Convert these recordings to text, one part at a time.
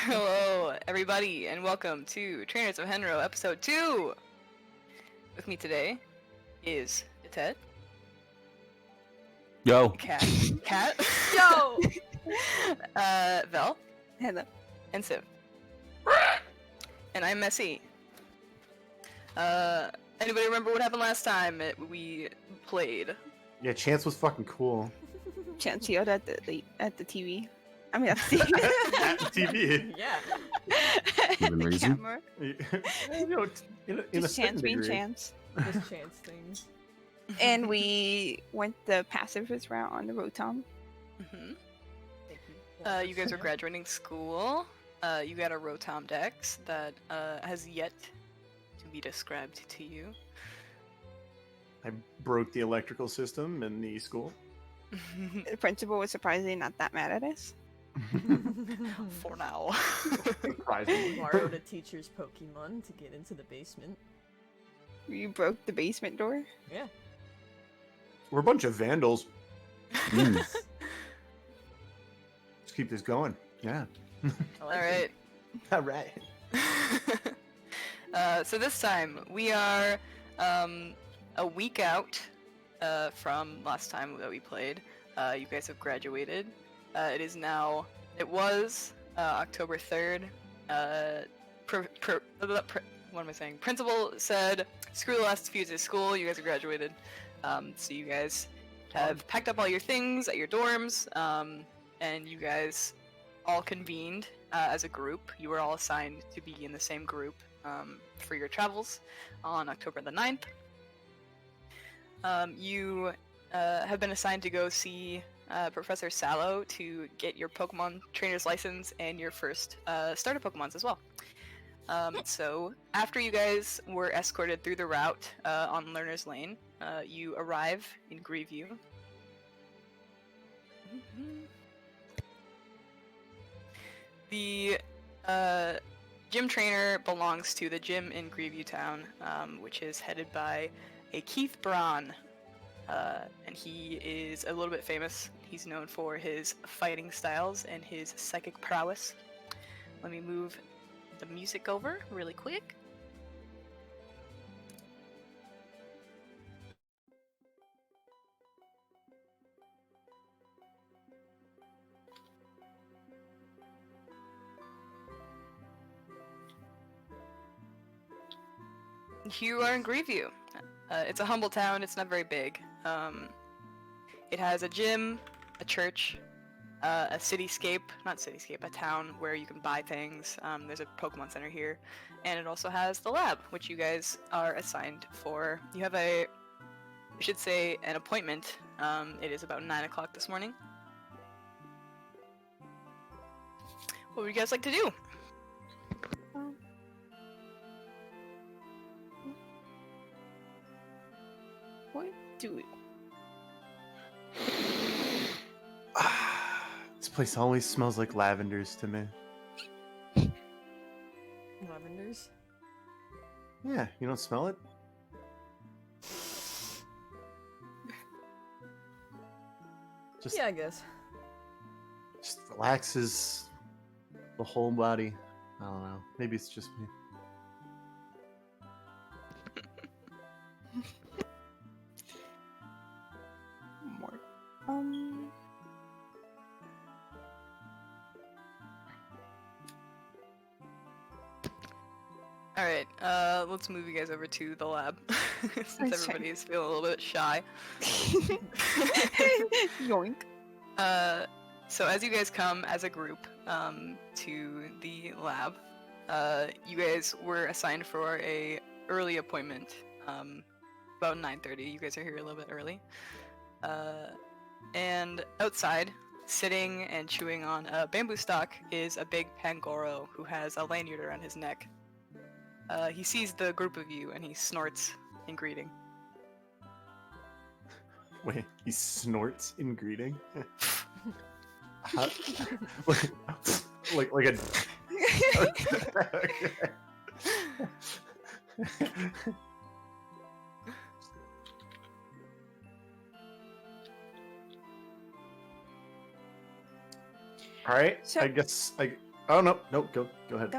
Hello, everybody, and welcome to Trainers of Henro, Episode 2! With me today is Dettet, Yo. Cat, Yo! Vel, Hello. and Civ. And I'm Messi. Anybody remember what happened last time we played? Yeah, Chance was fucking cool. Chance yelled at the TV. I mean, at the TV. At the TV. Yeah. Given the reason? camera. You know, in a Just certain Chance being degree. Chance. Just chance things. And we went the pacifist route on the Rotom. Mhm. Thank you. You guys are graduating school. You got a Rotom Dex that has yet to be described to you. I broke the electrical system in the school. The principal was surprisingly not that mad at us. For now. Surprisingly. Borrowed a teacher's Pokemon to get into the basement. You broke the basement door. Yeah. We're a bunch of vandals. Mm. Let's keep this going. Yeah. I like Alright. All right. So this time we are a week out from last time that we played. You guys have graduated. It was October 3rd. What am I saying? Principal said, screw the last few days of school, you guys are graduated. So you guys have packed up all your things at your dorms, and you guys all convened as a group. You were all assigned to be in the same group for your travels on October the 9th. You have been assigned to go see Professor Sallow to get your Pokemon trainer's license and your first starter Pokemons as well. So after you guys were escorted through the route on Learner's Lane, you arrive in Grieview. The gym trainer belongs to the gym in Grieview Town, which is headed by a Keith Braun, and he is a little bit famous. He's known for his fighting styles and his psychic prowess. Let me move the music over really quick. You are in Grieview. It's a humble town, it's not very big. It has a gym, a church, a a town where you can buy things. There's a Pokemon Center here. And it also has the lab, which you guys are assigned for. You have an appointment. It is about 9 o'clock this morning. What would you guys like to do? What do it? This place always smells like lavenders to me. Lavenders. Yeah, you don't smell it? Just, Yeah, I guess. just relaxes the whole body. I don't know. Maybe it's just me. More. Alright, let's move you guys over to the lab, since Sorry. everybody is feeling a little bit shy. Yoink. So as you guys come as a group to the lab, you guys were assigned for a early appointment, about 9:30. You guys are here a little bit early. And outside, sitting and chewing on a bamboo stalk, is a big Pangoro who has a lanyard around his neck. He sees the group of you and he snorts in greeting. Wait, he snorts in greeting? like a... Okay. All right. So- I guess Oh no, no, go ahead.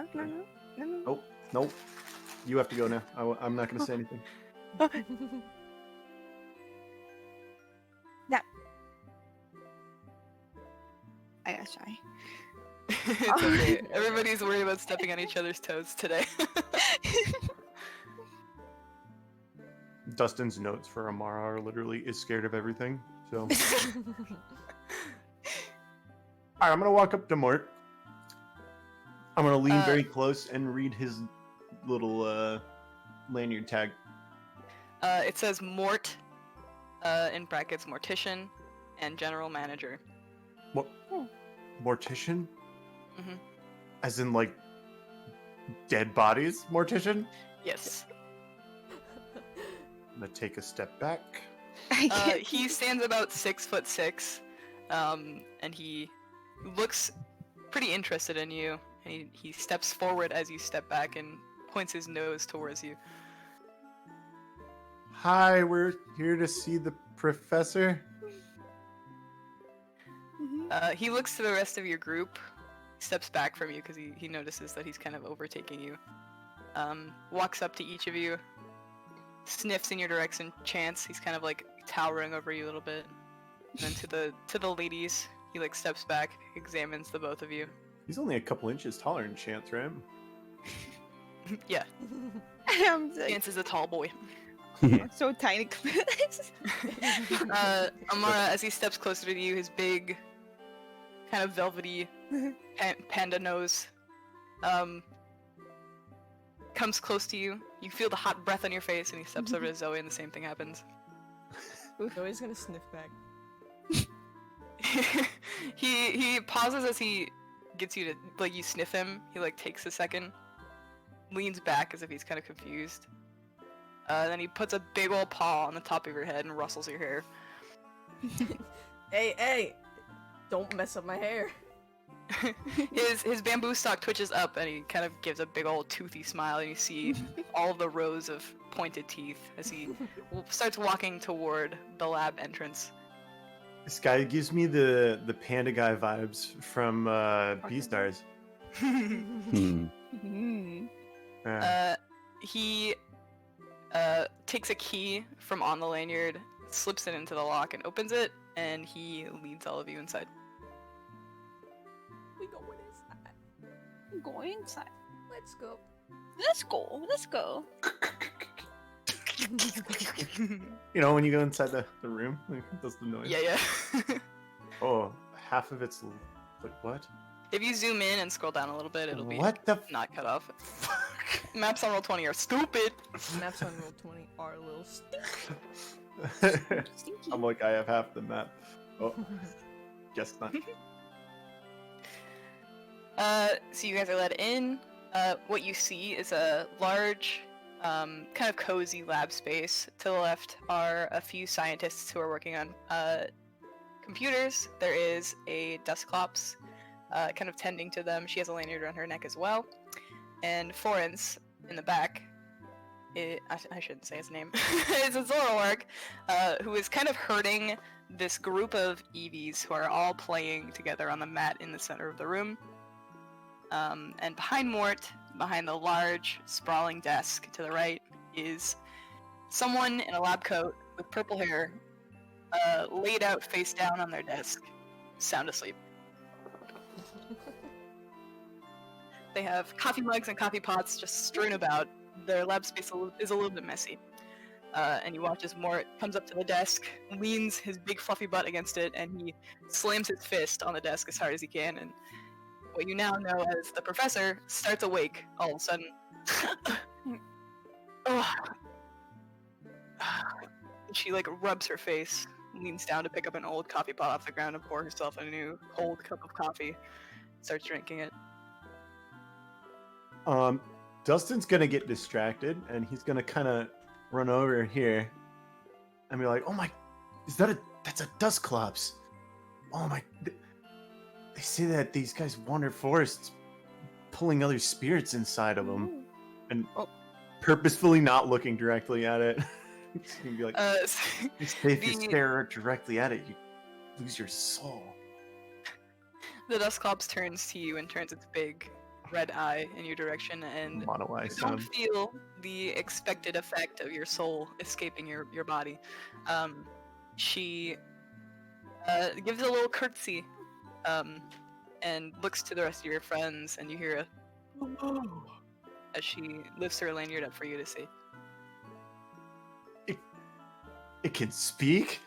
No. Nope. You have to go now. I'm not gonna say anything. I got shy. It's okay. Everybody's worried about stepping on each other's toes today. Dustin's notes for Amara are literally is scared of everything. So, all right, I'm gonna walk up to Mort. I'm gonna lean very close and read his little lanyard tag. It says Mort, in brackets, mortician, and general manager. What? Mortician? Mhm. As in like dead bodies? Mortician? Yes. I'm gonna take a step back. He stands about 6'6", and he looks pretty interested in you. And he steps forward as you step back and points his nose towards you. Hi, we're here to see the professor. He looks to the rest of your group, steps back from you because he notices that he's kind of overtaking you. Walks up to each of you, sniffs in your direction, chants. He's kind of like towering over you a little bit. And then to the ladies, he like steps back, examines the both of you. He's only a couple inches taller than Chance, right? Yeah, I'm like, Chance is a tall boy. so tiny. Amara, as he steps closer to you, his big, kind of velvety panda nose, comes close to you. You feel the hot breath on your face, and he steps over to Zoe, and the same thing happens. Zoe's gonna sniff back. he pauses as he gets you to, like, you sniff him. He like takes a second, leans back as if he's kind of confused. Then he puts a big old paw on the top of your head and rustles your hair. Hey! Don't mess up my hair. His bamboo stalk twitches up and he kind of gives a big old toothy smile, and you see all of the rows of pointed teeth as he starts walking toward the lab entrance. This guy gives me the panda guy vibes from Beastars. He takes a key from on the lanyard, slips it into the lock, and opens it, and he leads all of you inside. We going inside. Go inside. Let's go. Let's go. You know when you go inside the room, like, it does the noise. Yeah. Oh, half of it's like what? If you zoom in and scroll down a little bit, it'll be What the not cut off. Maps on Roll20 are stupid. Maps on Roll20 are a little Stinky. I'm like, I have half the map. Oh, guess not. So you guys are let in. What you see is a large, kind of cozy lab space. To the left are a few scientists who are working on computers. There is a Dusclops kind of tending to them. She has a lanyard around her neck as well. And Forens in the back, I shouldn't say his name, it's a Zoroark, who is kind of herding this group of Eevees who are all playing together on the mat in the center of the room. And behind Mort, behind the large, sprawling desk to the right, is someone in a lab coat with purple hair, laid out face down on their desk, sound asleep. They have coffee mugs and coffee pots just strewn about. Their lab space is a little bit messy. And you watch as Mort comes up to the desk, leans his big fluffy butt against it, and he slams his fist on the desk as hard as he can. And what you now know as the professor starts awake all of a sudden. She like rubs her face, leans down to pick up an old coffee pot off the ground and pour herself a new cold cup of coffee, starts drinking it. Dustin's gonna get distracted, and he's gonna kind of run over here and be like, "Oh my, that's a Dusclops? Oh my, they say that these guys wander forests, pulling other spirits inside of them, and purposefully not looking directly at it." He's gonna be like, "If you stare directly at it, you lose your soul." the Dusclops turns to you and turns its big red eye in your direction, and Mono eye you don't sound. feel the expected effect of your soul escaping your body. She gives a little curtsy and looks to the rest of your friends, and you hear a as she lifts her lanyard up for you to see. It can speak?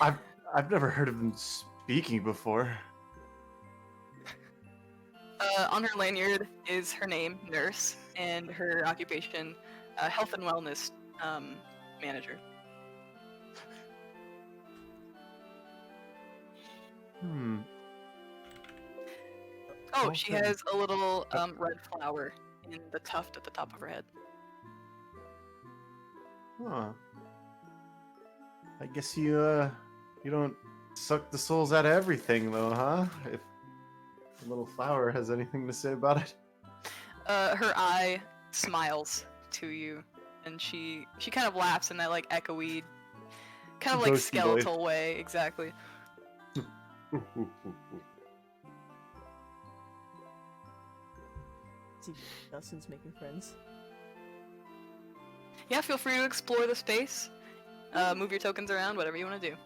I've never heard of them speaking before. On her lanyard is her name, Nurse, and her occupation, Health and Wellness Manager. Oh, she Okay. has a little red flower in the tuft at the top of her head. Huh. I guess you don't suck the souls out of everything though, huh? If the little flower has anything to say about it. Her eye smiles to you, and she kind of laughs in that like echoey, kind of like Ghosty voice. skeletal way. Exactly. See, Dustin's making friends. Yeah, feel free to explore the space. Move your tokens around, whatever you want to do.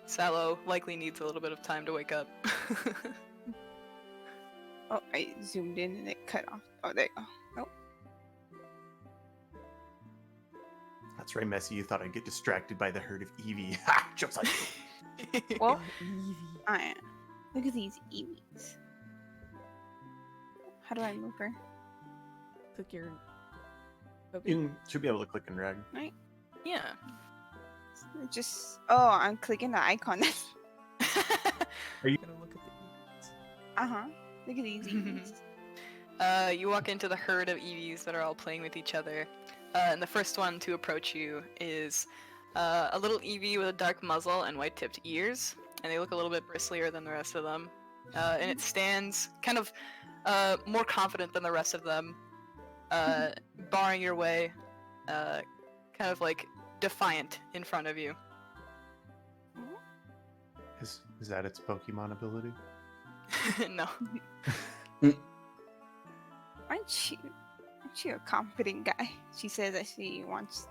Sallow likely needs a little bit of time to wake up. Oh, I zoomed in and it cut off. Oh, there you go. That's right, Messi. You thought I'd get distracted by the herd of Eevee. Ha! Just like you. Well, Eevee. look at these Eevees. How do I move her? Click your. You should be able to click and drag. Yeah. Just I'm clicking the icon. Gonna look at the Eevees. Look at these Eevees. You walk into the herd of Eevees that are all playing with each other. And the first one to approach you is a little Eevee with a dark muzzle and white-tipped ears, and they look a little bit bristlier than the rest of them. And it stands kind of more confident than the rest of them, barring your way, kind of like defiant in front of you. Is that its Pokemon ability? No. Aren't you a confident guy? She says that she wants.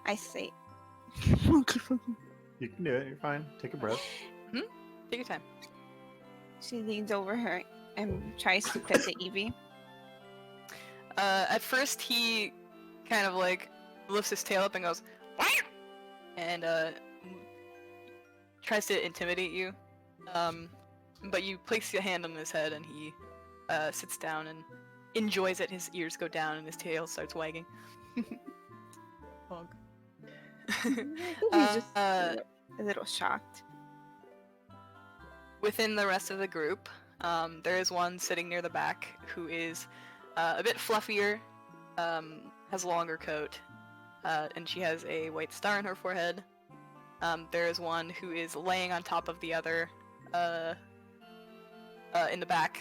I say. Monkey. You can do it. You're fine. Take a breath. Take your time. She leans over her and tries to pet the Eevee. At first, he kind of like lifts his tail up and goes, "Wah!" and tries to intimidate you. But you place your hand on his head, and he sits down and enjoys it. His ears go down, and his tail starts wagging. Pog. He's just a little shocked. Within the rest of the group, there is one sitting near the back who is a bit fluffier, has a longer coat, and she has a white star on her forehead. There is one who is laying on top of the other in the back,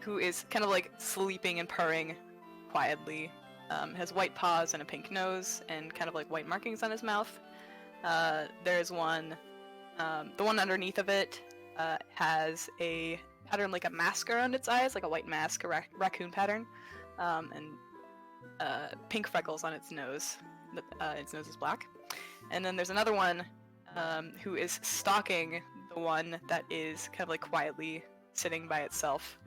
who is kind of like sleeping and purring quietly. Has white paws and a pink nose and kind of like white markings on his mouth. There's one, the one underneath of it has a pattern like a mask around its eyes, like a white mask, a raccoon pattern, and pink freckles on its nose. Its nose is black. And then there's another one who is stalking the one that is kind of like quietly sitting by itself.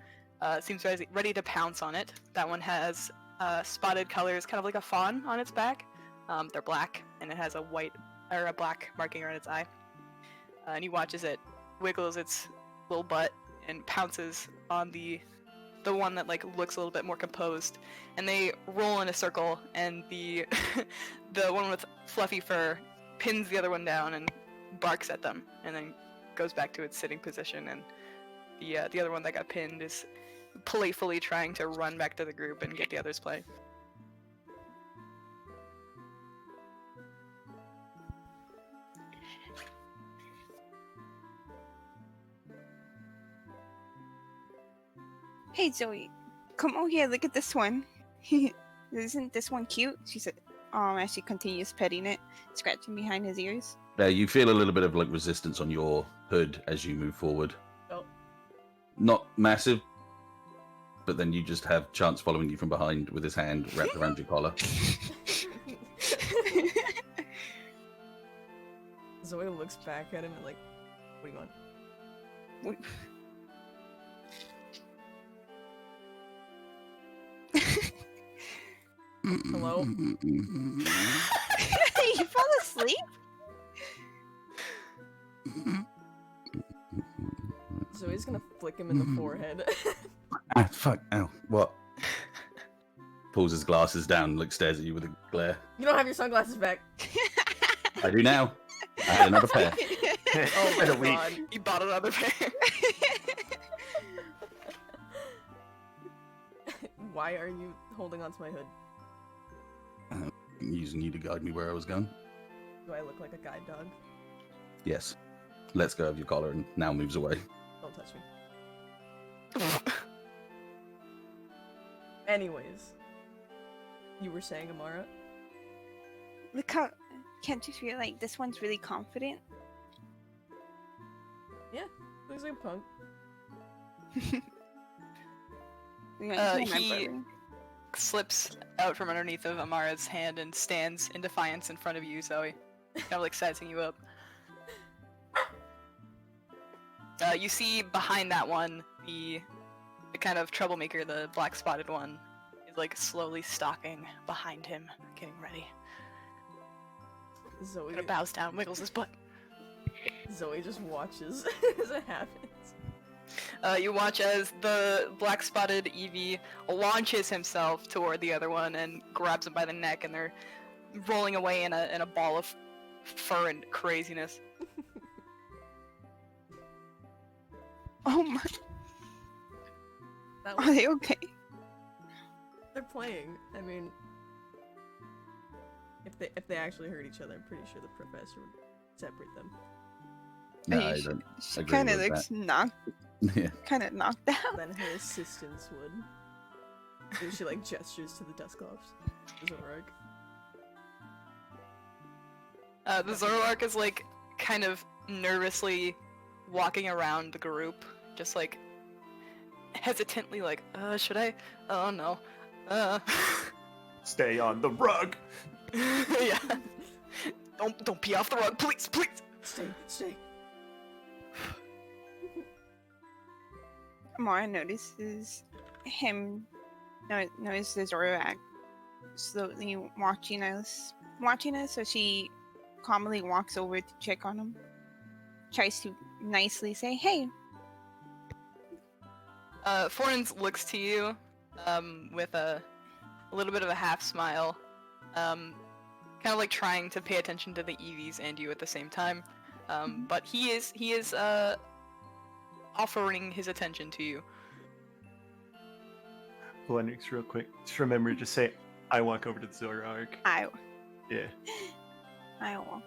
Seems ready to pounce on it. That one has spotted colors, kind of like a fawn on its back. They're black, and it has a white or a black marking around its eye. And he watches it, wiggles its little butt, and pounces on the one that like looks a little bit more composed. And they roll in a circle, and the the one with fluffy fur pins the other one down and barks at them, and then goes back to its sitting position. And the other one that got pinned is playfully trying to run back to the group and get the others playing. Hey Zoe, come over here. Look at this one. Isn't this one cute? She said, as she continues petting it, scratching behind his ears. You feel a little bit of like resistance on your hood as you move forward. Oh. Not massive, but then you just have Chance following you from behind with his hand wrapped around your collar. Zoe looks back at him and like, what do you want? Hello? You fell asleep? Zoe's gonna flick him in the forehead. Ah, fuck. Ow. What? Pulls his glasses down, like stares at you with a glare. You don't have your sunglasses back. I do now. I had another pair. Oh In a my week. god. You bought another pair. Why are you holding onto my hood? I'm using you to guide me where I was going. Do I look like a guide dog? Yes. Lets go of your collar and now moves away. Don't touch me. Anyways, you were saying, Amara? Look how. Can't you feel like this one's really confident? Looks like a punk. You know, he's my he- brother. Slips out from underneath of Amara's hand and stands in defiance in front of you, Zoe. Kind of like sizing you up. You see behind that one, the kind of troublemaker, the black spotted one, is like slowly stalking behind him, getting ready. Zoe, Kind of bows down, wiggles his butt. Zoe just watches as it happens. You watch as the black spotted Eevee launches himself toward the other one and grabs him by the neck, and they're rolling away in a ball of fur and craziness. Oh my. That Are was, they okay? they're playing. I mean, if they actually hurt each other, I'm pretty sure the professor would separate them. No, Are I you don't. She agree kind of with looks Yeah. kind of knocked out. Then her assistants would. And she like gestures to the Dusclops. Zoroark. The Zoroark is like kind of nervously walking around the group, just like hesitantly like, should I? Oh no. Stay on the rug. Yeah. Don't pee off the rug, please, please. Stay. Amara notices him. Notices Zoroark slowly watching us, so she calmly walks over to check on him. Tries to nicely say, "Hey." Forens looks to you, with a little bit of a half smile, kind of like trying to pay attention to the Eevees and you at the same time. But he is offering his attention to you. Lennox, real quick. Just remember to say, I walk over to the Zoroark. I Yeah. will.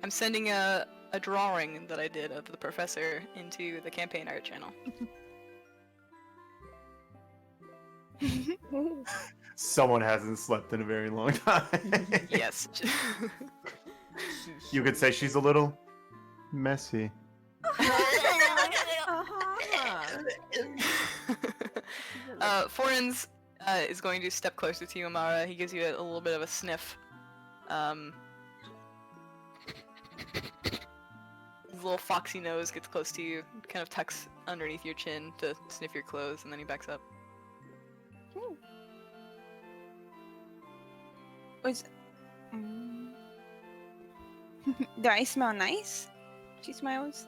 I'm sending a drawing that I did of the professor into the campaign art channel. Someone hasn't slept in a very long time. Yes. You could say she's a little messy. Forens is going to step closer to you, Amara. He gives you a little bit of a sniff. His little foxy nose gets close to you, kind of tucks underneath your chin to sniff your clothes, and then he backs up. Was do I smell nice? She smiles.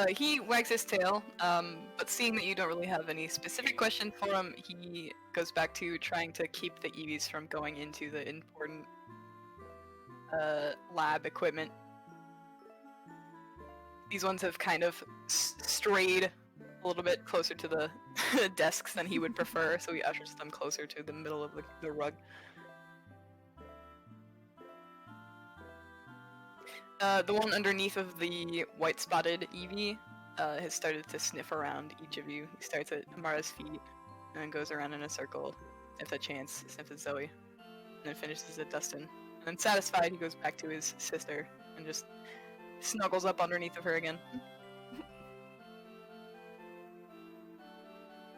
He wags his tail, but seeing that you don't really have any specific question for him, he goes back to trying to keep the Eevees from going into the important lab equipment. These ones have kind of strayed a little bit closer to the desks than he would prefer, so he ushers them closer to the middle of the rug. The one underneath of the white-spotted Eevee has started to sniff around each of you. He starts at Amara's feet and then goes around in a circle sniffs at Chance, sniffs at Zoe, and then finishes at Dustin. And then satisfied, he goes back to his sister and just snuggles up underneath of her again.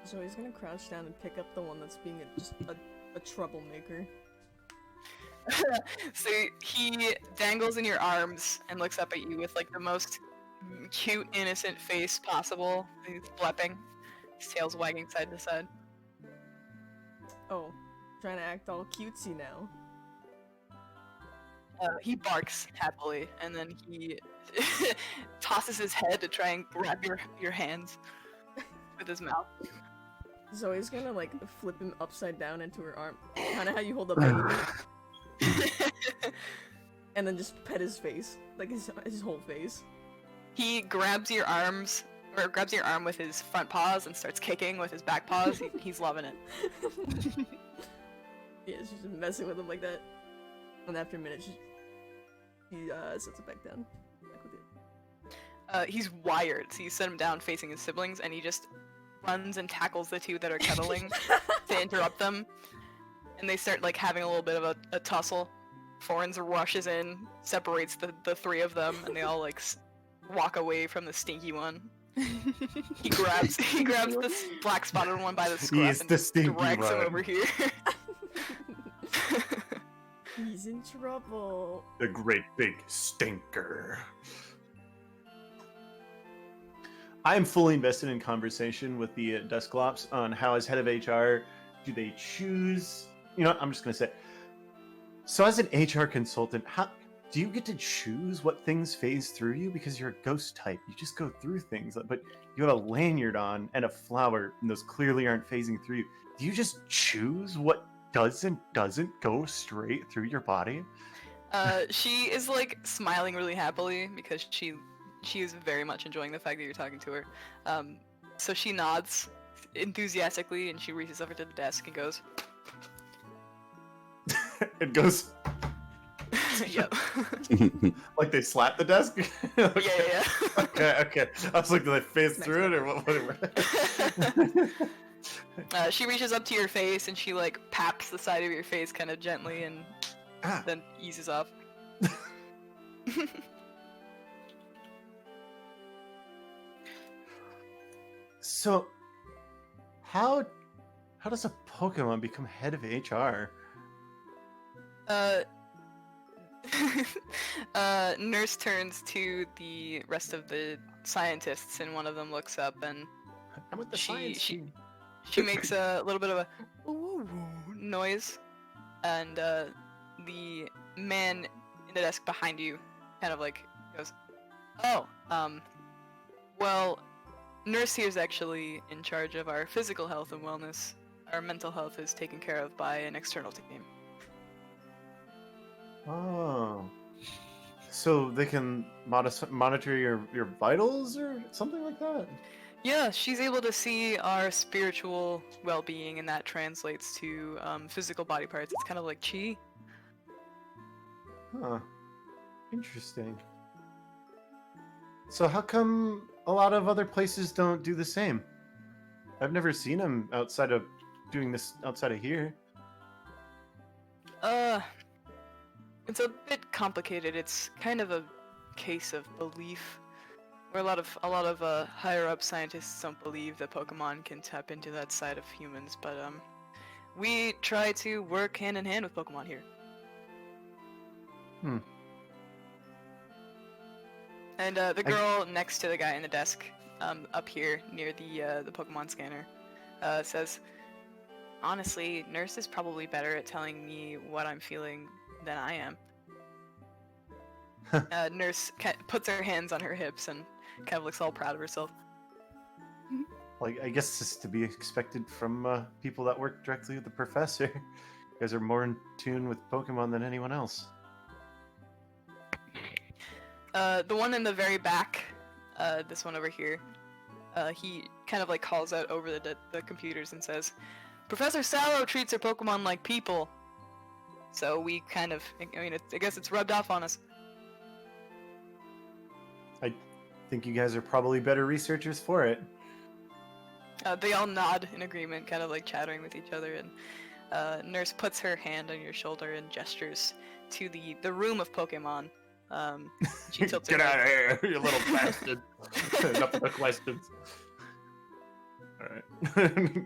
So he's gonna crouch down and pick up the one that's being just a troublemaker. So he dangles in your arms and looks up at you with like the most cute, innocent face possible. He's flapping, his tail's wagging side to side. Oh, trying to act all cutesy now. He barks happily, and then he tosses his head to try and grab your hands with his mouth. Zoe's gonna like flip him upside down into her arm, kind of how you hold a baby, and then just pet his face, like his whole face. He grabs your arms, or grabs your arm with his front paws and starts kicking with his back paws. He's loving it. Yeah, she's just messing with him like that. And after a minute, he sets it back down. Back with it. He's wired, so you set him down facing his siblings, and he just runs and tackles the two that are cuddling to interrupt them. And they start like having a little bit of a tussle. Forens rushes in, separates the three of them, and they all like walk away from the stinky one. He grabs the black spotted one by the scruff and the stinky drags him one. over here. He's in trouble. The great big stinker. I am fully invested in conversation with the Dusclops on how, as head of HR, do they choose? You know what, I'm just going to say. So, as an HR consultant, how do you get to choose what things phase through you? Because you're a ghost type. You just go through things. But you have a lanyard on and a flower, and those clearly aren't phasing through you. Do you just choose what doesn't go straight through your body? She is like smiling really happily because she is very much enjoying the fact that you're talking to her. So she nods enthusiastically and she reaches over to the desk and goes. It goes. Yep. Like they slap the desk? Okay. Yeah. Okay. I was like, do they phase through it or what? She reaches up to your face and she like paps the side of your face kind of gently and then eases off. So, how does a Pokemon become head of HR? Nurse turns to the rest of the scientists and one of them looks up and I'm with the science team. she makes a little bit of a noise, and the man in the desk behind you kind of like goes, "Oh, well, Nurse here is actually in charge of our physical health and wellness. Our mental health is taken care of by an external team." Oh. So they can monitor your vitals or something like that? Yeah, she's able to see our spiritual well-being, and that translates to physical body parts. It's kind of like chi. Huh. Interesting. So how come a lot of other places don't do the same? I've never seen them outside of doing this outside of here. It's a bit complicated. It's kind of a case of belief, where a lot of higher up scientists don't believe that Pokemon can tap into that side of humans, but we try to work hand in hand with Pokemon here. And the girl next to the guy in the desk, up here near the Pokemon scanner, says, "Honestly, Nurse is probably better at telling me what I'm feeling than I am." Nurse puts her hands on her hips and kind of looks all proud of herself. Like, I guess this is to be expected from people that work directly with the professor. You guys are more in tune with Pokemon than anyone else. The one in the very back, this one over here, he kind of like calls out over the computers and says, "Professor Sallow treats her Pokemon like people." So we kind of, I guess it's rubbed off on us. I think you guys are probably better researchers for it. They all nod in agreement, kind of like chattering with each other, and Nurse puts her hand on your shoulder and gestures to the room of Pokemon. She tilts her Get head. out of here, you little bastard. Enough of the questions. Alright.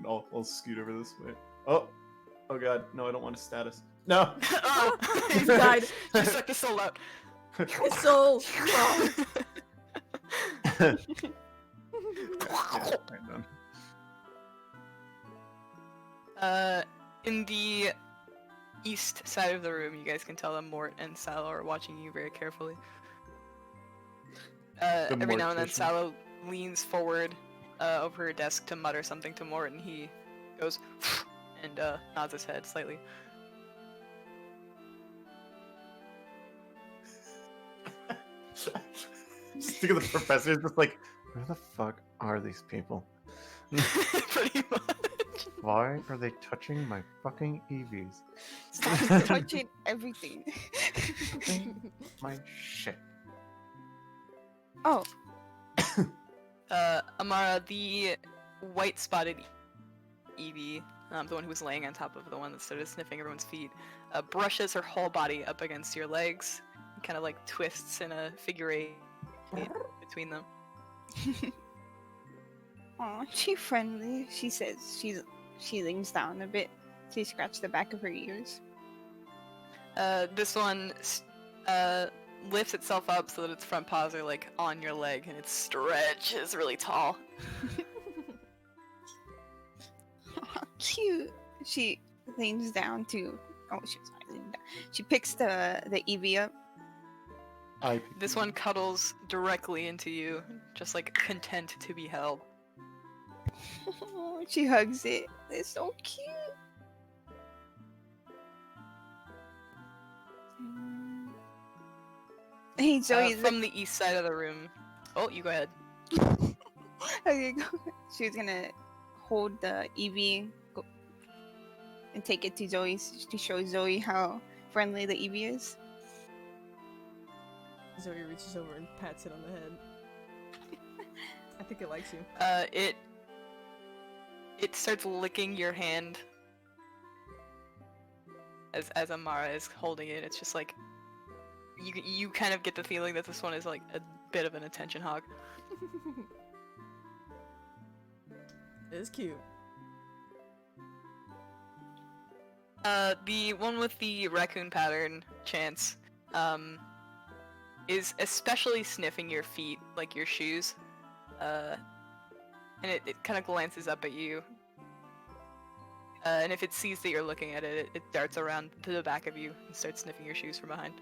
I'll scoot over this way. Oh god, no, I don't want a status. No! Oh, He's died. She sucked the soul out. His soul. Oh. Yeah, I'm done. In the east side of the room, you guys can tell that Mort and Sallow are watching you very carefully. Every now and then, mortician. Sallow leans forward over her desk to mutter something to Mort, and he goes and nods his head slightly. Just think of the professor just like, where the fuck are these people? Pretty much. Why are they touching my fucking EVs? Stop touching everything. My shit. Oh, Amara, the white spotted Eevee, the one who was laying on top of the one that started sniffing everyone's feet, brushes her whole body up against your legs, and kind of like twists in a figure eight between them. aw, she friendly. She says she leans down a bit. She scratched the back of her ears. This one lifts itself up so that its front paws are like on your leg, and its stretch is really tall. Aw, cute. She leans down to. Oh, she's not leaning down. She picks the Eevee up. This one cuddles directly into you, just like content to be held. She hugs it. It's so cute. Hey Zoe, From the east side of the room. Oh, you go ahead. okay, go. She's gonna hold the Eevee and take it to Zoe to show Zoe how friendly the Eevee is. Zoe reaches over and pats it on the head. I think it likes you. It starts licking your hand as Amara is holding it. It's just like you kind of get the feeling that this one is like a bit of an attention hog. It is cute. The one with the raccoon pattern, Chance, is especially sniffing your feet, like your shoes. And it kind of glances up at you. And if it sees that you're looking at it, it darts around to the back of you and starts sniffing your shoes from behind.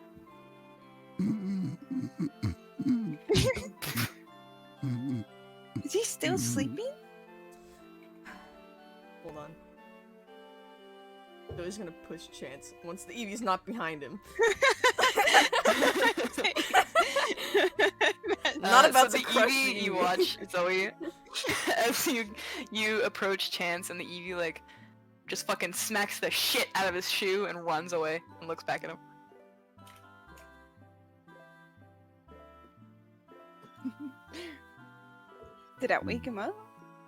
Is he still sleeping? Hold on. Zoe's gonna push Chance once the Eevee's not behind him. Not about so to the crush Eevee the you Eevee. watch, Zoe, as you approach Chance, and the Eevee like just fucking smacks the shit out of his shoe and runs away and looks back at him. Did that wake him up?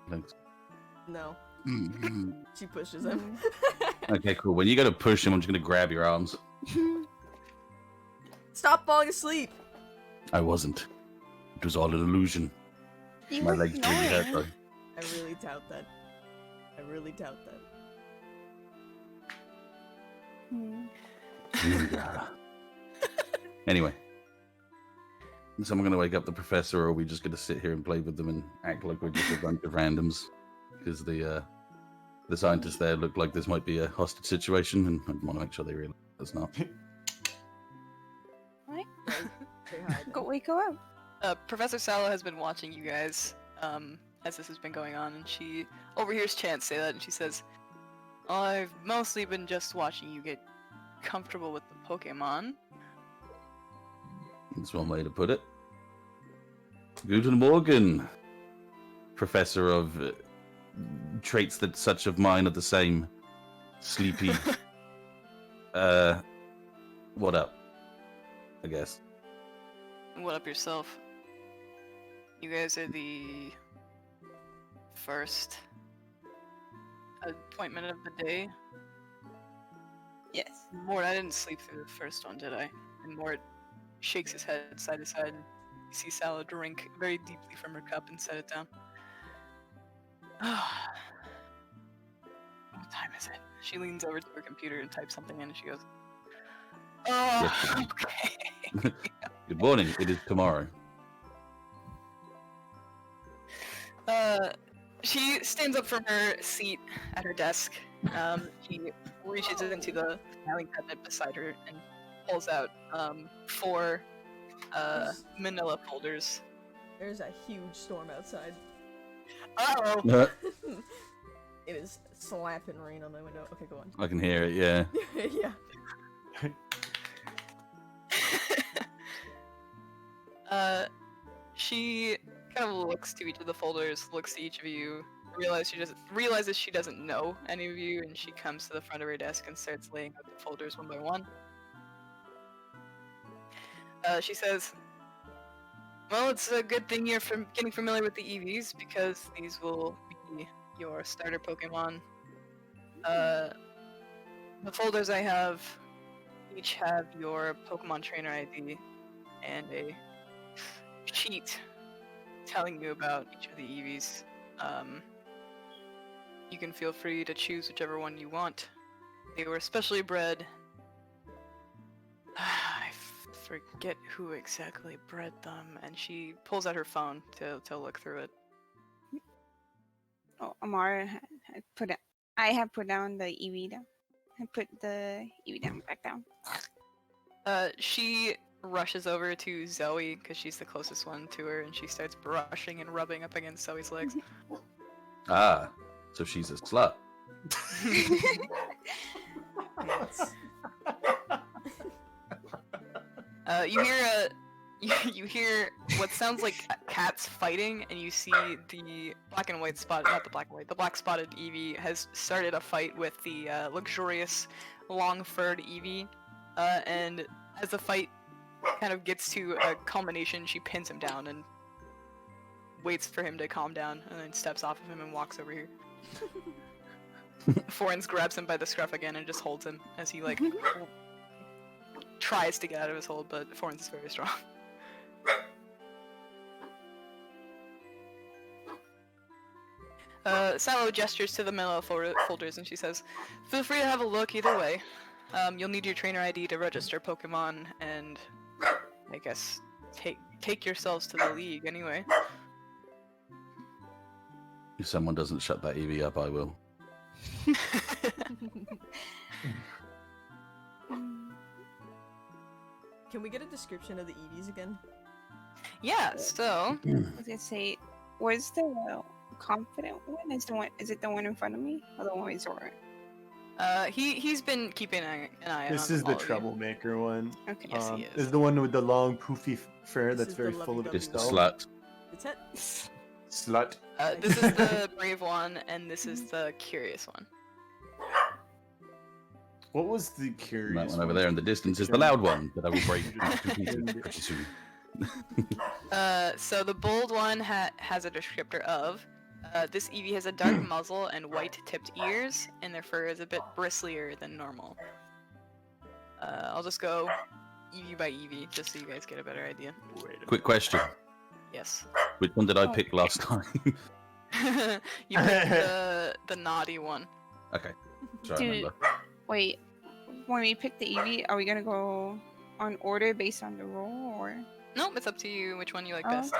Thanks. No. She pushes him. Okay, cool. When you go to push him, I'm just gonna grab your arms. Stop falling asleep! I wasn't. It was all an illusion. You My were legs really hurt though. snoring. I really doubt that. I really doubt that. Hmm. Anyway. So I'm gonna wake up the professor, or are we just gonna sit here and play with them and act like we're just a bunch of randoms? Because the scientists there look like this might be a hostage situation, and I want to make sure they realize it's not. Right? Say hi. Go wake her up. Professor Sallow has been watching you guys as this has been going on, and she overhears Chance say that, and she says, "I've mostly been just watching you get comfortable with the Pokemon." That's one way to put it. Guten Morgen, Professor of traits that such of mine are the same. Sleepy. What up? I guess. What up yourself? You guys are the first appointment of the day. Yes. Mort, I didn't sleep through the first one, did I? And Mort shakes his head side to side. You see Sala drink very deeply from her cup and set it down. What time is it? She leans over to her computer and types something in and she goes, oh, okay. Good morning. It is tomorrow. She stands up from her seat at her desk. She reaches into the filing cabinet beside her and pulls out 4 manila folders. There's a huge storm outside. Uh-oh! It is slapping rain on my window. Okay, go on. I can hear it, yeah. Yeah. She kind of looks to each of the folders, looks to each of you, realizes she doesn't know any of you, and she comes to the front of her desk and starts laying out the folders one by one. She says, well, it's a good thing you're getting familiar with the EVs, because these will be your starter Pokemon. The folders I have each have your Pokemon Trainer ID and a sheet telling you about each of the EVs. You can feel free to choose whichever one you want. They were specially bred. I forget who exactly bred them, and she pulls out her phone to look through it. Oh, Amara I have put down the EV down. I put the EV down back down. She rushes over to Zoe because she's the closest one to her, and she starts brushing and rubbing up against Zoe's legs. Ah, so she's a slut. Yes. You hear what sounds like cats fighting, and you see the black spotted Eevee has started a fight with the luxurious long-furred Eevee, and as the fight kind of gets to a culmination, she pins him down and waits for him to calm down, and then steps off of him and walks over here. Forens grabs him by the scruff again and just holds him as he tries to get out of his hold, but Forens is very strong. Sallow gestures to the manila folders and she says, feel free to have a look either way. You'll need your trainer ID to register Pokemon and, I guess, take yourselves to the league anyway. If someone doesn't shut that EV up, I will. Can we get a description of the EVs again? Yeah, so... I was gonna say, where's the confident one? Is it the one in front of me? Or the one with Zora? He's been keeping an eye on This is all the of you. troublemaker one. Okay. Yes, he This is. is the one with the long, poofy fur This that's is very the full of lovey-dovey It's the itself. slut. Dettet? Slut. This is the brave one, and this is the curious one. What was the And curious that one over there in the distance is the loud one that I will break into pieces pretty soon. So the bold one has a descriptor of, this Eevee has a dark muzzle and white-tipped ears, and their fur is a bit bristlier than normal. I'll just go Eevee by Eevee, just so you guys get a better idea. Quick question. Yes. Which one did I pick last time? You picked the naughty one. Okay. So I Dude. remember. Wait, when we pick the EV, are we gonna go on order based on the roll, or? Nope, it's up to you which one you like Oh, best.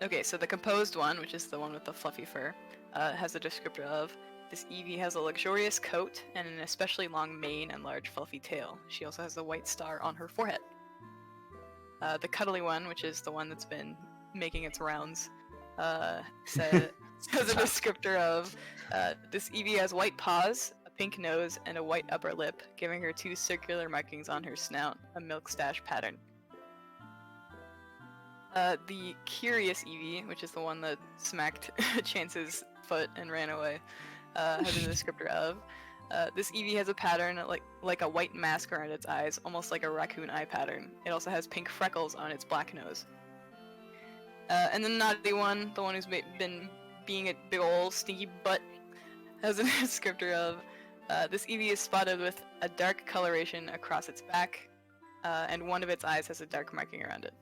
Okay, so the composed one, which is the one with the fluffy fur, has a descriptor of, this Eevee has a luxurious coat and an especially long mane and large fluffy tail. She also has a white star on her forehead. The cuddly one, which is the one that's been making its rounds, has a descriptor of, this Eevee has white paws, a pink nose, and a white upper lip, giving her 2 circular markings on her snout, a milk stash pattern. The curious Eevee, which is the one that smacked Chance's foot and ran away, has a descriptor of, this Eevee has a pattern like a white mask around its eyes, almost like a raccoon eye pattern. It also has pink freckles on its black nose. And the naughty one, the one who's been being a big ol' stinky butt, has a descriptor of, This Eevee is spotted with a dark coloration across its back, and one of its eyes has a dark marking around it.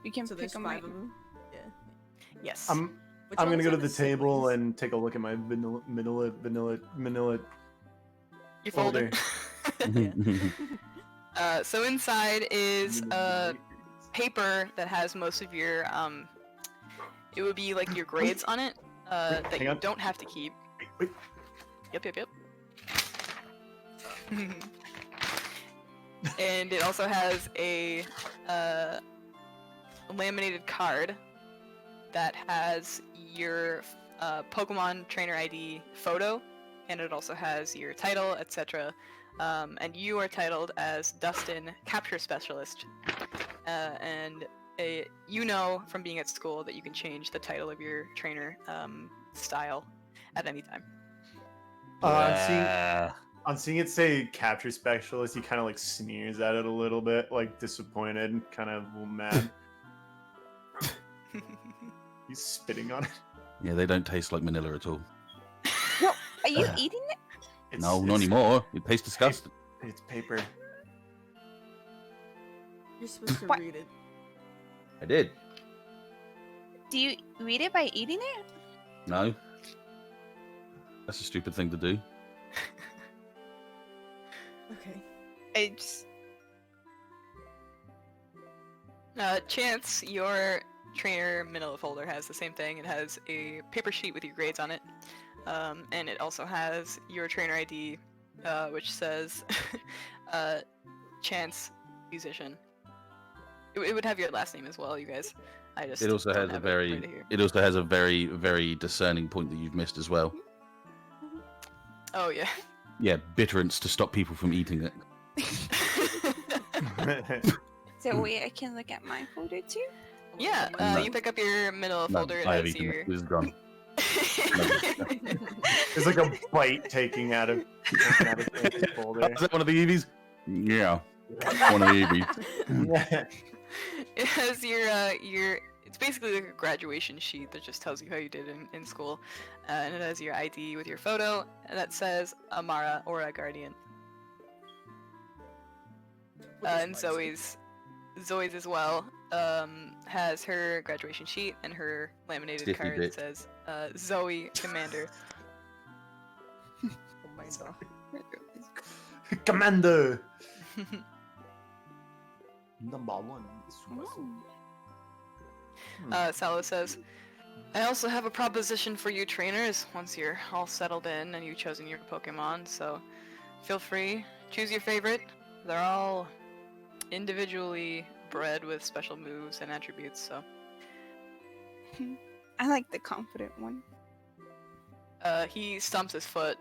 We can So pick there's them 5 right. of them. Yeah. Yes. Which I'm gonna ones go are to the table and take a look at my vanilla You fold it. Yeah. So inside is paper that has most of your it would be like your grades on it that hang you on. don't have to keep. Wait. Yep. And it also has a laminated card that has your Pokemon Trainer ID photo, and it also has your title, etc. And you are titled as Dustin, Capture Specialist. And you know from being at school that you can change the title of your trainer style at any time. On seeing it say capture specialist, he kind of like sneers at it a little bit, like disappointed and kind of a little mad. He's spitting on it. Yeah, they don't taste like Manila at all. No, are you eating it? No, not anymore. It tastes disgusting. It's paper. You're supposed to What? read it. I did. Do you read it by eating it? No. That's a stupid thing to do. Okay. It's Chance, your trainer manila folder has the same thing. It has a paper sheet with your grades on it, and it also has your trainer ID, which says Chance Musician. It would have your last name as well, you guys. I just It also don't has a have very, right here. it also has a very, very discerning point that you've missed as well. Oh yeah. Yeah, bitterants to stop people from eating it. so wait, I can look at my folder too. Yeah, No. you pick up your manila No, folder. It I have has eaten your. it. This is gone. There's like a bite taking out of his folder. Oh, is that one of the Eevees? Yeah, one of the Eevees. It has your. It's basically like a graduation sheet that just tells you how you did in school, and it has your ID with your photo, and that says Amara or a guardian. And Zoe's as well has her graduation sheet and her laminated Stiffy card bit. that says Zoe Commander. Oh my god. Commander. Number one. Salo says, I also have a proposition for you trainers once you're all settled in and you've chosen your Pokemon, so feel free, choose your favorite. They're all individually bred with special moves and attributes, so. I like the confident one. He stomps his foot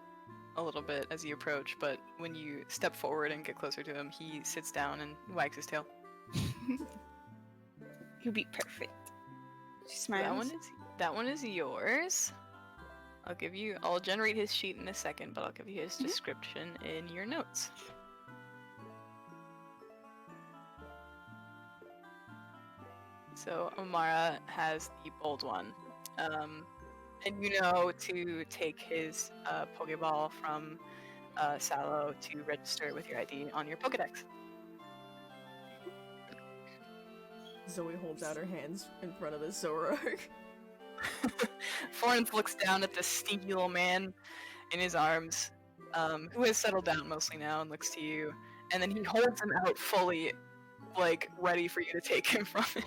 a little bit as you approach, but when you step forward and get closer to him, he sits down and wags his tail. He'll be perfect. She smiles. That one is yours. I'll generate his sheet in a second, but I'll give you his description in your notes. So Amara has the bold one. And you know to take his Pokeball from Salo to register with your ID on your Pokedex. Zoe holds out her hands in front of the Zoroark. Florence looks down at this stinky little man in his arms, who has settled down mostly now, and looks to you. And then he holds him out fully, like, ready for you to take him from him.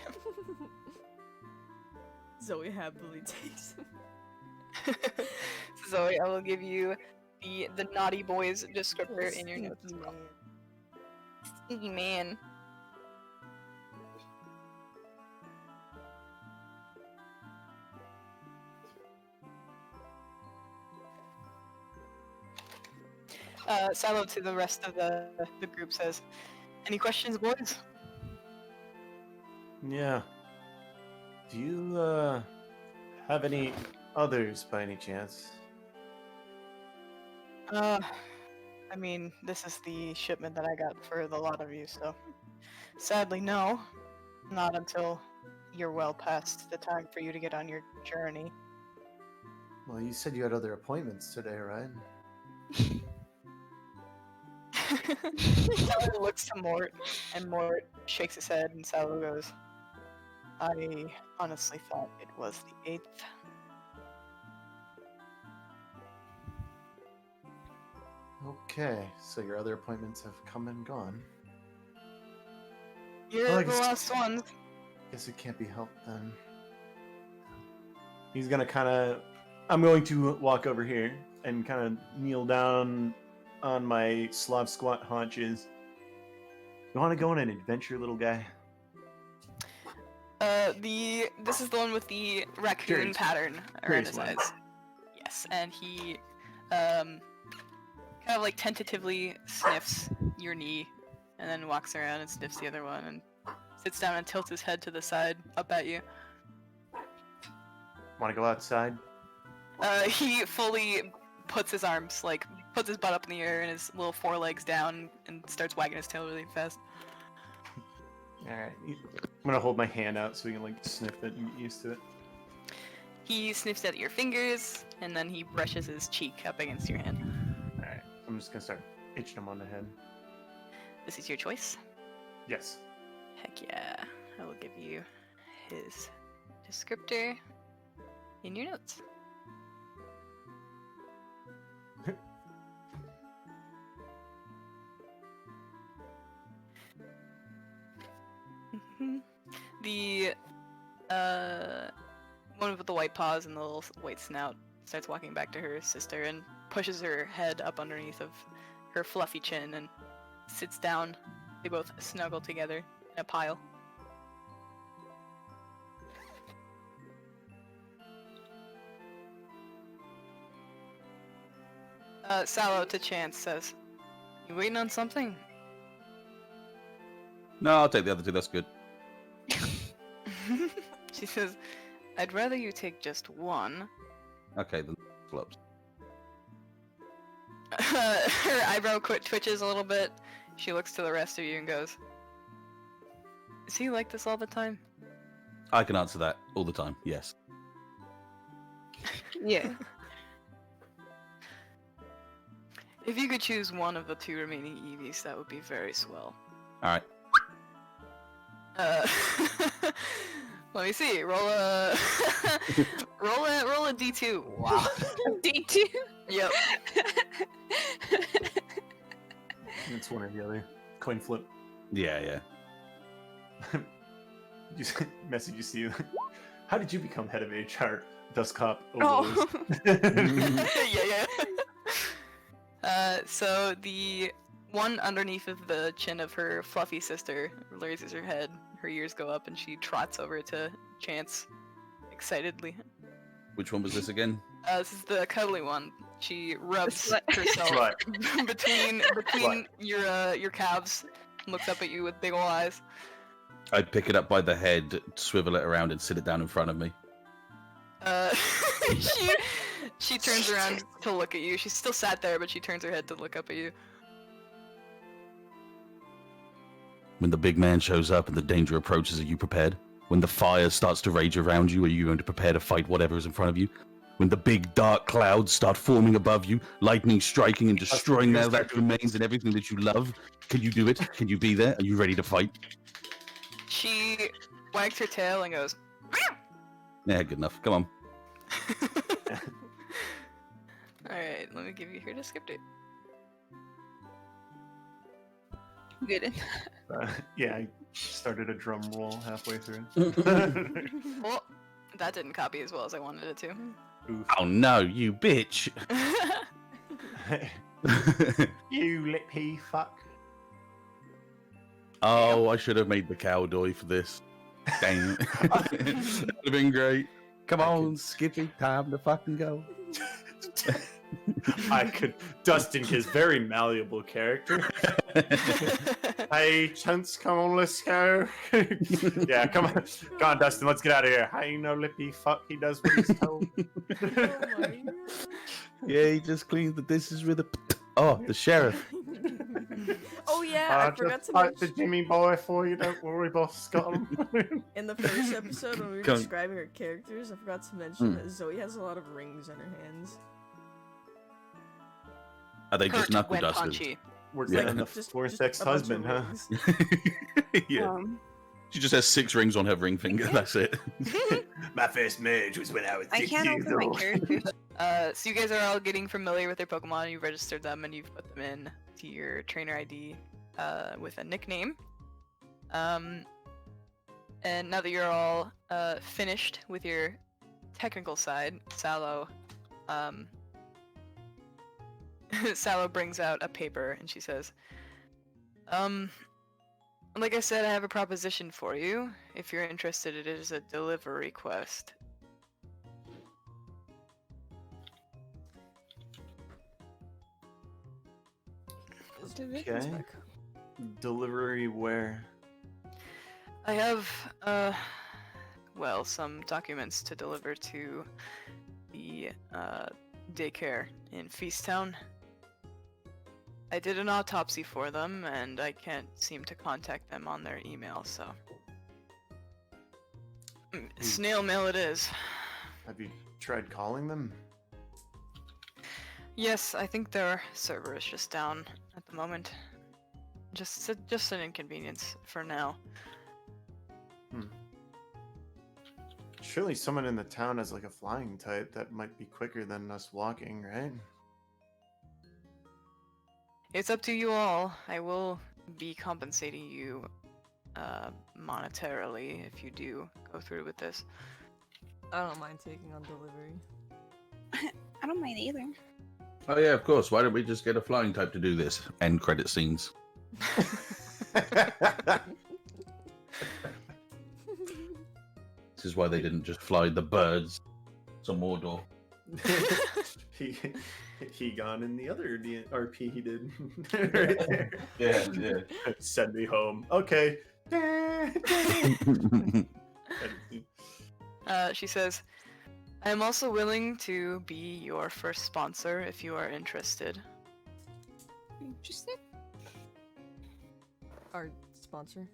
Zoe happily takes him. Zoe, I will give you the naughty boy's descriptor in your notes as well. Stinky man. Silo to the rest of the group says, any questions, boys? Yeah. Do you have any others by any chance? I mean, this is the shipment that I got for the lot of you, so sadly, no. Not until you're well past the time for you to get on your journey. Well, you said you had other appointments today, right? Salo looks to Mort, and Mort shakes his head, and Salo goes, I honestly thought it was the 8th. Okay, so your other appointments have come and gone. You're Well, I the guess- last one. Guess it can't be helped then. He's gonna kind of. I'm going to walk over here and kind of kneel down on my Slav squat haunches. You want to go on an adventure, little guy? This is the one with the raccoon Curious. pattern around Curious his one. eyes. Yes, and he, kind of like tentatively sniffs your knee, and then walks around and sniffs the other one, and sits down and tilts his head to the side, up at you. Want to go outside? He fully puts his arms, like, puts his butt up in the air and his little forelegs down, and starts wagging his tail really fast. All right. I'm gonna hold my hand out so we can like sniff it and get used to it. He sniffs at your fingers, and then he brushes his cheek up against your hand. All right. I'm just gonna start itching him on the head. This is your choice. Yes. Heck yeah. I will give you his descriptor in your notes. The one with the white paws and the little white snout starts walking back to her sister and pushes her head up underneath of her fluffy chin and sits down. They both snuggle together in a pile. Sallow to Chance says, "You waiting on something?" No, I'll take the other two. That's good. She says, "I'd rather you take just one." Okay, then flops. Her eyebrow twitches a little bit. She looks to the rest of you and goes, "Is he like this all the time?" I can answer that all the time. Yes. Yeah. If you could choose one of the two remaining Eevees, that would be very swell. All right. Let me see. Roll a roll a D2. Wow. D2? Yep. It's one or the other. Coin flip. Yeah. You message you see. How did you become head of HR? Dust Cop. Oh. yeah. So the one underneath of the chin of her fluffy sister raises her head, her ears go up, and she trots over to Chance excitedly. Which one was this again? This is the cuddly one. She rubs Slut. herself Slut. between your calves, and looks up at you with big ol' eyes. I'd pick it up by the head, swivel it around, and sit it down in front of me. She turns around to look at you. She's still sat there, but she turns her head to look up at you. When the big man shows up and the danger approaches, are you prepared? When the fire starts to rage around you, are you going to prepare to fight whatever is in front of you? When the big dark clouds start forming above you, lightning striking and destroying all that remains and everything that you love, can you do it? Can you be there? Are you ready to fight? She wags her tail and goes, Yeah, good enough. Come on. "Alright, let me give you her descriptor." Good. Yeah, I started a drum roll halfway through. Well, that didn't copy as well as I wanted it to. Oof. Oh no, you bitch! You lippy fuck. Oh, I should have made the cowboy for this. Dang it. That'd have been great. Come on, Skippy, time to fucking go. I could. Dustin, his very malleable character. Hey, Chance, come on, let's go. Yeah, come on, Dustin, let's get out of here. Hey, no lippy fuck, he does what he's told. Oh my god. Yeah, he just cleans the dishes with a. Oh, the sheriff. Oh yeah, I forgot to mention. the Jimmy boy for you. Don't worry, boss. Got him. In the first episode, when we were Come- describing our characters, I forgot to mention that Zoe has a lot of rings on her hands. Are they just Hurt knuckle when dusters? punchy. Working Yeah. on the Just fourth a bunch of ex-husband, huh? rings. Yeah. Um, She just has 6 rings on her ring finger. That's it. My first marriage was when I was I 6 can't years open my old. character. So you guys are all getting familiar with their Pokemon. You've registered them and you've put them in to your trainer ID with a nickname. And now that you're all finished with your technical side, Sallow Sallow brings out a paper and she says, like I said, I have a proposition for you. If you're interested, it is a delivery quest. Okay. Delivery where? I have, well, some documents to deliver to the, daycare in Feasttown. I did an autopsy for them, and I can't seem to contact them on their email, so... Snail mail it is. Have you tried calling them? Yes, I think their server is just down at the moment. Just an inconvenience for now. Surely someone in the town has like a flying type that might be quicker than us walking, right? It's up to you all. I will be compensating you monetarily if you do go through with this. I don't mind taking on delivery. I don't mind either. Oh yeah, of course. Why don't we just get a flying type to do this? End credit scenes. This is why they didn't just fly the birds to Mordor. he gone in the other RP he did. Right there. Yeah. Send me home. Okay. She says, I am also willing to be your first sponsor if you are interested. Interested? Our sponsor.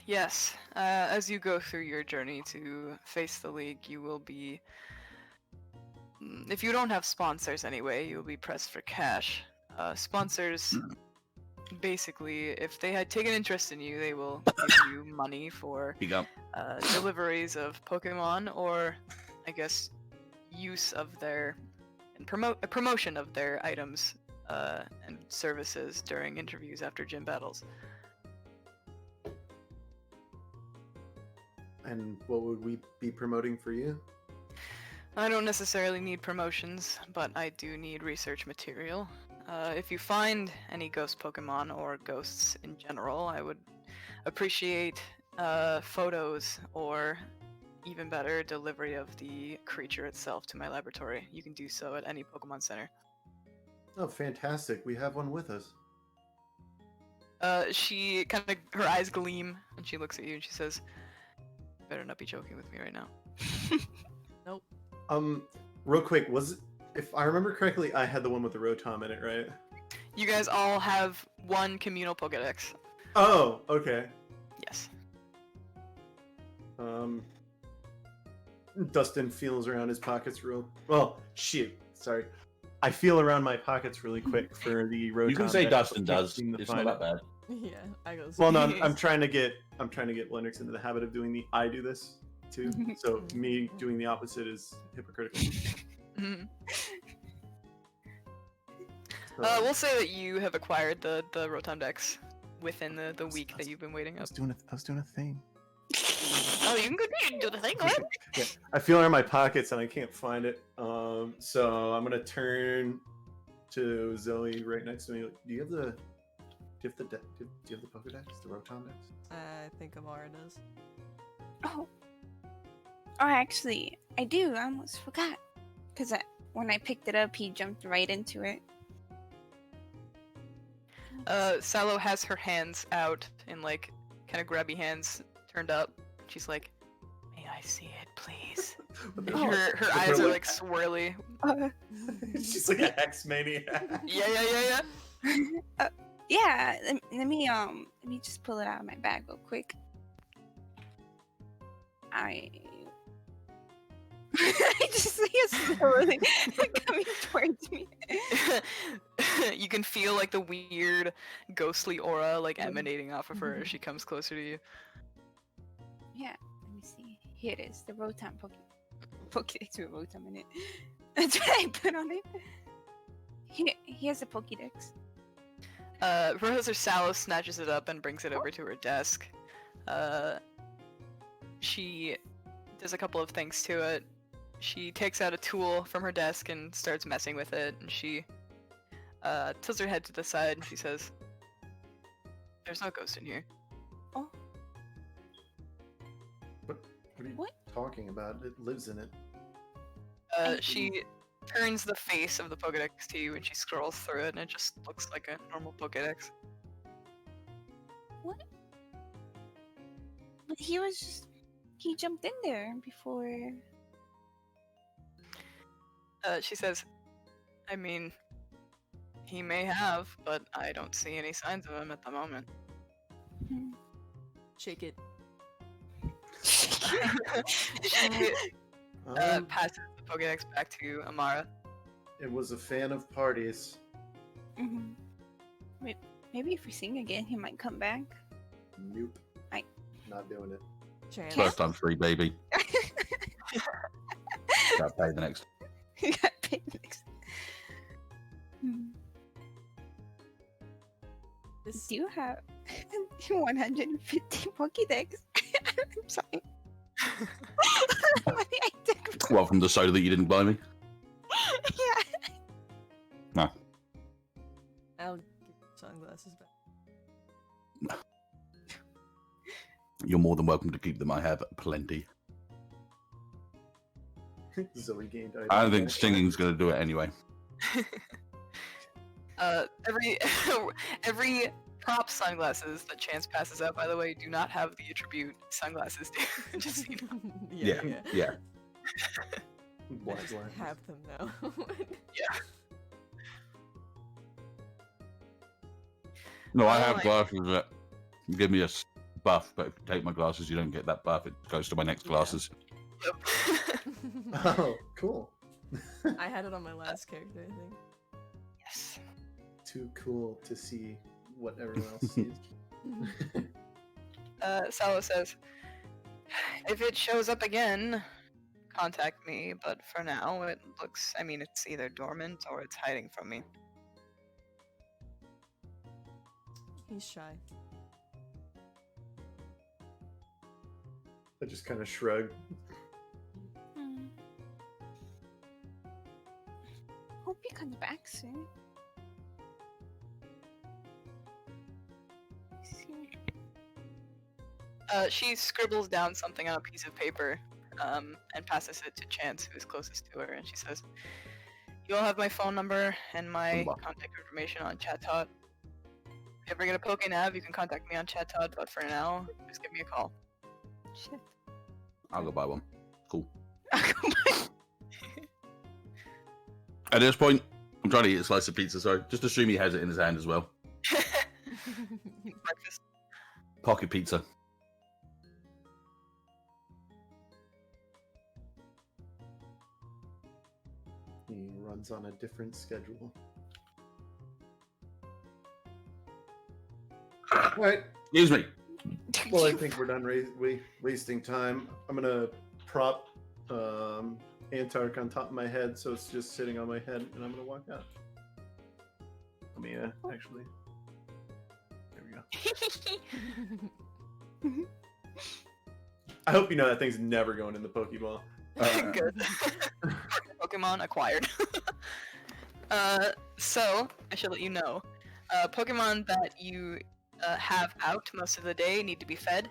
Yes, as you go through your journey to face the League, you will be... If you don't have sponsors anyway, you'll be pressed for cash. Sponsors, basically, if they had taken interest in you, they will give you money for You go. deliveries of Pokemon, or, I guess, use of their... and promotion of their items and services during interviews after gym battles. And what would we be promoting for you? I don't necessarily need promotions, but I do need research material. If you find any ghost Pokemon, or ghosts in general, I would appreciate photos, or even better, delivery of the creature itself to my laboratory. You can do so at any Pokemon Center. Oh, fantastic. We have one with us. She kind of, her eyes gleam, and she looks at you and she says, "You better not be joking with me right now." Nope. Real quick, if I remember correctly, I had the one with the Rotom in it, right? You guys all have one communal Pokedex. Oh, okay. Yes. Dustin feels around his pockets sorry. I feel around my pockets really quick for the Rotom. You can say deck, Dustin but can't does. seem to It's find not that it. bad. Yeah, I go. Well, no, I'm trying to get Lennox into the habit of doing the I do this too. So me doing the opposite is hypocritical. Mhm. So, We'll say that you have acquired the Rotom Dex within the week that you've been waiting I up. was doing a thing. Oh, you can continue to do the thing, go ahead. Yeah, I feel around my pockets and I can't find it. So I'm gonna turn to Zoe right next to me. Do you have the Pokedex, the Rotom Dex? I think Amara does. Oh, actually, I do. I almost forgot. Because when I picked it up, he jumped right into it. Sallow has her hands out in like kind of grabby hands turned up. She's like, "May I see it, please?" And her eyes are like swirly. Uh, She's like a hex maniac. Yeah. Yeah, let me just pull it out of my bag real quick. I just see it slowly coming towards me. You can feel like the weird ghostly aura like emanating off of her as she comes closer to you. Yeah, let me see. Here it is, the Rotom Pokédex with Rotom in it. That's what I put on it. Here's the Pokédex. Professor Sallow snatches it up and brings it over to her desk. She does a couple of things to it. She takes out a tool from her desk and starts messing with it, and she tilts her head to the side and she says, "There's no ghost in here." Oh, What are you What? talking about? It lives in it. She turns the face of the Pokedex to you and she scrolls through it, and it just looks like a normal Pokedex. what? But he jumped in there before. She says, "I mean, he may have, but I don't see any signs of him at the moment." Hmm. Shake it. She passes the Pokedex back to Amara. It was a fan of parties. Mhm. Maybe if we sing again, he might come back. Nope. I- Not doing it. Chance. First time free, baby. Gotta pay the next. He got paid next. This Do you have 150 Pokédex? I'm sorry. I took- Well, from the soda that you didn't buy me. yeah. I'll give you sunglasses back. You're more than welcome to keep them. I have plenty. Zoe gained. I don't think singing's gonna do it anyway. Every prop sunglasses that Chance passes out, by the way, do not have the attribute sunglasses do. Just so you know. Yeah. I Black just lines. have them now. No, I Oh have my- glasses that give me a buff, but if you take my glasses, you don't get that buff. It goes to my next Yeah. glasses. Oh, cool. I had it on my last character, I think. Yes. Too cool to see what everyone else sees. Salo says, "If it shows up again, contact me, but for now it looks, I mean, it's either dormant or it's hiding from me." He's shy. I just kind of shrug. Hmm. Hope he comes back soon. See. She scribbles down something on a piece of paper, and passes it to Chance, who is closest to her, and she says, "You all have my phone number and my Number. contact information on ChatTod. If you ever get a Pokenav, you can contact me on ChatTod, but for now, just give me a call." Shit. I'll go buy one. Cool. At this point, I'm trying to eat a slice of pizza, so just assume he has it in his hand as well. Breakfast. Pocket pizza. He runs on a different schedule. Alright, Excuse me. well, I think we're done wasting time. I'm gonna prop Antark on top of my head so it's just sitting on my head, and I'm gonna walk out. Let me actually. There we go. I hope you know that thing's never going in the Pokeball. Good. Pokemon acquired. So, I should let you know. Pokemon that you have out most of the day need to be fed.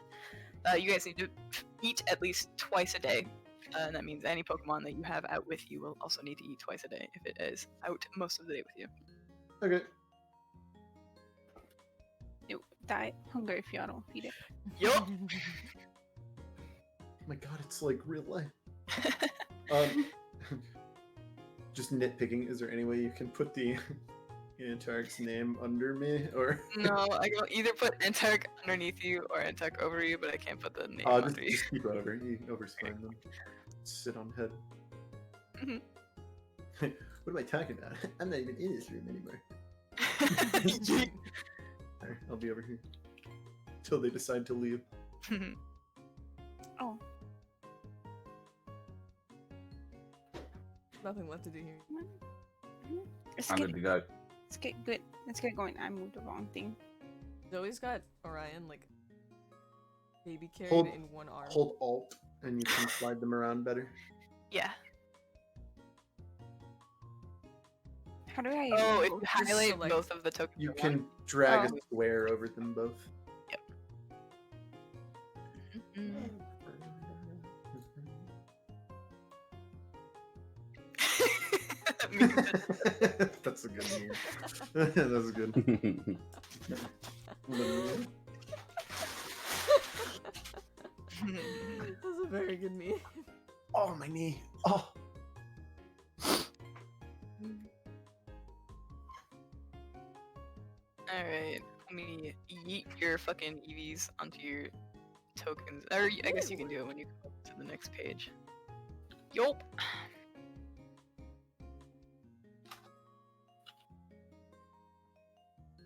You guys need to eat at least twice a day. And that means any Pokemon that you have out with you will also need to eat twice a day if it is out most of the day with you. Okay. You die hunger if y'all don't feed it. Yup. Oh my god, it's like real life. Just nitpicking, is there any way you can put the Antark's name under me, or No, I can either put Antark underneath you or Antark over you, but I can't put the name just, under you. just keep over. You over's fine then. Sit on head. Mhm. What am I talking about? I'm not even in this room anymore. Yeet. Alright, I'll be over here till they decide to leave. Oh, Nothing left to do here. let's I'm get, good to go. let's get good. Let's get going. I moved the wrong thing. Zoe's got Orion like baby carried Hold- in one arm. Hold Alt, and you can slide them around better. Yeah. How do I? Oh, if move? you highlight select- both of the tokens You at can once. drag Oh. a square over them both. Mhm. Me too. That's a good meme. That's good. That's a very good meme. Oh, my knee. Oh. Alright, let me yeet your fucking EVs onto your tokens. Or I guess you can do it when you go to the next page. Yup.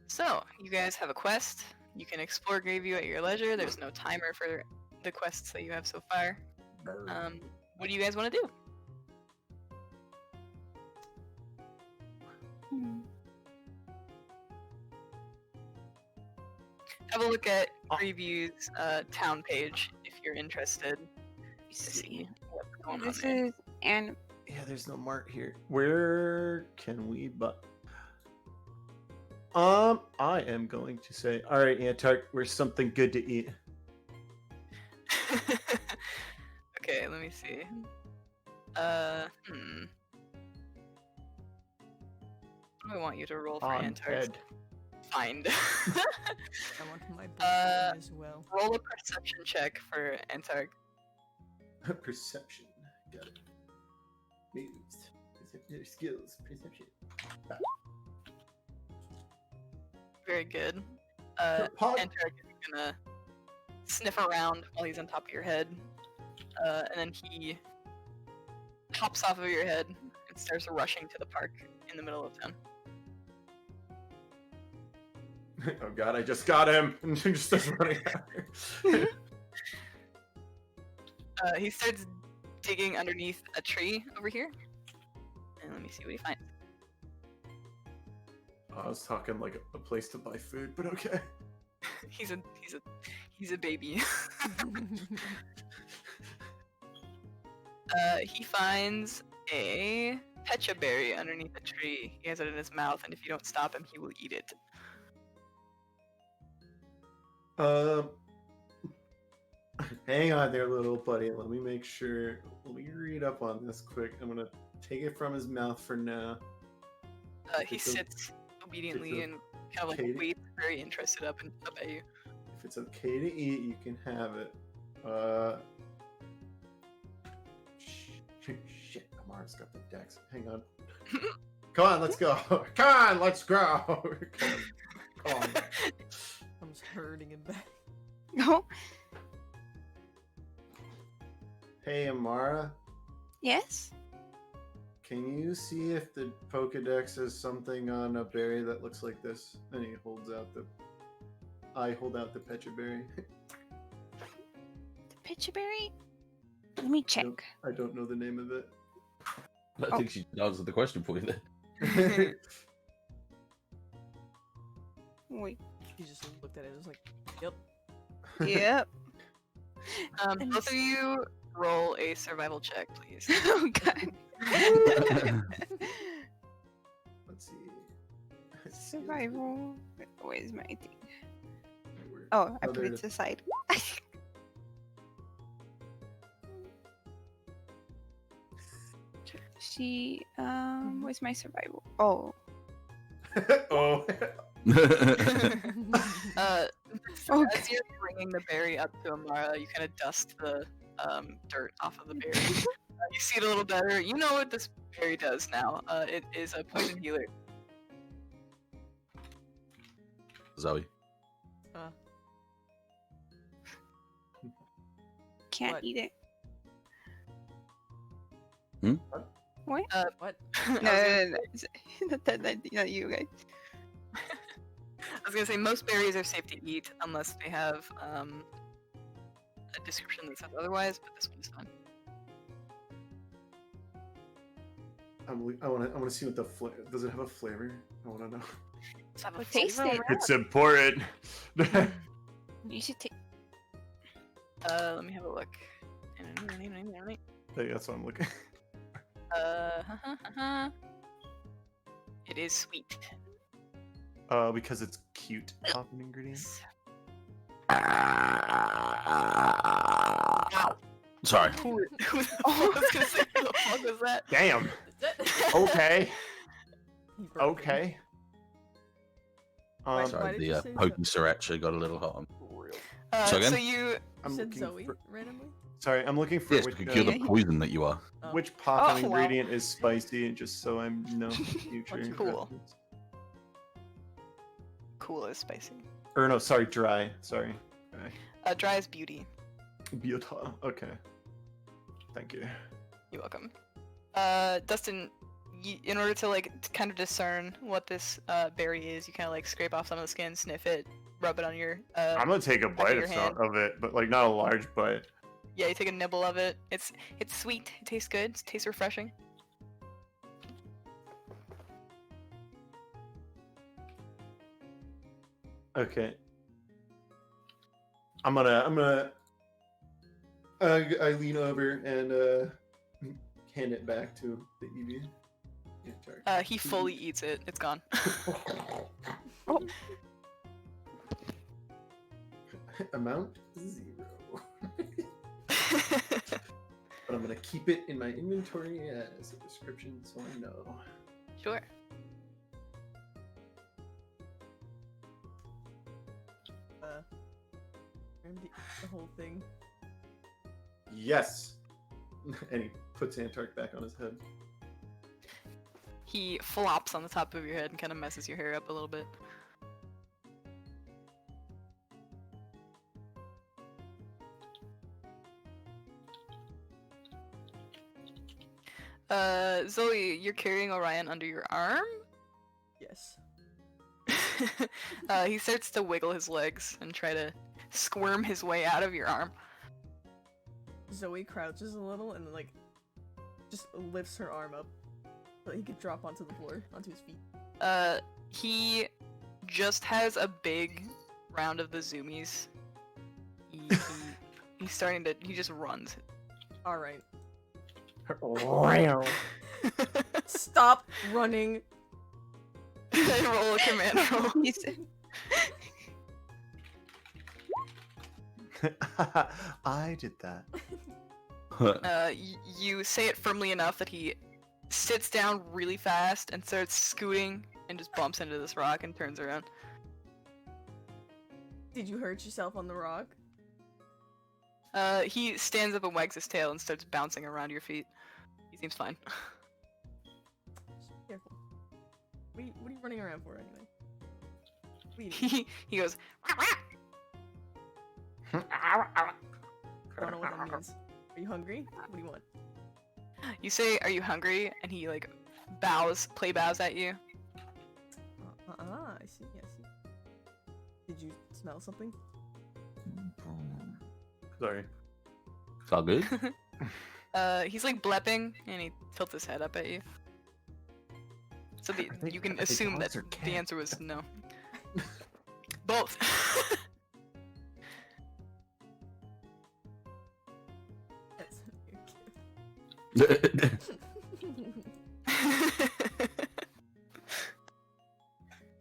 So, you guys have a quest. You can explore Graveview at your leisure. There's no timer for the quests that you have so far. What do you guys want to do? Hmm. Have a look at Greview's town page if you're interested to see what's going on This there. is and Yeah, there's no mark here. Where can we I am going to say, all right, Antark, where's something good to eat? Okay, let me see. What do I want you to roll for On Antark's head. find? I want my book as well. Roll a perception check for Antark. Perception. Got it. Moves. Perception. Skills. Perception. Very good. Pod- Antark is gonna sniff around while he's on top of your head. And then he hops off of your head and starts rushing to the park in the middle of town. Oh god, I just got him! And he just starts running after. He starts digging underneath a tree over here. And let me see what he finds. I was talking like a place to buy food, but okay. He's a baby. He finds a pecha berry underneath a tree. He has it in his mouth, and if you don't stop him, he will eat it. Hang on there, little buddy. Let me make sure. Let me read up on this quick. I'm gonna take it from his mouth for now. He It's a- sits obediently a and kind of like Katie? waits, very interested up at you. If it's okay to eat, you can have it. Shit, Amara's got the dex. Hang on. Come on, let's go. Come on, let's go. Come on. I'm just hurting in back. no. Hey, Amara, Yes. can you see if the Pokedex has something on a berry that looks like this? And he holds out the. I hold out the Pecha berry. The pitcher berry. Let me check. I don't know the name of it. I think she answered the question for you then. Wait. He just looked at it and was like, yep. Yep. Both of you roll a survival check, please. Oh god. Let's see. Survival. Where's my thing? Where- Oh, I Oh, put there it it is. to the side. She where's my survival? Oh. Oh. Okay. As you're bringing the berry up to Amara, you kind of dust the dirt off of the berry. You see it a little better. You know what this berry does now. It is a poison healer. Zoe. Can't What? eat it. What? No, no, no. Not you guys. I was gonna say most berries are safe to eat unless they have a description that says otherwise, but this one's fine. I want to see what the flavor. Does it have a flavor? I want to know. Let's have a Well, taste flavor it. on It's important. You should take. that. Let me have a look. Hey, that's what I'm looking. It is sweet. Because it's cute. Popping ingredients. Sorry. Who the fuck was gonna say who the fuck was that? Damn. Okay. Okay. Why Sorry, did the you say pokey sriracha got a little hot. So again? you You I'm said looking Zoe for. randomly? Sorry, I'm looking for Yes, which, to cure the yeah. poison that you are. Oh. which popping Oh, wow. ingredient is spicy, just so I know future. Cool. reference. cool is spicy. Or no, sorry, dry. Sorry. Dry is beauty. Beautiful. Okay. Thank you. You're welcome. Dustin, in order to kind of discern what this berry is, you kind of like scrape off some of the skin, sniff it, rub it on your. I'm gonna take a back bite your of, hand. of it, but like not a large bite. Yeah, you take a nibble of it. It's sweet. It tastes good. It tastes refreshing. Okay. I lean over and hand it back to the EV. He fully eats it. It's gone. Amount 0. But I'm gonna keep it in my inventory as a description so I know. Sure. The whole thing. Yes. And he puts Antark back on his head. He flops on the top of your head and kind of messes your hair up a little bit. Zoe, you're carrying Orion under your arm? Yes. He starts to wiggle his legs and try to squirm his way out of your arm. Zoe crouches a little and like just lifts her arm up so that he could drop onto the floor, onto his feet. He just has a big round of the zoomies. He's starting to. He just runs. All right. Wow. Stop running. Roll a command roll. I did that. You say it firmly enough that he sits down really fast and starts scooting and just bumps into this rock and turns around. Did you hurt yourself on the rock? He stands up and wags his tail and starts bouncing around your feet. He seems fine. Just be careful. What are you running around for anyway? What are you doing? He goes. I don't know what that means. Are you hungry? What do you want? You say, "Are you hungry?" And he like play bows at you. I see. Did you smell something? Sorry. It's all good. He's like blepping and he tilts his head up at you. So you can assume that the answer was no. Both. That's very cute.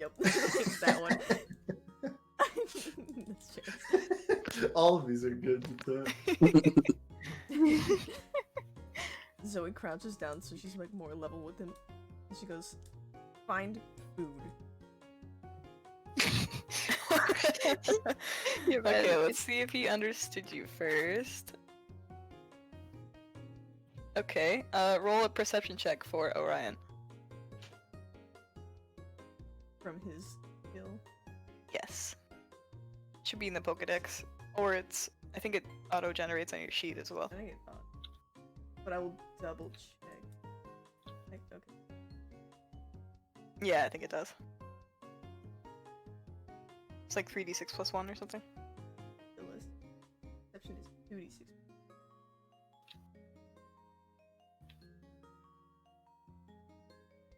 Yep, it's that one. That's true. All of these are good. Zoe crouches down so she's like more level with him. And she goes, "Find food." Okay, let's see if he understood you first. Okay, roll a perception check for Orion. From his skill. Yes. Should be in the Pokedex, or I think it auto generates on your sheet as well. I think it thought. But I will double check. Okay. Yeah, I think it does. It's like 3d6 plus 1 or something. The list. Exception is 2d6.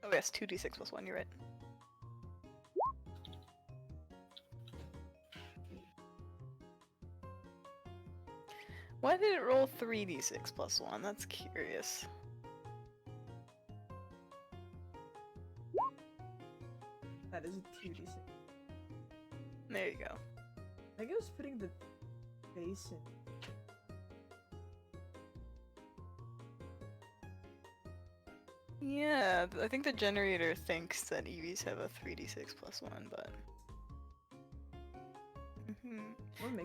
Oh yes, 2d6 plus 1, you're right. Why did it roll 3d6 plus 1? That's curious. That is a 2d6. There you go. I think I was putting the base in. Yeah, I think the generator thinks that EVs have a 3d6 plus 1, but...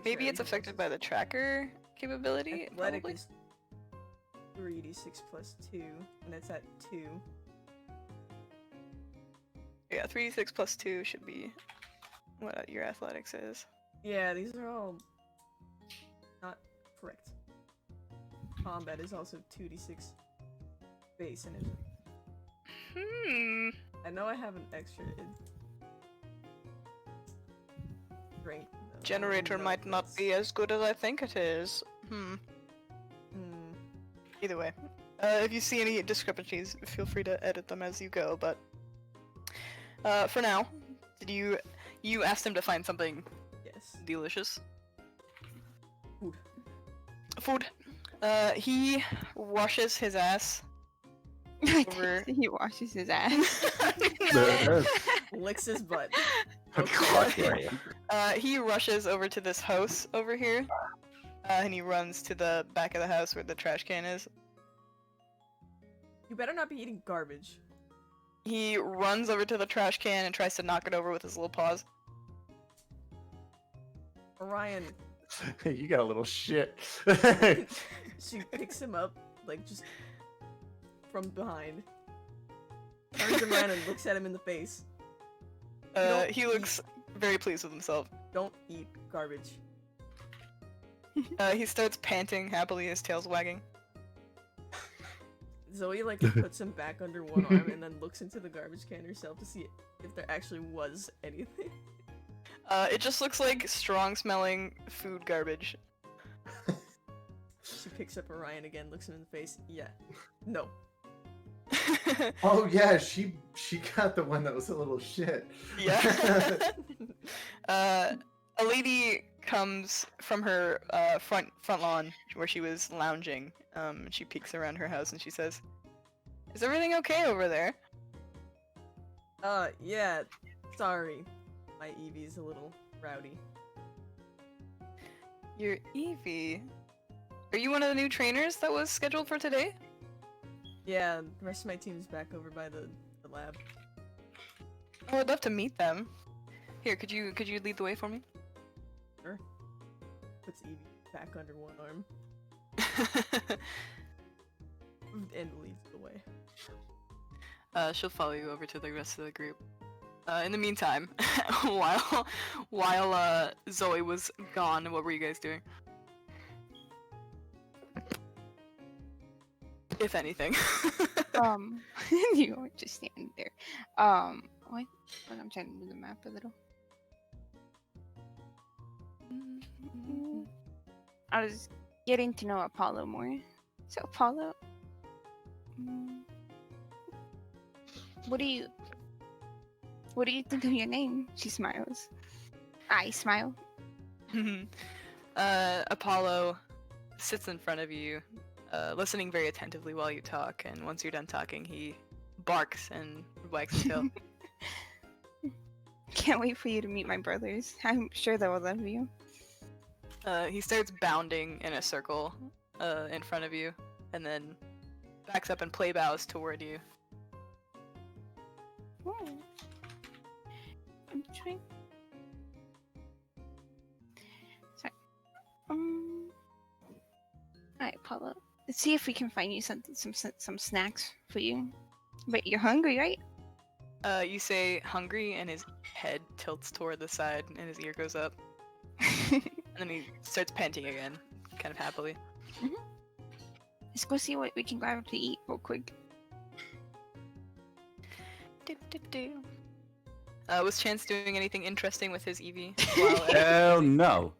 Maybe it's affected by the tracker capability? Athletic Probably? is 3d6 plus 2, and it's at 2. Yeah, 3d6 plus 2 should be what your athletics is. Yeah, these are all not correct. Combat is also 2d6 base, and it's... I know I have an extra strength. though. Generator No, might not that's- be as good as I think it is. Either way. If you see any discrepancies, feel free to edit them as you go, but... for now, did you asked him to find something Yes. delicious? Food. Food. He washes his ass. Over- He washes his ass. No. Licks his butt. He rushes over to this house over here, and he runs to the back of the house where the trash can is. You better not be eating garbage. He runs over to the trash can and tries to knock it over with his little paws. Orion, You got a little shit. she picks him up, like, just from behind. Turns him around and looks at him in the face. Don't He looks very pleased with himself. Don't eat garbage. He starts panting happily, his tail's wagging. Zoe, like, puts him back under one arm and then looks into the garbage can herself to see if there actually was anything. It just looks like strong-smelling food garbage. She picks up Orion again, looks him in the face. Yeah. No. Oh yeah, she got the one that was a little shit. Yeah. A lady comes from her front lawn where she was lounging. She peeks around her house and she says, "Is everything okay over there?" Yeah. Sorry. My Eevee's a little rowdy. Your Eevee? Are you one of the new trainers that was scheduled for today? Yeah, the rest of my team's back over by the lab. Oh, I'd love to meet them. Here, could you lead the way for me? Sure. Puts Eevee back under one arm and leads the way. She'll follow you over to the rest of the group. In the meantime, while Zoe was gone, what were you guys doing? If anything. You were just standing there. What? I'm trying to move the map a little. I was getting to know Apollo more. So Apollo, what do you think of your name? She smiles. I smile. Apollo sits in front of you, listening very attentively while you talk, and once you're done talking, he barks and wags his tail. Can't wait for you to meet my brothers. I'm sure they will love you. He starts bounding in a circle in front of you, and then backs up and play bows toward you. Oh. I'm trying. Sorry. Alright, Apollo. Let's see if we can find you some snacks for you. But you're hungry, right? You say hungry, and his head tilts toward the side, and his ear goes up. And then he starts panting again, kind of happily. Let's go see what we can grab to eat real quick. Was Chance doing anything interesting with his Eevee? Hell no.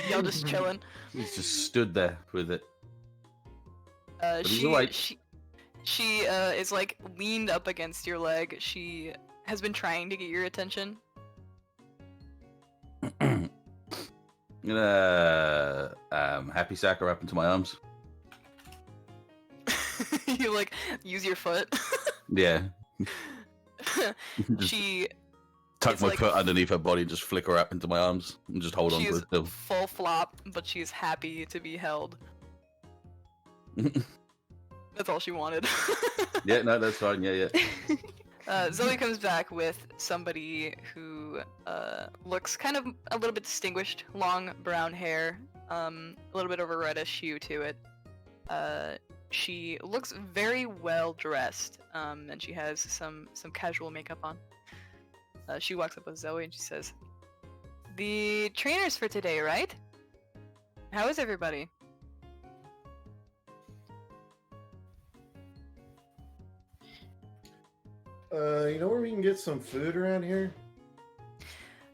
Y'all just chilling. He's just stood there with it. But he's She awake. she is like leaned up against your leg. She has been trying to get your attention. I'm gonna happy sack her up into my arms. You like use your foot. Yeah. Just She tuck it's my like- foot underneath her body, just flick her up into my arms, and just hold on to she's her still. full flop, but she's happy to be held. That's all she wanted. Yeah, no, that's fine. Yeah, yeah. Zoe comes back with somebody who looks kind of a little bit distinguished. Long brown hair, a little bit of a reddish hue to it. She looks very well dressed, and she has some casual makeup on. She walks up with Zoe and she says, "The trainers for today, right? How is everybody?" You know where we can get some food around here?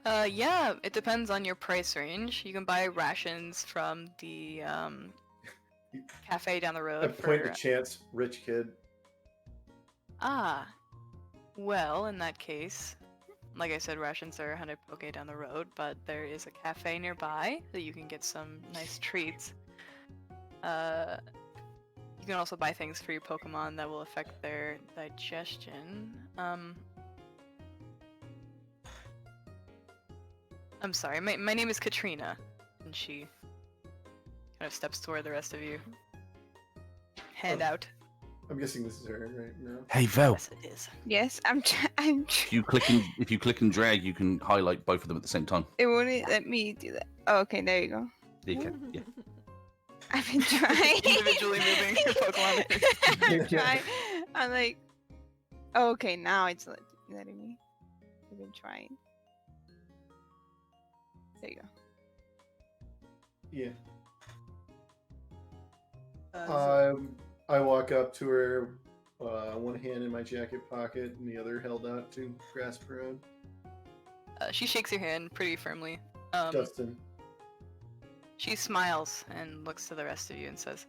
Yeah, it depends on your price range. You can buy rations from the cafe down the I road point for to Chance, rich kid. Ah. Well, in that case, like I said, rations are 100 Poke down the road, but there is a cafe nearby that you can get some nice treats. You can also buy things for your Pokemon that will affect their digestion. I'm sorry, my name is Katrina, and she kind of steps toward the rest of you. Hand Oh. out. I'm guessing this is her right now. Hey, Vel. Yes, it is. Yes, I'm. If you click and drag, you can highlight both of them at the same time. It wouldn't let me do that. Oh, okay, there you go. You can. Yeah. I've been trying. Individually moving your Pokemon. I'm trying. I'm like, oh, okay, now it's letting me. I've been trying. There you go. Yeah. So- I walk up to her, one hand in my jacket pocket and the other held out to grasp her own. She shakes your hand pretty firmly. Dustin. She smiles and looks to the rest of you and says,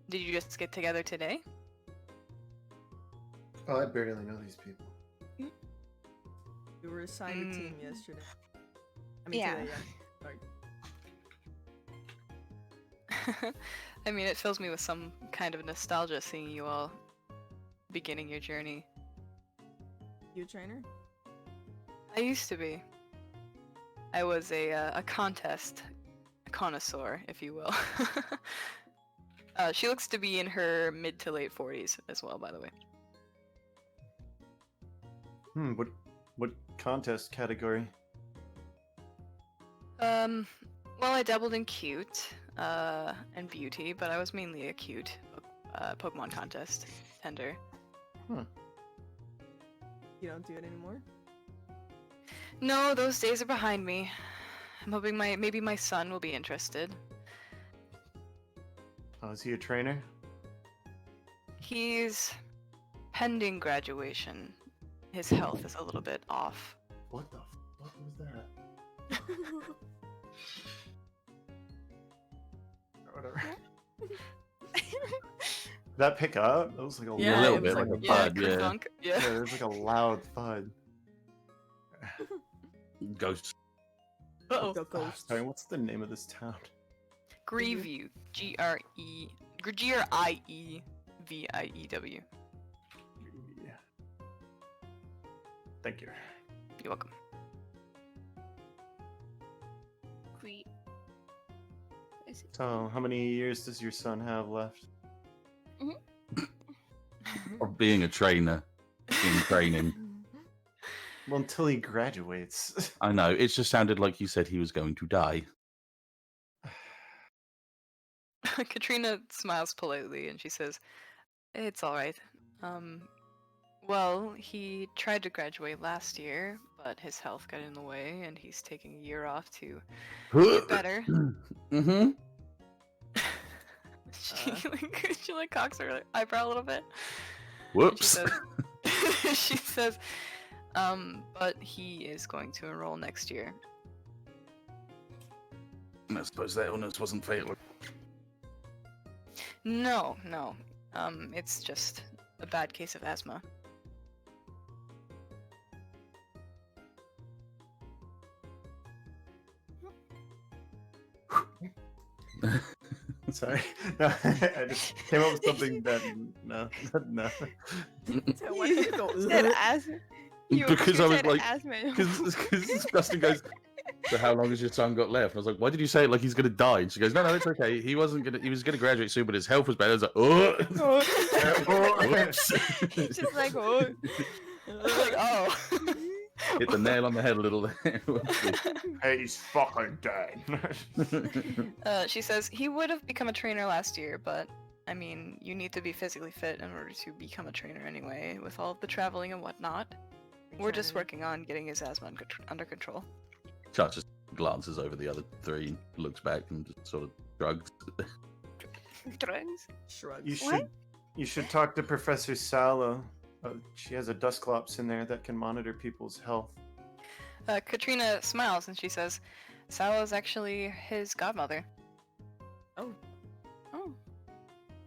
"Did you just get together today?" Oh, I barely know these people. We were assigned a team yesterday. I mean, Yeah. today, yeah. Sorry. I mean, it fills me with some kind of nostalgia seeing you all beginning your journey. You a trainer? I used to be. I was a contest connoisseur, if you will. She looks to be in her mid to late 40s as well, by the way. What contest category? Well, I dabbled in cute and beauty, but I was mainly a cute Pokemon contest tender. You don't do it anymore? No, those days are behind me. I'm hoping maybe my son will be interested. Oh, is he a trainer? He's pending graduation. His health is a little bit off. What the fuck was that? Whatever. Did that pick up? That was like a Yeah, a little it was bit, like, like- a Yeah, bud, yeah. Kerdunk, Yeah, yeah. there's like a loud thud. Ghost. Uh-oh. The ghost. Sorry, what's the name of this town? Grieview. G-R-I-E-V-I-E-W. Yeah. Thank you. You're welcome. Great. Is it- So, how many years does your son have left? Or being a trainer. In training. Well, until he graduates. I know, it just sounded like you said he was going to die. Katrina smiles politely and she says, "It's alright. Well, he tried to graduate last year, but his health got in the way, and he's taking a year off to get better. Mm-hmm. She like cocks her eyebrow a little bit. Whoops. And she says, but he is going to enroll next year. I suppose that illness wasn't fatal. No. It's just a bad case of asthma. Sorry. No, I just came up with something that no. So why did you go? Said asthma. Because I was said like, asthma. because Dustin goes, so how long has your son got left? And I was like, why did you say it like he's gonna die? And she goes, no, it's okay. He was gonna graduate soon, but his health was bad. I was like, whoops. He's just like, oh. Like, oh. Hit the nail on the head a little there. Hey, he's fucking dead. She says he would have become a trainer last year, but I mean, you need to be physically fit in order to become a trainer anyway, with all of the traveling and whatnot. We're just working on getting his asthma under control. Chuck just glances over the other three, looks back, and just sort of shrugs. Drugs? Shrugs. You should talk to Professor Salo. She has a Dusclops in there that can monitor people's health. Katrina smiles and she says, Salo's actually his godmother. Oh.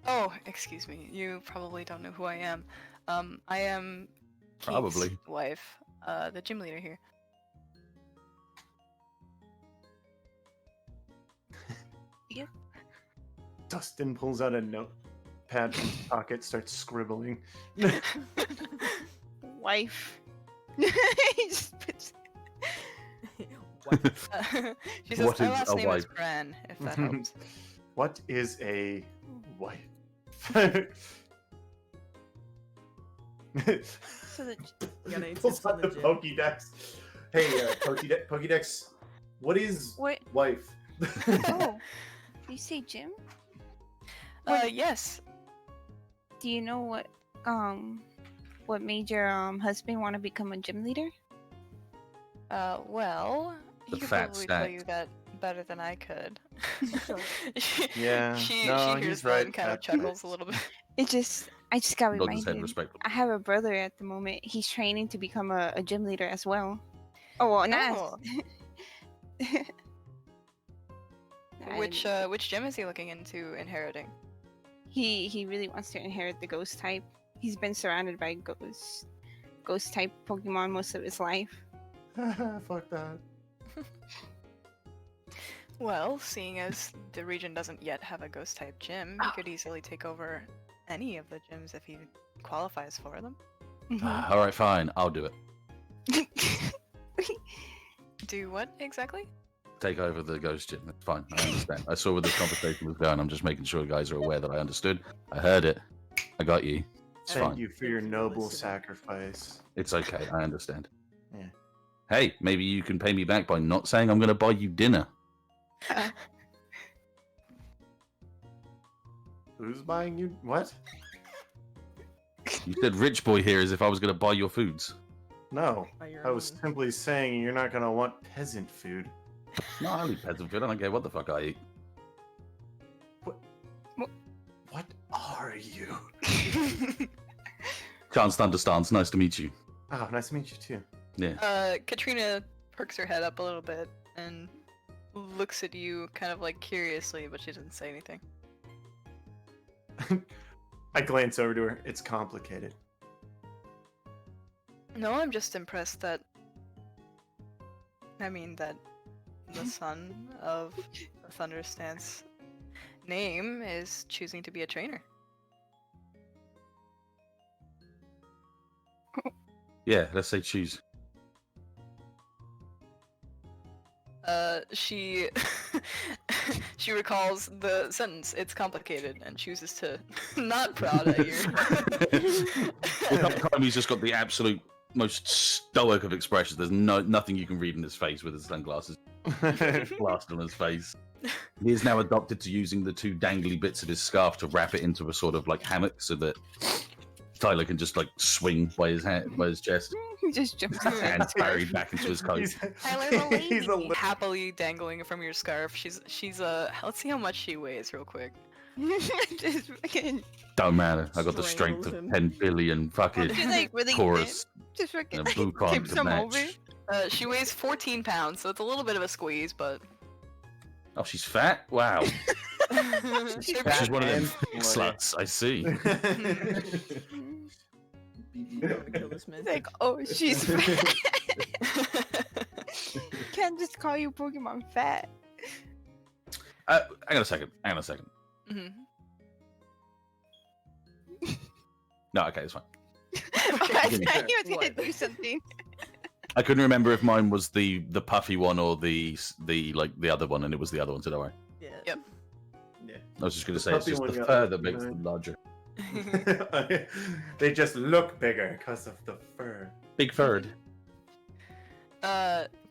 Oh, excuse me. You probably don't know who I am. I am Keith's Probably. wife, the gym leader here. Dustin pulls out a notepad from his pocket, starts scribbling. Wife. He just puts... She says, What my is last a name is wife? Bran, if that helps. What is a wife? So the... Gotta Pulls insist on out the the gym. Pokédex. Hey, Pokédex, what is What? wife? Oh. Did you say Jim? Yes. Do you know what made your husband want to become a gym leader? Well, The he could fat probably tell stack. you that better than I could. Yeah, She no, hears he's that right, and kind of Captain. chuckles a little bit. I just got Nods his head reminded. respectfully. I have a brother at the moment. He's training to become a gym leader as well. Oh, well, not. Oh. Which gym is he looking into inheriting? He really wants to inherit the ghost type. He's been surrounded by ghost type Pokemon most of his life. Fuck that. Well, seeing as the region doesn't yet have a ghost type gym, he could easily take over any of the gyms if he qualifies for them. Mhm. All right, fine. I'll do it. Do what exactly? Take over the ghost gym. It's fine. I understand. I saw where this conversation was going. I'm just making sure you guys are aware that I understood. I heard it. I got you. It's Thank fine. you for your Thank you for noble listening. sacrifice. It's okay. I understand. Yeah. Hey, maybe you can pay me back by not saying I'm going to buy you dinner. Who's buying you? What? You said rich boy here as if I was going to buy your foods. No, By your I was own. simply saying you're not gonna want peasant food. No, I'll eat peasant food. I don't care what the fuck I eat. What are you? Can't understand. Nice to meet you. Oh, nice to meet you too. Yeah. Katrina perks her head up a little bit and looks at you kind of like curiously, but she doesn't say anything. I glance over to her. It's complicated. No, I'm just impressed that that the son of the Thunderstance name is choosing to be a trainer. Yeah, let's say choose. She she recalls the sentence, it's complicated, and chooses to not proud at you. The whole time he's just got the absolute most stoic of expressions. There's nothing you can read in his face with his sunglasses plastered on his face. He is now adopted to using the two dangly bits of his scarf to wrap it into a sort of like hammock so that Tyler can just like swing by his hand, by his chest, He just jumps his in. hands buried back into his coat. Tyler's a lady. He's a Happily dangling from your scarf. She's let's see how much she weighs real quick. Just fucking. Don't matter. I got the strength Strangles of him. 10 billion fucking She's like really Taurus thin. Just fucking and a blue card tips to him over. match. She weighs 14 pounds, so it's a little bit of a squeeze, but Oh, she's fat? Wow. She's She's one of them and thick bloody. sluts, I see. BD, I'm gonna kill this man. It's like, oh, she's fat. Can't just call you Pokemon fat. Hang on a second. Mhm. No, okay, it's fine. I Give me thought he was gonna What? do something. I couldn't remember if mine was the puffy one or the other one, and it was the other one, so don't worry. Yeah. Yep. Yeah. I was just going to The say, it's puffy just one the got fur left that makes behind. them larger. They just look bigger because of the fur. Big furred.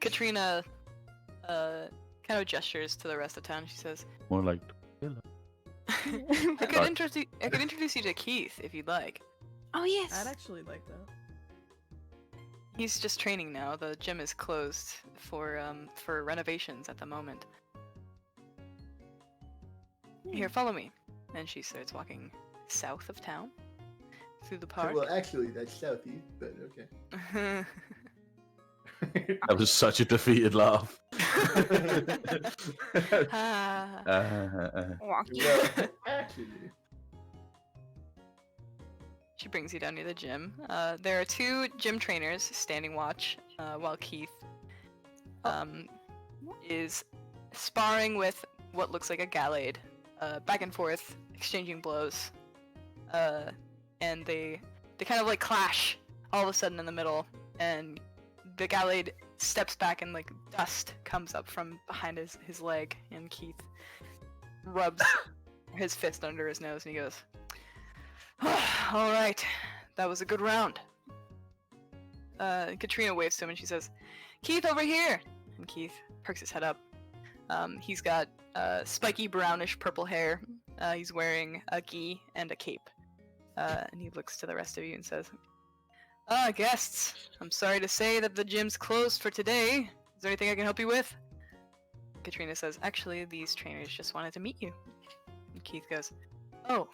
Katrina kind of gestures to the rest of town. She says, More like. I could introduce you to Keith if you'd like. Oh yes. I'd actually like that. He's just training now. The gym is closed for renovations at the moment. Here, follow me. And she starts walking south of town through the park. Well, actually, that's southeast, but okay. That was such a defeated laugh. Ah. Walk. Well, actually. She brings you down near the gym. There are two gym trainers standing watch while Keith is sparring with what looks like a Gallade, back and forth, exchanging blows. And they kind of like clash all of a sudden in the middle, and the Gallade steps back and like dust comes up from behind his leg, and Keith rubs his fist under his nose and he goes, all right, that was a good round. Katrina waves to him and she says, Keith, over here! And Keith perks his head up. He's got spiky brownish purple hair. He's wearing a gi and a cape. And he looks to the rest of you and says, guests, I'm sorry to say that the gym's closed for today. Is there anything I can help you with? Katrina says, actually, these trainers just wanted to meet you. And Keith goes, oh.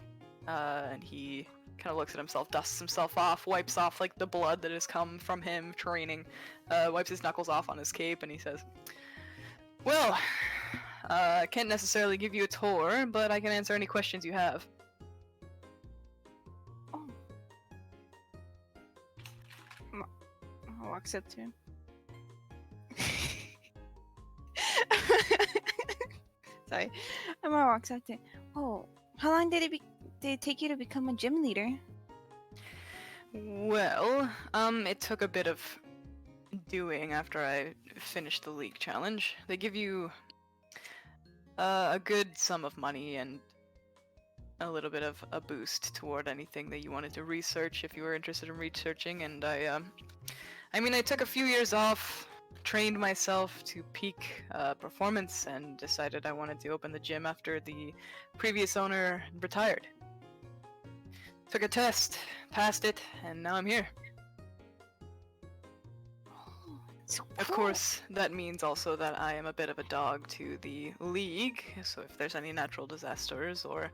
And he kind of looks at himself, dusts himself off, wipes off like the blood that has come from him training, wipes his knuckles off on his cape, and he says, well, I can't necessarily give you a tour, but I can answer any questions you have. Oh. Walks up to him. Sorry. Amara walks up to him. Oh, how long did it take you to become a gym leader? Well, it took a bit of doing after I finished the league challenge. They give you a good sum of money and a little bit of a boost toward anything that you wanted to research if you were interested in researching, and I took a few years off, trained myself to peak performance, and decided I wanted to open the gym after the previous owner retired. Took a test, passed it, and now I'm here. So Of cool. course, that means also that I am a bit of a dog to the league, so if there's any natural disasters or,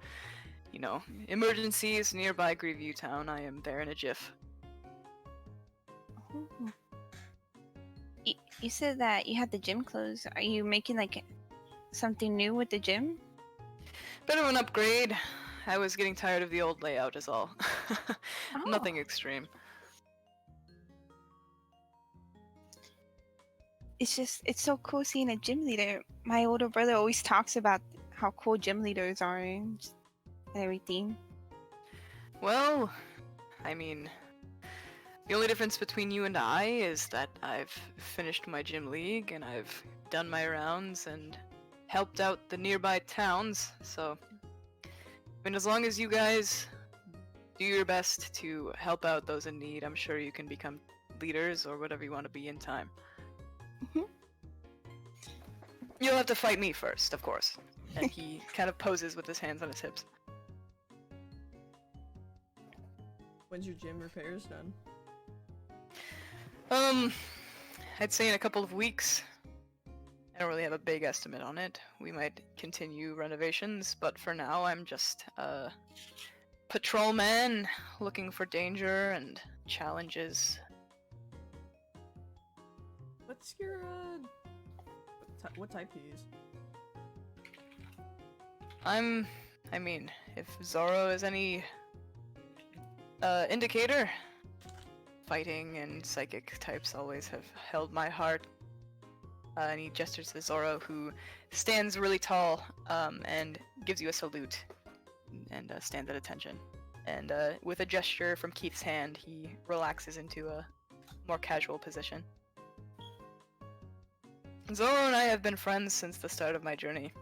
emergencies nearby Grieview Town, I am there in a jiff. Oh. You said that you had the gym closed. Are you making like something new with the gym? Bit of an upgrade. I was getting tired of the old layout is all. Oh. Nothing extreme. It's so cool seeing a gym leader. My older brother always talks about how cool gym leaders are and everything. Well, the only difference between you and I is that I've finished my gym league and I've done my rounds and helped out the nearby towns, so as long as you guys do your best to help out those in need, I'm sure you can become leaders or whatever you want to be in time. Mhm. You'll have to fight me first, of course. And he kind of poses with his hands on his hips. When's your gym repairs done? I'd say in a couple of weeks. I don't really have a big estimate on it. We might continue renovations, but for now I'm just a patrolman looking for danger and challenges. What's your, what type do you use? I mean, if Zorro is any indicator, fighting and psychic types always have held my heart. And he gestures to Zorro, who stands really tall and gives you a salute and stands at attention. And with a gesture from Keith's hand, he relaxes into a more casual position. Zorro and I have been friends since the start of my journey.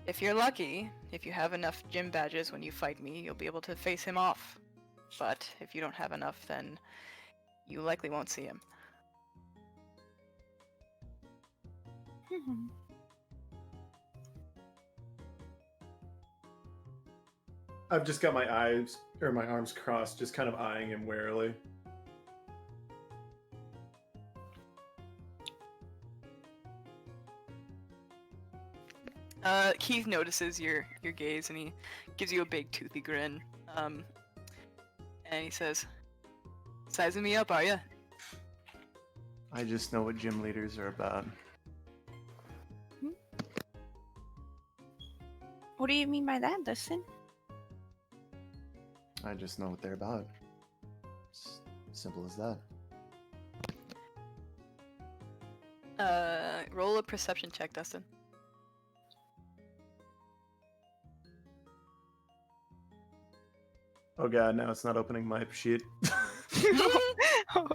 If you're lucky, if you have enough gym badges when you fight me, you'll be able to face him off. But if you don't have enough, then you likely won't see him. I've just got my arms crossed, just kind of eyeing him warily. Keith notices your gaze and he gives you a big toothy grin. And he says, "Sizing me up, are ya?" I just know what gym leaders are about. What do you mean by that, Dustin? I just know what they're about. It's simple as that. Roll a perception check, Dustin. Oh god, now it's not opening my sheet.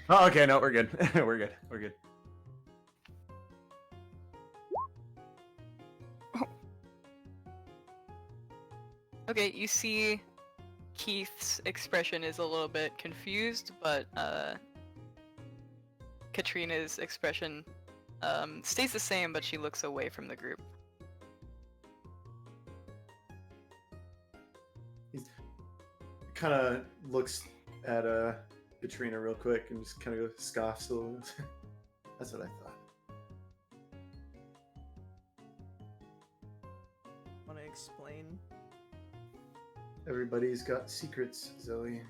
Oh, okay, no, we're good. We're good. We're good. Okay, you see Keith's expression is a little bit confused, but Katrina's expression stays the same, but she looks away from the group. Kind of looks at Katrina real quick and just kind of scoffs a little. That's what I thought. Want to explain? Everybody's got secrets, Zoe.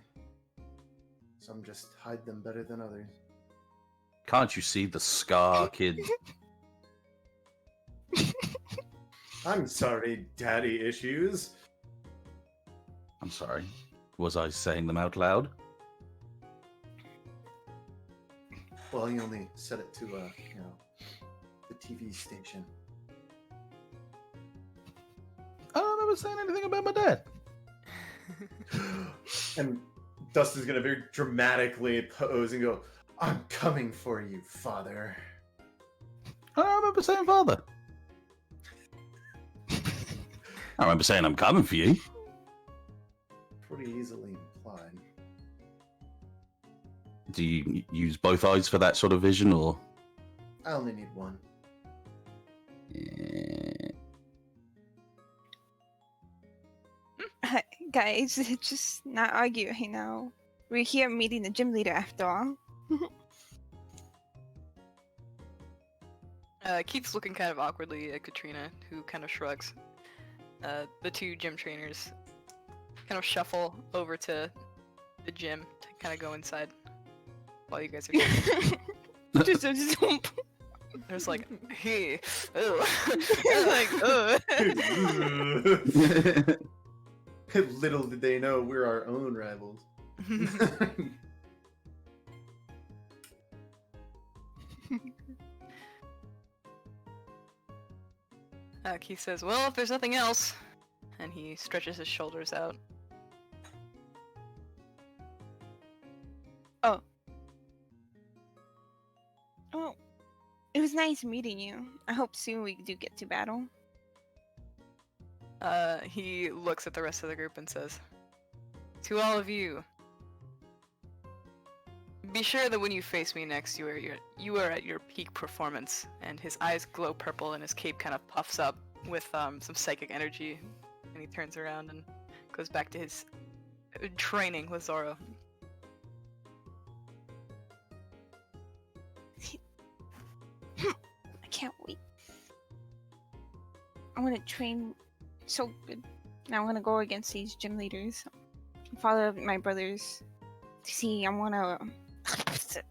Some just hide them better than others. Can't you see the scar, kid? I'm sorry, daddy issues. I'm sorry. Was I saying them out loud? Well, you only said it to, the TV station. I don't remember saying anything about my dad. And Dustin's gonna very dramatically pose and go, "I'm coming for you, father." I don't remember saying father. I remember saying I'm coming for you. Pretty easily implied. Do you use both eyes for that sort of vision, or? I only need one. Guys, just not argue right now. We're here meeting the gym leader after all. Keith's looking kind of awkwardly at Katrina, who kind of shrugs. The two gym trainers kind of shuffle over to the gym to kind of go inside while you guys are here. just There's like, hey, oh. like, Little did they know we're our own rivals. Keith says, "Well, if there's nothing else," and he stretches his shoulders out. Oh, it was nice meeting you. I hope soon we do get to battle. He looks at the rest of the group and says, "To all of you, be sure that when you face me next, you are at your peak performance." And his eyes glow purple, and his cape kind of puffs up with some psychic energy. And he turns around and goes back to his training with Zoro. I can't wait. I'm gonna train so good. Now I'm gonna go against these gym leaders. Follow my brothers. See, I wanna.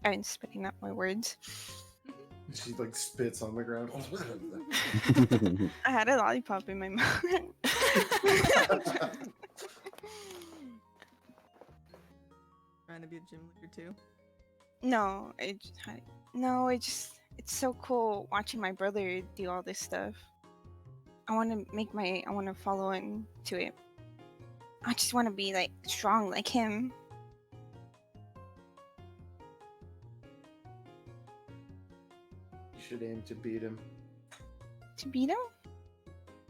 I'm spitting out my words. She like spits on the ground. I had a lollipop in my mouth. Trying to be a gym leader too. No, it's so cool watching my brother do all this stuff. I want to follow into it. I just want to be like strong like him. You should aim to beat him. To beat him?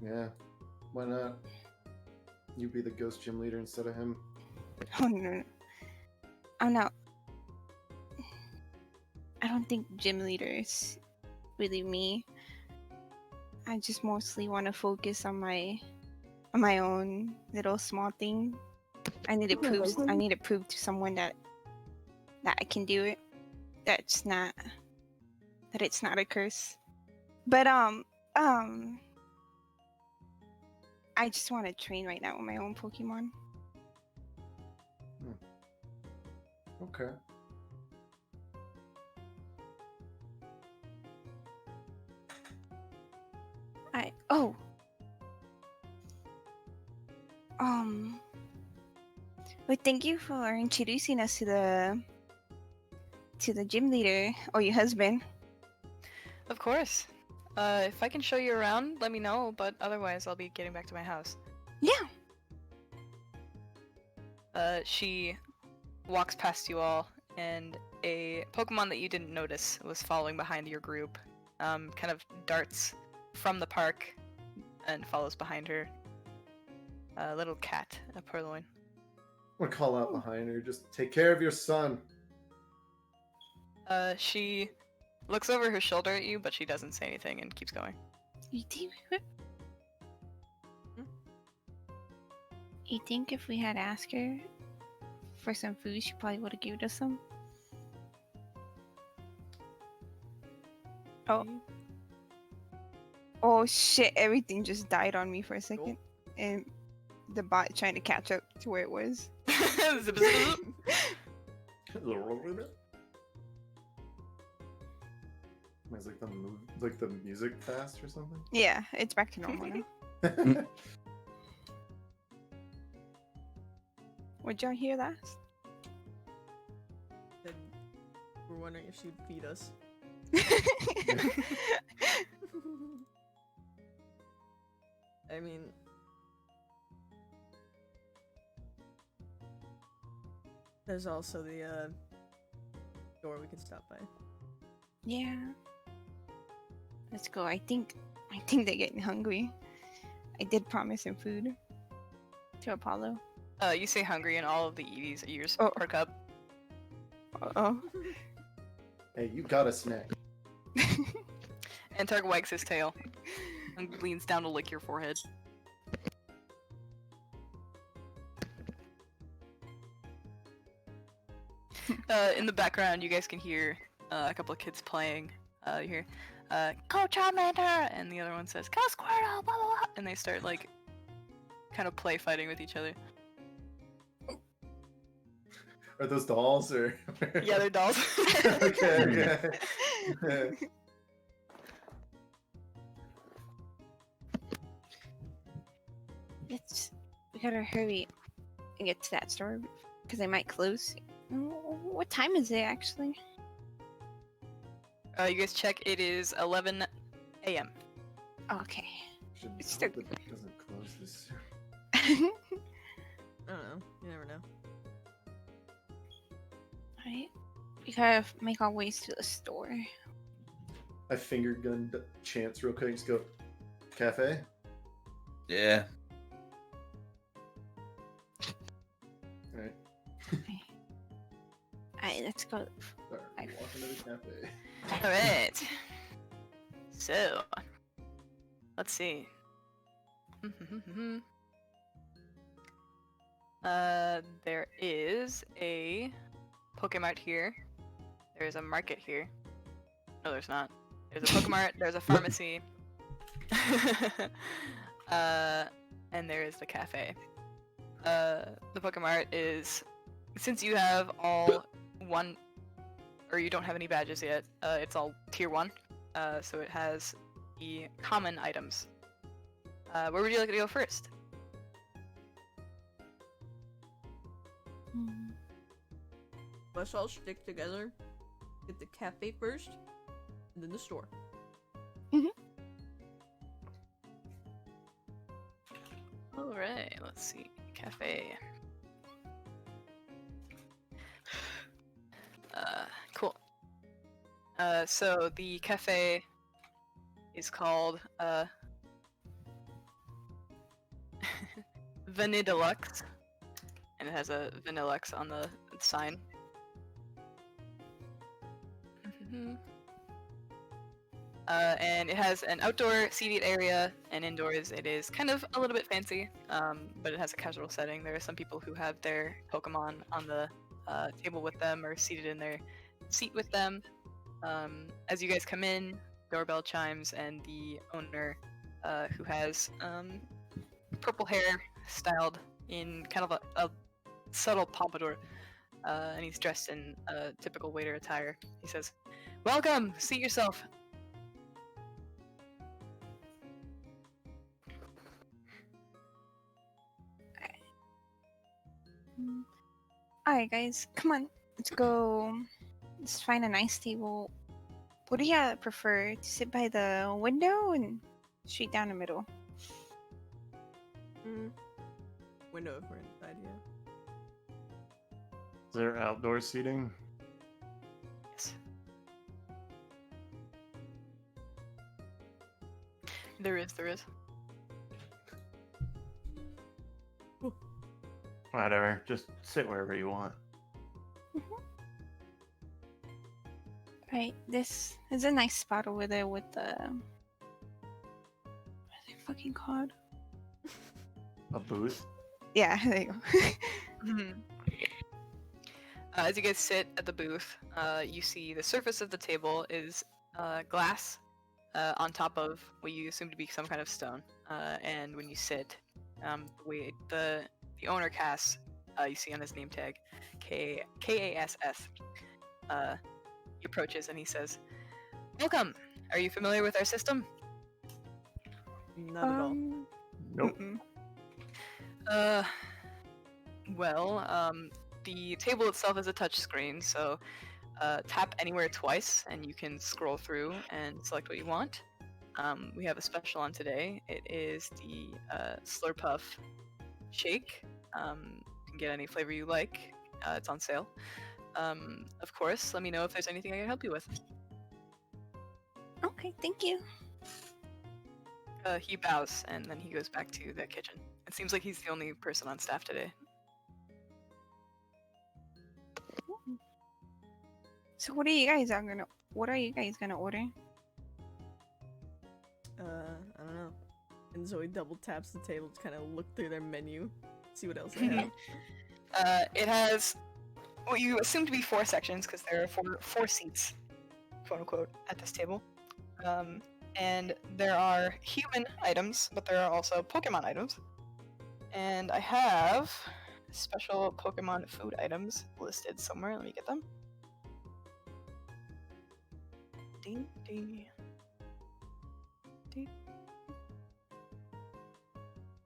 Yeah. Why not? You be the ghost gym leader instead of him. Oh no. Oh no. I don't think gym leader is really me. I just mostly want to focus on my own little small thing. I need to prove to someone that I can do it. That it's not a curse. But I just want to train right now with my own Pokemon. Okay. But thank you for introducing us to the gym leader or your husband. Of course. If I can show you around, let me know, but otherwise I'll be getting back to my house. Yeah. She walks past you all, and a Pokemon that you didn't notice was following behind your group, kind of darts from the park and follows behind her. A little cat, a purloin. I'm gonna call out behind her. Just take care of your son. She looks over her shoulder at you, but she doesn't say anything and keeps going. You think if we had asked her for some food, she probably would have given us some? Oh shit, everything just died on me for a second. And the bot trying to catch up to where it was. Zip, zip. Is like the music fast or something? Yeah, it's back to normal now. Would y'all hear that? Then we're wondering if she'd feed us. I mean, there's also the door we can stop by. Yeah. Let's go. I think they're getting hungry. I did promise him food to Apollo. You say hungry, and all of the Eevee's ears Oh. perk up. Uh-oh. Hey, you got a snack. And Targ wags his tail and leans down to lick your forehead. In the background, you guys can hear a couple of kids playing. You hear, "Go Charmander!" and the other one says, "Go Squirtle!" Blah blah blah, and they start like kind of play fighting with each other. Are those dolls or? Yeah, they're dolls. Okay. We gotta hurry and get to that store because they might close. What time is it actually? You guys check. It is 11 a.m. Okay. Should It's hope still- that it doesn't close this soon. I don't know. You never know. Alright. We gotta make our ways to the store. I finger gunned Chance real quick. Just go, cafe. Yeah. All right. Alright, let's go. Start walking to the cafe. All right. So, let's see. There is a Pokemart here. There's a market here. No, there's not. There's a Pokemart. There's a pharmacy. And there is the cafe. The Pokemart is, since you have all one, or you don't have any badges yet, it's all tier 1. So it has the common items. Where would you like to go first? Let's all stick together. Get the cafe first, and then the store. Alright, let's see. Cafe. Cool. So the cafe is called Vanidilux, and it has a Vanillux on the sign. And it has an outdoor seated area, and indoors it is kind of a little bit fancy, but it has a casual setting. There are some people who have their Pokemon on the table with them or seated in their seat with them. As you guys come in, doorbell chimes, and the owner, who has purple hair styled in kind of a subtle pompadour, and he's dressed in typical waiter attire. He says, "Welcome, seat yourself." Alright, guys, come on. Let's go. Let's find a nice table. What do you prefer? To sit by the window and straight down the middle? Window if we're inside, yeah. Is there outdoor seating? Yes. There is. Whatever. Just sit wherever you want. Right, this is a nice spot over there with the... What are they fucking called? A booth? Yeah, there you go. As you guys sit at the booth, you see the surface of the table is glass on top of what you assume to be some kind of stone. And when you sit, the way the owner casts, you see on his name tag, K-A-S-S. He approaches and he says, "Welcome! Are you familiar with our system?" Not at all. Nope. The table itself is a touch screen, so tap anywhere twice and you can scroll through and select what you want. We have a special on today. It is the Slurpuff shake. You can get any flavor you like. It's on sale. Of course, let me know if there's anything I can help you with. Okay, thank you. He bows and then he goes back to the kitchen. It seems like he's the only person on staff today. So what are you guys gonna order? I don't know. And Zoe double taps the table to kind of look through their menu, see what else they have. It has what you assume to be 4 sections because there are four seats, quote unquote, at this table. And there are human items, but there are also Pokemon items. And I have special Pokemon food items listed somewhere. Let me get them. Ding, ding. Ding.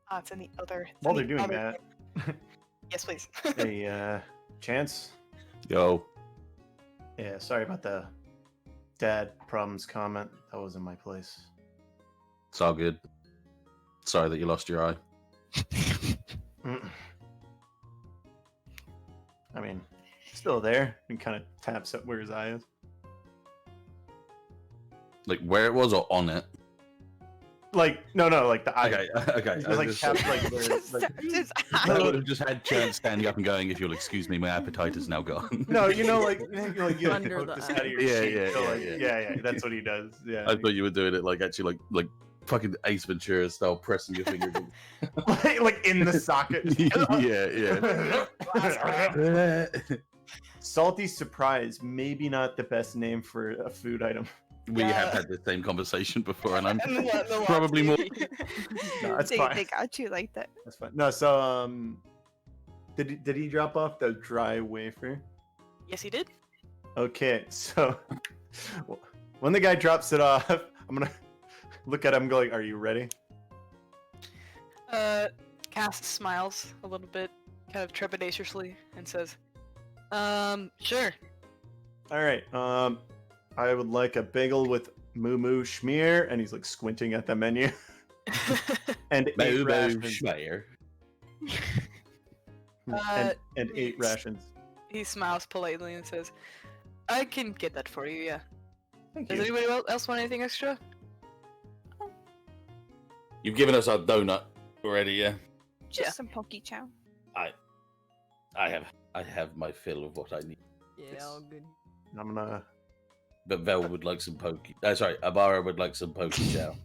Ah, it's in the other. While they're doing that, Yes, please. hey, Chance? Yo. Yeah, sorry about the dad problems comment. That wasn't my place. It's all good. Sorry that you lost your eye. I mean, still there. He kind of taps up where his eye is. Like where it was or on it? Like, no, like the eye. Okay. He's I like just- tapped like where, like, I would have just had Chance standing up and going, "If you'll excuse me, my appetite is now gone." no, you know, like you Under poke the this eye. out of your Yeah, cheek. yeah, So, yeah, like, yeah. yeah. That's what he does. Yeah. I thought you were doing it like actually like fucking Ace Ventura style, pressing your finger. like in the socket. yeah. Salty surprise, maybe not the best name for a food item. We Yeah. have had the same conversation before, and I'm And the probably more. No, that's they, fine. they got you like that. That's fine. No, so did he drop off the dry wafer? Yes, he did. Okay, so when the guy drops it off, I'm gonna look at him going, "Are you ready?" Cass smiles a little bit, kind of trepidatiously, and says, sure. All right. I would like a bagel with moo schmear, and he's like squinting at the menu. And 8 rations. Schmeyer. And 8 rations. He smiles politely and says, I can get that for you, yeah. Thank Does you. anybody else want anything extra? You've given us our donut already, yeah. Just Yeah. some poke chow. I have my fill of what I need. Yeah, all good. I'm gonna. But Vel would like some poke. Sorry, Amara would like some poke chow.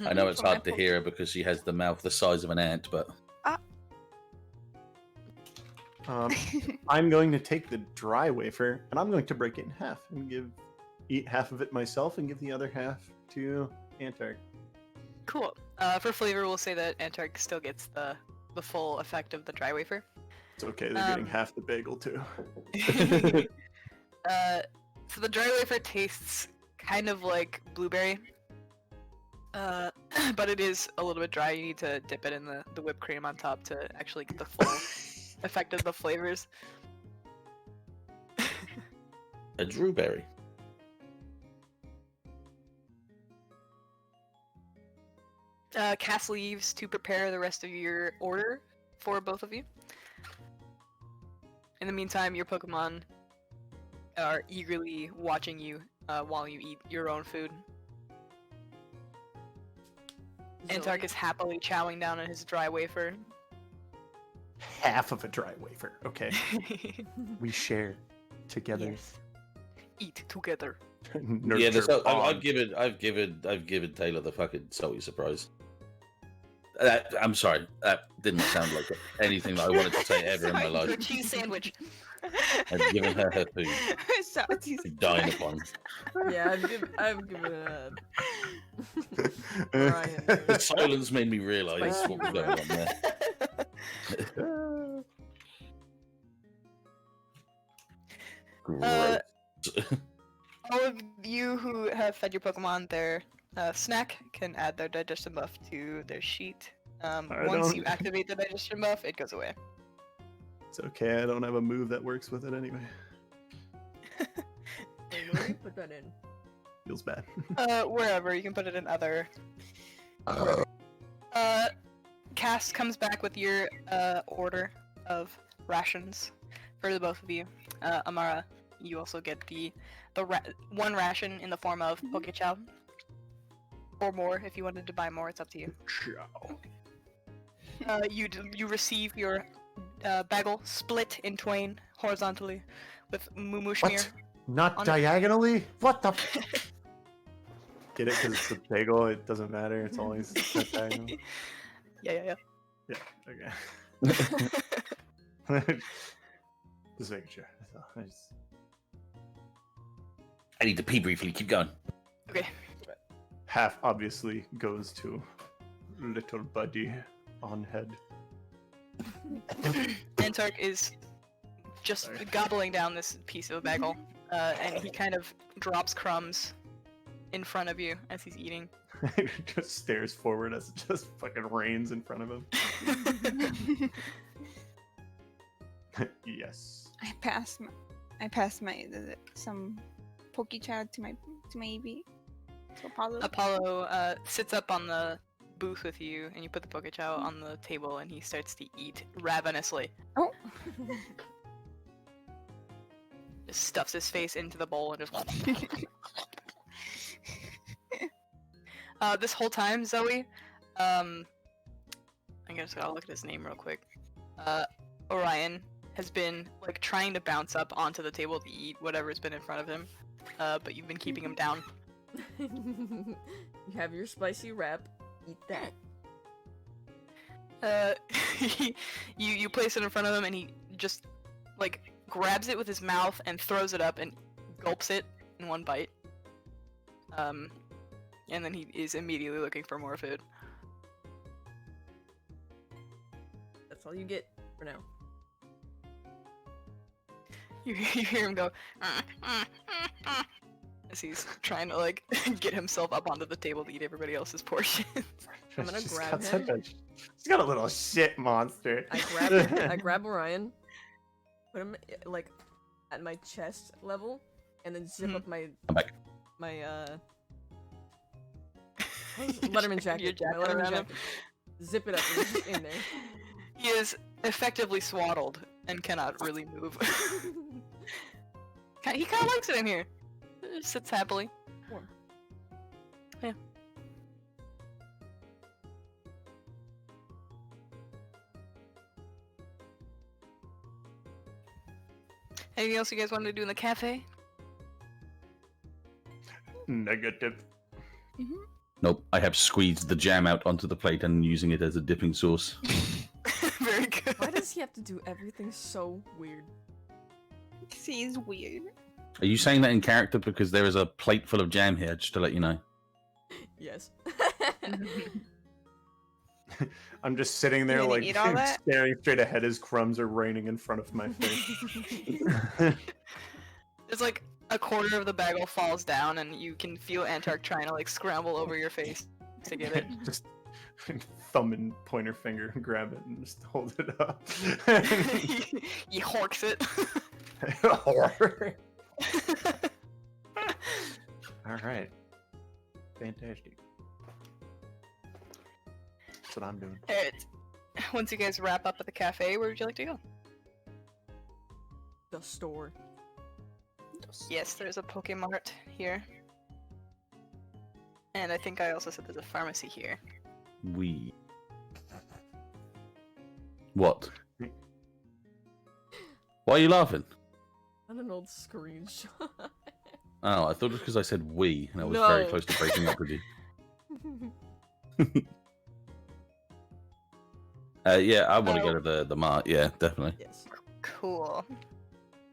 I know it's For my hard to poke- hear her because she has the mouth the size of an ant, but I'm going to take the dry wafer and I'm going to break it in half and eat half of it myself and give the other half to Antark. Cool. For flavor, we'll say that Antark still gets the full effect of the dry wafer. It's okay. They're getting half the bagel too. So the dry wafer tastes kind of like blueberry, but it is a little bit dry. You need to dip it in the whipped cream on top to actually get the full effect of the flavors. a drewberry. Cass leaves to prepare the rest of your order for both of you. In the meantime, your Pokemon are eagerly watching you while you eat your own food. Antark is happily chowing down on his dry wafer. Half of a dry wafer. Okay. We share together. Yes. Eat together. Yeah, Nurture I've bond. given Taylor the fucking salty surprise. I'm sorry, that didn't sound like anything that I wanted to say ever in my Your life. cheese sandwich. I've given her food. Salty to dine upon. Yeah, I've given Ryan. The silence made me realise Spicy what was going on there. Gross. All of you who have fed your Pokemon their snack can add their digestion buff to their sheet. Once don't- you activate the digestion buff, it goes away. It's okay. I don't have a move that works with it anyway. Hey, where do you put that in? Feels bad. Wherever, you can put it in other. Cass comes back with your order of rations for the both of you. Amara, you also get the one ration in the form of Poke Chow. Or more, if you wanted to buy more, it's up to you. Ciao. You receive your bagel split in twain horizontally with moo schmear. What? Not On- diagonally? What the? Get it? Because it's a bagel. It doesn't matter. It's always not diagonal. Yeah. Yeah. Okay. Just making sure. That's all. I need to pee briefly. Keep going. Okay. Half obviously goes to little buddy on head. Antark is just Sorry. gobbling down this piece of a bagel, and he kind of drops crumbs in front of you as he's eating. Just stares forward as it just fucking rains in front of him. Yes. I passed my some poke chow to my EV. To Apollo. Apollo sits up on the booth with you, and you put the Poke Chow on the table, and he starts to eat ravenously. Oh. Just stuffs his face into the bowl and just. This whole time, Zoe, I guess I'll look at his name real quick. Orion has been like trying to bounce up onto the table to eat whatever's been in front of him, but you've been keeping him down. You have your spicy wrap. Eat that. You place it in front of him, and he just like grabs it with his mouth and throws it up and gulps it in one bite. And then he is immediately looking for more food. That's all you get for now. You hear him go as he's trying to like get himself up onto the table to eat everybody else's portions. I'm gonna She's grab got him. She's got a little shit monster. I grab Orion, put him like at my chest level, and then zip up my I'm back. Letterman jacket. Your jacket My Letterman around him. jacket. Zip it up and it's in there. He is effectively swaddled and cannot really move. He kind of likes it in here. Sits happily. Warm. Yeah. Anything else you guys wanted to do in the cafe? Negative. Nope, I have squeezed the jam out onto the plate and using it as a dipping sauce. Very good. Why does he have to do everything so weird? He's weird. Are you saying that in character because there is a plate full of jam here, just to let you know? Yes. I'm just sitting there gonna like eat all that? staring straight ahead as crumbs are raining in front of my face. There's like a quarter of the bagel falls down, and you can feel Antark trying to like scramble over your face to get it. Just thumb and pointer finger and grab it and just hold it up. He horks it. Horror. All right. Fantastic. That's what I'm doing. Alright. Once you guys wrap up at the cafe, where would you like to go? The store. Yes, there's a Pokemart here. And I think I also said there's a pharmacy here. What? Why are you laughing? On an old screenshot. Oh, I thought it was because I said we, and I was No. very close to breaking up with you. Yeah, I want to go to the mart. Yeah, definitely. Yes. Cool.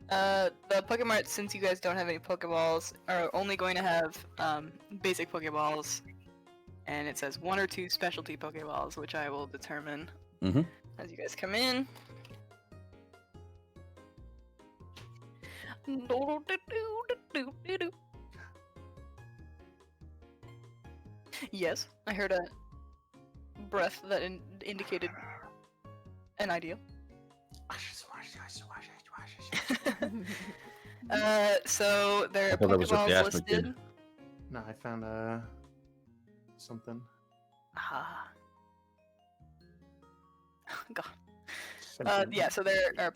The Pokemart, since you guys don't have any Pokeballs, are only going to have basic Pokeballs, and it says 1 or 2 specialty Pokeballs, which I will determine Mhm. as you guys come in. Yes, I heard a breath that indicated an ideal. So there I are thought that was a Pokeballs Fiasma kid. listed. No, I found something. Ah. God. Something. Yeah, so there are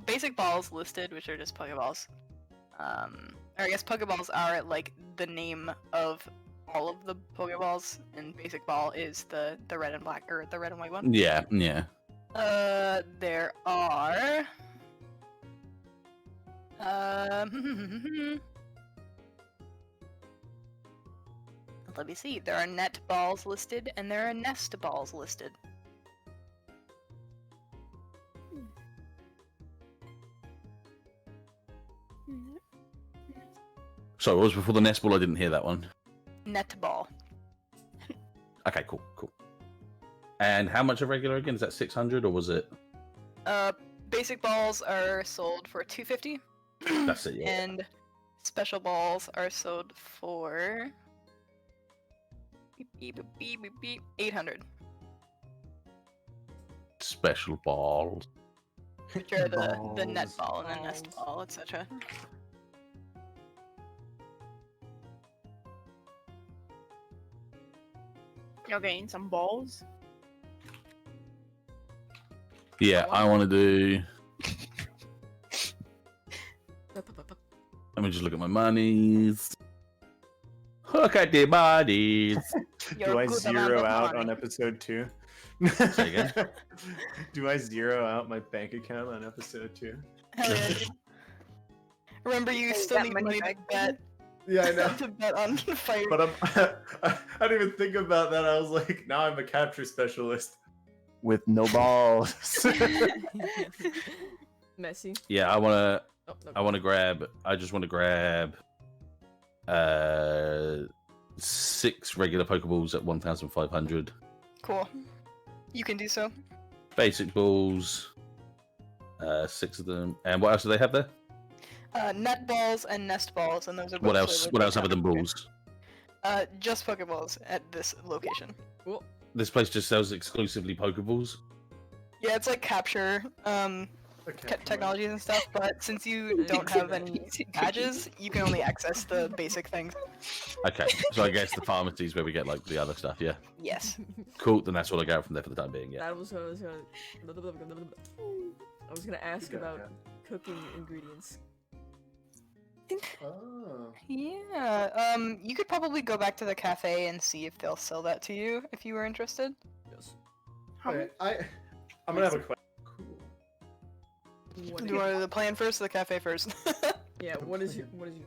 basic balls listed, which are just Pokeballs. Or I guess Pokeballs are like the name of all of the Pokeballs, and basic ball is the red and black or the red and white one. Yeah, yeah. There are. Let me see. There are net balls listed, and there are nest balls listed. So what was before the nest ball? I didn't hear that one. Net ball. Okay, cool. And how much a regular again? Is that 600 or was it? Basic balls are sold for $250. That's it, yeah. And special balls are sold for $800. Special balls. Which are the net Balls. ball and the nest ball, etc. You're getting some balls. Yeah, I want to do. Let me just look at my monies. Look at the bodies. Do I good zero amount of out money. on episode 2? Say again? Do I zero out my bank account on episode 2? Hell yeah, dude. Remember, you Hey, still that need money money to back, bet Yeah, I know. to bet on fighting. But I didn't even think about that. I was like, now I'm a capture specialist with no balls. Messi. Yeah, I wanna. Oh, no, I want to grab. I just want to grab. 6 regular Pokeballs at 1,500. Cool. You can do so. Basic balls. 6 of them. And what else do they have there? Net balls and nest balls, and those are both What else? flavored What by else other than Captain balls? Morgan. Just Pokeballs at this location. Cool. This place just sells exclusively Pokeballs. Yeah, it's like capture technologies and stuff, but since you don't have any badges, you can only access the basic things. Okay, so I guess the pharmacies where we get like the other stuff. Yeah, Yes. cool. Then that's all I got from there for the time being. Yeah. That was what I was gonna ask You got about cooking ingredients. Oh. Yeah. You could probably go back to the cafe and see if they'll sell that to you if you were interested. Yes. Okay, I'm gonna have a question. Cool. What Do you want the plan first or the cafe first? Yeah, what is your plan?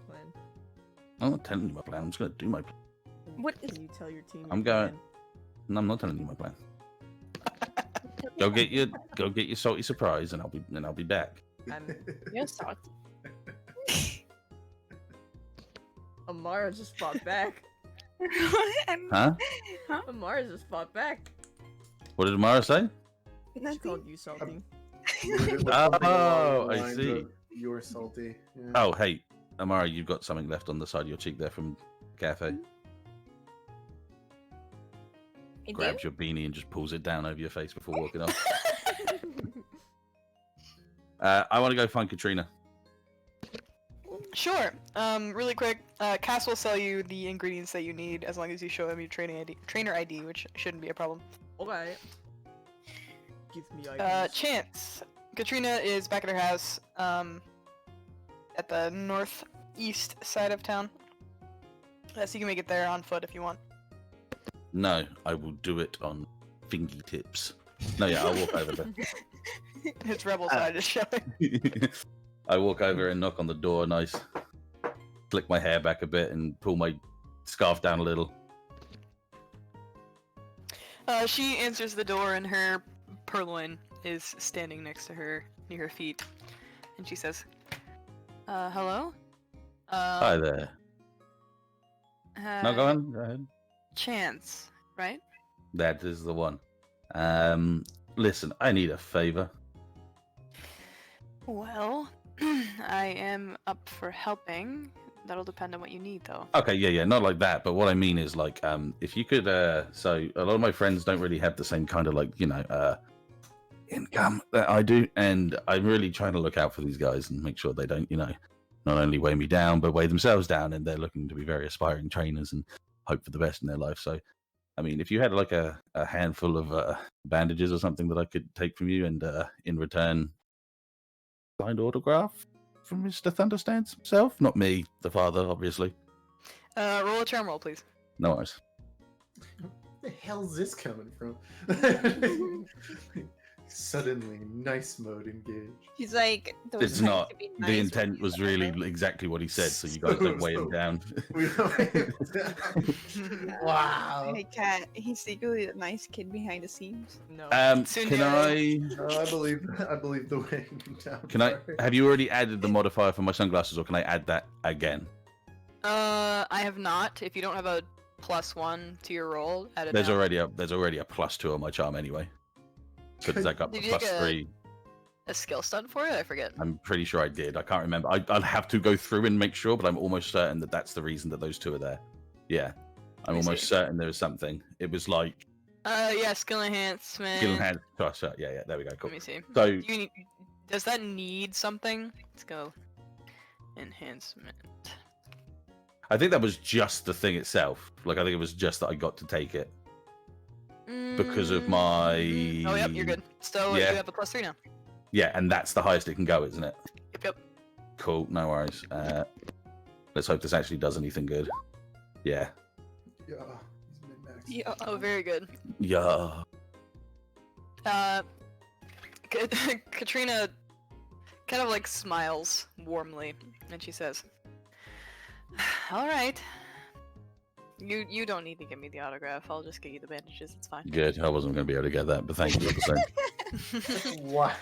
I'm not telling you my plan. I'm just gonna do my plan. What Can is- you tell your team? I'm your going- plan? No, I'm not telling you my plan. Go get your salty surprise, and I'll be back. You're salty. Amara just fought back. Huh? Amara just fought back. What did Amara say? She Nothing. called you salty. Oh, I see. You're salty. Yeah. Oh, hey, Amara, you've got something left on the side of your cheek there from the cafe. I do? Grabs your beanie and just pulls it down over your face before walking off. I want to go find Katrina. Sure. Really quick, Cass will sell you the ingredients that you need as long as you show him your trainer ID, which shouldn't be a problem. Okay. Give me ideas. Chance. Katrina is back at her house, at the northeast side of town. So you can make it there on foot if you want. No, I will do it on fingertips. No, yeah, I'll walk over there. His rebel side is showing. I walk over and knock on the door, nice. Flick my hair back a bit and pull my scarf down a little. She answers the door and her purloin is standing next to her, near her feet. And she says, hello? Hi there. No, go on. Go ahead. Chance, right? That is the one. Listen, I need a favor. Well, I am up for helping. That'll depend on what you need, though. Okay, yeah, not like that. But what I mean is, like, if you could, so a lot of my friends don't really have the same kind of, like, income that I do, and I'm really trying to look out for these guys and make sure they don't, not only weigh me down, but weigh themselves down, and they're looking to be very aspiring trainers and hope for the best in their life. So, I mean, if you had like a handful of bandages or something that I could take from you, and in return, signed autograph from Mr. Thunderstance himself, not me, the father, obviously. Roll a charm roll, please. No worries. Where the hell's this coming from? Suddenly, nice mode engaged. He's like, those It's tend not. to be The nice intent when was you really get exactly what he said, so you guys don't weigh him down. Wow. Hey, cat. He's secretly a nice kid behind the scenes. No. Soon Can to- I? I believe the way down. Can I? Have you already added the modifier for my sunglasses, or can I add that again? I have not. If you don't have a +1 to your roll, add it There's down. already a +2 on my charm anyway. So does that go up to Did you get a- +3? A skill stunt for it? I forget. I'm pretty sure I did. I can't remember. I'll have to go through and make sure, but I'm almost certain that that's the reason that those two are there. Yeah, I'm Let me almost see. certain there was something. It was like Yeah, skill enhancement. skill hand. Yeah, there we go. Cool. Let me see. So Do you need, does that need something? Let's go. Enhancement. I think that was just the thing itself. Like I think it was just that I got to take it because of my. Oh, yep, you're good. So Yeah. you have a +3 now. Yeah, and that's the highest it can go, isn't it? Yep. Cool. No worries. Let's hope this actually does anything good. Yeah. Yeah, he's min-max. Yeah. Oh, very good. Yeah. Katrina kind of like smiles warmly, and she says, All right. You don't need to give me the autograph. I'll just get you the bandages. It's fine. Good. I wasn't going to be able to get that, but thank you for saying. What?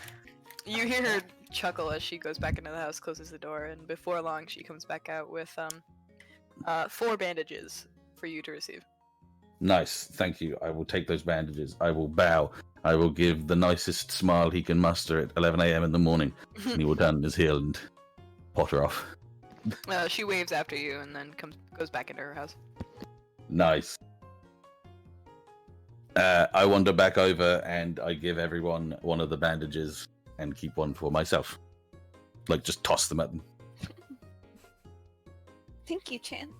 You hear her chuckle as she goes back into the house, closes the door, and before long she comes back out with 4 bandages for you to receive. Nice. Thank you. I will take those bandages. I will bow. I will give the nicest smile he can muster at 11 a.m. in the morning. And he will turn his heel and potter off. She waves after you and then goes back into her house. Nice. I wander back over and I give everyone one of the bandages and keep one for myself. Like, just toss them at them. Thank you, Chan.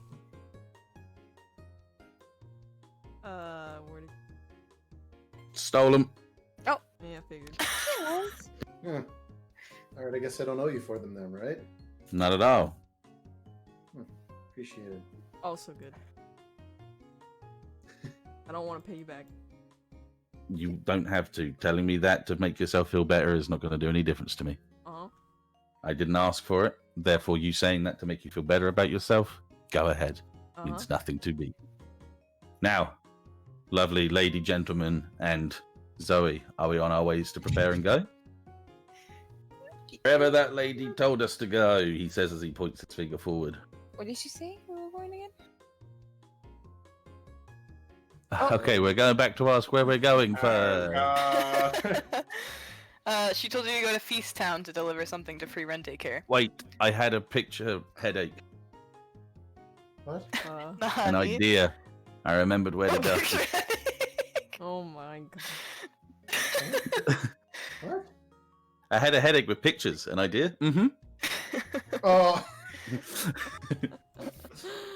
Where did... Stole them. Yeah, I figured. Hmm. Alright, I guess I don't owe you for them then, right? Not at all. Appreciate it. Also good. I don't want to pay you back. You don't have to. Telling me that to make yourself feel better is not going to do any difference to me. Uh-huh. I didn't ask for it. Therefore, you saying that to make you feel better about yourself, go ahead. Uh-huh. It's nothing to me. Now, lovely lady, gentleman, and Zoe, are we on our ways to prepare and go? Wherever that lady told us to go, he says as he points his finger forward. What did she say we were going again? Okay, we're going back to ask where we're going first. She told you to go to Feast Town to deliver something to free rent daycare. Wait, I had a picture headache. What? The An honey. idea. I remembered where to go. Oh my god. What? I had a headache with pictures. An idea? Mm-hmm. Oh,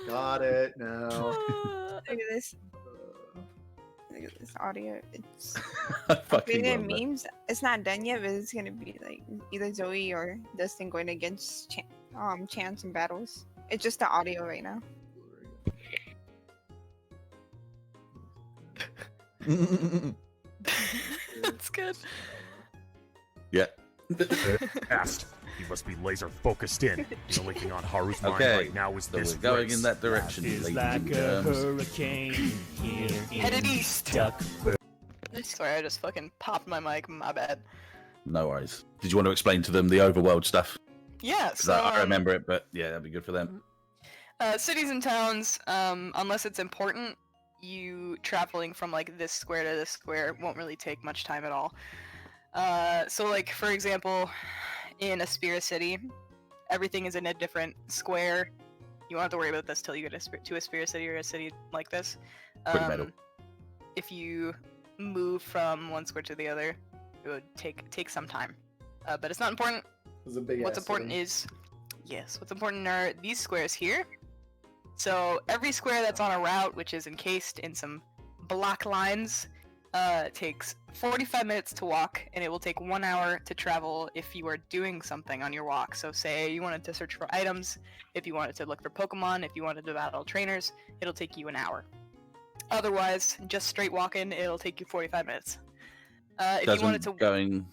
got it now. Look at this. Look at this audio. It's I fucking created love that. memes. It's not done yet, but it's gonna be like either Zoe or Dustin going against Chance in battles. It's just the audio right now. That's good. Yeah. Asked. He must be laser focused in. The only thing on Haru's mind Okay, right now is so this we're going race. in that direction, Is ladies like and a germs. hurricane here in Headed east. Duckburg. Sorry, I just fucking popped my mic. My bad. No worries. Did you want to explain to them the overworld stuff? Yeah, 'Cause so I remember it, but yeah, that'd be good for them. cities and towns, unless it's important, you traveling from like this square to this square won't really take much time at all. So like for example, in Aspira City, everything is in a different square. You won't have to worry about this till you get to Aspira City or a city like this. Quick metal. If you move from one square to the other, it would take some time. But it's not important. It's a big What's ass important city. is, yes, what's important are these squares here. So every square that's on a route, which is encased in some block lines, takes 45 minutes to walk, and it will take 1 hour to travel if you are doing something on your walk. So say you wanted to search for items, if you wanted to look for Pokemon, if you wanted to battle trainers, it'll take you an hour. Otherwise, just straight walking, it'll take you 45 minutes. If you wanted to going...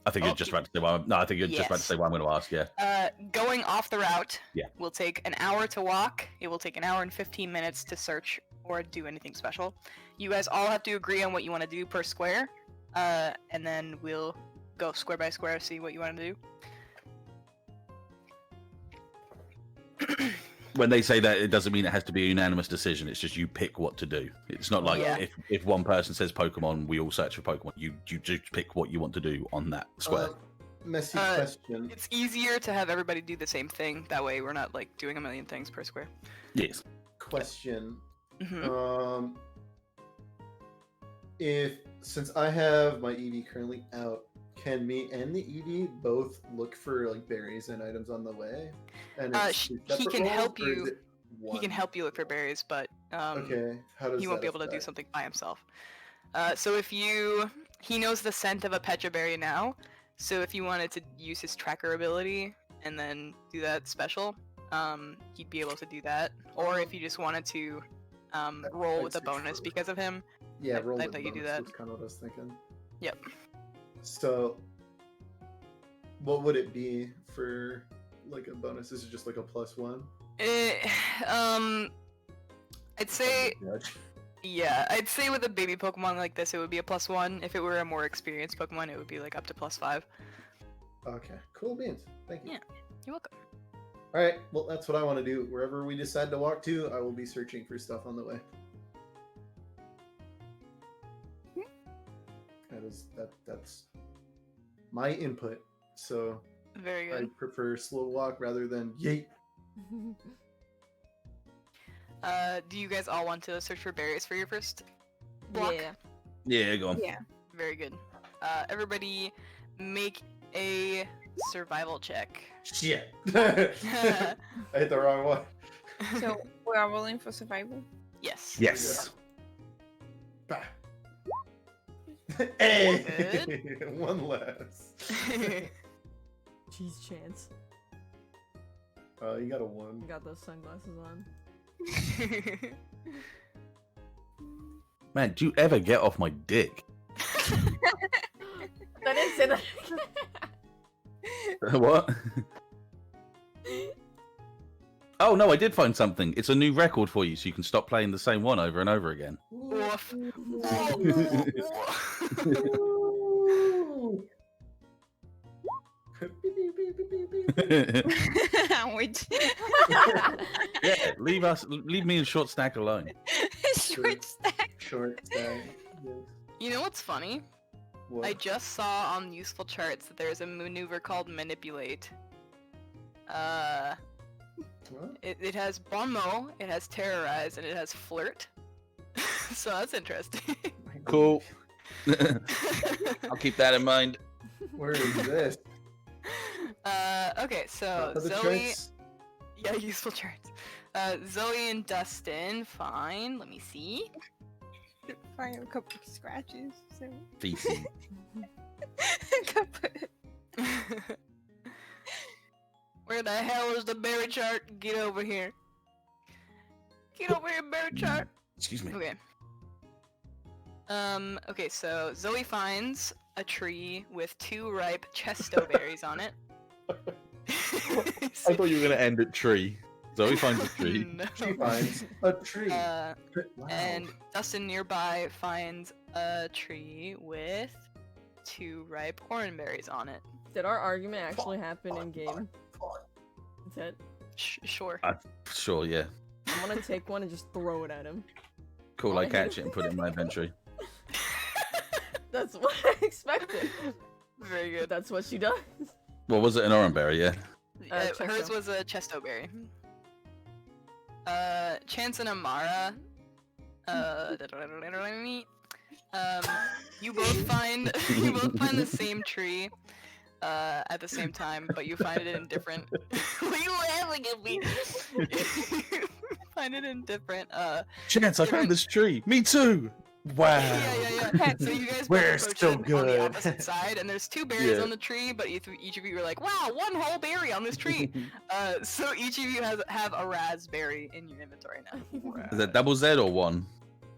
I think Oh, you're just about to say what I'm... No, I think you're just about to yes. say what I'm going to ask, yeah. Going off the route Yeah. will take an hour to walk. It will take an hour and 15 minutes to search or do anything special. You guys all have to agree on what you want to do per square, and then we'll go square by square, see what you want to do. When they say that, it doesn't mean it has to be a unanimous decision. It's just you pick what to do. It's not like Yeah. if one person says Pokemon, we all search for Pokemon. You just pick what you want to do on that square. Messy Uh, question. It's easier to have everybody do the same thing. That way, we're not like doing a million things per square. Yes. Question. Hmm. Since I have my ED currently out, can me and the ED both look for like berries and items on the way? And it's two he separate can roles, help or is you- it He can one? help you look for berries, but Okay. How does he won't that be able to do affect? something by himself. So if he knows the scent of a Pecha berry now, so if you wanted to use his tracker ability and then do that special, he'd be able to do that. Or if you just wanted to roll with a bonus because of him, Yeah, I roll with thought you do bonus that. was kind of what I was thinking. Yep. So, what would it be for like a bonus? Is it just like a +1? I'd say, Judge. yeah, I'd say with a baby Pokemon like this, it would be a +1. If it were a more experienced Pokemon, it would be like up to +5. Okay, cool beans. Thank you. Yeah. You're welcome. All right, well, that's what I want to do. Wherever we decide to walk to, I will be searching for stuff on the way. That's my input. So Very I good. prefer slow walk rather than yeet. Do you guys all want to search for berries for your first block? Yeah. Yeah, go on. Yeah. Very good. Everybody make a survival check. Shit. I hit the wrong one. So we are rolling for survival. Yes. Yes. Bah. Hey, one less. Cheese chance. You got a one. Got those sunglasses on. Man, do you ever get off my dick? I didn't say that. What? Oh no, I did find something. It's a new record for you, so you can stop playing the same one over and over again. Woof. Which Yeah, leave me and Short Stack alone. short stack. Short stack. Yes. You know what's funny? What? I just saw on useful charts that there's a maneuver called manipulate. What? It has bon mot, it has terrorize, and it has flirt. So that's interesting. Cool. I'll keep that in mind. Where is this? Okay, so Top of the Zoe. charts? Yeah, useful charts. Zoe and Dustin, fine. Let me see. Find a couple of scratches. So Feces. a couple. Where the hell is the berry chart? Get over here. Get over here, berry chart. Excuse me. Okay. Okay, so Zoe finds a tree with 2 ripe chesto berries on it. I thought you were gonna end at tree. Zoe finds a tree. No. She finds a tree. Uh, Wow. and Dustin nearby finds a tree with 2 ripe oranberries on it. Did our argument actually happen in game? Is that? Sure. Sure, yeah. I'm gonna take one and just throw it at him. Cool, I catch it and put it in my inventory. That's what I expected. Very But good. that's what she does. Well, was it an oranberry? Yeah. Hers chesto. was a chesto berry. Chance and Amara. You both find the same tree at the same time, but you find it in different. Why are you laughing at me? Find it in different. Chance, I found this tree. Me too. Wow. Yeah. So you guys both We're approach so it on the good. opposite side, and there's 2 berries Yeah. on the tree, but each of you are like, "Wow, 1 whole berry on this tree." So each of you have a raspberry in your inventory now. Is that double Z or one?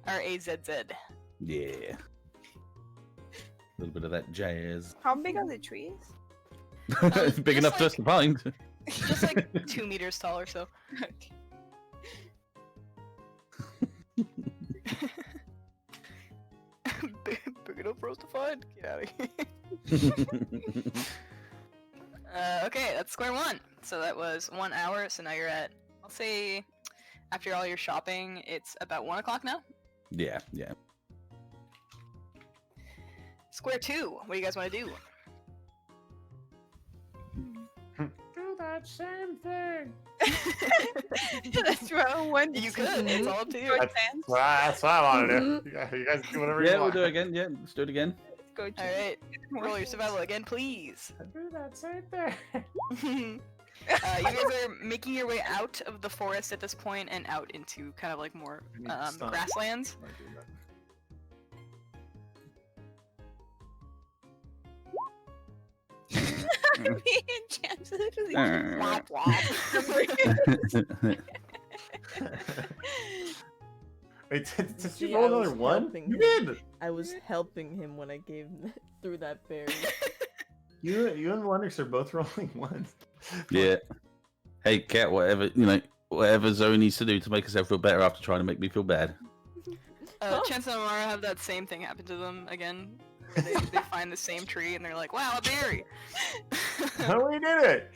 RAZZ. Yeah. A little bit of that jazz. How big are the trees? Big enough just to find. Just like 2 meters tall or so. Okay. Big enough for us to find. Get out of here. Okay, that's square 1. So that was 1 hour. So now you're at, I'll say, after all your shopping, it's about 1 o'clock now. Yeah. Square 2. What do you guys want to do? Do that same thing. That's round one. You could. It's all up to you. Short That's- sands. That's what I want to do. You guys do whatever Yeah, you we'll want. do it again. Yeah, let's do it again. Go All right. Roll your survival again, please. Do that same thing. You guys are making your way out of the forest at this point and out into kind of like more I need to stop. grasslands. Might do that. Me and Chance literally. Womp womp. Wait, did See, you roll I was another one? helping You him. did. I was helping him when I gave through that berry. You and Lennox are both rolling ones. Yeah. Hey, cat, whatever. whatever Zoe needs to do to make herself feel better after trying to make me feel bad. Huh? Chance and Amara have that same thing happen to them again. Where they find the same tree and they're like, wow, a berry! Oh, we did it!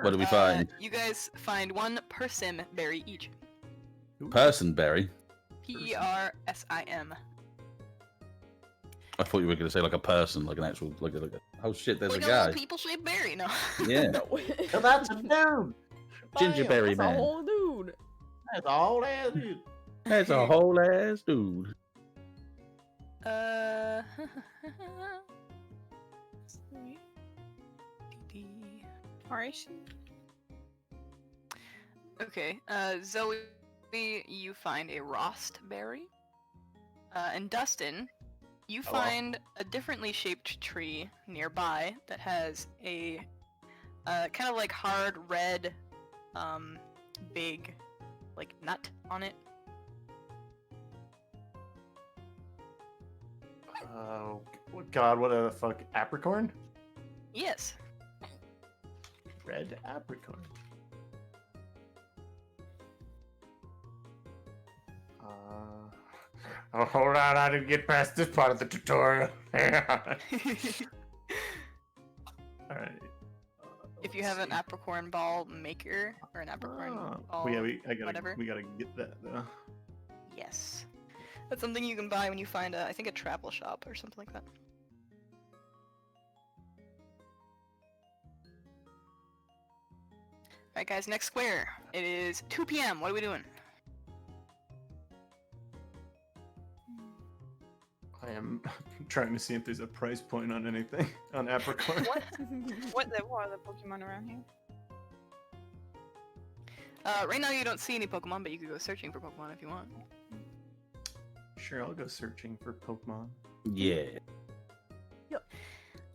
What do we find? You guys find one persim berry each. Person berry. Persim. I thought you were going to say like a person, like an actual, like a oh shit, there's Like a a guy. little people-shaped berry, no. Yeah, No. So that's a dude! Gingerberry That's man. a whole dude. That's all that is. That's a whole ass dude. Harsh. Okay, Zoe, you find a rost berry. And Dustin, you Hello. find a differently shaped tree nearby that has a kind of like hard red, big, like nut on it. Oh, God, what the fuck? Apricorn? Yes. Red apricorn. Oh, hold on, I didn't get past this part of the tutorial. Alright. If you have an apricorn ball maker or an apricorn ball, whatever. We gotta get that though. yes, that's something you can buy when you find I think a travel shop or something like that. Alright guys, next square. It is 2 p.m. What are we doing? I am trying to see if there's a price point on anything on apricorn. What level are the Pokemon around here? Right now you don't see any Pokemon, but you could go searching for Pokemon if you want. Sure, I'll go searching for Pokemon. Yeah.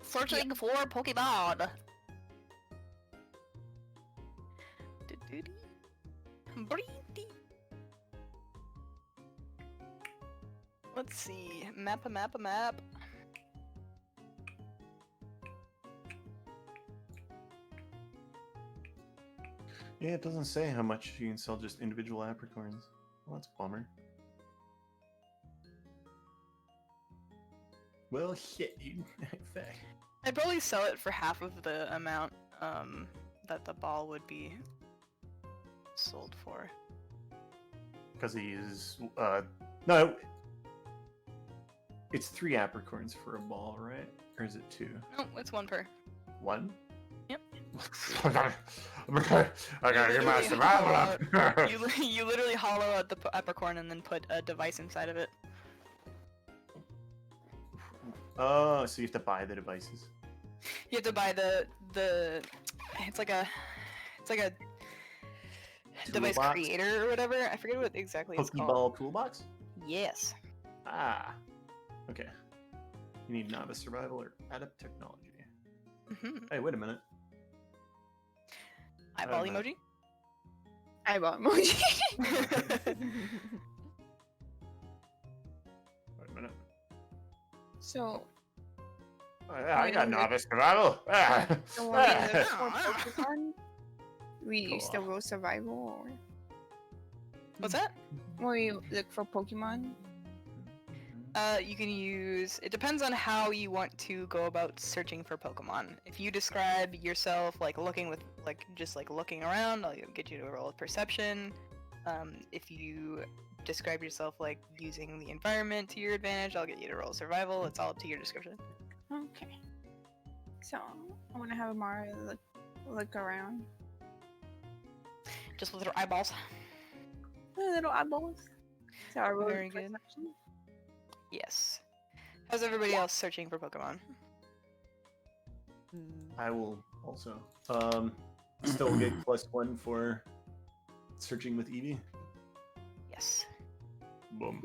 Searching for Pokemon! Let's see. Map. Yeah, it doesn't say how much you can sell just individual apricorns. Well, that's a bummer. Well, shit, you. I'd probably sell it for half of the amount that the ball would be sold for. Because he's no. It's 3 apricorns for a ball, right? Or is it 2? No, it's 1 per. 1? Yep. I gotta get my survival up. You literally hollow out the apricorn and then put a device inside of it. Oh, so you have to buy the devices. You have to buy the it's like a device Toolbox? creator or whatever. I forget what exactly it's called. Pokeball toolbox? Yes. Ah. Okay. You need novice survival or adept technology. Mm-hmm. Hey, wait a minute. Eyeball know. emoji. Eyeball emoji. Wait a minute. So, I got novice survival. Ah. so when we look for Pokemon, we Cool. still roll survival, or What's that? when we look for Pokemon? You can use. It depends on how you want to go about searching for Pokemon. If you describe yourself like looking with, like just like looking around, I'll get you to roll with perception. If you describe yourself like using the environment to your advantage, I'll get you to roll survival. It's all up to your description. Okay. So I want to have Amara look around. Just with her eyeballs. Little eyeballs. So I rolled Very good. perception. Yes. How's everybody else searching for Pokemon? I will also. Still get +1 for searching with Eevee. Yes. Boom.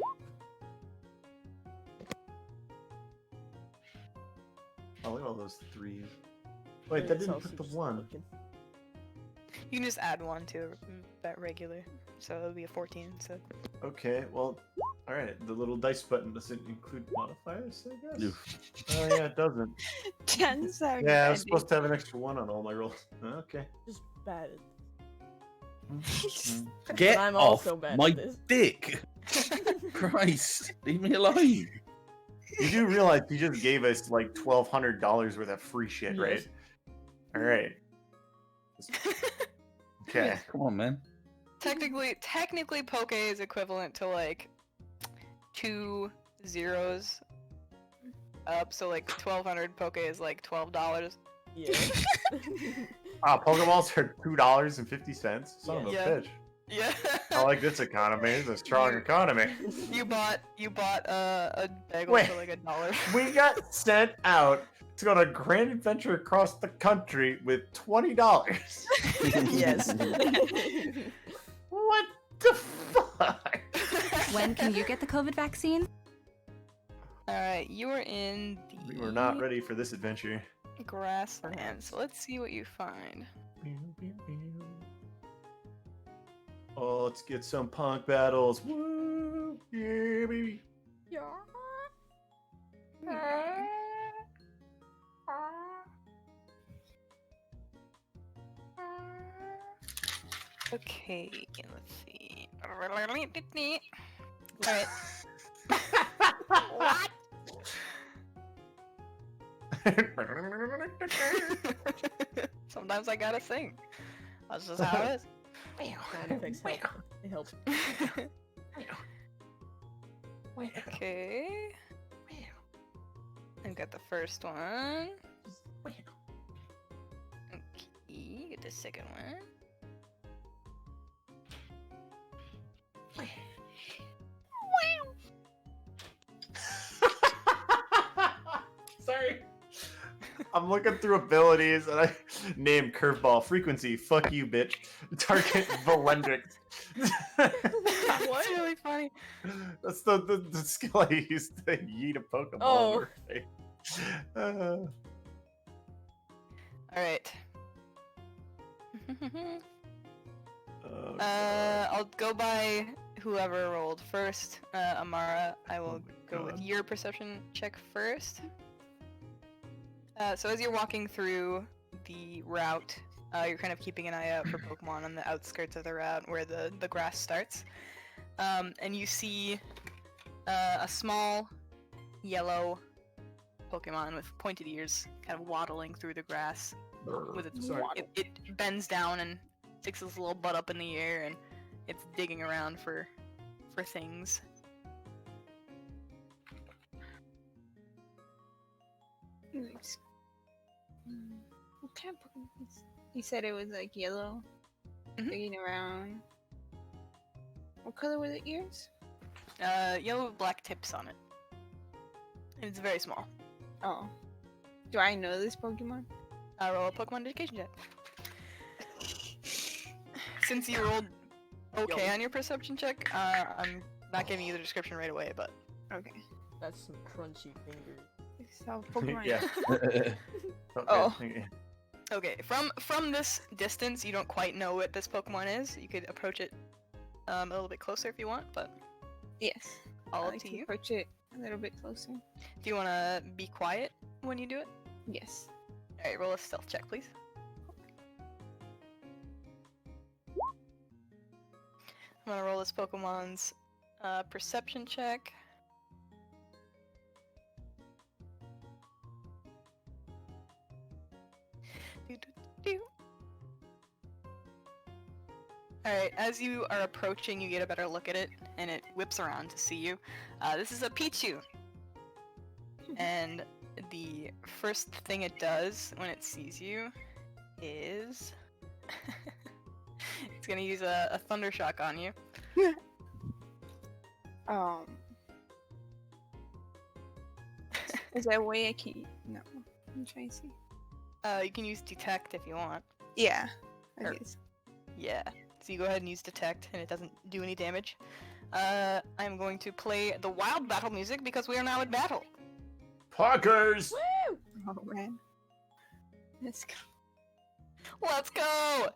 Oh, look at all those 3s. Wait, that didn't put the 1. You can just add 1 to that regular, so it'll be a 14. So. Okay, well, alright. The little dice button doesn't include modifiers, I guess? Oof. Oh, yeah, it doesn't. 10 seconds. Yeah, I was supposed to have an extra 1 on all my rolls. Okay. Just bad. Get But I'm off also bad my at this. dick! Christ, leave me alone. You do realize he just gave us like $1,200 worth of free shit, right? Yes. All right. Okay. Come on, man. Technically, Poke is equivalent to like 2 zeros up, so like 1,200 Poke is like $12. Yeah. Pokeballs are $2.50. Son of a Yeah. bitch. Yeah. I like this economy. It's a strong economy. You bought a bagel Wait. for like $1. We got sent out to go on a grand adventure across the country with $20. Yes. What the fuck? When can you get the COVID vaccine? Alright, you are in the We were not ready for this adventure. grassland, so let's see what you find. Oh, let's get some punk battles. Woo! Yeah, baby. Okay, let's see. Alright. What? Sometimes I gotta sing. That's just how it is. Sound effects help. They help. Okay. I've got the first one. Okay, get the second one. Sorry. I'm looking through abilities and I named curveball frequency. Fuck you, bitch. Target Valendrix. What? Really funny. That's the skill I used to yeet a Pokemon. Oh. Alright. Oh, I'll go by whoever rolled first. Amara, I will go with God. your perception check first. So as you're walking through the route, you're kind of keeping an eye out for Pokemon on the outskirts of the route where the grass starts. And you see a small yellow Pokemon with pointed ears kind of waddling through the grass. With its, Sorry. it bends down and sticks its little butt up in the air and it's digging around for things. Nice. What kind of Pokemon is? You said it was like yellow, Mhm. digging around. What color were the ears? Yellow with black tips on it. And it's very small. Oh. Do I know this Pokemon? Roll a Pokemon education check. Since you rolled okay on your perception check, I'm not giving you the description right away, but Okay. That's some crunchy fingers. So Pokemon. Yeah. Oh. Okay. okay. From this distance, you don't quite know what this Pokemon is. You could approach it a little bit closer if you want, but Yes. all I up like to to you. approach it a little bit closer. Do you want to be quiet when you do it? Yes. All right, roll a stealth check, please. I'm gonna roll this Pokemon's perception check. Alright, as you are approaching, you get a better look at it, and it whips around to see you. This is a Pichu. And the first thing it does when it sees you is... it's gonna use a Thunder Shock on you. Is there a way I can? No. I'm trying to see. You can use Detect if you want. Yeah. I Or- guess. Yeah. So you go ahead and use Detect, and it doesn't do any damage. I'm going to play the wild battle music because we are now in battle. Parkers! Woo! Oh man. Let's go. Let's go!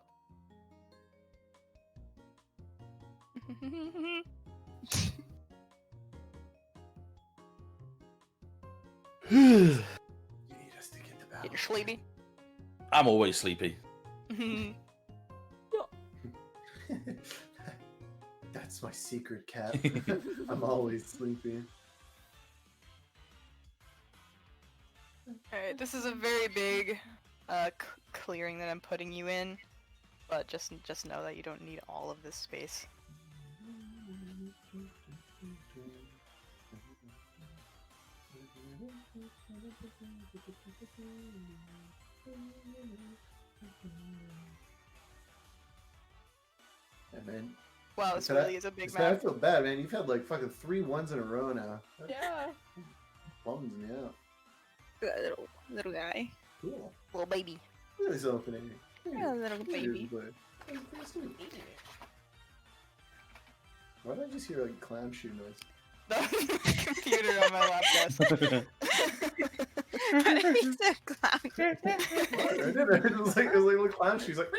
You need us to get the battle. Get your sleepy. I'm always sleepy. It's my secret cat. I'm always sleepy. Alright, this is a very big clearing that I'm putting you in, but just know that you don't need all of this space. Yeah, man. Wow, this Can I- really is a big I map. feel bad, man. You've had like fucking 3 ones in a row now. That Yeah. bums me out. That little guy. Cool. Little baby. Look at this opening. Yeah, little baby. Why did I just hear like clown shoe noise? That was my computer on my lap desk. He's a clown. I did it. It was like a little clown shoe. He's like.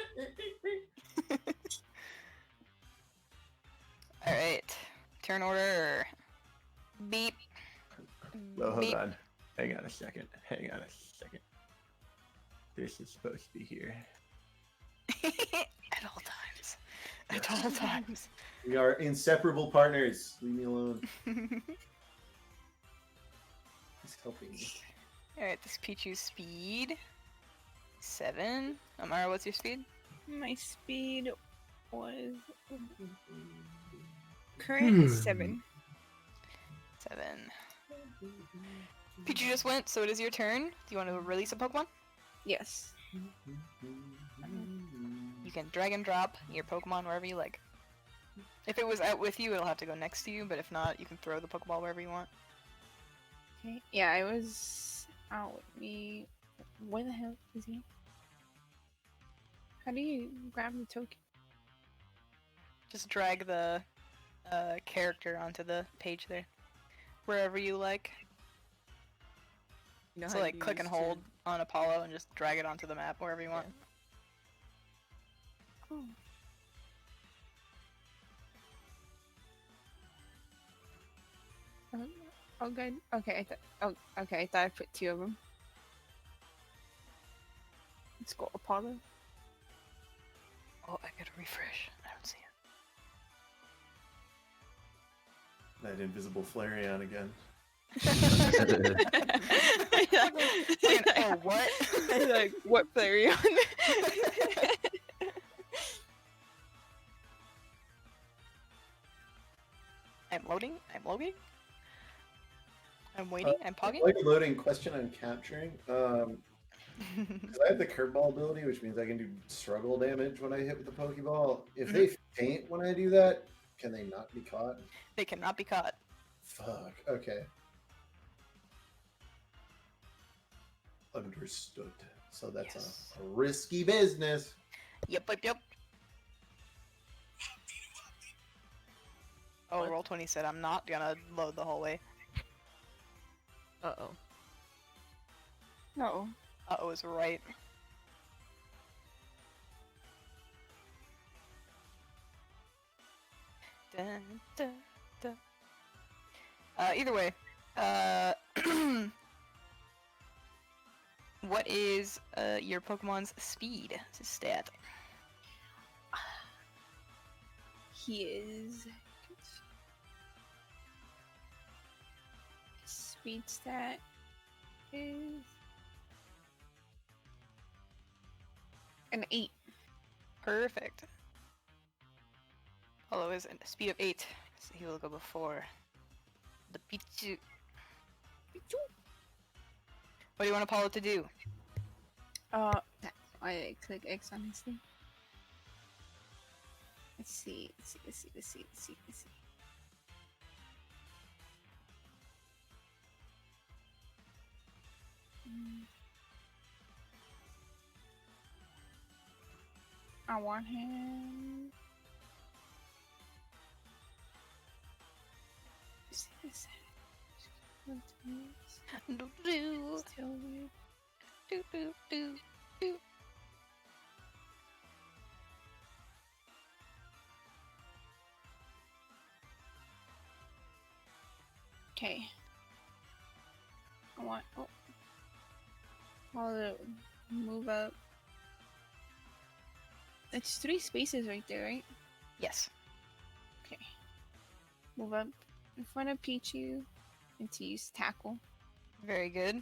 Alright. Turn order. Beep. Oh, hold Beep. on. Hang on a second. This is supposed to be here. At all times. At all times. We are inseparable partners. Leave me alone. He's helping me. Alright, this Pichu's speed. 7. Amara, what's your speed? My speed was current 7. 7. Pichu just went, so it is your turn. Do you want to release a Pokemon? Yes. You can drag and drop your Pokemon wherever you like. If it was out with you, it'll have to go next to you, but if not, you can throw the Pokeball wherever you want. Okay. Yeah, I was out with me. Where the hell is he? How do you grab the token? Just drag the character onto the page there. Wherever you like. You know So how like you click and used to- hold on Apollo and just drag it onto the map wherever you want. Oh. Oh, good. Okay, I thought I put 2 of them. Let's go, Apollo. Oh, I gotta refresh. I don't see it. That invisible Flareon again. Oh, what? Like, what player on? I'm loading. I'm loading. I'm waiting. I'm pogging. Like a loading question I'm capturing. Because I have the curveball ability, which means I can do struggle damage when I hit with the Pokeball. If they faint when I do that, can they not be caught? They cannot be caught. Fuck. Okay. Understood. So that's Yes. a risky business. Yep. Oh, What? Roll20 said I'm not gonna load the whole way. Uh-oh. No. Uh-oh is right. Dun, dun, dun. Either way, what is your Pokemon's speed? It's his stat. He is. His speed stat is an 8. Perfect. Apollo is a speed of 8, so he will go before the Pichu. What do you want Apollo to do? I click X on his thing. Let's see. I want him. Let's see this. Do do Still weird. do. Okay. I want. Oh. I'll move up. It's 3 spaces right there, right? Yes. Okay. move up in front of Pichu and to use tackle. Very good.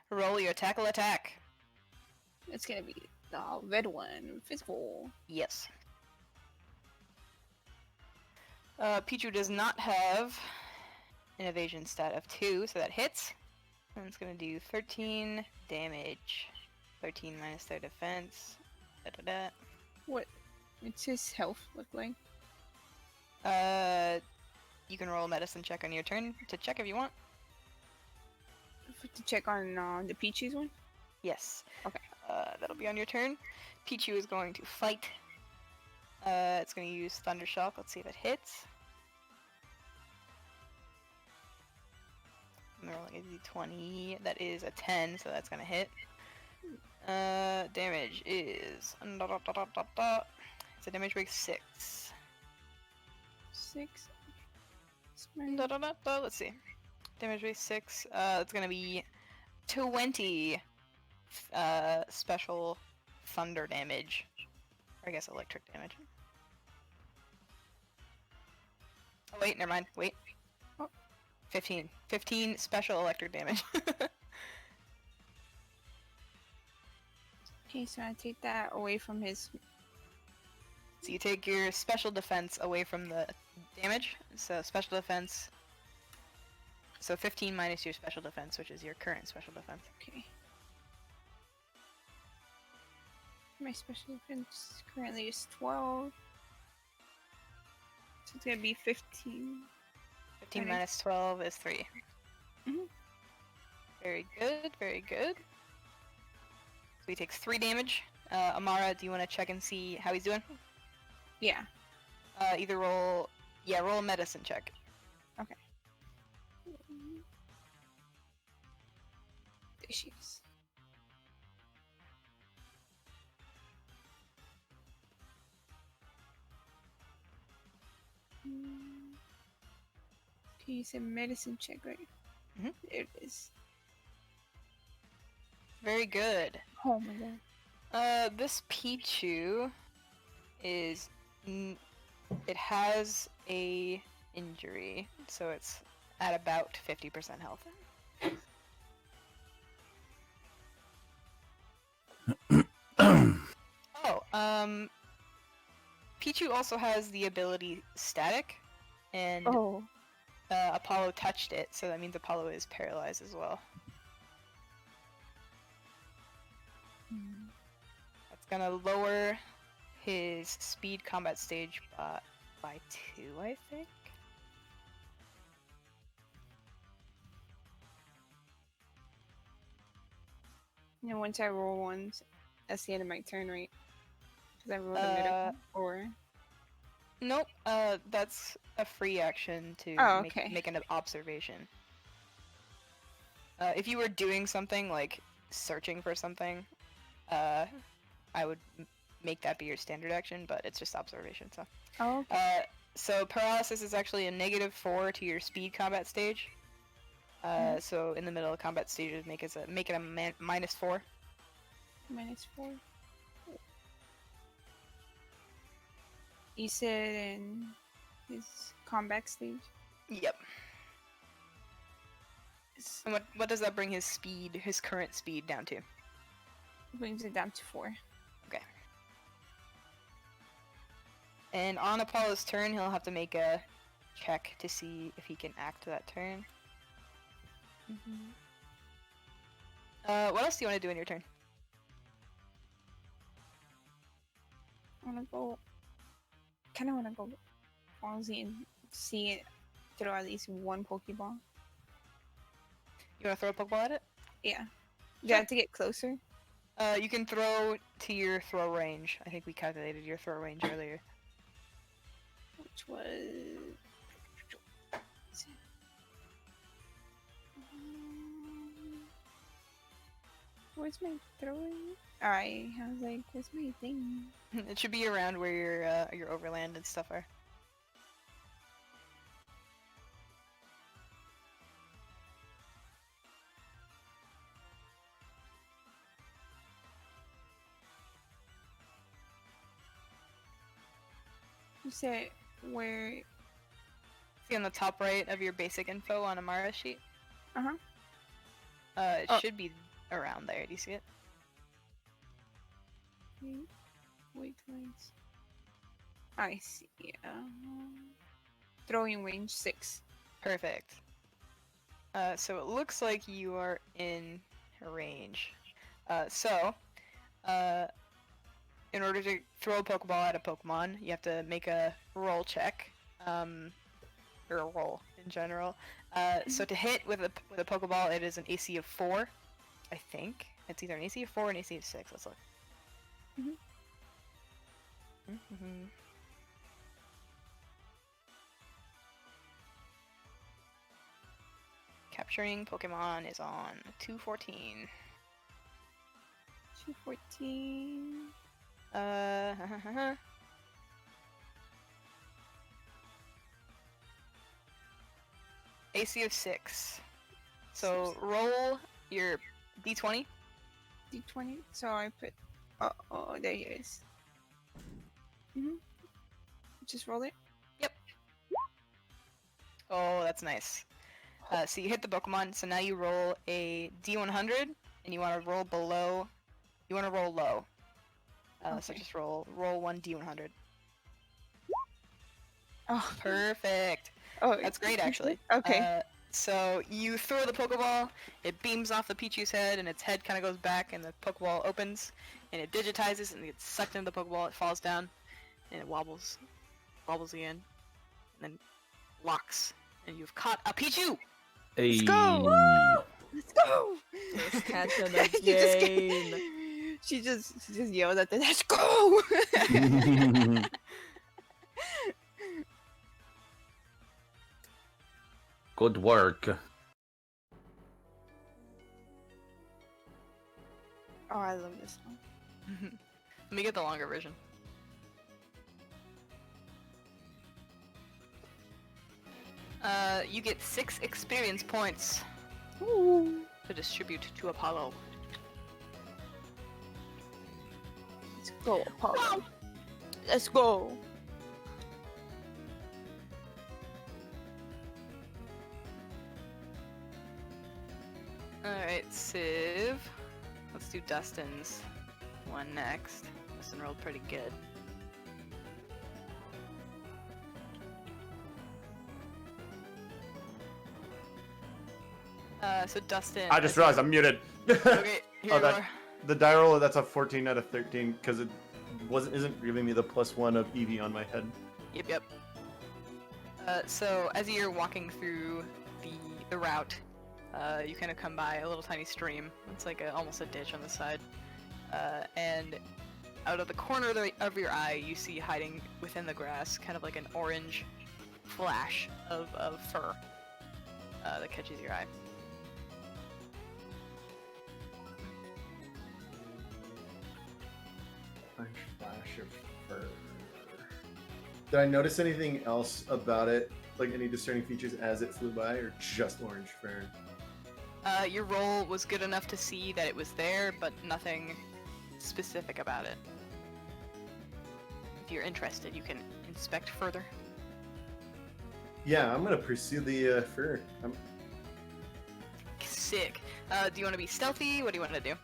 Roll your tackle attack. It's gonna be the red one, physical. Yes. Pichu does not have an evasion stat of 2, so that hits. And it's gonna do 13 damage. 13 minus their defense. Da-da-da. What's his health look like? You can roll a medicine check on your turn to check if you want. To check on the Pichu's one? Yes. Okay. That'll be on your turn. Pichu is going to fight. It's going to use Thunder Shock. Let's see if it hits. I'm rolling a d20. That is a 10, so that's going to hit. Damage is... It's a damage break 6. 6. Let's see. Damage base 6. It's gonna be 20 special thunder damage. Or I guess electric damage. Oh wait, never mind. Wait. Oh. 15. 15 special electric damage. Okay, so I take that away from his. So you take your special defense away from the damage. So special defense. So 15 minus your special defense, which is your current special defense. Okay. My special defense currently is 12. So it's gonna be 15. 15 Okay. minus 12 is 3. Mhm. Very good, very good. So he takes 3 damage. Amara, do you want to check and see how he's doing? Yeah. Either roll... Yeah, roll a medicine check. Issues. Okay, you said medicine check, right? Mhm. There it is. Very good. Oh my god. This Pichu is... It has a injury, so it's at about 50% health. Oh, Pichu also has the ability Static, and Oh. Apollo touched it, so that means Apollo is paralyzed as well. That's gonna lower his speed combat stage by 2, I think. You know, once I roll ones, that's the end of my turn, right? Because I rolled a medical. Or. Nope, that's a free action to Oh, okay. make an observation. If you were doing something, like searching for something, I would make that be your standard action, but it's just observation, so. Oh, okay. So paralysis is actually a -4 to your speed combat stage. So in the middle of combat stages, make it a -4. -4. You said in his combat stage? Yep. It And what does that bring his speed, his current speed, down to? brings it down to 4. Okay. And on Apollo's turn, he'll have to make a check to see if he can act that turn. What else do you want to do in your turn? I wanna go. Kinda wanna go Aussie and see it throw at least one Pokeball. You want to throw a Pokeball at it? Yeah. Do I have to get closer? You can throw to your throw range. I think we calculated your throw range earlier. Which was. Where's my throwing? I was like, where's my thing? It should be around where your overland and stuff are. You said where See on the top right of your basic info on Amara's sheet? Uh-huh. It Oh. should be around there. Do you see it? Wait. I see. Throwing range 6. Perfect. So it looks like you are in range. In order to throw a Pokeball at a Pokemon, you have to make a roll check, or a roll in general. So to hit with a Pokeball, it is an AC of 4, I think. It's either an AC of 4 or an AC of 6. Let's look. Mm-hmm. Capturing Pokemon is on 214. 214. AC of 6. So roll your D20. D20. So I put. Oh, there he is. Just roll it. Yep. Oh, that's nice. So you hit the Pokemon. So now you roll a D100, and you want to roll below. You want to roll low. So Okay. just roll one D100. Oh, Perfect. oh, That's great, actually. Okay. So you throw the Pokeball, it beams off the Pichu's head, and its head kind of goes back, and the Pokeball opens, and it digitizes, and it gets sucked into the Pokeball. It falls down, and it wobbles again, and then locks, and you've caught a Pichu. Hey. go! Let's go! First catch of the You just game. She just yelled at the let's go! Good work. Oh, I love this song. Let me get the longer version. You get 6 experience points Ooh. to distribute to Apollo. Let's go, Apollo. Let's go. Alright, Civ. Let's do Dustin's one next. Dustin rolled pretty good. So Dustin. I just realized I'm muted. Okay, here Oh, you that- are. The die roll, that's a 14 out of 13 because it isn't giving me the +1 of EV on my head. Yep. So as you're walking through the route, you kind of come by a little tiny stream. It's like almost a ditch on the side, and out of the corner of your eye, you see hiding within the grass, kind of like an orange flash of fur that catches your eye. Flash of fur. Did I notice anything else about it? Like any discerning features as it flew by, or just orange fur? Your roll was good enough to see that it was there, but nothing specific about it. If you're interested, you can inspect further. Yeah, I'm gonna pursue the fur. Sick. Do you want to be stealthy? What do you want to do?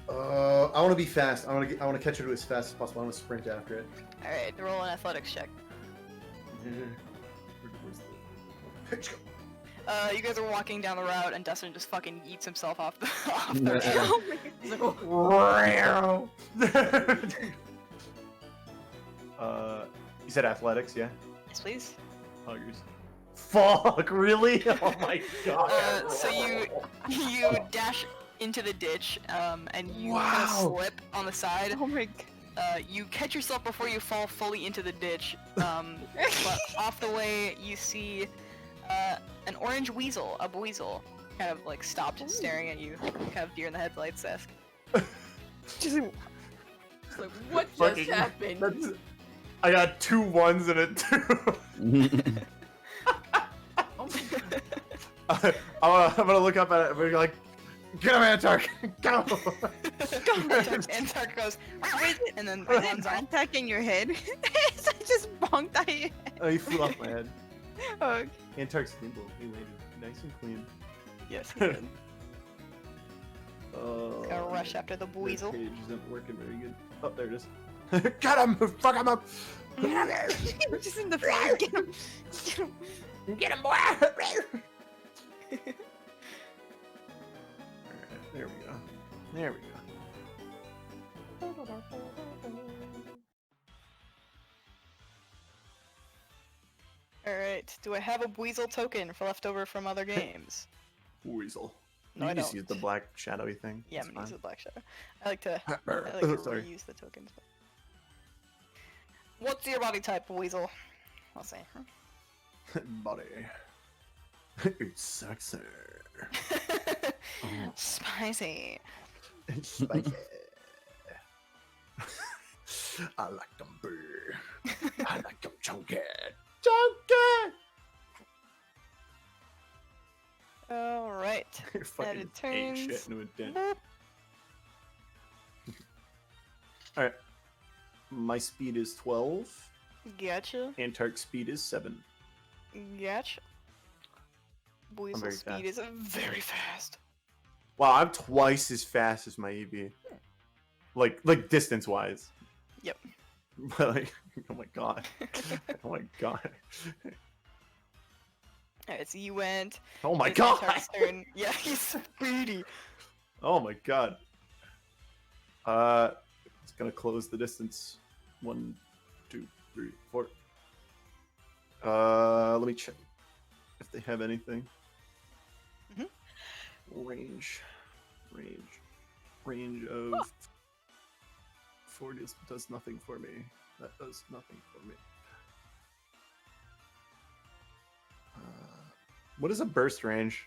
I want to be fast. I want to catch it as fast as possible. I want to sprint after it. All right, roll an athletics check. You guys are walking down the route, and Dustin just fucking yeets himself off the road. Oh my He's like, oh, You said athletics, yeah? Yes, please. Huggers. Fuck, really? Oh my god. So you dash into the ditch, and you kind of Wow. slip on the side. Oh my god. You catch yourself before you fall fully into the ditch. But off the way, you see an orange weasel, a weasel, kind of like stopped staring at you, kind of deer in the headlights-esque. Just it's like, what just Fucking- happened? That's, I got 2 1s and a 2. Oh my god. I'm gonna look up at it and be like, get him, Antark! Go! And Tark goes, and then Is runs it off. attack in your head? Is that just bonked at you. Oh, he flew off my head. Oh, Antarctic Steamboat. He landed nice and clean. Yes, he did. Oh, Gotta rush man. after the This weasel. page isn't working very good. Oh, there it is. Get him! Fuck him up! just in the front. Get him. Get him. Get him, boy! Alright, there we go. There we go. Alright, do I have a weasel token for leftover from other games? Weasel. No, You I just don't. use the black shadowy thing. Yeah, It's I'm gonna use fine. the black shadow. I like to Sorry. reuse the tokens. What's your body type, weasel? I'll say. Body. It's sexy. Spicy. It's spicy. I like them big. I like them chunky. Chunky! Alright. You're fucking it ate turns- shit into a dent. Boop. Alright. My speed is 12. Gotcha. Antarctic speed is 7. Gotcha. Weasel very speed fast. is very fast. Wow, I'm twice as fast as my EV. Like distance wise. Yep. But like, oh my god. Oh my god. Alright, so you went. Oh my it's god. Antarctic's turn. Yeah, he's speedy. Oh my god. It's gonna close the distance. 1, 2, 3, 4. Let me check if they have anything. Mhm. Range of 4 does nothing for me. That does nothing for me. What is a burst range?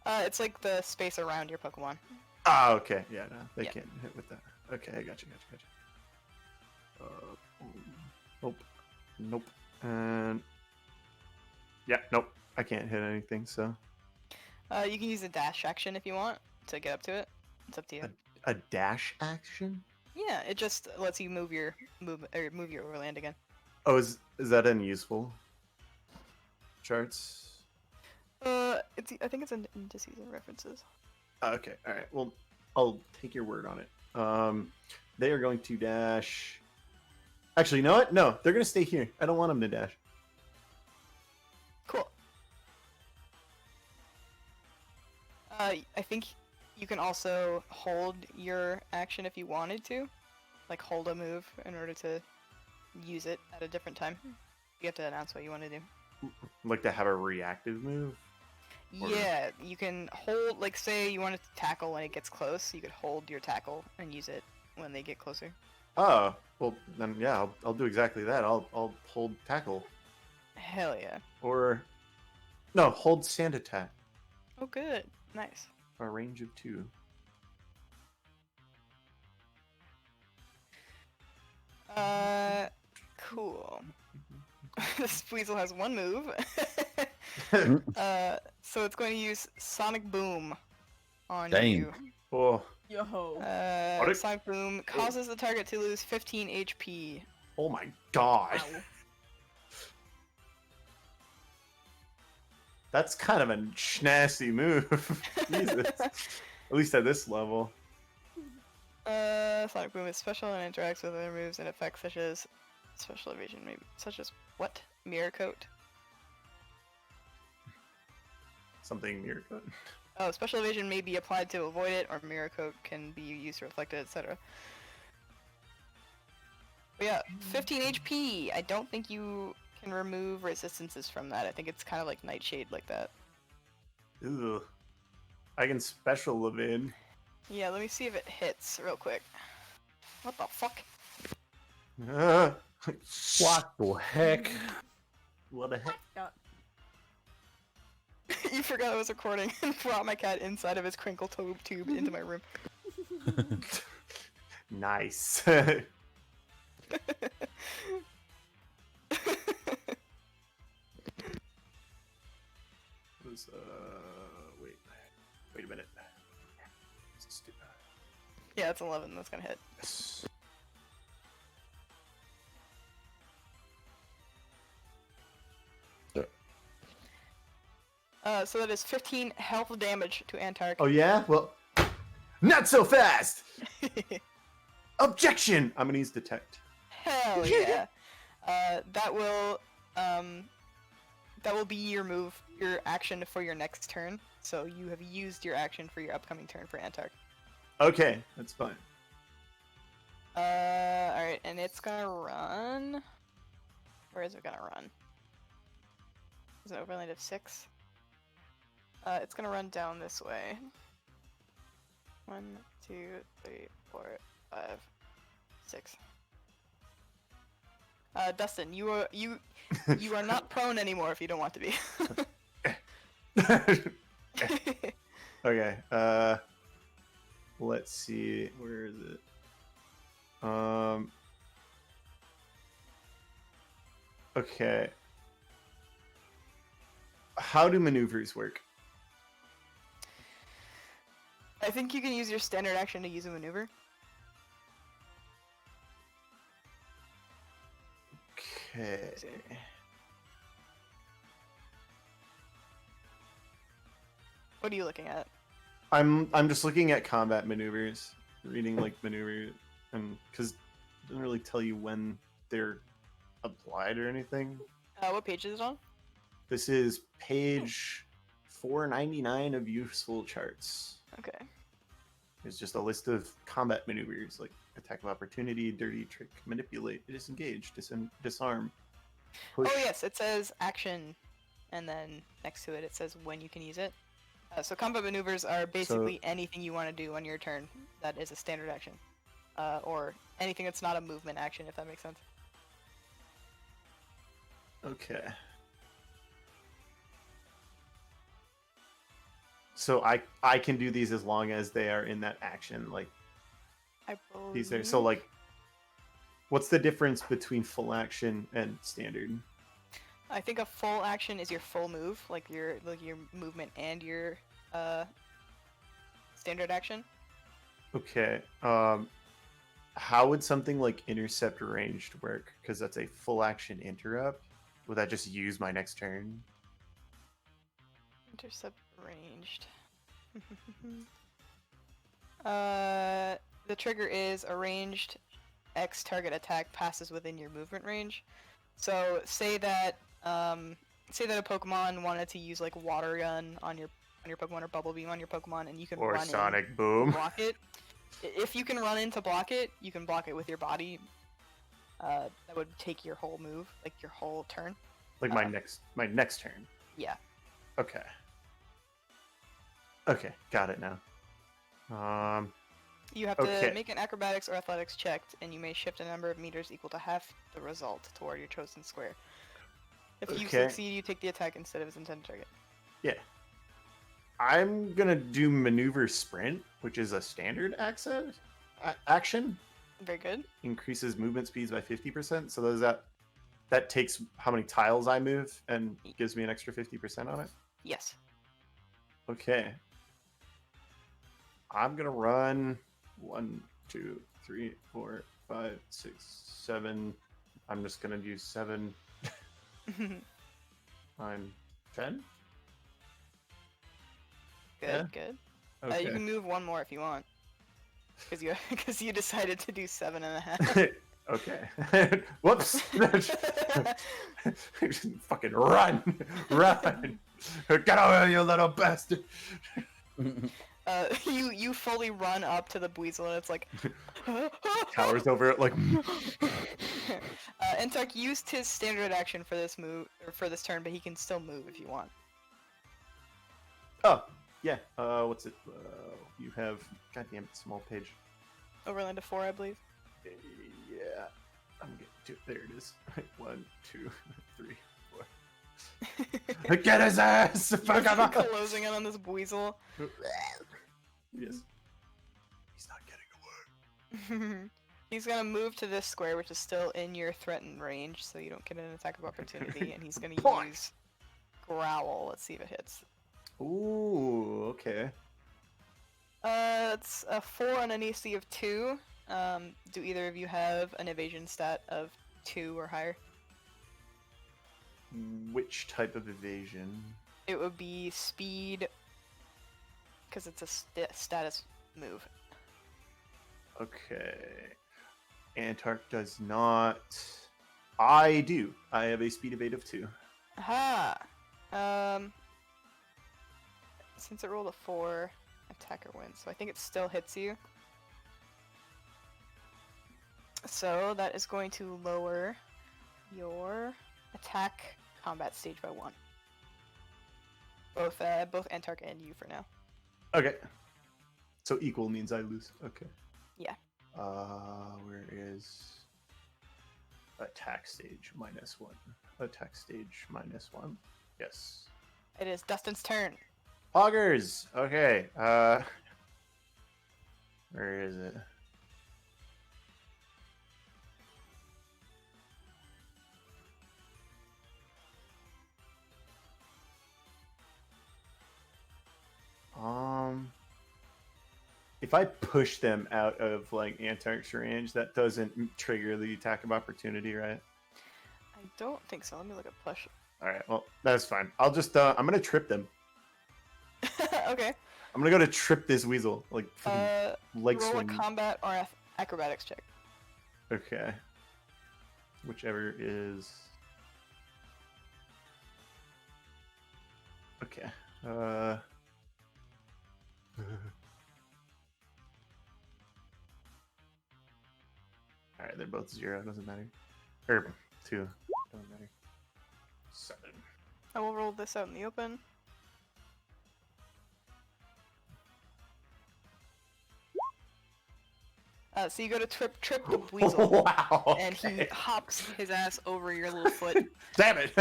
It's like the space around your Pokemon. Ah, okay. Yeah, no, they Yeah. can't hit with that. Okay, I got you. Nope. Nope. And yeah, nope. I can't hit anything, so You can use a dash action if you want to get up to it. It's up to you. a dash action? Yeah, it just lets you move your move your overland again. Oh, is that unuseful? Charts? I think it's into season references. Okay, all right. Well, I'll take your word on it. They are going to dash. Actually, you know what? No, they're going to stay here. I don't want them to dash. Cool. I think you can also hold your action if you wanted to, like hold a move in order to use it at a different time. You have to announce what you want to do. Like to have a reactive move. Or- Yeah, you can hold, like, say you wanted to tackle when it gets close, you could hold your tackle and use it when they get closer. Oh, well then yeah, I'll do exactly that. I'll hold tackle Hell yeah. or no, hold sand attack. Oh, good. Nice. A range of 2. Cool. This weasel has one move. So it's going to use Sonic Boom on Dang. you. Oh, Yo. What? Sonic Boom causes the target to lose 15 HP. oh my god. Ow. That's kind of a nasty move. Jesus. At least at this level. Sonic Boom is special and interacts with other moves and effects such as special evasion, maybe such as what? Mirror Coat. Something mirror coat. Oh, special evasion may be applied to avoid it, or Mirror Coat can be used to reflect it, etc. But yeah, 15 HP. I don't think you can remove resistances from that. I think it's kind of like Nightshade like that. Ugh. I can special evade. Yeah, let me see if it hits real quick. What the fuck? Ah, What the heck? what the heck? Yeah. You forgot I was recording and brought my cat inside of his crinkle tube into my room. Nice. Was wait a minute. Let's do that. Yeah, it's 11. That's gonna hit. Yes. So that is 15 health damage to Antark. Oh yeah? Well, not so fast. Objection. I'm gonna use detect. Hell yeah. That will be your action for your next turn. So you have used your action for your upcoming turn for Antark. Okay, that's fine. Alright, and it's gonna run. Where is it gonna run? Is it overland of 6? It's gonna run down this way. 1, 2, 3, 4, 5, 6. Dustin, you are not prone anymore if you don't want to be. Okay. Let's see. Where is it? Okay. How do maneuvers work? I think you can use your standard action to use a maneuver. Okay. What are you looking at? I'm just looking at combat maneuvers, reading like maneuver, and because it doesn't really tell you when they're applied or anything. What page is it on? This is page 499 of useful charts. Okay. It's just a list of combat maneuvers like attack of opportunity, dirty trick, manipulate, disengage, disarm, push. Oh yes, it says action, and then next to it it says when you can use it. So combat maneuvers are basically anything you want to do on your turn that is a standard action, or anything that's not a movement action, if that makes sense. Okay. So I can do these as long as they are in that action, like I believe. these are. So like, what's the difference between full action and standard? I think a full action is your full move, like your movement and your standard action. Okay. How would something like intercept ranged work? Because that's a full action interrupt. Would that just use my next turn? Intercept ranged. The trigger is a ranged X target attack passes within your movement range. So say that a Pokemon wanted to use like Water Gun on your Pokemon or Bubble Beam on your Pokemon, and you can Or run Sonic in Boom. block it. If you can run in to block it, you can block it with your body. That would take your whole move, like your whole turn. Like my next turn. Yeah. Okay. Okay, got it now. You have to make an acrobatics or athletics check, and you may shift a number of meters equal to half the result toward your chosen square. If you succeed, you take the attack instead of its intended target. Yeah. I'm gonna do maneuver sprint, which is a standard action. Very good. Increases movement speeds by 50%. So that takes how many tiles I move and gives me an extra 50% on it. Yes. Okay. I'm gonna run 1, 2, 3, 4, 5, 6, 7. I'm just gonna do 7. I'm 10. Good, Yeah. good. Okay. You can move one more if you want, because you decided to do 7.5. Okay. Whoops. Fucking run. Get over here, you little bastard. You fully run up to the Buizel, and it's like Towers over it like. Entark used his standard action for this move or for this turn, but he can still move if you want. Oh yeah. What's it? You have. Goddamn it, small page. Overland of 4, I believe. Yeah. I'm getting to it. There it is. 1, 2, 3, 4. Get his ass! Fuck off! Closing in on this Buizel. Yes. He's not getting away. He's gonna move to this square, which is still in your threatened range, so you don't get an attack of opportunity, and he's gonna use Growl. Let's see if it hits. Ooh, okay. It's a 4 on an AC of 2. Do either of you have an evasion stat of 2 or higher? Which type of evasion? it would be speed, because it's a status move. Okay. Antark does not. I do. I have a speed evade of 2. Aha! Since it rolled a 4, attacker wins, so I think it still hits you. So that is going to lower your attack combat stage by 1. Both Antark and you for now. Okay. So equal means I lose. Okay. Yeah. Where is attack stage -1? Attack stage -1. Yes. It is Dustin's turn. Poggers. Okay. Where is it? If I push them out of like Antarc's range, that doesn't trigger the attack of opportunity, right? I don't think so. Let me look at push. All right. Well, that's fine. I'll just I'm gonna trip them. Okay. I'm gonna go to trip this weasel, like leg Roll swing. a combat or acrobatics check. Okay. Whichever is. Okay. All right, they're both 0. Doesn't matter. Or 2. Doesn't matter. 7. I will roll this out in the open. So you go to trip the weasel, Wow. and he okay. hops his ass over your little foot. Damn it.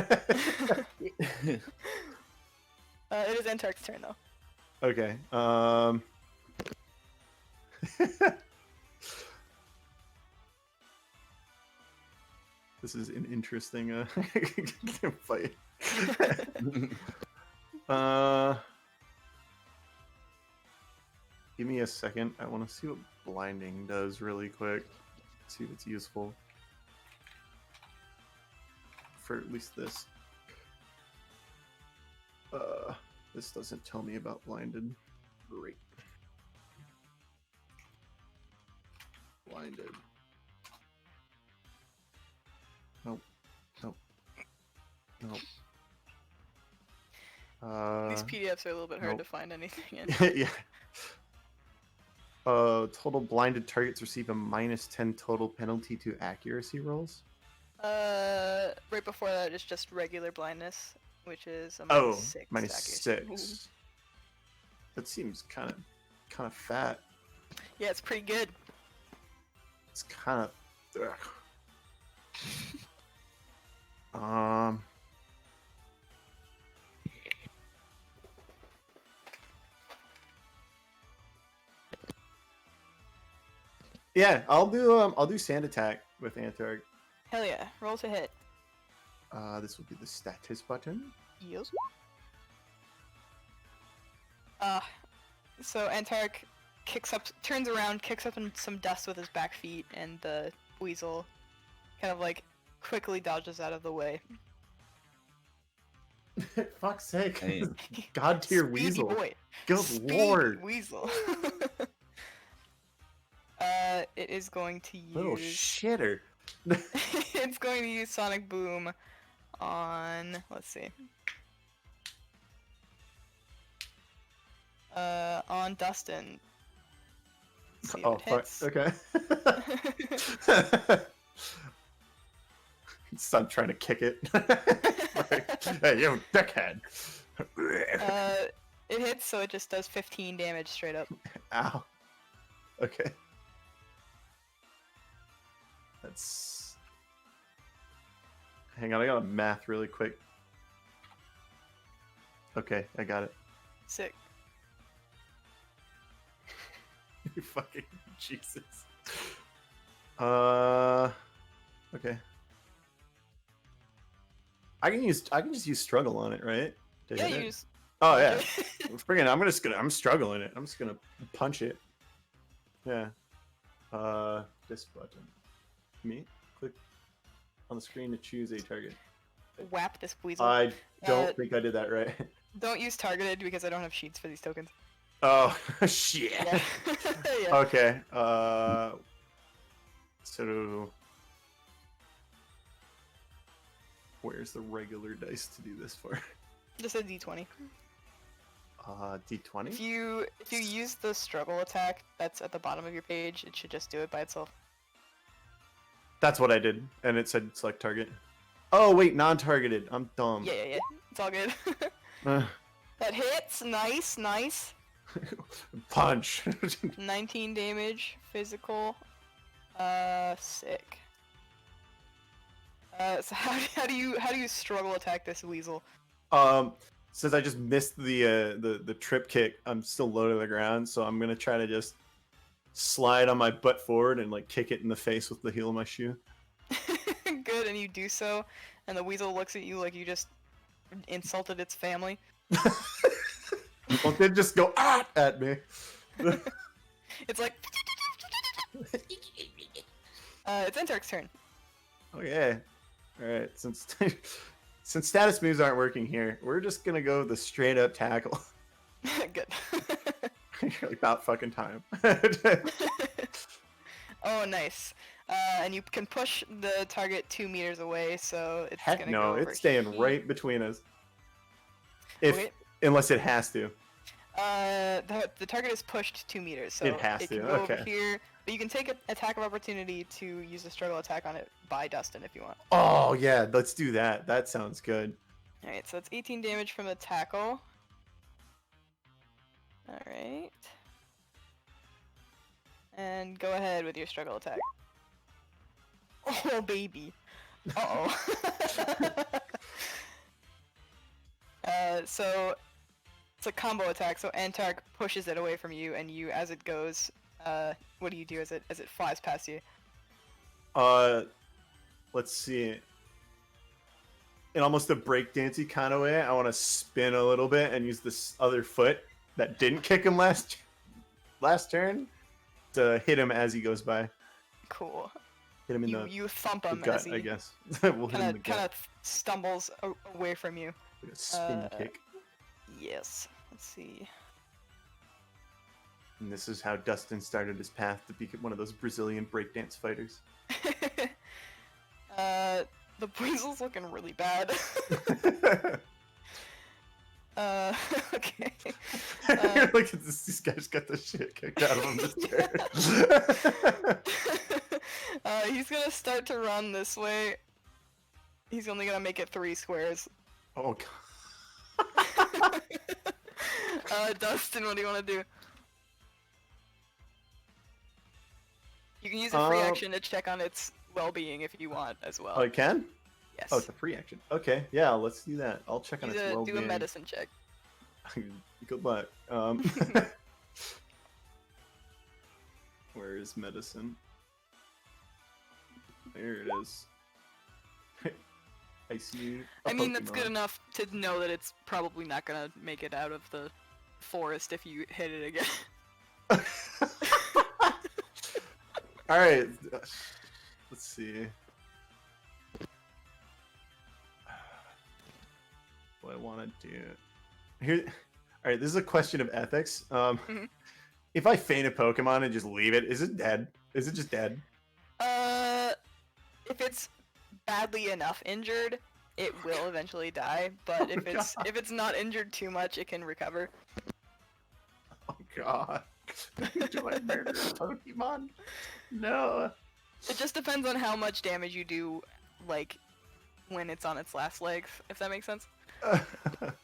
It is Antark's turn though. Okay. This is an interesting fight. Give me a second. I want to see what blinding does really quick. See if it's useful. For at least this. This doesn't tell me about blinded. Great. Blinded. Nope. Nope. Nope. These PDFs are a little bit hard nope. to find anything in. Yeah. Total blinded targets receive a -10 total penalty to accuracy rolls. Right before that is just regular blindness, which is a Oh, -6. to -6. accuracy. That seems kind of fat. Yeah, it's pretty good. It's kind of. Yeah, I'll do sand attack with Antark. Hell yeah, roll to hit. This will be the status button. Yes. So Antark turns around, kicks up in some dust with his back feet, and the weasel kind of like quickly dodges out of the way. Fuck's sake. Hey. God tier Speedy weasel. boy. Good Speedy lord. weasel. It is going to use. Little shitter. It's going to use Sonic Boom on. Let's see. On Dustin. See if Oh, it fuck. hits. Okay. Stop trying to kick it. Hey, you dickhead. It hits, so it just does 15 damage straight up. Ow. Okay. That's. Hang on, I gotta math really quick. Okay, I got it. Sick. You fucking Jesus. Okay. I can just use struggle on it, right? To Yeah, hit you it? just. Oh yeah. I'm struggling it. I'm just gonna punch it. Yeah. This button. Me? Click on the screen to choose a target. Whap this weasel. I don't think I did that right. Don't use targeted because I don't have sheets for these tokens. Oh shit. Yeah. Yeah. Okay. So where's the regular dice to do this for? Just a d20. D20. If you use the struggle attack that's at the bottom of your page, it should just do it by itself. That's what I did, and it said select target. Oh wait, non-targeted. I'm dumb. Yeah. It's all good. Uh, That hits. Nice. punch. 19 damage, physical. Sick. So how do you struggle attack this weasel? Since I just missed the trip kick, I'm still low to the ground, so I'm gonna try to just slide on my butt forward and like kick it in the face with the heel of my shoe. Good, and you do so, and the weasel looks at you like you just insulted its family. Well, it did just go at me. It's like. It's Entark's turn. Okay. Alright, since status moves aren't working here, we're just gonna go the straight up tackle. Good. About fucking time. Oh, nice. And you can push the target 2 meters away, so it's Heck gonna no, go over it's staying here. right between us. Wait. Unless it has to. The target is pushed 2 meters, so It has can to, go over okay. here. But you can take an attack of opportunity to use a struggle attack on it by Dustin if you want. Oh yeah, let's do that. That sounds good. Alright, so that's 18 damage from the tackle. Alright. And go ahead with your struggle attack. Oh, baby. Uh-oh. So it's a combo attack, so Antark pushes it away from you, and you, as it goes, what do you do as it flies past you? Let's see. In almost a breakdancey kind of way, I want to spin a little bit and use this other foot that didn't kick him last turn to hit him as he goes by. Cool. Hit him in You thump the him gut, as he I guess. We'll hit him in the kind gut. of stumbles away from you. Like a spin kick. Yes. Let's see. And this is how Dustin started his path to become one of those Brazilian breakdance fighters. The weasel's looking really bad. Okay. Look at this. These guys got the shit kicked out of them this turn. He's gonna start to run this way. He's only gonna make it 3 squares. Oh god. Dustin, what do you want to do? You can use a free action to check on its well-being if you want as well. Oh, I can? Yes. Oh, it's a free action. Okay, yeah, let's do that. I'll check on its do well-being. a medicine check. Good luck. Where is medicine? There it is. I see. I mean, that's good enough to know that it's probably not gonna make it out of the forest if you hit it again. All right. Let's see. What I want to do here. All right, this is a question of ethics. If I feint a Pokemon and just leave it, is it dead? Is it just dead? If it's badly enough injured, it will eventually die. But if it's not injured too much, it can recover. Oh god. Do I murder a Pokemon? No. It just depends on how much damage you do, like, when it's on its last legs, if that makes sense. So if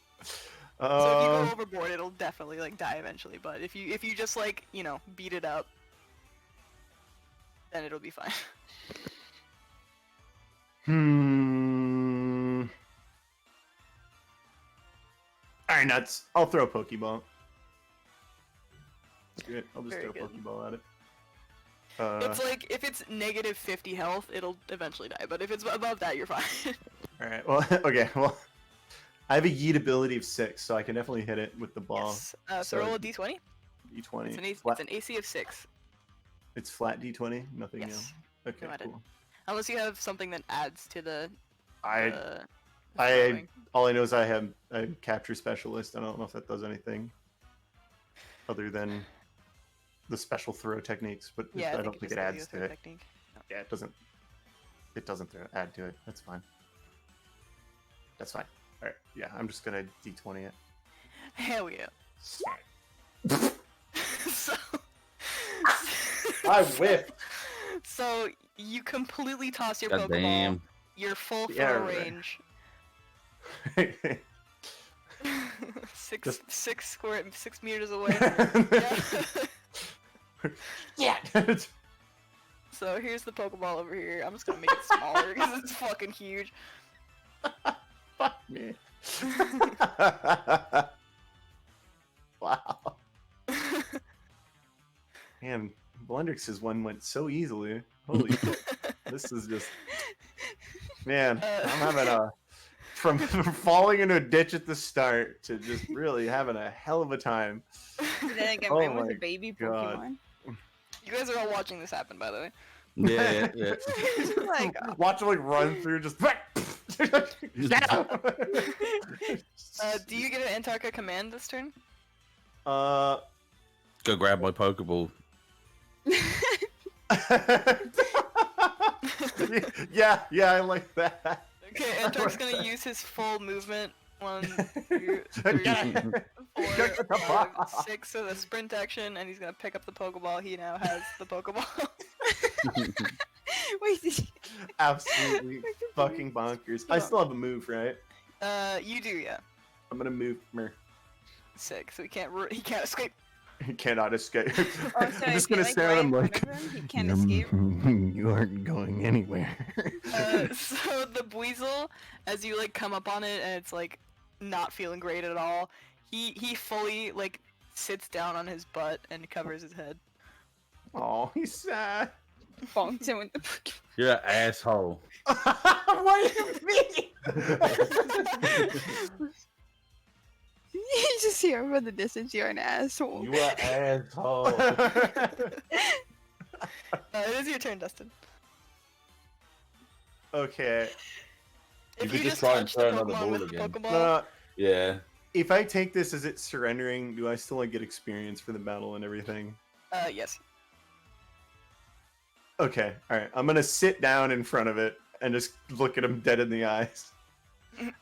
you go overboard, it'll definitely, like, die eventually. But if you just, like, you know, beat it up, then it'll be fine. Alright, nuts. I'll throw a Pokeball. Screw it. I'll just Very throw a good. Pokeball at it. It's like, if it's negative 50 health, it'll eventually die. But if it's above that, you're fine. Alright, well, okay, well. I have a yeet ability of 6, so I can definitely hit it with the ball. Yes. So roll a d20. D20. It's an AC of 6. It's flat D20, nothing Yes. else. Okay, No added. cool. Unless you have something that adds to the All I know is I have a capture specialist. I don't know if that does anything other than the special throw techniques, but Yeah, I don't think just it gives you adds a to throw it. technique. Yeah, it doesn't. It doesn't add to it. That's fine. That's fine. All right. Yeah, I'm just gonna D20 it. Hell yeah. so, I whiffed. So you completely toss your God Pokeball. damn. You're full Yeah, throw right. range. six meters away. Yeah. So here's the Pokeball over here. I'm just gonna make it smaller because it's fucking huge. Fuck me. Wow. Man, Blendrix's one went so easily. Holy shit. This is just. Man, I'm having a. From falling into a ditch at the start to just really having a hell of a time. And then again, Oh mine was my a baby God. Pokemon. You guys are all watching this happen, by the way. Yeah. Like, Watch him like run through just. Do you get an Antarctica command this turn? Uh. Go grab my Pokeball. yeah, I like that. Okay, Antarc's gonna use his full movement. 1, 2, 3, Yeah. 4, 5, 6 of the sprint action, and he's gonna pick up the Pokeball. He now has the Pokeball. wait, did you... Absolutely fucking bonkers. I still have a move, right? You do, yeah. I'm gonna move. Mer. Sick. So he can't escape. He cannot escape. Oh, I'm so just if you're, gonna stare at him right in like. front of him, he can't escape. You aren't going anywhere. So the Buizel, as you like come up on it, and it's like not feeling great at all. He fully like sits down on his butt and covers his head. Oh, he's sad. Bonks him with the Pokemon. You're an asshole. What do you mean? You just hear him from the distance. You're an asshole. You are asshole. It is your turn, Dustin. Okay. If You you could just just try and touch the throw another Pokemon ball with the again. Pokeball, Yeah. If I take this as it surrendering, do I still like get experience for the battle and everything? yes. Okay, alright. I'm gonna sit down in front of it and just look at him dead in the eyes.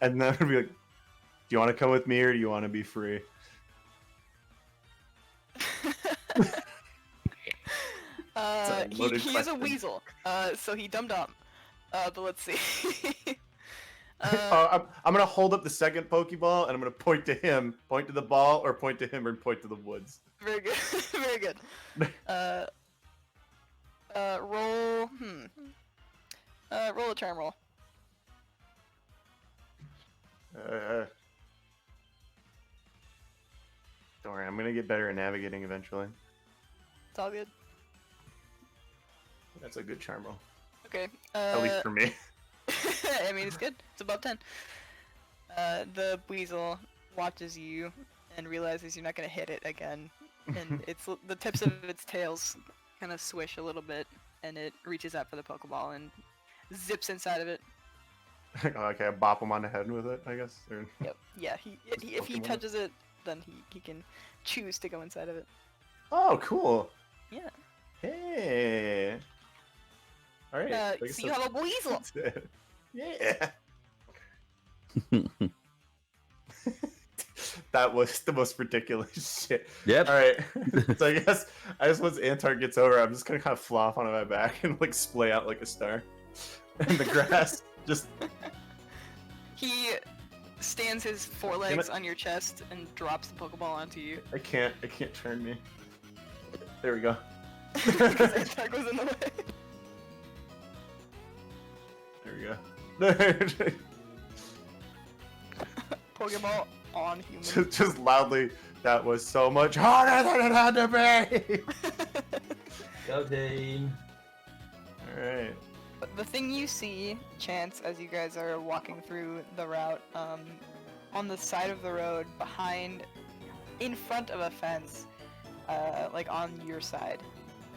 And then I'm gonna be like, do you want to come with me or do you want to be free? a He loaded is a question. weasel. So he dum-dum. But let's see. I'm gonna hold up the second Pokeball and I'm gonna point to him, point to the ball, or point to him, or point to the woods. Very good. Very good. Roll. Roll a charm roll. Don't worry, I'm gonna get better at navigating eventually. It's all good. That's a good charm roll, Okay. at least for me. I mean, it's good. It's above 10. The Weasel watches you and realizes you're not gonna hit it again, and it's the tips of its tails kind of swish a little bit, and it reaches out for the Pokeball and zips inside of it. Okay, I bop him on the head with it, I guess. Or... Yep. Yeah. If he Pokemon. touches it, then he can choose to go inside of it. Oh, cool. Yeah. Hey. All right. I guess So you have a Weasel. that's it. Yeah. That was the most ridiculous shit. Yep. All right. So I guess once Antar gets over, I'm just gonna kind of flop on my back and like splay out like a star in the grass. Just He stands his forelegs on your chest and drops the Pokeball onto you. I can't turn me. There we go. Because Antark was in the way. There we go. Pokeball on human. just loudly. That was so much harder than it had to be. Go team. All right. The thing you see, Chance, as you guys are walking through the route, on the side of the road, in front of a fence, like on your side,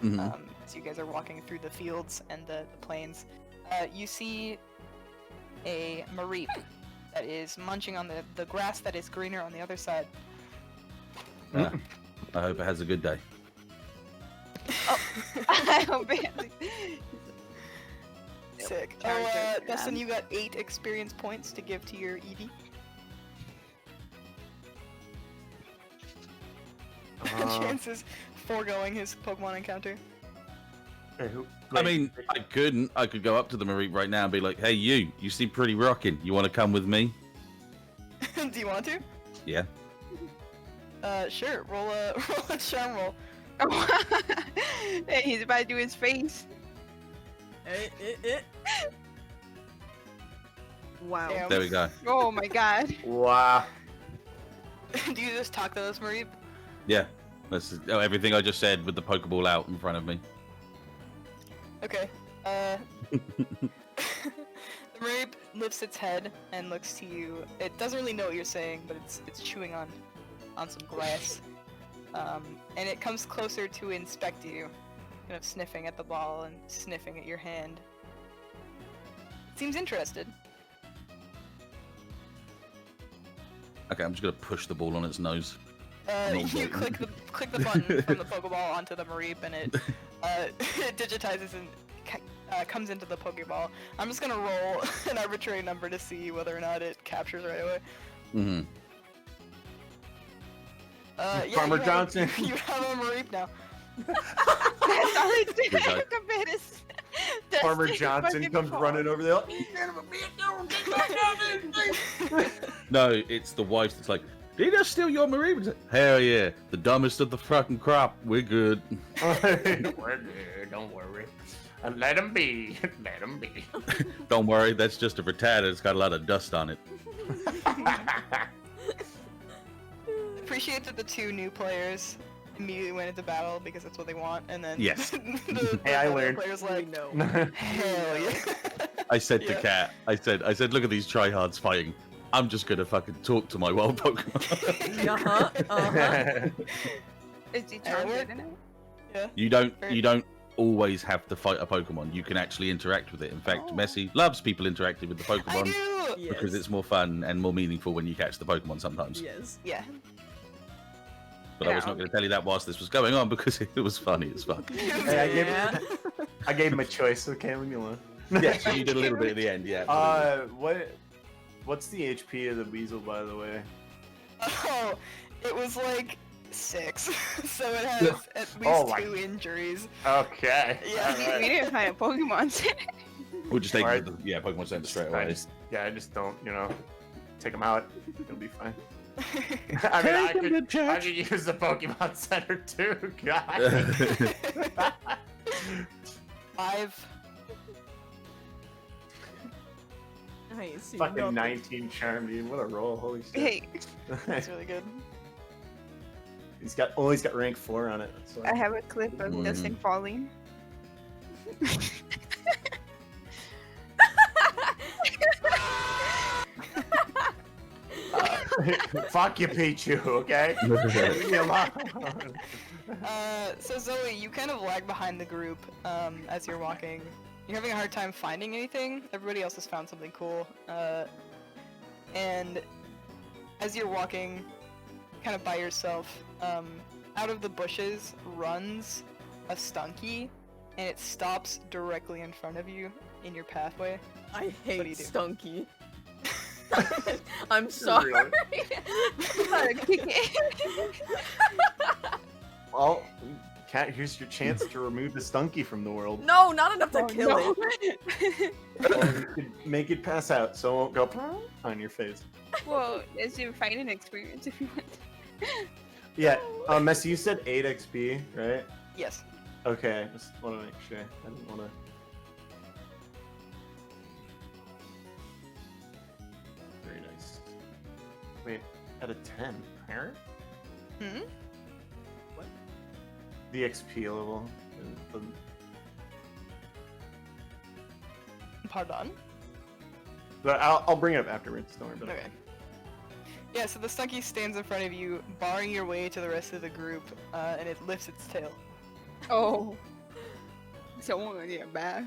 as you guys are walking through the fields and the plains, you see a Mareep that is munching on the grass that is greener on the other side. I hope it has a good day. I hope it. Sick. Character Oh, for Dustin, them. you got 8 experience points to give to your Eevee. Chances foregoing his Pokemon encounter. I mean, I couldn't. I could go up to the Mareep right now and be like, "Hey, you seem pretty rocking. You want to come with me?" Do you want to? Yeah. Sure. Roll a charm roll. Hey, he's about to do his face. Wow. Damn. There we go. Oh my god. Wow. Do you just talk to this Mareep? Yeah. That's everything I just said with the Pokeball out in front of me. Okay. The Mareep lifts its head and looks to you. It doesn't really know what you're saying, but it's chewing on some glass. And it comes closer to inspect you, kind of sniffing at the ball and sniffing at your hand. Seems interested. Okay, I'm just gonna push the ball on its nose. You waiting. click the button from the Pokeball onto the Mareep, and it it digitizes and comes into the Pokeball. I'm just gonna roll an arbitrary number to see whether or not it captures right away. Mm-hmm. Yeah, Farmer you have Johnson. You have a Mareep now. That's all it did. Good guy. The bit is- Farmer Dustin Johnson fucking comes fall. running over there. No, it's the wife that's like, "Did I steal your Mareep?" It's like, "Hell yeah, the dumbest of the fucking crop. We're good." We're good, don't worry. And let him be. Let him be. Don't worry, that's just a Rattata. It's got a lot of dust on it. Appreciate that the 2 new players immediately went into battle because that's what they want, and then Yes. the Hey, I other learned. players We like, know. hell yeah. I said to Yeah. Kat, I said, "Look at these tryhards fighting. I'm just gonna fucking talk to my wild Pokemon." Uh-huh. Uh-huh. Is he Yeah, charmed we're- in it? Yeah. You don't always have to fight a Pokemon. You can actually interact with it. In fact, Oh. Messi loves people interacting with the I Pokemon do. Yes. because it's more fun and more meaningful when you catch the Pokemon sometimes. Yes. Yeah. But I was not going to tell you that whilst this was going on because it was funny as fuck. Hey, Yeah. I gave him a choice. Okay, leave me alone. Yeah, so you did a little bit at the end, yeah. absolutely. What's the HP of the weasel, by the way? Oh, it was like 6, so it has at least Oh my- 2 injuries. Okay. Yeah. We didn't find a Pokemon Center. We'll just take Alright. the Pokemon Center straight I away. just don't, take him out. It'll be fine. I mean, I could use the Pokemon Center too, God. 5. Nice. you Fucking got 19 charm, dude. What a roll. Holy shit. Hey, That's really good. He's got rank 4 on it. That's why. I have a clip of Mm. Dustin falling. Fuck you, Pichu, okay? Leave me alone. So Zoe, you kind of lag behind the group as you're walking. You're having a hard time finding anything. Everybody else has found something cool. And as you're walking, kind of by yourself, out of the bushes runs a Stunky, and it stops directly in front of you in your pathway. I do you hate do? Stunky. I'm sorry. Gotta kick it. Well, Cat, here's your chance to remove the Stunky from the world. No, not enough to Oh, kill no. it. Or you could make it pass out so it won't go on your face. Well, it's your fighting experience if you want. Yeah, Messi, you said 8 XP, right? Yes. Okay, just want to make sure. I didn't want to. Very nice. Wait, out of 10, higher? Hmm? The XP level. Pardon? But I'll bring it up afterwards. Don't worry about Okay. Yeah, so the Stunky stands in front of you, barring your way to the rest of the group, and it lifts its tail. Oh. Someone gonna get bad.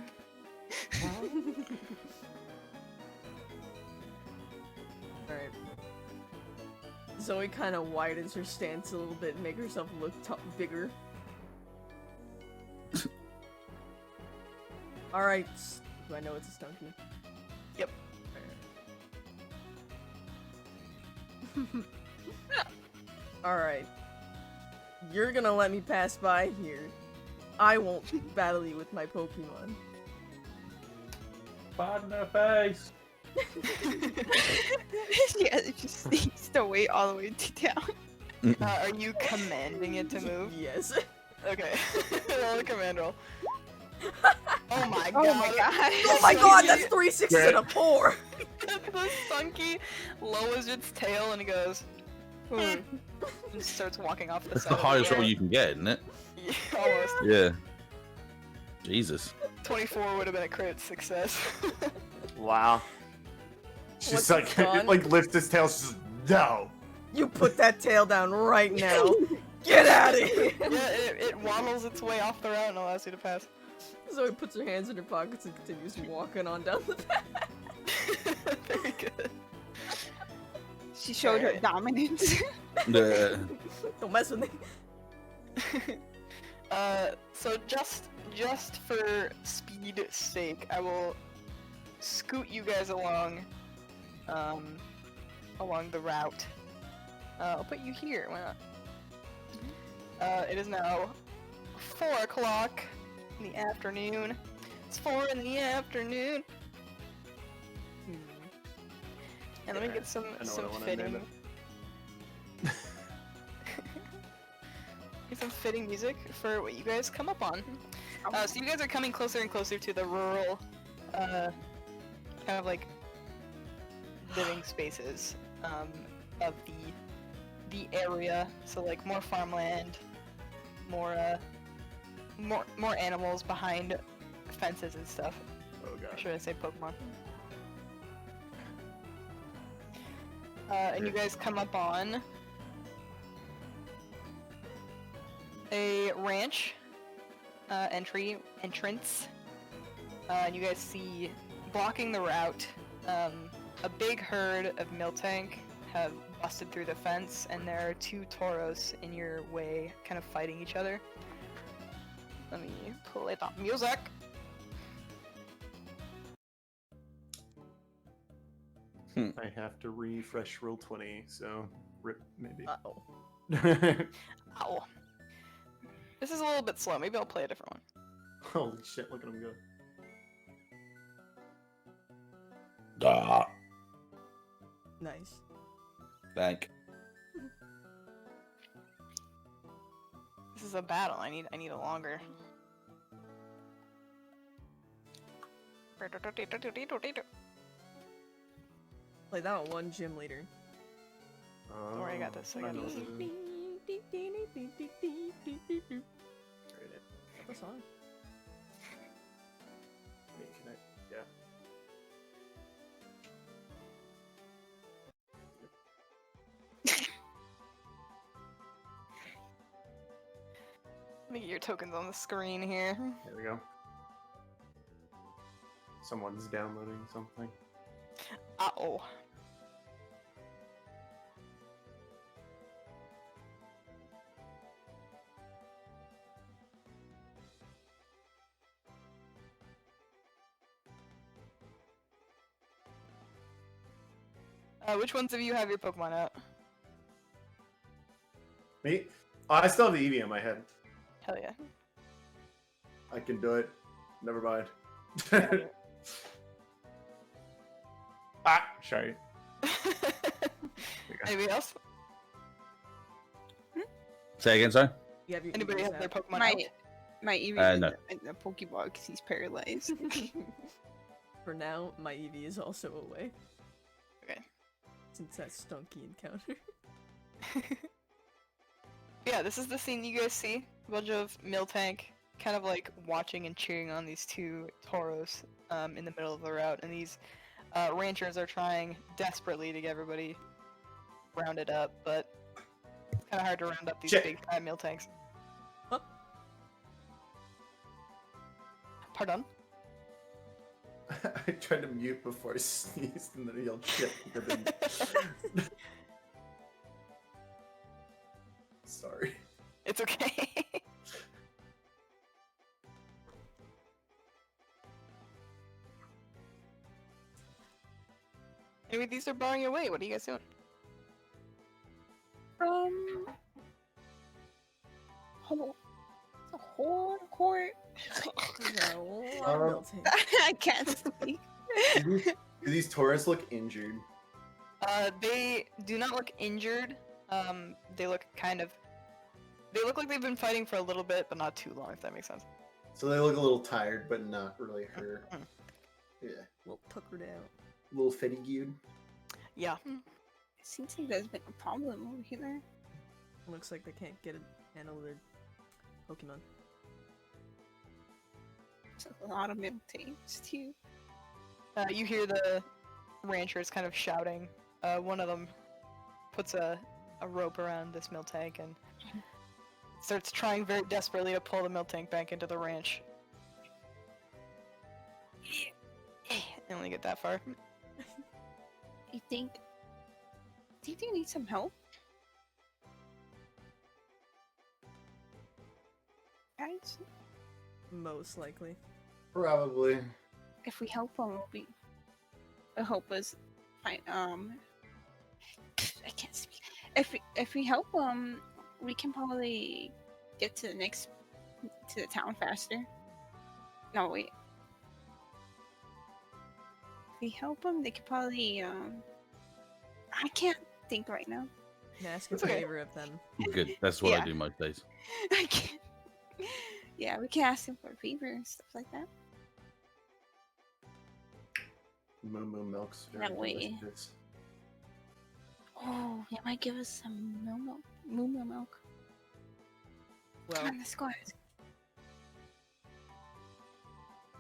Alright. Zoe kind of widens her stance a little bit and make herself look bigger. Alright. Do I know it's a stunky? Yep. Alright. You're gonna let me pass by here. I won't battle you with my Pokemon. Bad in the face. Yeah, it just needs to wait all the way to down. Are you commanding it to move? Yes. Okay. Roll a command roll. Oh my god. Oh my god. Oh my god, that's 3 6s and a 4! The Sunky lowers its tail and it goes. And starts walking off the That's side. the of highest roll road. you can get, isn't it? Yeah, almost. Yeah. Jesus. 24 would have been a crit success. Wow. She's What's like, it done? like lifts his tail. She's just, no. You put that tail down right now. Get out of here! Yeah, it waddles its way off the route and allows you to pass. Zoe puts her hands in her pockets and continues walking on down the path. Very good. She showed her Alright. dominance. Don't mess with me. So just for speed's sake, I will scoot you guys along, along the route. I'll put you here. Why not? It is now 4 o'clock in the afternoon. It's 4 in the afternoon. And let me get some I know what I wanna name fitting. Get some fitting music for what you guys come up on. So you guys are coming closer and closer to the rural, kind of like living spaces of the area. So like more farmland, more animals behind fences and stuff. Oh Or god. should I say Pokemon? And you guys come up on a ranch entrance. And you guys see blocking the route, a big herd of Miltank have busted through the fence, and there are 2 Tauros in your way, kind of fighting each other. Let me play that music. I have to refresh roll 20, so rip maybe. Uh-oh. Ow. This is a little bit slow. Maybe I'll play a different one. Holy shit! Look at him go. Ah, Nice. thank. This is a battle. I need a longer. Play that one gym leader. Don't worry, I got this. I got this. What song? Yeah. Let me get your tokens on the screen here. There we go. Someone's downloading something. Uh-oh. Which ones of you have your Pokemon out? Me? Oh, I still have the Eevee in my head. Hell yeah. I can do it. Never mind. Ah, sorry. Anybody else? Say again, sorry? You have your Anybody Eevees have their out. Pokemon My out? my Eevee is no. in the Pokeball because he's paralyzed. For now, my Eevee is also away. Okay. Since that stunky encounter. Yeah, this is the scene you guys see. A bunch of Miltank kind of like watching and cheering on these 2 Tauros in the middle of the route, and these ranchers are trying desperately to get everybody rounded up, but it's kind of hard to round up these Shit. big fat Miltanks. Huh? Pardon? I tried to mute before I sneezed and then I yelled shit. Sorry. It's okay. Maybe these are barring your way. What are you guys doing? The whole court. There's a lot of melting. I can't speak. Do these tourists look injured? They do not look injured. They look they look like they've been fighting for a little bit, but not too long, if that makes sense. So they look a little tired, but not really hurt. Yeah. A little tuckered out. A little fatigued. Yeah. It seems like there's been a problem over here. Looks like they can't get a handle of their Pokemon. There's a lot of miltanks too. You hear the ranchers kind of shouting. One of them puts a rope around this Miltank and starts trying very desperately to pull the Miltank back into the ranch. They only get that far. Do you think they need some help? Guys, Most likely. Probably. if we help them, it'll help us find, I can't speak. If we help them, we can probably get to the town faster. No, wait. If we help them, they could probably, I can't think right now. You can ask a It's okay. favor of them. Good. That's what I Yeah. do most days. I can't. Yeah, we can ask them for a favor and stuff like that. Moo Moo Milk's No very way. delicious. Oh, they might give us some moo milk. Well, Come on, let's go.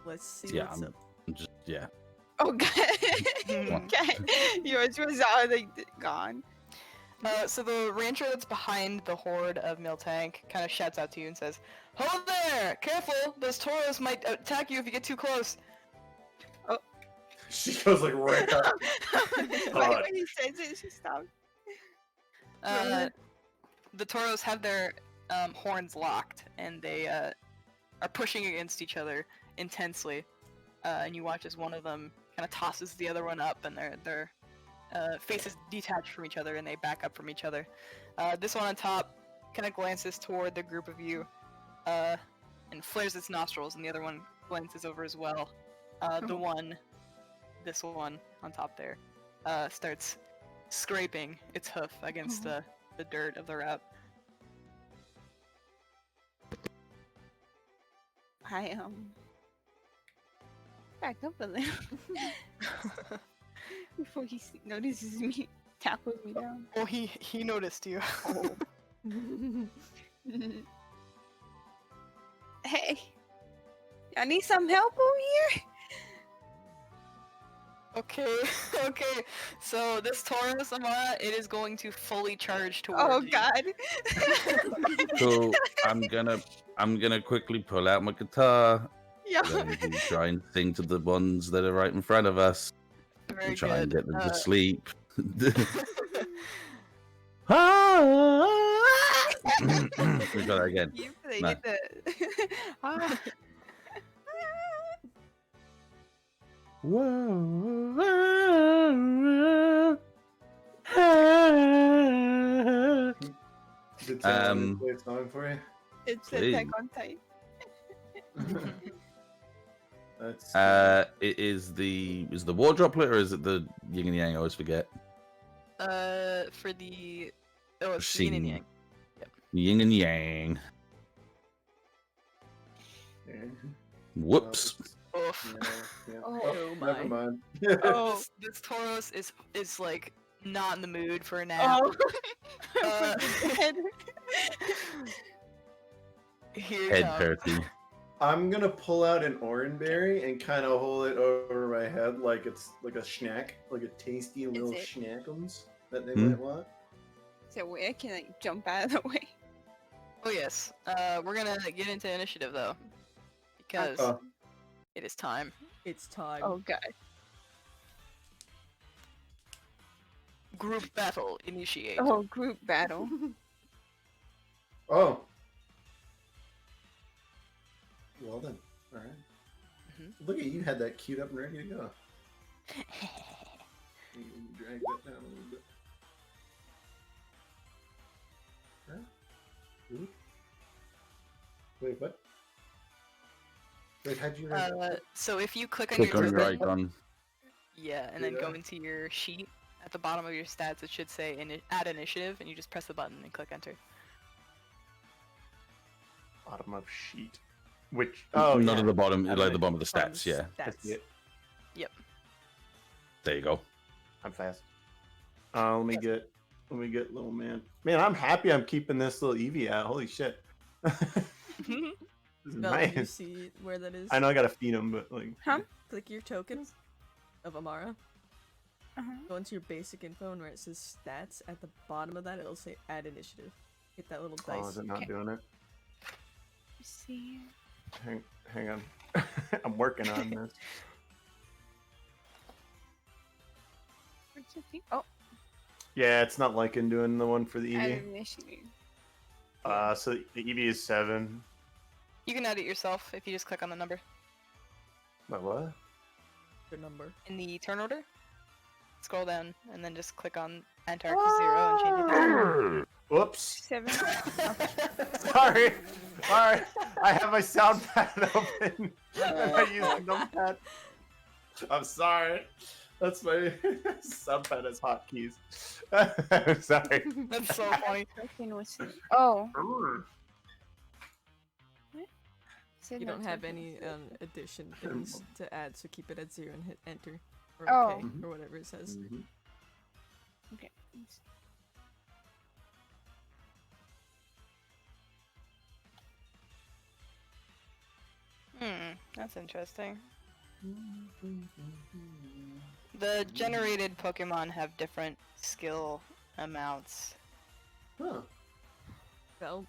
let's see Yeah, what's up. I'm just Oh god. Okay. Yours was already gone. So the rancher that's behind the horde of Miltank kind of shouts out to you and says, "Hold there! Careful! Those Tauros might attack you if you get too close." She goes like right up. Right when he says it, she stopped. The Tauros have their horns locked, and they are pushing against each other intensely. And you watch as one of them kind of tosses the other one up, and their faces detach from each other, and they back up from each other. This one on top kind of glances toward the group of you, and flares its nostrils, and the other one glances over as well. This one on top there, starts scraping its hoof against the dirt of the route. I backed up a little before he notices me, tackles me down. Well, he noticed you. Hey, I need some help over here. Okay. So this Tauros, Amara, it is going to fully charge towards Oh you. god. so I'm gonna quickly pull out my guitar. Yeah. Then we try and sing to the ones that are right in front of us. Very And try and good. get them to sleep. We got that again. You play No. the ah. Did Taylor play a song for you? It's Please. Attack on Titan. That's Is the war droplet or is it the yin and yang? I always forget. For the it's the yin and yang. Yin and yang. yeah. Whoops. Oof. Yeah. Oh Never my. mind. Oh. This Tauros is like not in the mood for a nap. Oh. Head. Here Head comes. hurty. I'm gonna pull out an orangeberry and kind of hold it over my head like it's like a snack, like a tasty little it? snackums that they Hmm? might want. So where I can like jump out of the way. Oh yes. We're gonna get into initiative though, because Oh. it is time. It's time. Oh god. Group battle initiate. Oh, group battle. Oh. Well then. All right. Look at you, had that queued up and ready to go. You can drag that down a little bit. Huh? Ooh. Wait, what? Wait, how'd you? So if you click on Click your on your token, icon. yeah, and then go Yeah. into your sheet at the bottom of your stats, it should say add initiative, and you just press the button and click enter. Bottom of sheet. Which? Oh, Not yeah. at the bottom, I like the mean, bottom of the stats. Yeah, I see Stats. it. there you go. I'm fast. Let me get little man. Man, I'm happy I'm keeping this little Eevee out. Holy shit. This is Bella, do you nice. see where that is? I know I gotta feed him, but like. Huh? Click your tokens of Amara. Uh-huh. Go into your basic info, and where it says stats, at the bottom of that, it'll say add initiative. Hit that little dice. Oh, is it not Okay. doing it? Let's see. Hang on. I'm working on this. What's the thing? Oh, Yeah, it's not liking doing the one for the add Eevee. initiative. So the Eevee is 7. You can add it yourself if you just click on the number But what? Your number. in the turn order. Scroll down and then just click on enter to 0 and change it. Whoops. 7. Sorry. Sorry. I have my sound pad open. And I use the numpad. I'm sorry. That's my sound pad has hotkeys. I'm sorry. That's so funny. Token was oh. You don't have any addition things to add, so keep it at 0 and hit enter. Or Oh. OK, or whatever it says. Mhm. Okay. That's interesting. The generated Pokemon have different skill amounts. Huh. Well,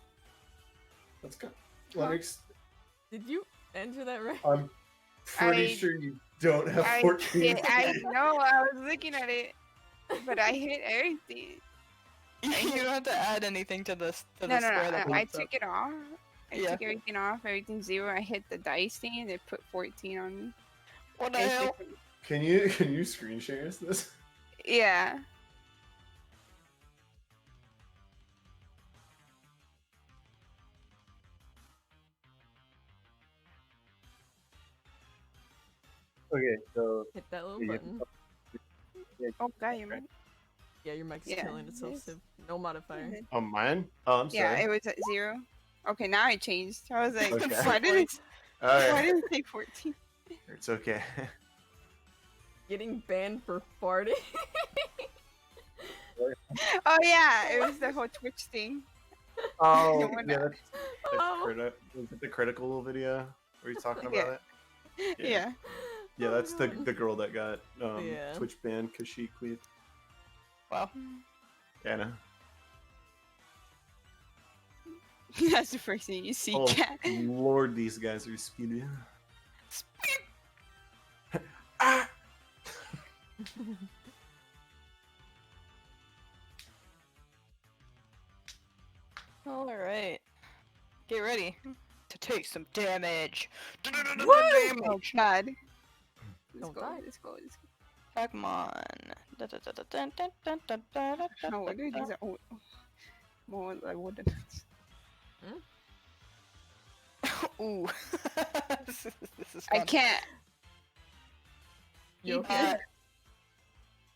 That's good. Lennox, did you enter that right? I'm pretty I- sure you don't have I 14. did. I know. I was looking at it, but I hit everything. You don't have to add anything to this to No, the no, square no. that I pops up. took it off. I Yeah. took everything off. Everything's 0. I hit the dice thing, and it put 14 on me. What the hell? Basically. Can you screen share us this? Yeah. Okay, so Hit that little Yeah, button. Oh god, you're right. Yeah, your mic's Yeah, killing itself, yes. so no modifier. oh mine? Oh, I'm Yeah, sorry. it was at 0. Okay, now I changed. I was like, Okay. why did it? All Why right. did it say 14? It's okay. Getting banned for farting? Oh yeah, it was the whole Twitch thing. Oh, one yeah, that- that's Oh. was it the critical little video? Were you talking about Yeah. it? Yeah. Yeah, Oh that's my the God. girl that got Yeah. Twitch banned because she quit. Wow. Anna. That's the first thing you see, Oh cat. Lord, these guys are speedy. Ah! Alright. Get ready to take some damage. Oh Damage. god. Let's Don't go, die. let's go, let's go. Pokemon. Oh, what are these? Oh, more like wooden. Ooh. this is I fun. can't. You Okay. okay?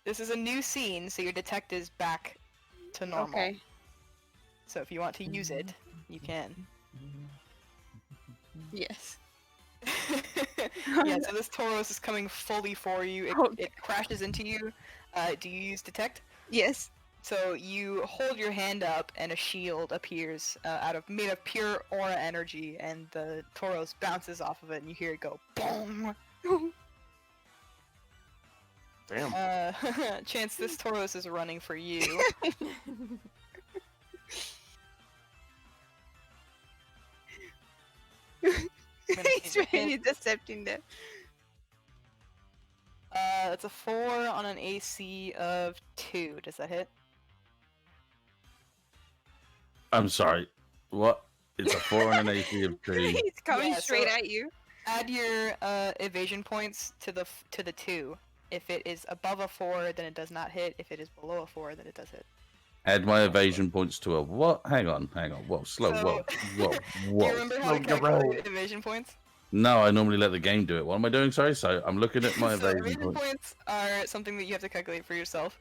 This is a new scene, so your detect is back to normal. Okay. So if you want to use it, you can. Yes. Yeah, so this Tauros is coming fully for you. It, Okay. it crashes into you. Do you use detect? Yes. So you hold your hand up, and a shield appears made of pure aura energy, and the Tauros bounces off of it, and you hear it go boom. Damn. Chance, this Tauros is running for you. He's really decepting them. That's a 4 on an AC of 2. Does that hit? I'm sorry. What? It's a 4 on an AC of 2. He's coming Yeah, straight so- at you. Add your evasion points to the 2. If it is above a 4, then it does not hit. If it is below a 4, then it does hit. Add my evasion points to a what? Hang on. Whoa, slow. So- Whoa. Do you Whoa. remember how to Slow your roll. calculate evasion points? No, I normally let the game do it. What am I doing? Sorry. So I'm looking at my So evasion evasion points. points are something that you have to calculate for yourself.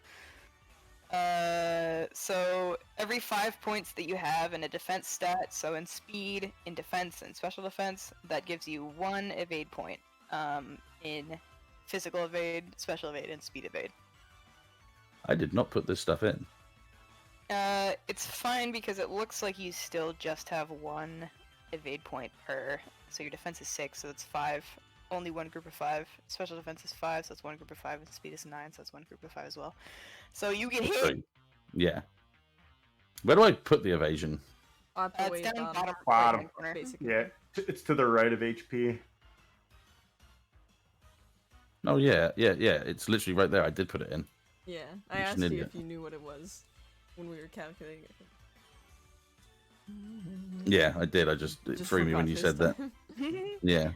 So every 5 points that you have in a defense stat, so in speed, in defense, and special defense, that gives you 1 evade point. In physical evade, special evade, and speed evade. I did not put this stuff in. It's fine because it looks like you still just have 1 evade point per. So your defense is 6, so it's 5. Only 1 group of 5. Special defense is 5, so that's 1 group of 5. And speed is 9, so that's 1 group of 5 as well. So you get hit. So, yeah. Where do I put the evasion? Up the It's way down bottom, bottom right-hand corner. basically. Yeah, it's to the right of HP. Oh yeah. It's literally right there. I did put it in. Yeah, I You're just asked an you idiot. if you knew what it was when we were calculating it. Yeah, I did. I just it Just threw me when forgot you this said that. time. Yeah.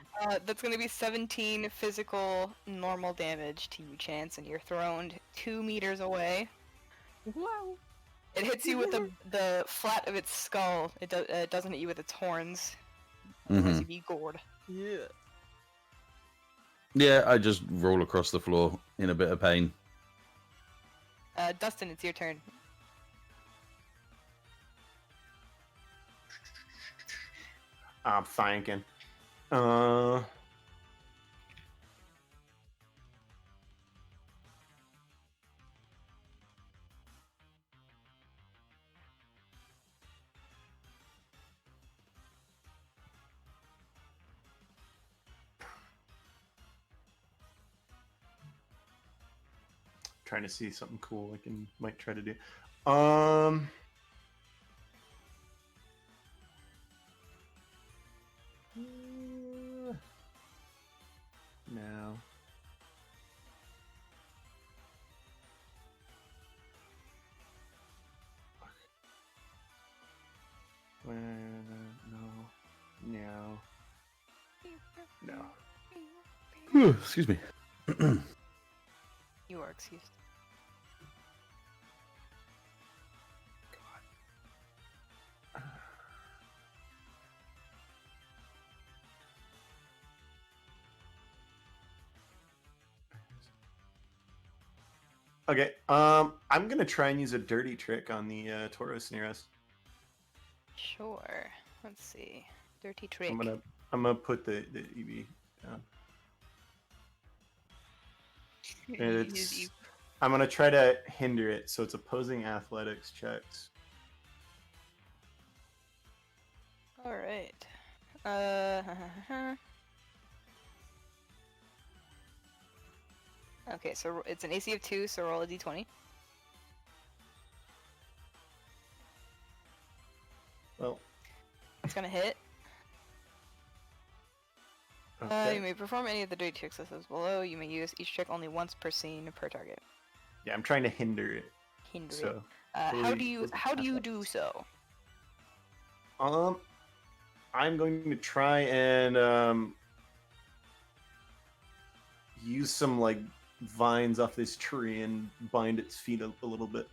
That's going to be 17 physical normal damage to you, Chance, and you're thrown 2 meters away. Wow. It hits you with the flat of its skull. It doesn't hit you with its horns. Otherwise hmm you'd be gored. Yeah. Yeah, I just roll across the floor in a bit of pain. Dustin, it's your turn. I'm thinking. Trying to see something cool I might try to do. No. No. Excuse me. You are excused. Okay. I'm gonna try and use a dirty trick on the Tauros near us. Sure. Let's see. Dirty trick. I'm gonna put the EV down. And I'm gonna try to hinder it, so it's opposing athletics checks. All right. Okay, so it's an AC of 2, so roll a d20. Well, It's gonna hit. okay. You may perform any of the dirty checks listed below. You may use each check only once per scene per target. Yeah, I'm trying to hinder it. Hinder it. So, How do you fully do so? I'm going to try and use some like vines off this tree and bind its feet a little bit.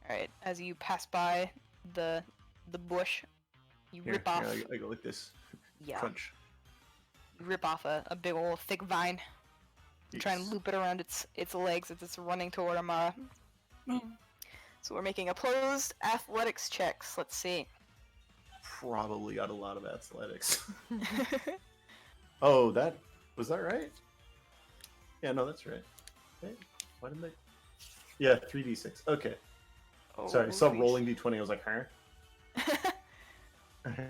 All right. As you pass by the bush, you Here, rip off. I go like this. Yeah. Crunch. You rip off a big old thick vine. Try and Yes. loop it around its legs as it's running toward Amara. So we're making opposed athletics checks. Let's see. Probably got a lot of athletics. Oh, that was that right? Yeah, no, that's right. Wait, why didn't they? Yeah, 3d6. Okay. Sorry, I saw Holy rolling d20. I was like, huh? I'm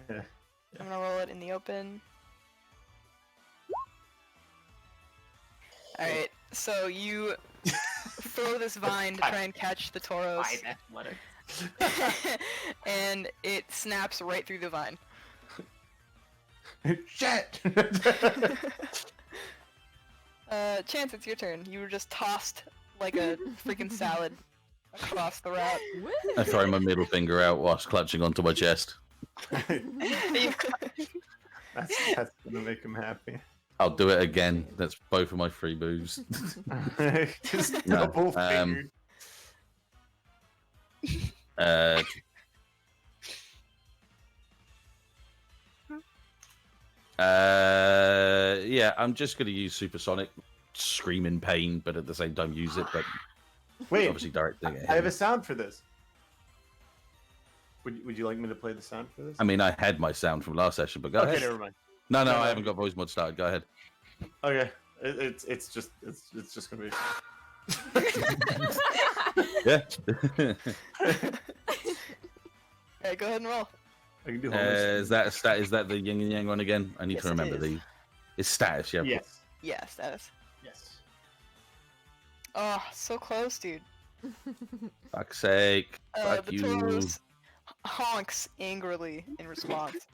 gonna roll it in the open. Alright, so you throw this vine to try and catch the Tauros, athletics. and it snaps right through the vine. Shit! Chance, it's your turn. You were just tossed like a freaking salad across the route. I throw my middle finger out whilst clutching onto my chest. That's gonna make him happy. I'll do it again. That's both of my free moves. Just No, double finger. Yeah, I'm just gonna use supersonic, scream in pain, but at the same time use it. But Wait, obviously directing it. I have a sound for this. Would you like me to play the sound for this? I mean, I had my sound from last session, but go Okay, ahead. never mind. No, No, I no. haven't got voice mod started. Go ahead. Okay, it's just gonna be. Yeah. Alright, go ahead and roll. I can do Is that a stat? Is that the yin and yang one again? I need Yes, to it remember is. the. It's status, yeah. Yes. Yeah, status. Yes. Oh, so close, dude. Fuck's sake. Fuck The you. Tauros honks angrily in response.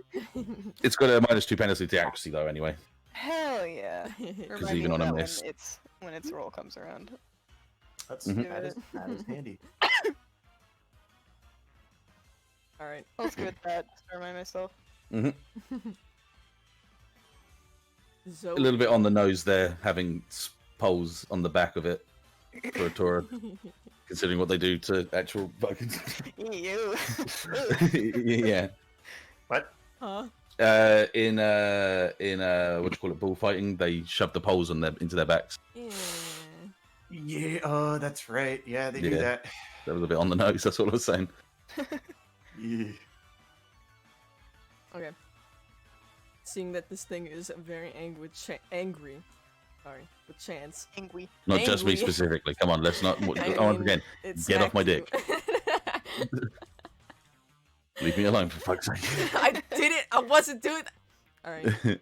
It's got a -2 penalty to accuracy though, anyway. Hell yeah. Remind me even of on a that miss. when its roll comes around. That's Mhm. that is handy. Alright. Let's give it that just to remind myself. Hmm. Zoe. A little bit on the nose there, having poles on the back of it for a Toro, considering what they do to actual fucking. Ew. Yeah. What? Huh? In what do you call it, bullfighting, they shove the poles on into their backs. Yeah. Yeah. Oh, that's right. Yeah, they do Yeah. that. That was a bit on the nose. That's all I was saying. Yeah. Okay. Seeing that this thing is very angry with Chance. Angry. Not just me Angry. specifically. Come on, let's not. I Once mean, again, it get off my smacked you. leave me alone for fuck's sake. I did it! I wasn't doing that! Alright.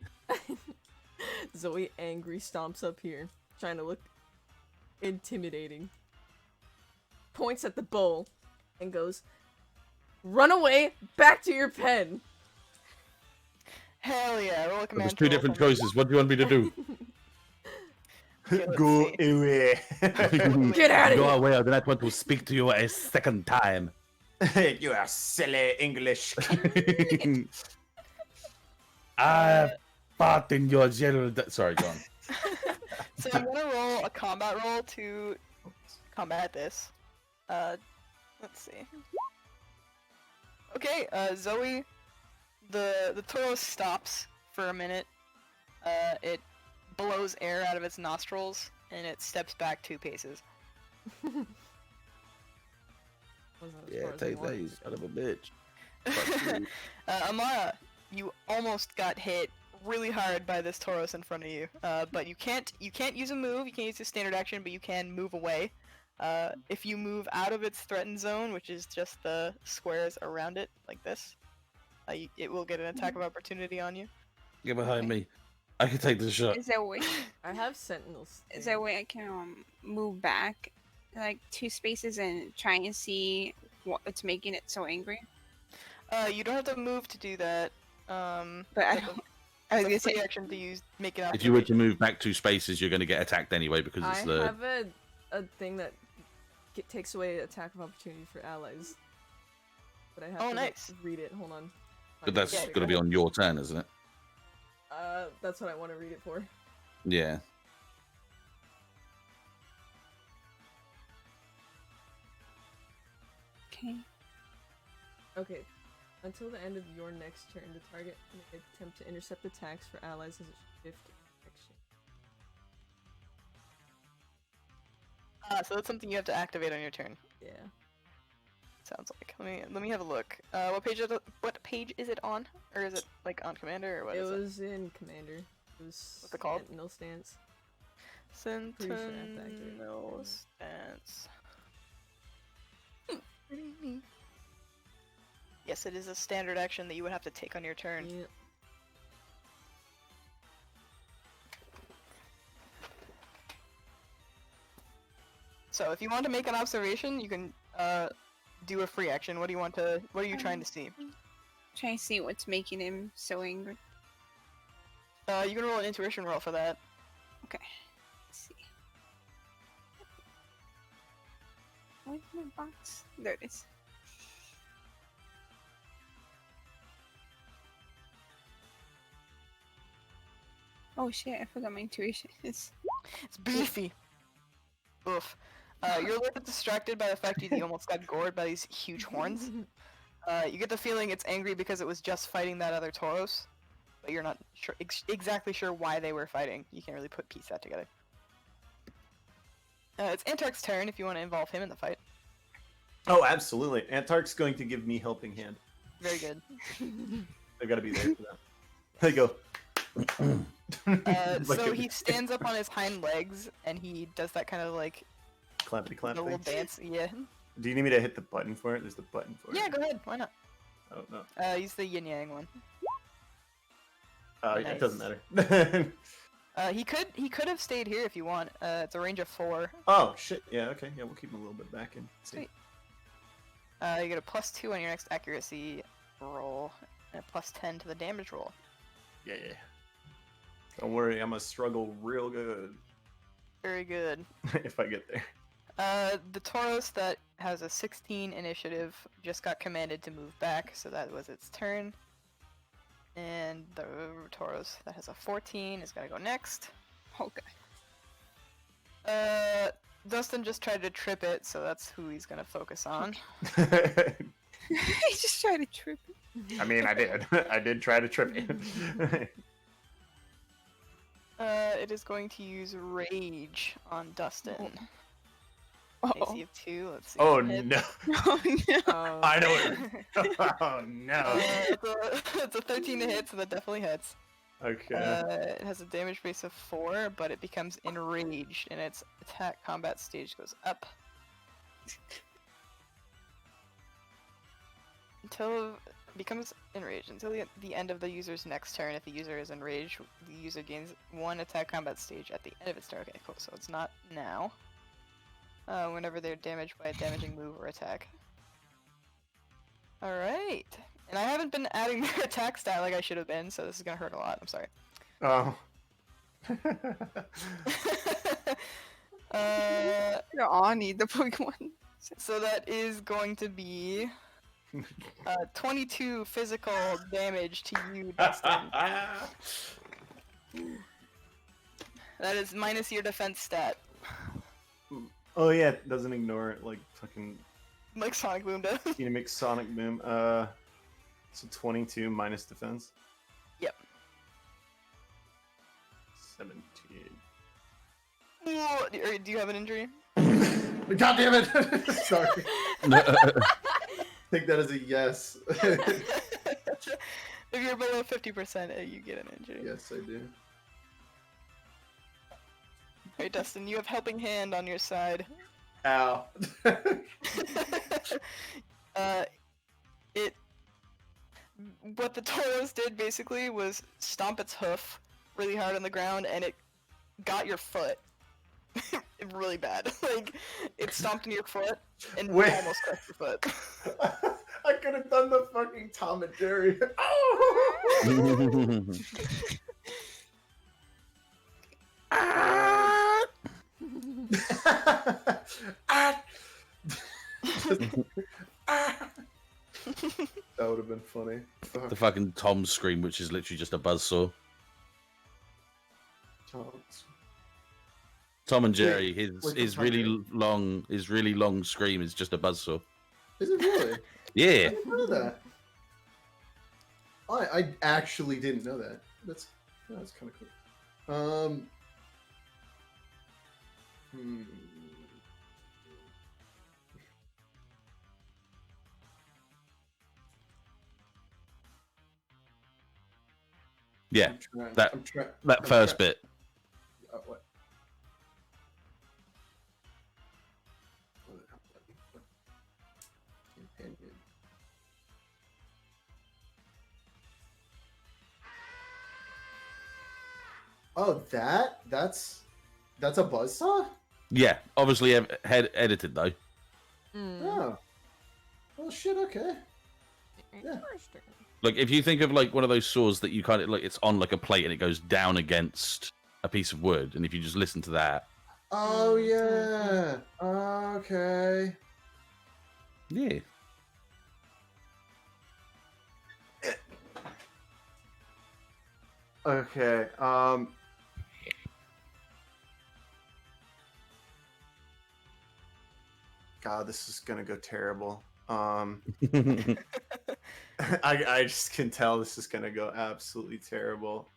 Zoe angry stomps up here, trying to look intimidating. Points at the bowl and goes, "Run away! Back to your pen!" Hell yeah, roll a command. There's two roll different for me. choices. What do you want me to do? Okay, let's Go see. away. Get out of Go here! away. I do not want to speak to you a second time. You are silly English. I fought in your general. Sorry, go on. So I'm gonna roll a combat roll to combat this. Let's see. Okay, Zoe, the Toro stops for a minute. It blows air out of its nostrils and it steps back 2 paces. Wasn't as Yeah, far as I take that, wanted you to son go. of a bitch. Fuck you. Amara, you almost got hit really hard by this Tauros in front of you. But you can't use a move. You can't use a standard action, but you can move away. If you move out of its threatened zone, which is just the squares around it, like this, it will get an attack of opportunity on you. Get behind me. I can take the shot. Is there a way? I have sentinels. Is there a way I can move back like 2 spaces and try and see what's making it so angry? You don't have to move to do that. But I That's don't. a I was gonna free say. action to use make it. If you were to move back 2 spaces, you're going to get attacked anyway because I it's the. have a thing that takes away attack of opportunity for allies. But I have Oh, to nice. read it. Hold on. But that's Yeah, going to be on your turn, isn't it? That's what I want to read it for. Yeah. Okay. Okay. Until the end of your next turn, the target may attempt to intercept attacks for allies as a shift action. So that's something you have to activate on your turn. Yeah. Sounds like. Let me have a look. What page is it on? Or is it like on Commander or what It is it? was in Commander. It was What's it called? Sentinel Stance. Sentinel Pretty sure I have to activate it. Stance. Pretty neat. Yes, it is a standard action that you would have to take on your turn. Yep. So if you want to make an observation, you can do a free action. What do you want to? What are you trying to see? Trying to see what's making him so angry. You can roll an intuition roll for that. Where's my box? There it is. Oh shit! I forgot my intuition. It's beefy. Oof. You're a little bit distracted by the fact that you almost got gored by these huge horns. You get the feeling it's angry because it was just fighting that other Tauros, but you're not sure exactly sure why they were fighting. You can't really piece that together. It's Antark's turn if you want to involve him in the fight. Oh, absolutely. Antark's going to give me helping hand. Very good. I've got to be there for that. There you go. So he stands up on his hind legs and he does that kind of like Clampity clamp little thing. dance. Yeah. Do you need me to hit the button for it? There's the button for it. Yeah, go ahead. Why not? Oh, no. Use the yin yang one. Yeah, Nice. it doesn't matter. He could have stayed here if you want. It's a range of 4. Oh, shit. Yeah, okay. Yeah, we'll keep him a little bit back in. Sweet. You get a +2 on your next accuracy roll and a +10 to the damage roll. Yeah. Don't worry, I'm going to struggle real good Very good. if I get there. The Tauros that has a 16 initiative just got commanded to move back, so that was its turn. And the Tauros that has a 14 is gonna go next. Okay. Dustin just tried to trip it, so that's who he's gonna focus on. He just tried to trip it. I mean, I did. I did try to trip it. It is going to use Rage on Dustin. Oh. AC of 2, let's see. Oh, if it no. Oh no. I know it. Oh, no. it's a 13 to hit, so that definitely hits. Okay. It has a damage base of 4, but it becomes enraged, and its attack combat stage goes up. Until it becomes enraged. Until the end of the user's next turn, if the user is enraged, the user gains 1 attack combat stage at the end of its turn. Okay, cool. So it's not now. Whenever they're damaged by a damaging move or attack. Alright. And I haven't been adding their attack stat like I should have been, so this is gonna hurt a lot. I'm sorry. Oh. You're Ani, the Pokemon. So that is going to be 22 physical damage to you, Dustin. That is minus your defense stat. Oh, yeah, it doesn't ignore it like fucking Like Sonic Boom does. Phoenix Sonic Boom. So 22 minus defense. Yep. 17. Do you have an injury? God damn it! Sorry. Take that as a yes. If you're below 50%, you get an injury. Yes, I do. Alright, Dustin, you have Helping Hand on your side. Ow. What the Tauros did basically was stomp its hoof really hard on the ground, and it got your foot really bad. Like, it stomped in your foot and Wait. almost crushed your foot. I could have done the fucking Tom and Jerry. Oh! That would have been funny. Fuck. The fucking Tom scream, which is literally just a buzzsaw. Tom and Jerry, his really long scream is just a buzzsaw. Is it really? Yeah. I didn't know that. I actually didn't know that. That's kind of cool. Yeah. I'm trying- That I'm try- that I'm first try- bit. What? Companion. Oh, that's a buzzsaw? Yeah, obviously edited though. Oh. Oh shit, okay. Interesting. Like if you think of like one of those saws that you kind of like, it's on like a plate and it goes down against a piece of wood, and if you just listen to that, Oh yeah. Okay. Yeah. Okay. God, this is gonna go terrible. I just can tell this is gonna go absolutely terrible.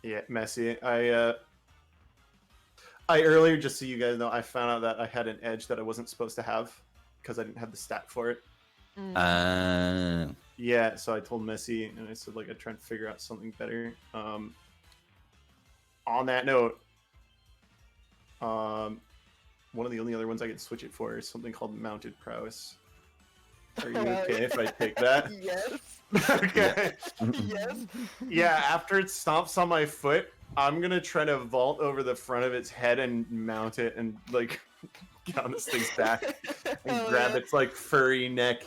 Yeah, Messi. I earlier, just so you guys know, I found out that I had an edge that I wasn't supposed to have because I didn't have the stat for it. Yeah, so I told Messi, and I said like I'd try and figure out something better. On that note, one of the only other ones I could switch it for is something called mounted prowess. Are you okay if I take that? Yes. Okay. Yes. Yeah, after it stomps on my foot, I'm gonna try to vault over the front of its head and mount it and like get on this thing's back and Hell grab yeah. its like furry neck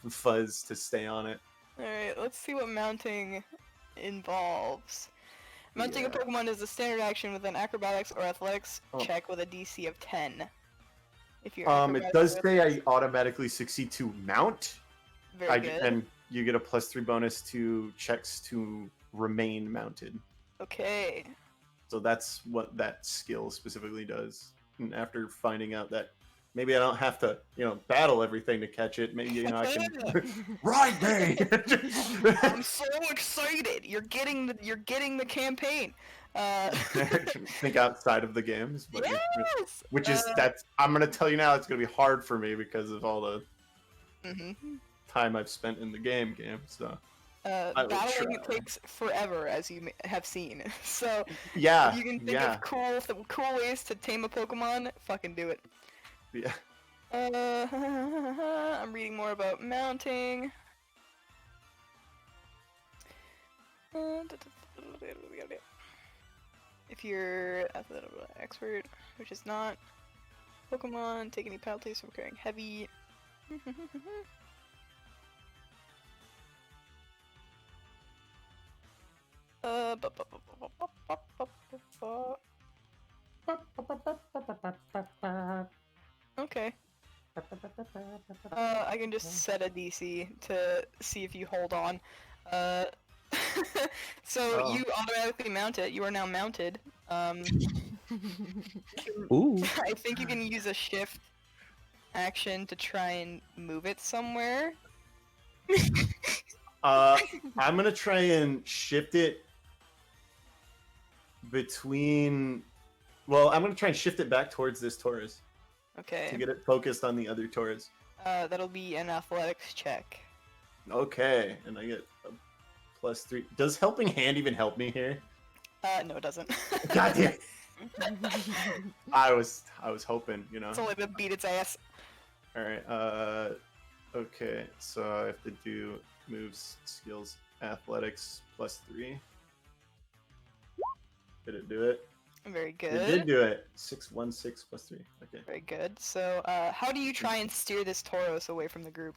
fuzz to stay on it. Alright, let's see what mounting involves. Mounting a Yeah. Pokemon is a standard action with an acrobatics or athletics Oh. check with a DC of 10. If you're It acrobatics does or say athletics- I automatically succeed to mount. Very good. And you get a +3 bonus to checks to remain mounted. Okay. So that's what that skill specifically does. And after finding out that maybe I don't have to, battle everything to catch it, maybe I can ride me. I'm so excited! You're getting the campaign. Think outside of the games, but Yes. which is that's I'm gonna tell you now it's gonna be hard for me because of all the Mhm. time I've spent in the game. So I will Battling try. takes forever, as you have seen. So yeah, if you can think of cool ways to tame a Pokemon, fucking do it. yeah. I'm reading more about mounting. If you're expert, which is not Pokemon, take any penalties from carrying heavy. Okay. I can just set a DC to see if you hold on. So Oh. you automatically mount it. You are now mounted. Ooh. I think you can use a shift action to try and move it somewhere. I'm gonna try and shift it between. Well, I'm gonna try and shift it back towards this Taurus Okay. to get it focused on the other Taurus. That'll be an athletics check. Okay, and I get a +3. Does helping hand even help me here? No, it doesn't. God damn. I was hoping, It's only to beat its ass. All right. Okay. So I have to do moves, skills, athletics +3. Did it do it? Very good. It did do it. 616 +3. Okay. Very good. So, how do you try and steer this Tauros away from the group?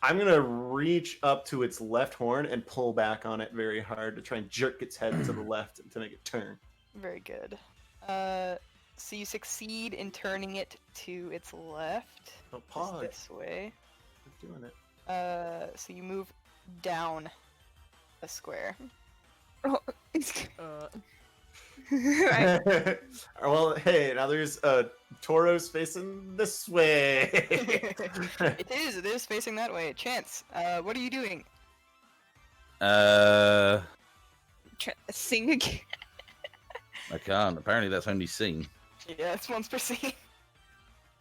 I'm gonna reach up to its left horn and pull back on it very hard to try and jerk its head to the left to make it turn. Very good. So you succeed in turning it to its left. Oh, Just pog. this way. I'm doing it. So you move down a square. Oh, it's Well, hey, now there's Tauros facing this way. It is facing that way. Chance, what are you doing? I sing again. can't. Apparently, that's only seen. Yeah, it's once per scene.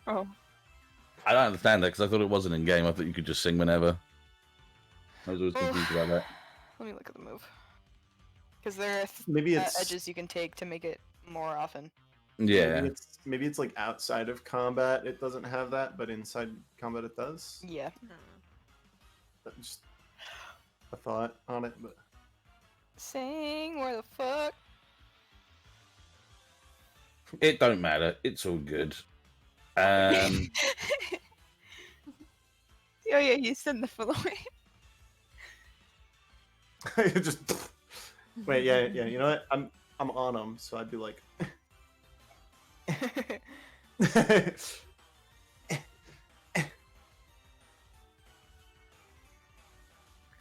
Oh, I don't understand that because I thought it wasn't in game. I thought you could just sing whenever. I was always confused about that. Let me look at the move. Because there are Maybe it's edges you can take to make it more often. Yeah. Maybe it's like outside of combat it doesn't have that, but inside combat it does. Yeah. That's just a thought on it, but Sing where the fuck? It don't matter. It's all good. oh yeah, you said the full way. just wait, yeah. You know what? I'm on them, so I'd be like,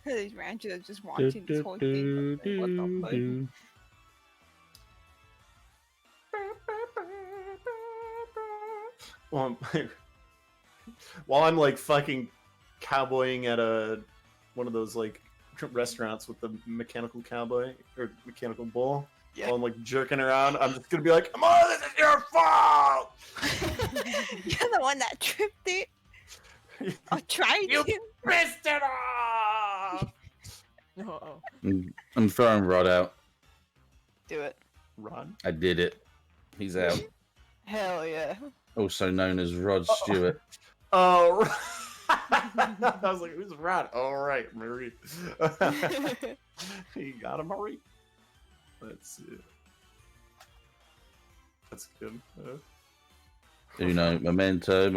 These ranchers are just watching this whole thing. Like, what the Well, while I'm like fucking cowboying at one of those like restaurants with the mechanical cowboy or mechanical bull, Yeah. while I'm like jerking around, I'm just gonna be like, "Amara, this is your fault." You're the one that tripped it. I tried You to. pissed it off. Uh-oh. I'm throwing Rod out. Do it. Run. I did it. He's out. Hell yeah. Also known as Rod Stewart. Oh. I was like, "Who's Rod?" All right, Marie. You got him, Marie. Let's see. That's good. Uno, memento,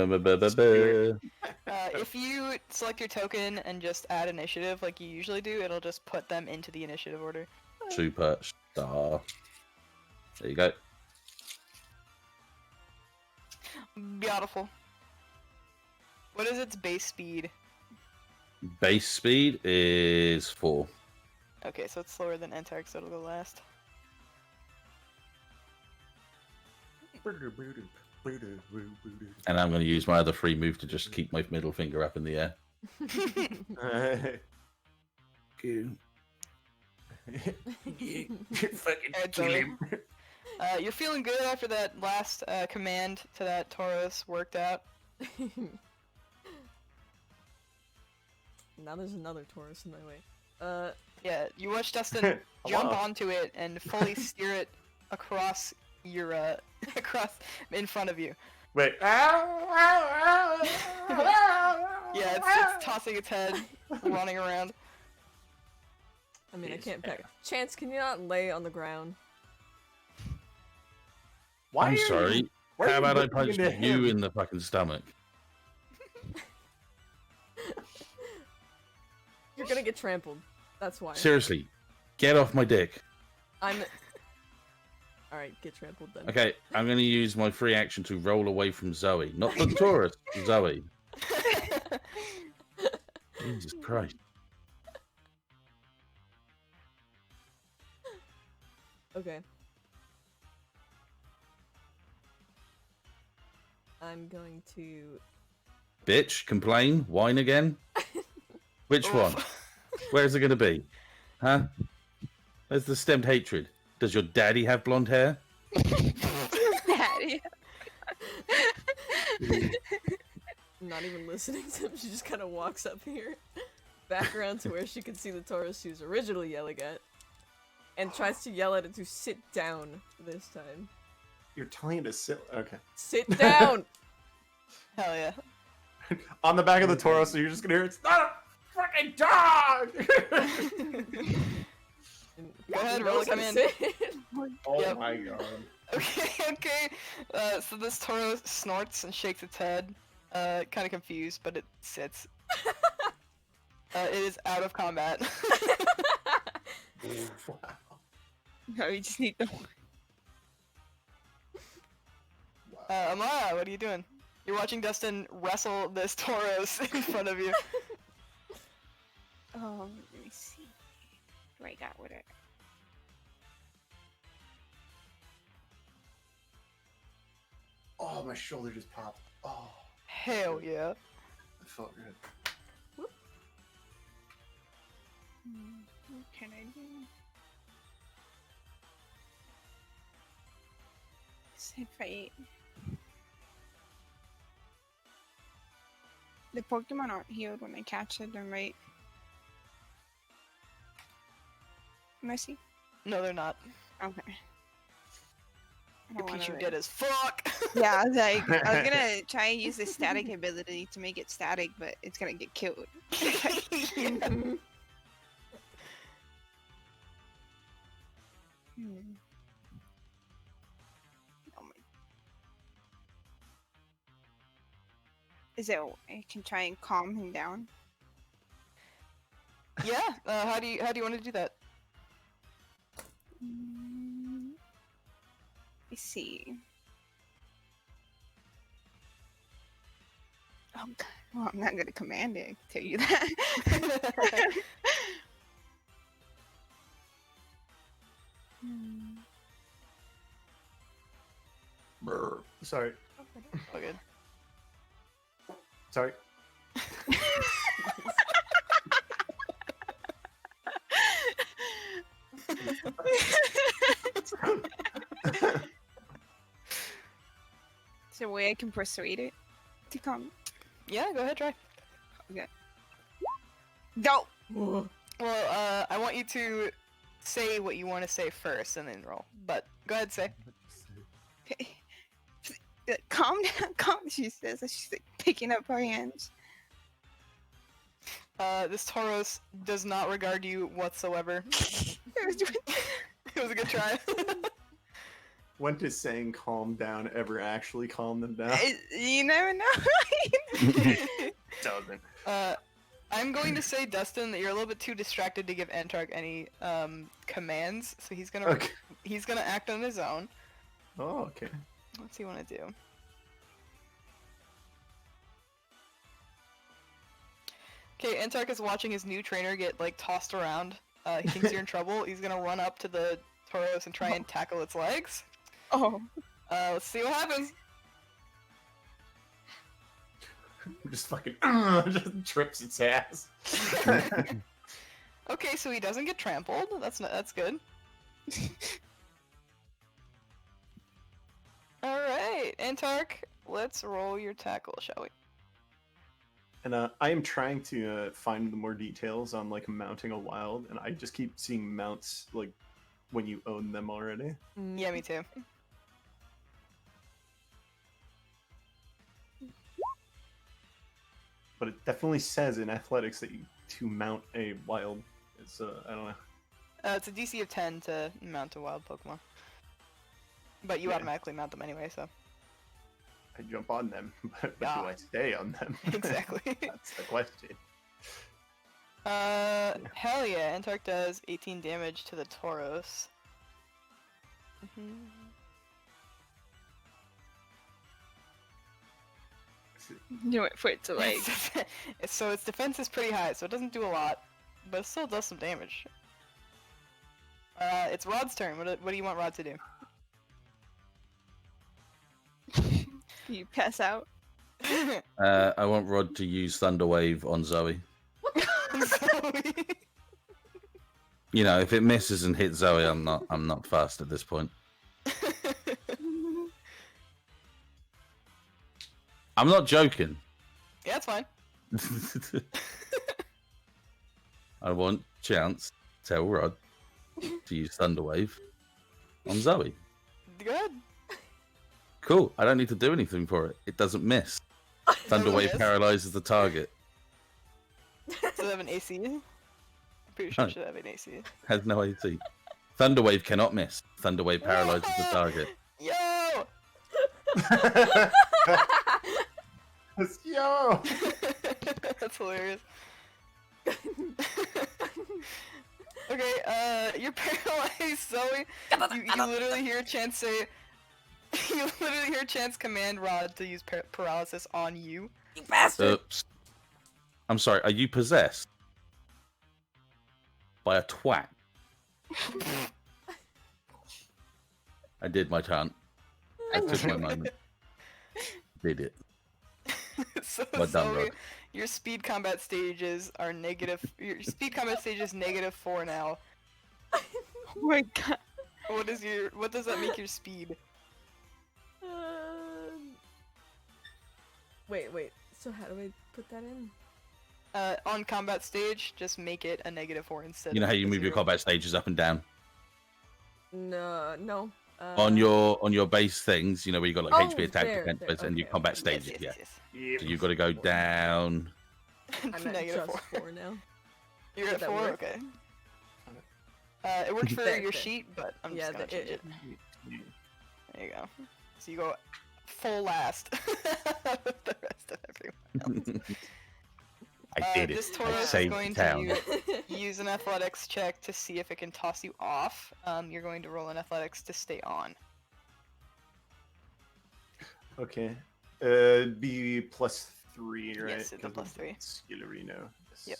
If you select your token and just add initiative like you usually do, it'll just put them into the initiative order. Superstar. There you go. Beautiful. What is its base speed? Base speed is 4. Okay, so it's slower than Entark, so it'll go last. And I'm going to use my other free move to just keep my middle finger up in the air. Alright, Zoe. You're feeling good after that last command to that Tauros worked out. Now there's another Taurus in my way. Yeah, you watch Dustin jump onto it and fully steer it across your across in front of you. Wait. Yeah, it's tossing its head, running around. I mean, I can't pick. Chance, can you not lay on the ground? Why I'm are sorry. You, why are How you about I looking punch into you him? in the fucking stomach? You're gonna get trampled. That's why. Seriously, get off my dick. I'm. Alright, get trampled then. Okay, I'm going to use my free action to roll away from Zoe. Not the Taurus, Zoe. Jesus Christ. Okay. I'm going to. Bitch, complain, whine again? Which one? Where's it going to be? Huh? Where's the stemmed hatred? Does your daddy have blonde hair? Daddy. Not even listening to him, she just kind of walks up here, back around to where she can see the Taurus she was originally yelling at, and tries to yell at it to sit down this time. You're telling it to sit. Okay. Sit down! Hell yeah. On the back of the Toro, so you're just gonna hear it's not a freaking dog. Go ahead, He roll a knows how to command. sit. Oh Yep. my god. Okay. So this Toro snorts and shakes its head, kind of confused, but it sits. It is out of combat. Wow. No, you just need the. Amara, what are you doing? You're watching Dustin wrestle this Tauros in front of you. Let me see. What do I got with it? Oh, my shoulder just popped. Oh, Hell yeah. it felt good. What can I do? Say fight. The Pokemon aren't healed when I catch them, right? Messi? No, they're not. Okay. I Your don't wanna Pichu risk- dead as fuck. Yeah, I was like, I was gonna try and use the static ability to make it static, but it's gonna get killed. Yeah. Hmm. Oh my. Is it? I can try and calm him down. Yeah. How do you want to do that? Let's see. Oh, God. Well, I'm not gonna command it. I can tell you that. Hmm. Brr. Sorry. All good. Sorry. Is there a way I can persuade it to come? Yeah, go ahead, try. No. Whoa. Well, I want you to say what you want to say first and then roll. But go ahead, say. Calm down, calm. She says as she's like picking up her hands. This Tauros does not regard you whatsoever. It was a good try. When does saying calm down ever actually calm them down? You never know. Doesn't. I'm going to say, Dustin, that you're a little bit too distracted to give Antark any commands, so he's gonna Okay. he's gonna act on his own. Oh, okay. What's he want to do? Okay, Antark is watching his new trainer get like tossed around. He thinks you're in trouble. He's gonna run up to the Tauros and try and tackle its legs. Oh. Let's see what happens. Just fucking just trips its ass. Okay, so he doesn't get trampled. That's good. All right, Antark, let's roll your tackle, shall we? And I am trying to find the more details on like mounting a wild, and I just keep seeing mounts like when you own them already. Yeah, me too. But it definitely says in athletics that you to mount a wild. It's I don't know. It's a DC of 10 to mount a wild Pokemon. But you Yeah. automatically mount them anyway, so. I jump on them, but do Yeah. I stay on them? Exactly. That's the question. Hell yeah, Antark does 18 damage to the Tauros. Do it for it to like. So its defense is pretty high, so it doesn't do a lot, but it still does some damage. It's Rod's turn. What do you want Rod to do? You pass out. I want Rod to use Thunder Wave on Zoe. Zoe. You know, if it misses and hits Zoe, I'm not fast at this point. I'm not joking. Yeah, it's fine. I want Chance to tell Rod to use Thunder Wave on Zoe. Good. Cool. I don't need to do anything for it. It doesn't miss. Thunder Wave miss? paralyzes the target. Does it have an AC? I'm pretty sure No. it should have an AC. Has no AC. Thunder Wave cannot miss. Thunder Wave paralyzes the target. Yo! Yo! That's hilarious. Okay, you're paralyzed, Zoe. You literally hear Chance say... You literally hear Chance command Rod to use paralysis on you. You bastard! Oops. I'm sorry, are you possessed? By a twat? I did my chant. I took my moment. Did it. So Well done, Zoe, Rod. your speed combat stages are negative. Your speed combat stage is -4 now. Oh my god. What does that make your speed? Wait. So how do I put that in? On combat stage, just make it a -4 instead. You know of how you a move your 0. combat stages up and down? No. On your base things, you know, where you got like Oh, HP, attack, there, defense, there, and your okay, combat okay. stages, Yes, yeah. yes, So you've got to go down. I'm at -4. just 4 now. You're Would at that 4? work? Okay. It worked for There, your there. sheet, but I'm Yeah, just gonna change it. Yeah. There you go. So you go full last with the rest of everyone else. I did it. This I Tauros is saved going the town. to use an athletics check to see if it can toss you off. You're going to roll an athletics to stay on. Okay. Be +3 +3, right? Yes, it's a Because of +3. Skillerino. Yes. Yep.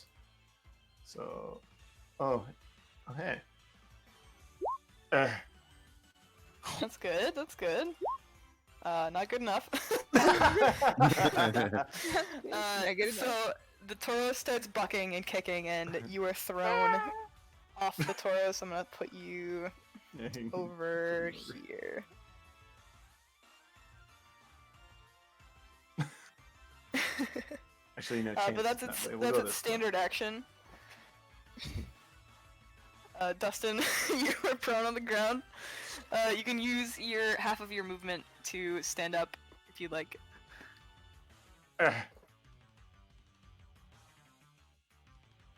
So, oh hey. That's good. That's good. Not good enough. Negative So the Toro starts bucking and kicking, and you are thrown off the Toro. So I'm gonna put you over here. Actually, no. But that's its standard action. Dustin, you are prone on the ground. You can use your half of your movement to stand up if you'd like.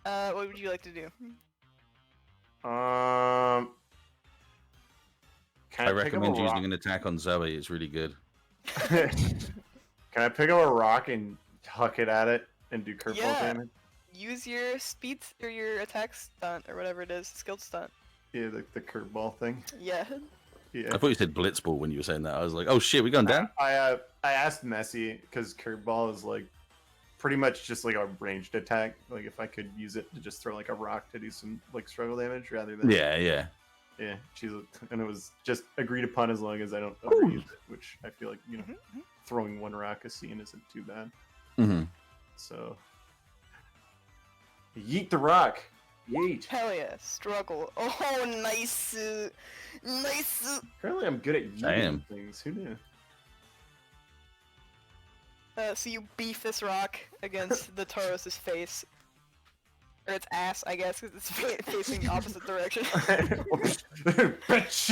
What would you like to do? Can I pick up recommend a using an attack on Zoe. It's really good. Can I pick up a rock and huck it at it and do curveball Yeah. damage? Use your speed or your attack stunt or whatever it is, skilled stunt. Yeah, the curveball thing. Yeah. Yeah. I thought you said blitzball when you were saying that. I was like, oh shit, we going down? I asked Messi because curveball is like pretty much just like a ranged attack. Like if I could use it to just throw like a rock to do some like struggle damage rather than Yeah. yeah. And it was just agreed upon as long as I don't overuse it, which I feel like throwing one rock a scene isn't too bad. Mm-hmm. So yeet the rock. Yeet. Hell yeah, struggle. Oh, nice. Nice. Apparently I'm good at Damn. yeeting things. Who knew? So you beef this rock against the Tauros' face. Or its ass, I guess, because it's facing opposite direction. Bitch.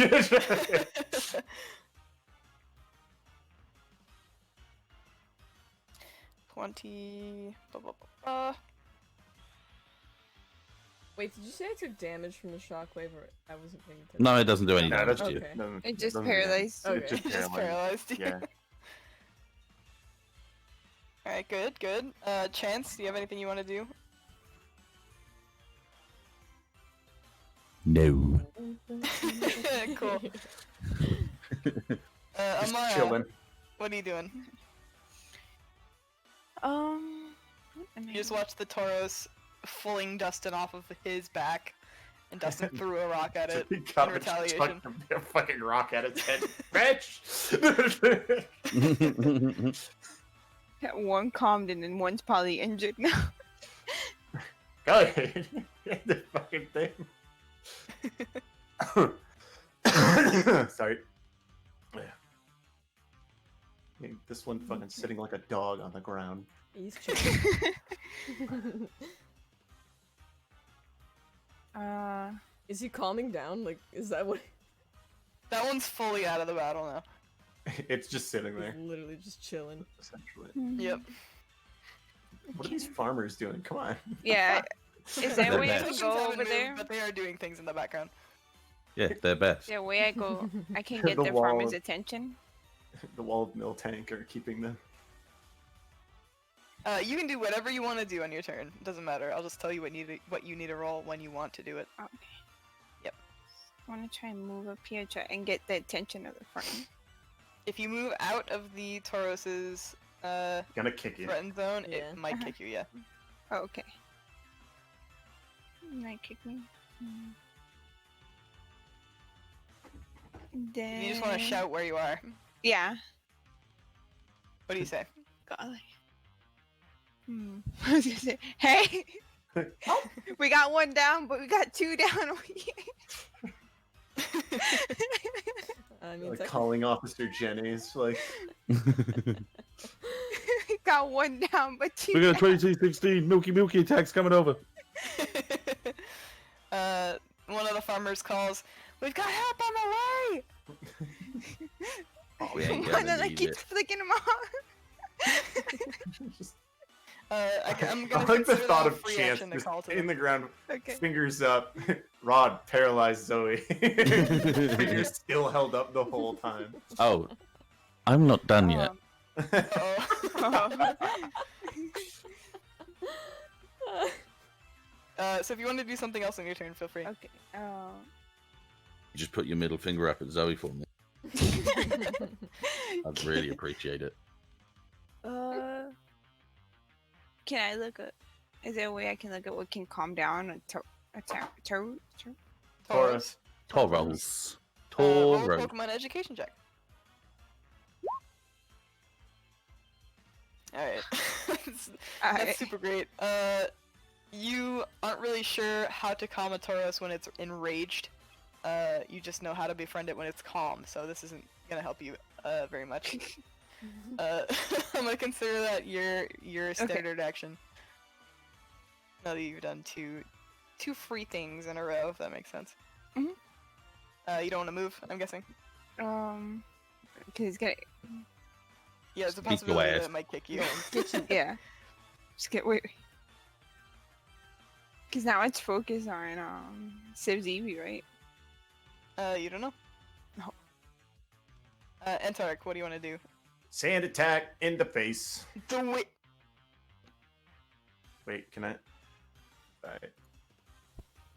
20. Blah, blah, blah. Wait, did you say I took damage from the shockwave, or I wasn't paying attention? No, it doesn't do any No, damage that's to you. Okay. no, It just doesn't- paralyzed. It just Okay. Just paralyzed. Yeah. Alright, good, good. Chance, do you have anything you want to do? No. Cool. Just Amara, chilling. what are you doing? What am I You just doing? watched the Tauros fling Dustin off of his back, and Dustin threw a rock at it He in got retaliation. a fucking rock at its head. Bitch! One calmed and then one's probably injured now. Go ahead. The fucking thing. Sorry. Yeah, this one fucking sitting like a dog on the ground. He's chilling. Is he calming down? Like, is that what? That one's fully out of the battle now. It's just sitting there, He's literally just chilling. essentially. Yep. What are these farmers doing? Come on. Yeah. Is there a They're way I bad. can Things go haven't over moved, there? but they are doing things in the background. Yeah, they're best. Is there a way I go? I can get The the wall. farmer's attention. The wall of mill tank are keeping them. You can do whatever you want to do on your turn. Doesn't matter. I'll just tell you what you need to roll when you want to do it. Okay. Yep. I want to try and move up here and get the attention of the farmer. If you move out of the Tauros's Gonna kick you. threatened zone, Yeah. it might kick you. Yeah. Oh, okay. Might kick me. Then... You just want to shout where you are. Yeah. What do you say? Golly. I was gonna say, hey, we got one down, but we got two down over here. I mean, Like technically- calling Officer Jennings, like We got one down, but two We got a down. 2216 Milky attacks coming over. One of the farmers calls, "We've got help on the way!" We ain't One gonna of them need keeps it. flicking them off. just, I'm I gonna like the consider thought that a of free Chance action to just call to in them. the ground, Okay. fingers up, Rod paralyzed Zoe. Fingers still held up the whole time. Oh, I'm not done yet. So if you want to do something else on your turn, feel free. Okay. You just put your middle finger up at Zoe for me. I'd really appreciate it. Can I look at? Is there a way I can look at what can calm down a Taurus. Tauros. Roll a Tauros. Pokemon education check. Alright. That's super great. You aren't really sure how to calm a Tauros when it's enraged. You just know how to befriend it when it's calm, so this isn't gonna help you very much. I'm gonna consider that your standard action. Now that you've done two free things in a row, if that makes sense. Mhm. You don't want to move, I'm guessing. Because it's gonna. Yeah, it's a Kick your possibility ass. that it might kick you. Yeah. Just get wait. Because now it's focused on Civ Eevee, right? You don't know. No. Antark, what do you want to do? Sand attack in the face. Do it. Wait, can I? Alright. I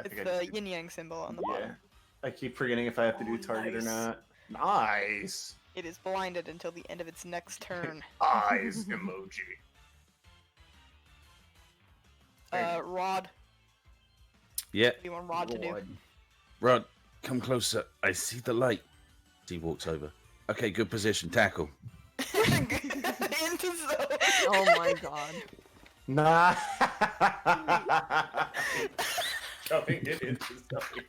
It's think I the just- yin yang symbol on the Yeah. bottom. I keep forgetting if I have to do Oh, target nice. or not. Nice. It is blinded until the end of its next turn. Eyes emoji. Rod, Yeah. what do you want Rod to do? Rod, come closer. I see the light. He walks over. Okay, good position. Tackle. Into Zoe. Oh my god. Nah. Shoving it into something.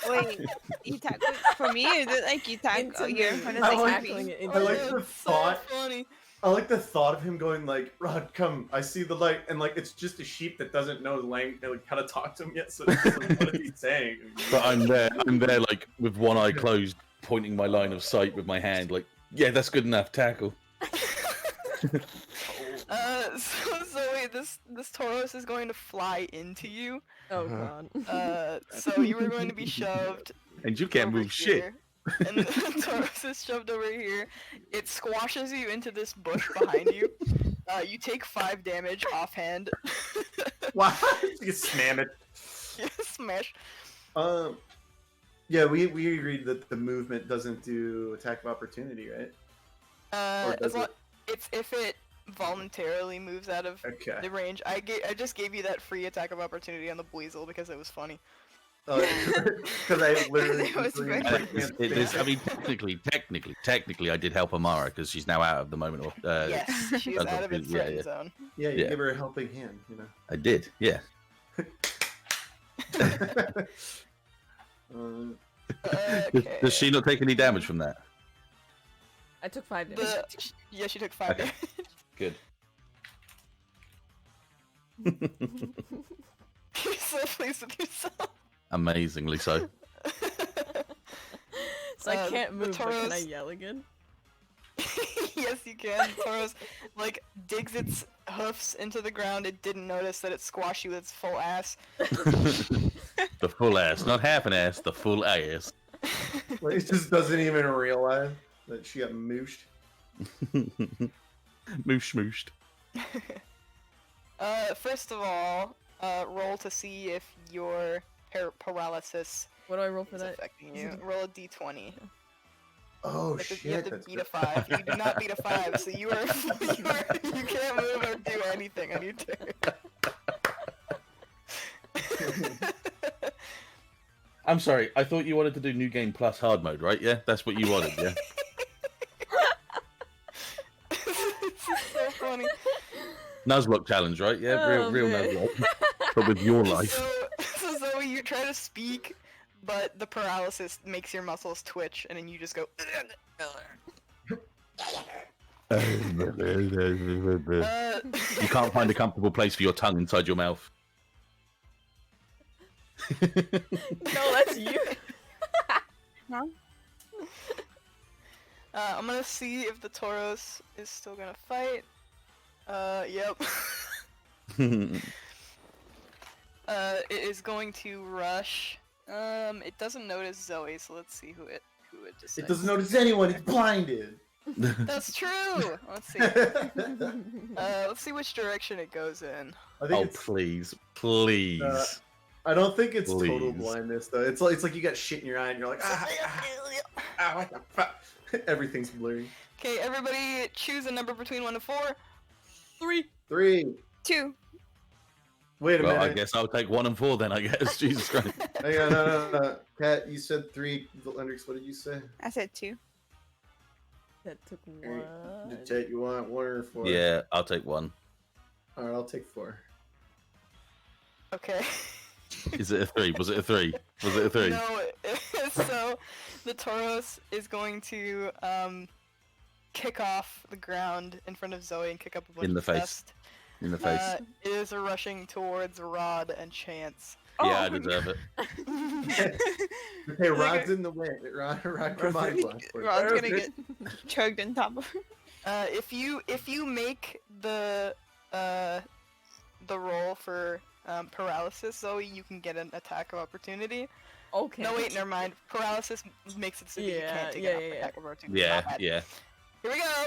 Wait, you tackle for me? Is it like you tackle? Into You're in me. front of I the like tackling it into I like me. the It's so thought. funny. I like the thought of him going like, Rod, come, I see the light, and like it's just a sheep that doesn't know language, like how to talk to him yet. So it's like, what is he saying? But I'm there, like with one eye closed, pointing my line of sight with my hand, like, yeah, that's good enough. Tackle. So Zoe, this Tauros is going to fly into you. Oh Uh-huh. god. So you were going to be shoved And you can't over move shit. here, and the Tauros is shoved over here. It squashes you into this bush behind you. You take 5 damage offhand. Wow, you slam it. Smash. Yeah, we agreed that the movement doesn't do attack of opportunity, right? Or As does long, it? it's if it voluntarily moves out of Okay. the range. I just gave you that free attack of opportunity on the Weasel because it was funny. Because I literally. It was very- It is, I mean, technically, I did help Amara because she's now out of the moment. Yes, she's that's out of what- its yeah, threatened yeah. zone. Yeah, you Yeah. give her a helping hand, you know. I did, yeah. Okay. Does she not take any damage from that? I took 5 damage. Yeah, she took 5 Okay. damage. Good. You're so pleased with yourself. Amazingly so. So I can't the move, but can I Tauros- yell again? Yes, you can. Tauros, like, digs its hoofs into the ground. It didn't notice that it squashed you with its full ass. The full ass, not half an ass, the full ass. Like, it just doesn't even realize that she got mooshed. Moosh mooshed. First of all, roll to see if your paralysis What do I roll for is that? affecting you. Roll a d20. Oh You have to beat a 5. You did not beat a 5, so you can't move or do anything on your turn. I'm sorry, I thought you wanted to do new game plus hard mode, right? Yeah, that's what you wanted, yeah. This is so funny. Nuzlocke challenge, right? Yeah, Oh, real man. Nuzlocke. But with your life. So Zoe, you try to speak, but the paralysis makes your muscles twitch, and then you just go. You can't find a comfortable place for your tongue inside your mouth. No, that's you. I'm gonna see if the Tauros is still gonna fight. Yep. It is going to rush. It doesn't notice Zoe, so let's see who it decides. It doesn't notice anyone. It's blinded. That's true. Let's see. Let's see which direction it goes in. I think Oh, it's, please. Please. I don't think it's total Please. blindness though. It's like you got shit in your eye and you're like, what the fuck? Everything's blurry. Okay, everybody choose a number between 1 and 4. 3. 3. 2. Wait a Well, minute. I guess I'll take 1 and 4 then. I guess. Jesus Christ. Hang on, no. Kat, you said 3. Hendrix, what did you say? I said 2. That took Alright, 1. Dettet, you want 1 or 4? Yeah, I'll take 1. Alright, I'll take 4. Okay. Is it a 3? Was it a 3? Was it a 3? No, so the Tauros is going to kick off the ground in front of Zoe and kick up a bunch In the of face. dust. In the face. It is rushing towards Rod and Chance. Yeah, I Oh, deserve it. Okay, Rod's in the way. Rod can mind block. Rod's gonna get chugged on top of her. If you make the roll for paralysis, Zoe, you can get an attack of opportunity. Okay. No, wait, never mind. Paralysis makes it so that you Yeah, can't take yeah, an yeah. attack of opportunity. Yeah, My bad. yeah. Here we go.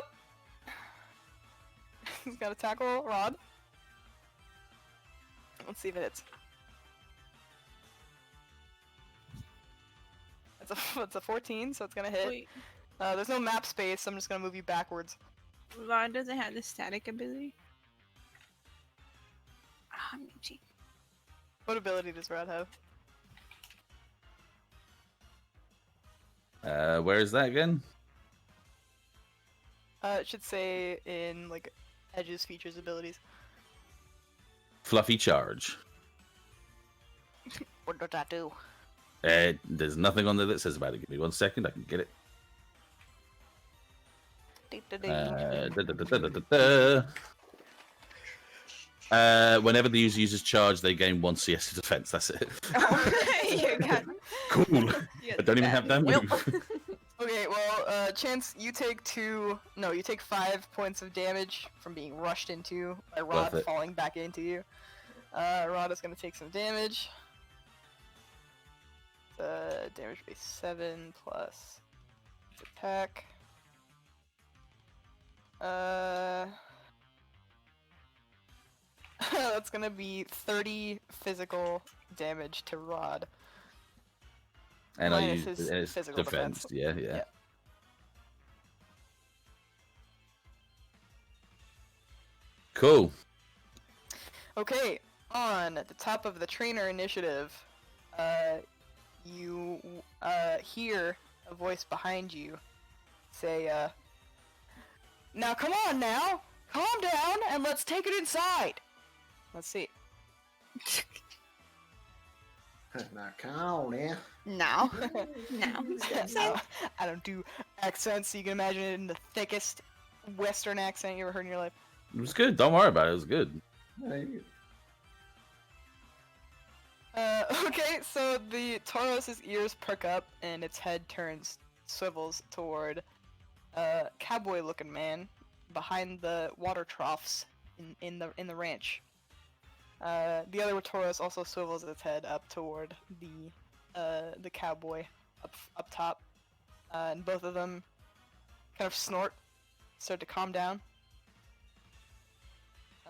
He's got to tackle Rod. Let's see if it hits. It's a 14, so it's gonna hit. Wait, There's no map space, so I'm just gonna move you backwards. Rod doesn't have the static ability. Ah, Michi. What ability does Rod have? Where is that again? It should say in like edges, features, abilities. Fluffy charge. What does that do? There's nothing on there that says about it. Give me 1 second, I can get it. Whenever the user uses charge, they gain 1 CS to defense. That's it. You got Cool. you I don't even have that move. Okay, well, Chance, you take 5 points of damage from being rushed into by Rod Worth it. falling back into you. Rod is gonna take some damage. Damage base 7 plus attack. That's gonna be 30 physical damage to Rod. And I Minus use his it as physical defense. defense. Yeah, yeah. Yeah. Cool. Okay, on the top of the trainer initiative, you hear a voice behind you say, now come on now! Calm down and let's take it inside! Let's see. Now, come on, man. now. Now. No, I don't do accents, so you can imagine it in the thickest Western accent you ever heard in your life. It was good. Don't worry about it. It was good. Okay, so the Tauros' ears perk up and its head swivels toward a cowboy-looking man behind the water troughs in the ranch. The other Tauros also swivels its head up toward the cowboy up top, and both of them kind of start to calm down,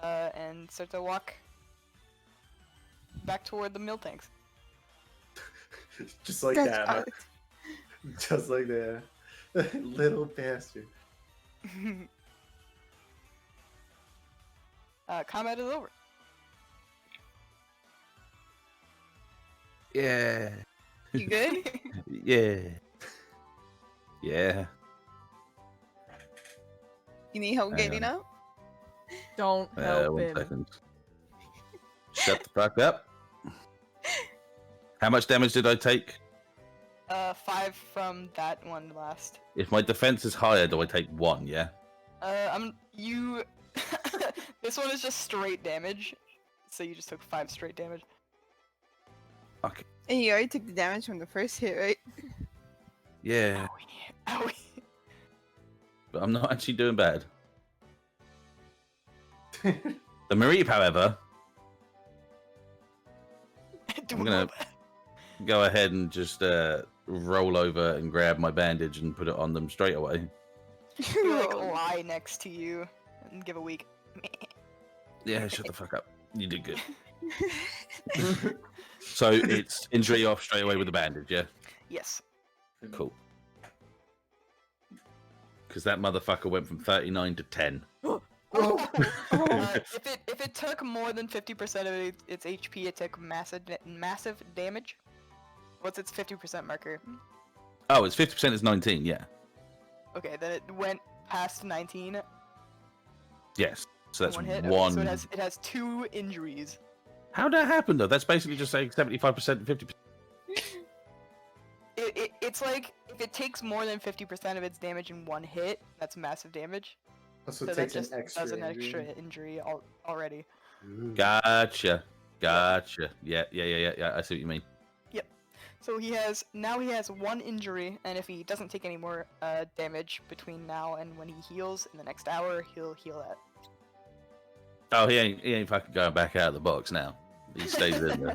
and start to walk back toward the mill tanks. Just like That's that. Huh? art. Just like that. Little bastard. Combat is over. Yeah. You good? Yeah. Yeah. You need help Hang getting on. up? Don't help 1 him. second. Shut the fuck up. How much damage did I take? 5 from that one last. If my defense is higher, do I take 1? Yeah. This one is just straight damage, so you just took 5 straight damage. Okay. And you already took the damage from the first hit, right? Yeah. Owie. But I'm not actually doing bad. The Mareep, however, I'm gonna go ahead and just roll over and grab my bandage and put it on them straight away. You like lie next to you and give a weak. Yeah, shut the fuck up. You did good. So it's injury off straight away with the bandage, yeah? Yes. Cool. Because that motherfucker went from 39 to 10. Oh, if it took more than 50% of its HP, it took massive damage. What's its 50% marker? Oh, it's 50% is 19. Yeah. Okay, then it went past 19. Yes. So that's One hit. one. Okay, so it has 2 injuries. How'd that happen though? That's basically just saying 75% and 50%. It's like if it takes more than 50% of its damage in one hit, that's massive damage. Also, So it that takes just an extra does an injury. extra injury already. Gotcha. Yeah. I see what you mean. So he has 1 injury, and if he doesn't take any more damage between now and when he heals in the next hour, he'll heal that. Oh, he ain't fucking going back out of the box now. He stays in there.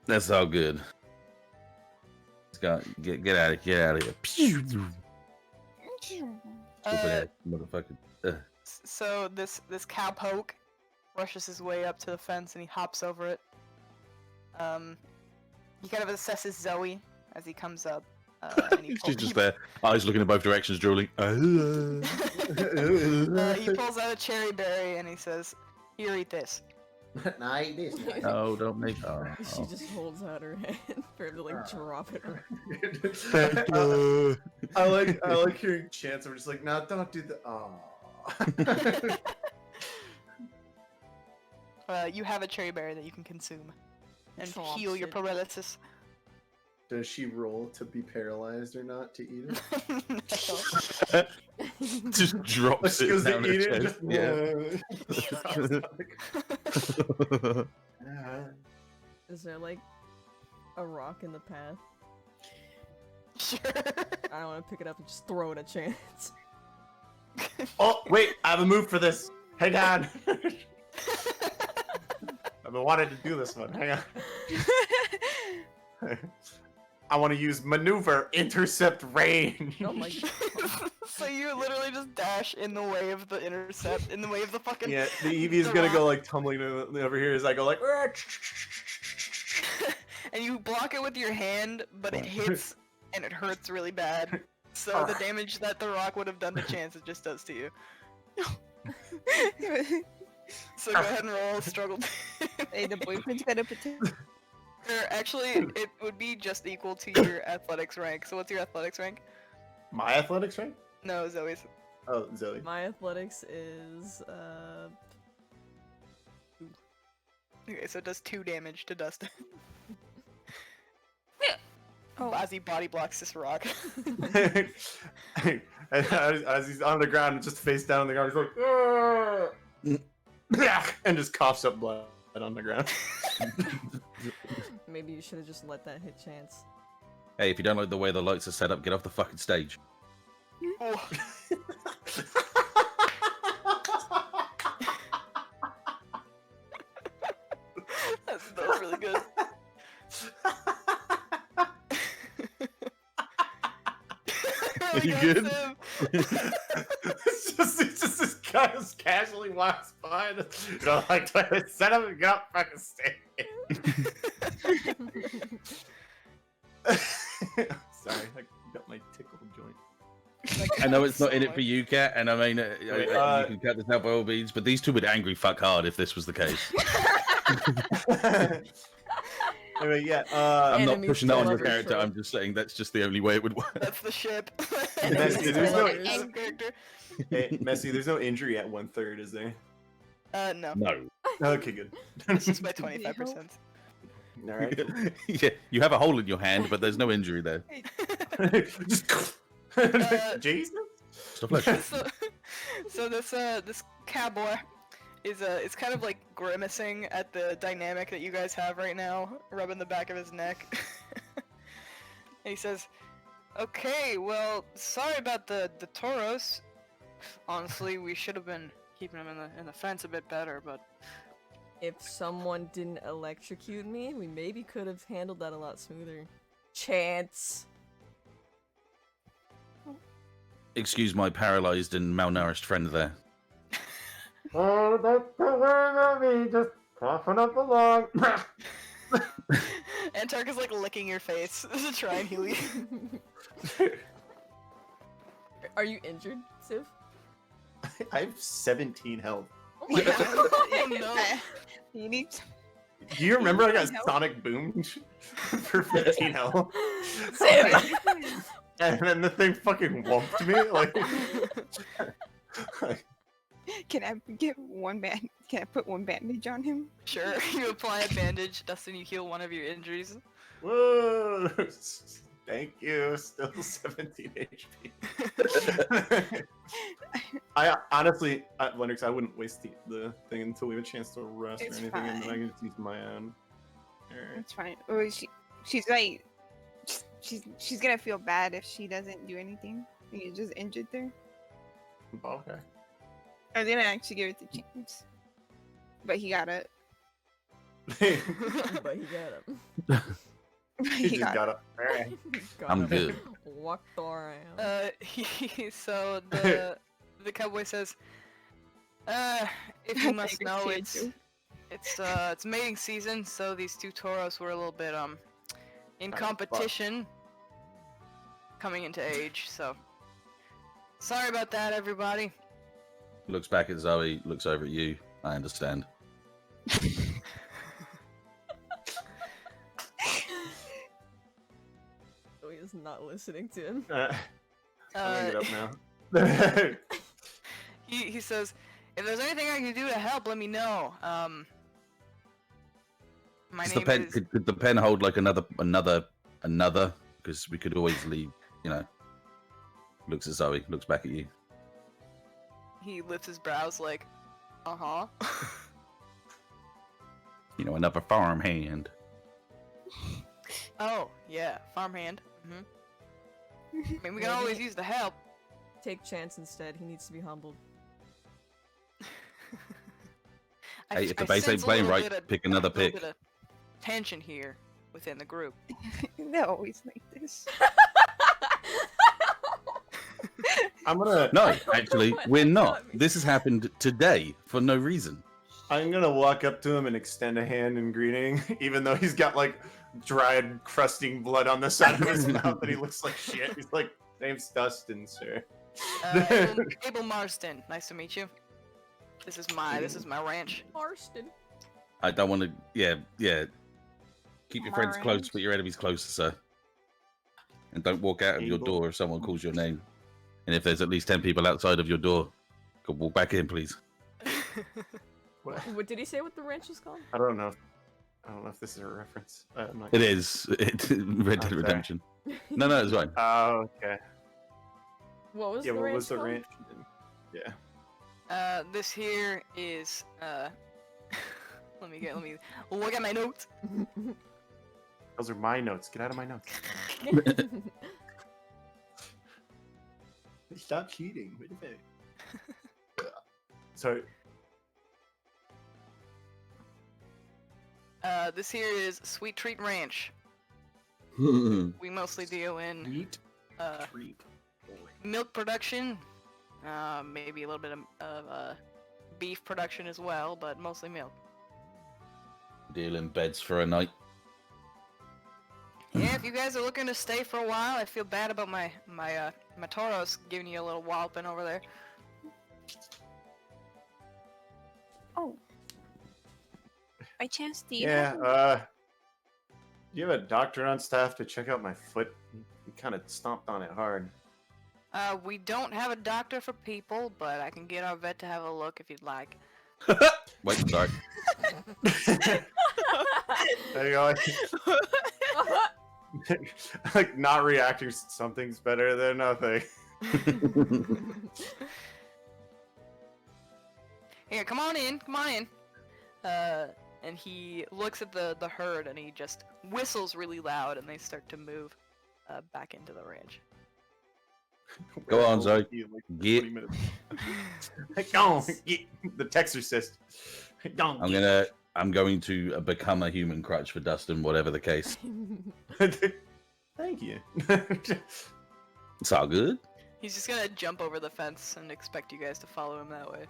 That's all good. Let's go. Get out of here. Pew! Stupid ass motherfucker. So this cowpoke rushes his way up to the fence and he hops over it. He kind of assesses Zoe as he comes up. And She's just there, eyes looking in both directions, drooling. He pulls out a cherry berry and he says, "Here, eat this." Nah, I eat this. Oh, don't make. Oh. She just holds out her hand for him to like drop it. I like hearing chants. I'm just like, no, don't do the. You have a cherry berry that you can consume and Chomp heal your shit. paralysis. Does she roll to be paralyzed or not to eat it? No. Just drops She it goes to down eat her it. chest. Just, Is there like a rock in the path? Sure. I don't want to pick it up and just throw it a chance. Oh wait, I have a move for this. Hang on. I've been wanting to do this one. Hang on. I want to use maneuver, intercept, range. Oh my god. So you literally just dash in the way of the intercept, in the way of the fucking. Yeah, the Eevee is the gonna rock. go like tumbling over here as I go like. And you block it with your hand, but it hits and it hurts really bad. So the damage that the rock would have done to Chance, it just does to you. So go ahead and roll a struggle. Hey, the boyfriend's got a potato. Or actually, it would be just equal to your athletics rank. So what's your athletics rank? My athletics, right? No, Zoe's. Oh, Zoe. My athletics is Okay, so it does 2 damage to Dustin. Oh. As he body blocks this rock. As he's on the ground, just face down on the ground, he's like, and just coughs up blood on the ground. maybe you should have just let that hit Chance. Hey, if you don't like the way the lights are set up, get off the fucking stage. Oh. That was really good. Are you good? It's just this guy just casually walks by and you know, like set up and get off fucking stage. Sorry, I got my tickle joint. I know it's not in it for you, Kat, and I mean, you Wait, can cut this out by all means, but these two would angry fuck hard if this was the case. Anyway, yeah. I'm not Enemies pushing that on your forever, character, sure. I'm just saying that's just the only way it would work. That's the ship. Messi, there's no, Main character. hey, Messi, there's no injury at 1/3, is there? No. No. Okay, good. It's just by 25%. All right. Yeah, you have a hole in your hand, but there's no injury there. Just Jesus. Stuff like that. So this cowboy is kind of like grimacing at the dynamic that you guys have right now, rubbing the back of his neck. And he says, "Okay, well, sorry about the toros. Honestly, we should have been keeping him in the fence a bit better, but If someone didn't electrocute me, we maybe could have handled that a lot smoother. Chance. Excuse my paralyzed and malnourished friend there. Oh, that's the word of me, just coughing up a lung. Antark is like licking your face to try and heal you." Are you injured, Civ? I have 17 health. Oh my god. Oh no. You need. Do you remember I got Help. Sonic Boom for 15 health? Civ! And then the thing fucking whomped me. Like, Can I get one band? Can I put one bandage on him? Sure. You apply a bandage, Dustin. You heal one of your injuries. whoa! Thank you. Still 17 HP. I honestly, Lennox, I wouldn't waste the thing until we have a chance to rest It's or anything, and then I fine. can just use my own. Alright. It's fine. Or she's like, she's gonna feel bad if she doesn't do anything. And you just injured there. Okay. I didn't actually give it to James, but he got it. But he got him. He just got up. Alright. I'm good. Walked around. So the cowboy says, if you must Take a know, picture. it's mating season, so these two toros were a little bit in fuck. competition, coming into age. So sorry about that, everybody. Looks back at Zoe, looks over at you. I understand. So he is not listening to him. I'm gonna get up Uh, now. he says, if there's anything I can do to help, let me know. My Does the name pen, is. could the pen hold like another? Because we could always leave, Looks at Zoe, looks back at you. He lifts his brows like, uh-huh. Another farmhand. Oh, yeah, farmhand. I mean, we can Maybe- always use the help. Take chance instead. He needs to be humbled. Hey, if the base ain't sense a playing little right, bit of- pick another a little pick. bit of tension here within the group. They're always like this. I'm gonna No, actually, What? we're That not. got me. This has happened today for no reason. walk up to him and extend a hand in greeting, even though he's got like dried, crusting blood on the side of his mouth, and he looks like shit. He's like, "Name's Dustin, sir." Abel Marston, nice to meet you. This is my ranch. Marston. I don't want to. Yeah. Keep your friends close, Orange. but your enemies closer, sir. And don't walk out of your Able. door if someone calls your name. And if there's at least 10 people outside of your door, go walk back in, please. What? What did he say? What the ranch is called? I don't know. I don't know if this is a reference. I'm not- It is. Red Dead sorry. Redemption. No, it's fine. Oh, okay. What was Yeah, the what ranch was the called? ranch? Yeah. This here is let me look at my notes. Those are my notes. Get out of my notes. Stop cheating. Wait a minute. So, This here is Sweet Treat Ranch. We mostly deal in sweet uh, treat. milk production, maybe a little bit of beef production as well, but mostly milk. Deal in beds for a night. Yeah, if you guys are looking to stay for a while, I feel bad about my toros giving you a little walloping over there. Oh. By chance, do you Yeah, have do you have a doctor on staff to check out my foot? He kind of stomped on it hard. We don't have a doctor for people, but I can get our vet to have a look if you'd like. Wait, sorry. There you go. Like not reacting. Something's better than nothing. Here, come on in. And he looks at the herd and he just whistles really loud, and they start to move back into the ranch. Go on, Zoe. Like Get. 20 minutes. Go, get the Texorcist. Go, I'm going to become a human crutch for Dustin, whatever the case. Thank you. It's all good. He's just gonna jump over the fence and expect you guys to follow him that way.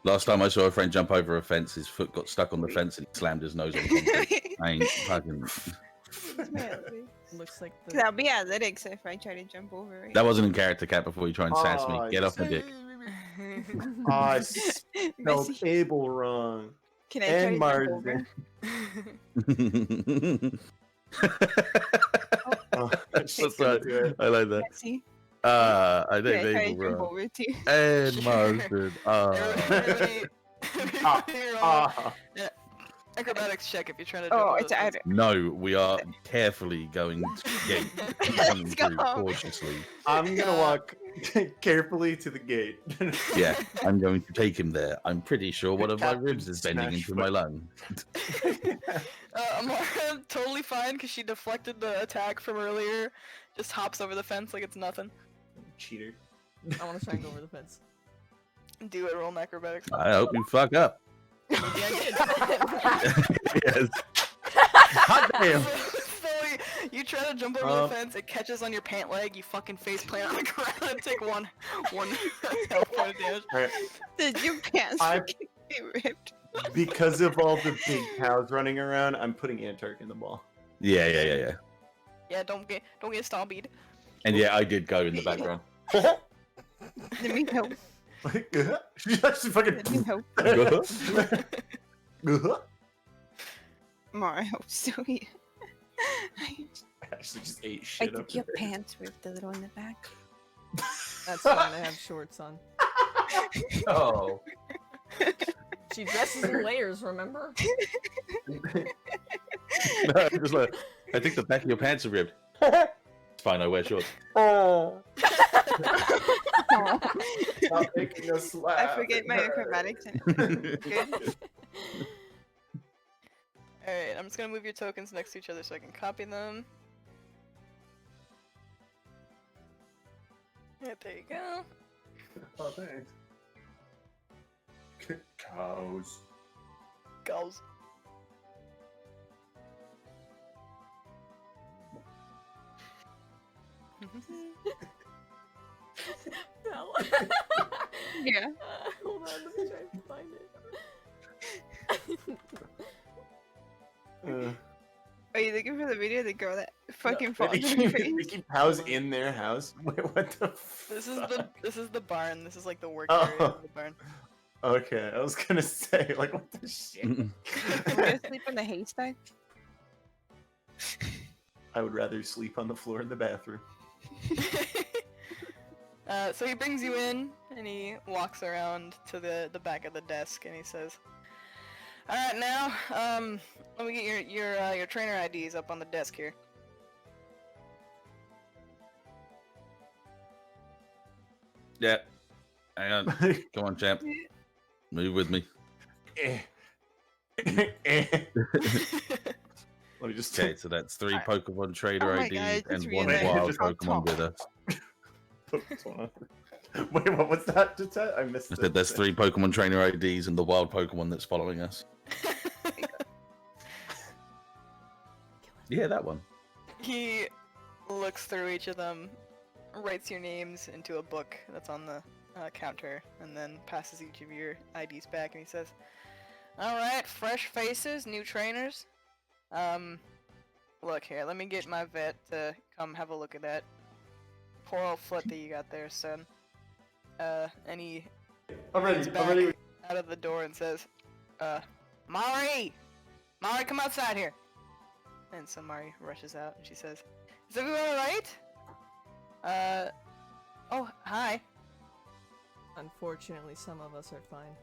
Last time I saw a friend jump over a fence, his foot got stuck on the fence and he slammed his nose on concrete. I ain't fucking. What's my athletics? Looks like the. That'll be athletics if I try to jump over it. That wasn't in character, Cat. Before you try and sass me, Oh, get off my dick. I spelled Messi, Abel wrong. can I try to And jump Marsden. over? Oh, That's right. I like that. Messi, I can think I try to Abel jump wrong. over too? And Sure. Marsden. Acrobatics check if you're trying to jump Oh, over it's the fence. either. No, we are carefully going to gate. Coming Let's through go. cautiously. I'm gonna walk carefully to the gate. Yeah, I'm going to take him there. I'm pretty sure one of my Captain ribs is bending Smash into my Foot. lung. Amara, totally fine because she deflected the attack from earlier. Just hops over the fence like it's nothing. Cheater. I want to try and go over the fence. Do it, roll an acrobatics. I hope you fuck up. Yeah, I did. Yes. Hot damn. So you try to jump over the fence, it catches on your pant leg, you fucking face plant on the ground and take one health point of damage. Alright. Did your pants I- fucking get ripped? Because of all the big cows running around, I'm putting Antark in the ball. Yeah. Yeah, don't get stompied. And yeah, I did go in the background. Let me help. She actually fucking. Let me help. More help. So yeah. Actually, just ate I shit up. think your pants ripped a little in the back. That's fine. I have shorts on. Oh. She dresses in layers. Remember? No, just like, I think the back of your pants are ripped. It's fine, I wear shorts. Oh. Stop making us laugh. I forget my acrobatics. Good. Alright, I'm just gonna move your tokens next to each other so I can copy them. Yeah, there you go. Oh, thanks. Cows. Goals. No. Yeah. Hold on. Let me try and find it. Are you looking for the video of the girl that fucking They falls in keep, her they face? keep cows in their house. Wait, what the? This is the barn. This is like the work Oh. area of the barn. Okay, I was gonna say like what the shit. I'm gonna sleep in the haystack. I would rather sleep on the floor in the bathroom. So he brings you in and he walks around to the back of the desk and he says, "All right, now, let me get your trainer IDs up on the desk here." Yeah. Hang on. Come on, champ. Move with me. Eh. Eh. Let me just Okay, so that's 3 Pokemon trainer Oh my IDs God, I just and 1 realized wild just how Pokemon with tall. us. Wait, what was that? I missed I it. said there's 3 Pokemon trainer IDs and the wild Pokemon that's following us. Yeah, that one. He looks through each of them, writes your names into a book that's on the counter, and then passes each of your IDs back, and he says, "Alright, fresh faces, new trainers. Look here, let me get my vet to come have a look at that poor old foot that you got there, son." And he I'm ready. runs I'm back ready. out of the door and says, Mari! Mari, come outside here! And so Mari rushes out and she says, "Is everyone alright? Oh, hi." Unfortunately, some of us are fine.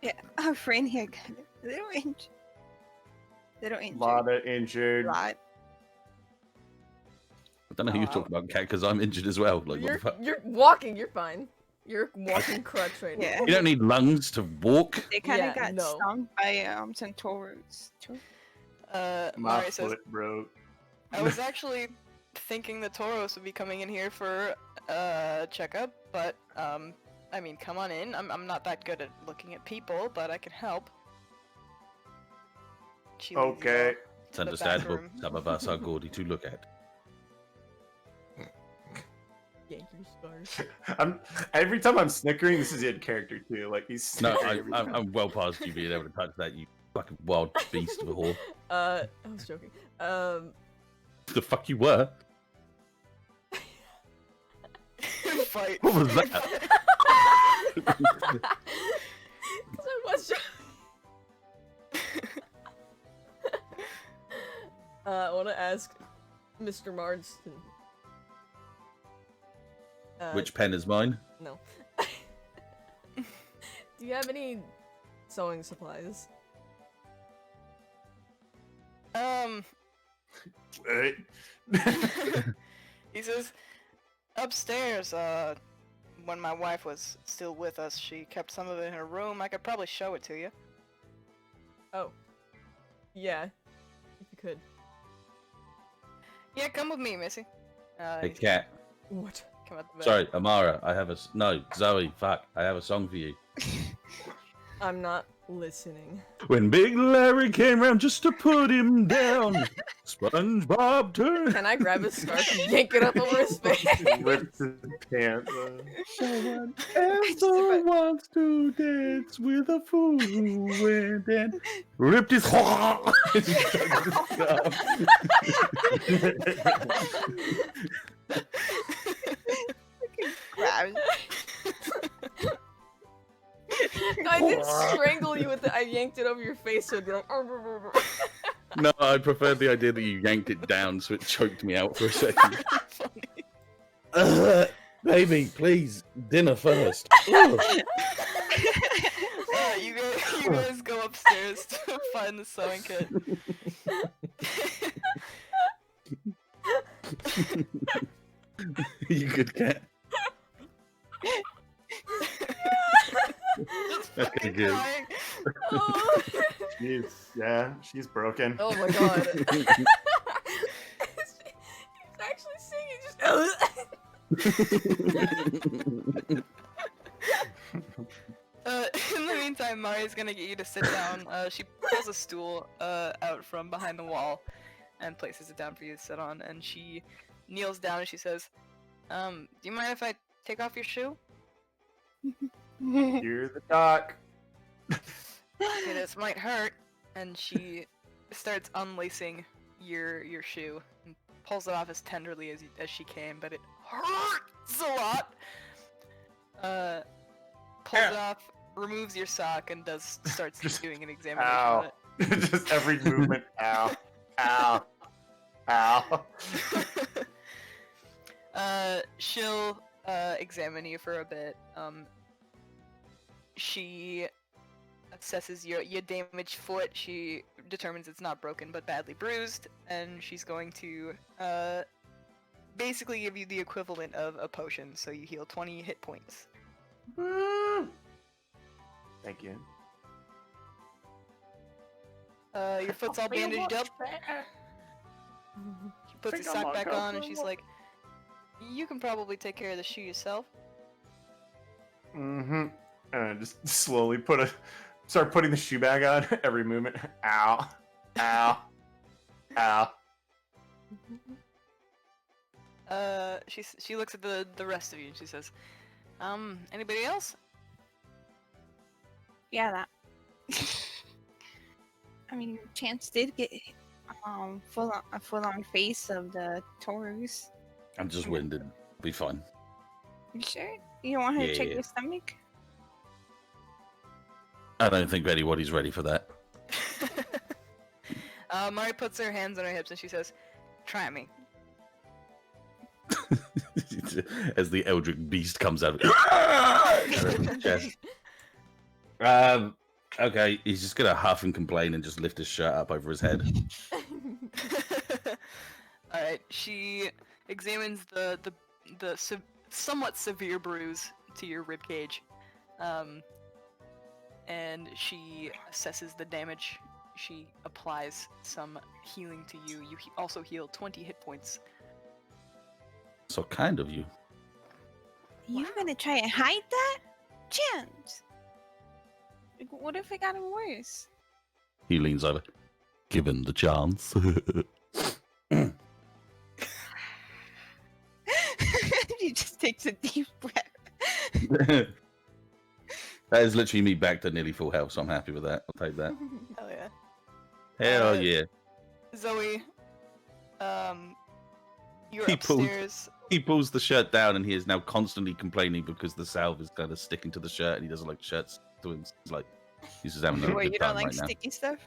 Yeah, our friend here got a little injured. Little injured. Lot of injured. Lot. I don't know who you're talking about, Cat, because I'm injured as well. Like, what the You're fuck? you're walking. You're fine. You're walking crutch right Yeah. You don't need lungs to walk. They kind of Yeah, got no. stung by Centauros. My Mari says, foot broke. "I was actually thinking the Tauros would be coming in here for a checkup, but, I mean, come on in. I'm not that good at looking at people, but I can help." She leads you Okay. all It's to the understandable. bathroom. Some of us are gaudy to look at. Yank your scars. Every time I'm snickering, this is in character too. Like he's No, snickering every time. I'm well past you being able to touch that, you fucking wild beast of a whore. I was joking. The fuck you were? Fight. What was that? 'Cause I was joking. I want to ask Mr. Marston. Which pen is mine? No. Do you have any sewing supplies? Wait. He says, upstairs, when my wife was still with us, she kept some of it in her room. I could probably show it to you. Oh. Yeah. If you could. Yeah, come with me, Missy. Hey, He's cat. What? come out the back. Sorry, Amara. No, Zoe. Fuck. I have a song for you. I'm not listening. When Big Larry came round just to put him down, SpongeBob turned. Can I grab his scarf and yank it up over his face? Ripped his pants. Someone else wants to dance with a fool who went and ripped his Grab. I didn't strangle you with it. I yanked it over your face so it'd be like. No, I preferred the idea that you yanked it down so it choked me out for a second. Baby, please, dinner first. Ugh. You guys go upstairs to find the sewing kit. You good cat. Okay, good. Crying. Oh. She's broken. Oh my god. He's actually singing In the meantime, Mari's gonna get you to sit down. She pulls a stool out from behind the wall and places it down for you to sit on, and she kneels down and she says, do you mind if I take off your shoe? You're the doc. Okay, this might hurt. And she starts unlacing your shoe and pulls it off as tenderly as she can, but it hurts a lot. Pulls it off, removes your sock, and starts doing an examination Ow. of it. Just every movement. Ow. Ow. Ow. She'll examine you for a bit. She assesses your damaged foot. She determines it's not broken but badly bruised, and she's going to basically give you the equivalent of a potion, so you heal 20 hit points. Thank you. Your foot's all bandaged up. She puts the sock back on, and she's like, "You can probably take care of the shoe yourself." Mm-hmm. And just slowly start putting the shoe bag on every movement. Ow. Ow. Ow. She looks at the rest of you and she says, anybody else? Yeah, that. I mean, Chance did get a full-on face of the Taurus. I'm just winded. Be fine. You sure? You don't want her to check Yeah. your stomach? I don't think anybody's ready for that. Mari puts her hands on her hips and she says, "Try me." As the Eldritch Beast comes out of his chest. Okay, he's just gonna huff and complain and just lift his shirt up over his head. Alright, she examines the somewhat severe bruise to your ribcage, and she assesses the damage. She applies some healing to you. You also heal 20 hit points. So kind of you. You gonna try and hide that? Chance! Like, what if it got worse? He leans over. Given the chance. He just takes a deep breath. That is literally me back to nearly full health, so I'm happy with that. I'll take that. Hell yeah. Hell yeah. Zoe, you're He pulled- upstairs. He pulls the shirt down, and he is now constantly complaining because the salve is kind of sticking to the shirt, and he doesn't like shirts to him. He's like, he's just having a Wait, good you don't time like right now. sticky stuff?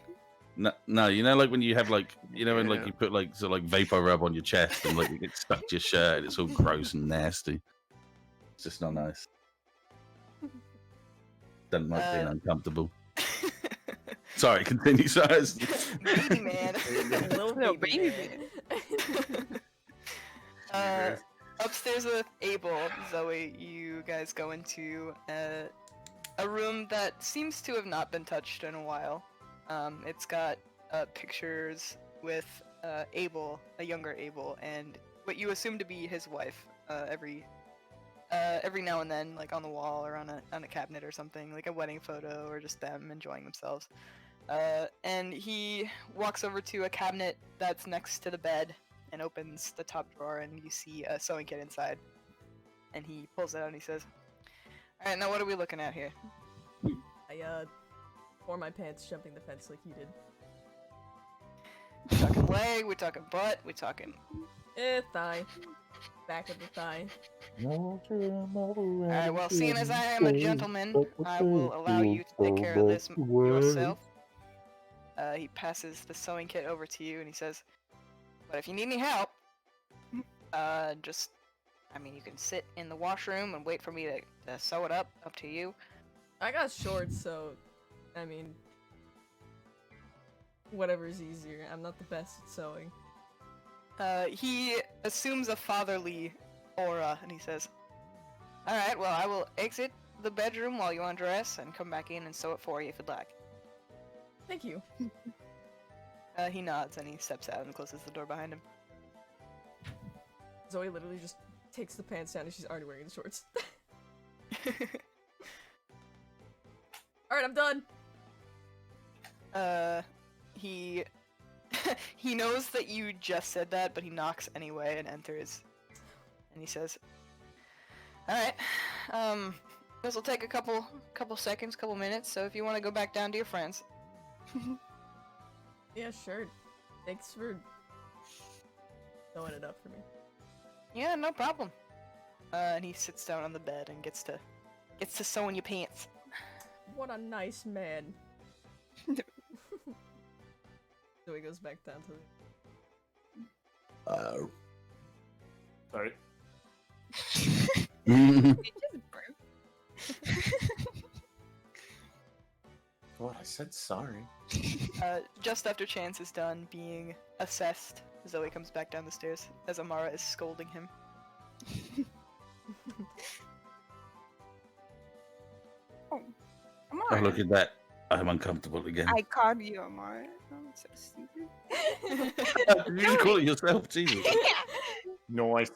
No, you know, like when you have like, you know, when like Yeah. you put like sort of like vapor rub on your chest, and like it gets stuck to your shirt, and it's all gross and nasty. It's just not nice. Doesn't like being uncomfortable. Sorry, continue, size. Baby man. Little Little baby baby uh, upstairs with Abel, Zoe, you guys go into a room that seems to have not been touched in a while. It's got pictures with Abel, a younger Abel, and what you assume to be his wife. Every now and then, like on the wall or on a cabinet or something, like a wedding photo or just them enjoying themselves. And he walks over to a cabinet that's next to the bed and opens the top drawer, and you see a sewing kit inside. And he pulls it out and he says, "Alright, now what are we looking at here?" I tore my pants jumping the fence like you did. We're talking leg, we're talking butt, we're talking... Thigh. Back of the thigh. Alright, well, seeing as I am a gentleman, I will allow you to take care of this yourself. He passes the sewing kit over to you and he says, "But if you need any help, just, I mean, you can sit in the washroom and wait for me to sew it up to you." I got shorts, so I mean, whatever's easier. I'm not the best at sewing. He assumes a fatherly aura and he says, "Alright, well, I will exit the bedroom while you undress and come back in and sew it for you if you'd like." Thank you. He nods and he steps out and closes the door behind him. Zoe literally just takes the pants down and she's already wearing the shorts. Alright, I'm done. He he knows that you just said that, but he knocks anyway and enters. And he says, "Alright, this will take a couple seconds, couple minutes, so if you want to go back down to your friends." Yeah, sure. Thanks for throwing it up for me. "Yeah, no problem." And he sits down on the bed and gets to sew in your pants. What a nice man. So he goes back down to the... Sorry. It just broke. What? I said sorry. Just after Chance is done being assessed, Zoe comes back down the stairs as Amara is scolding him. Oh, Oh, Amara. look at that. I'm uncomfortable again. I called you Amara. I'm so stupid. You just call it yourself, Jesus. Noise.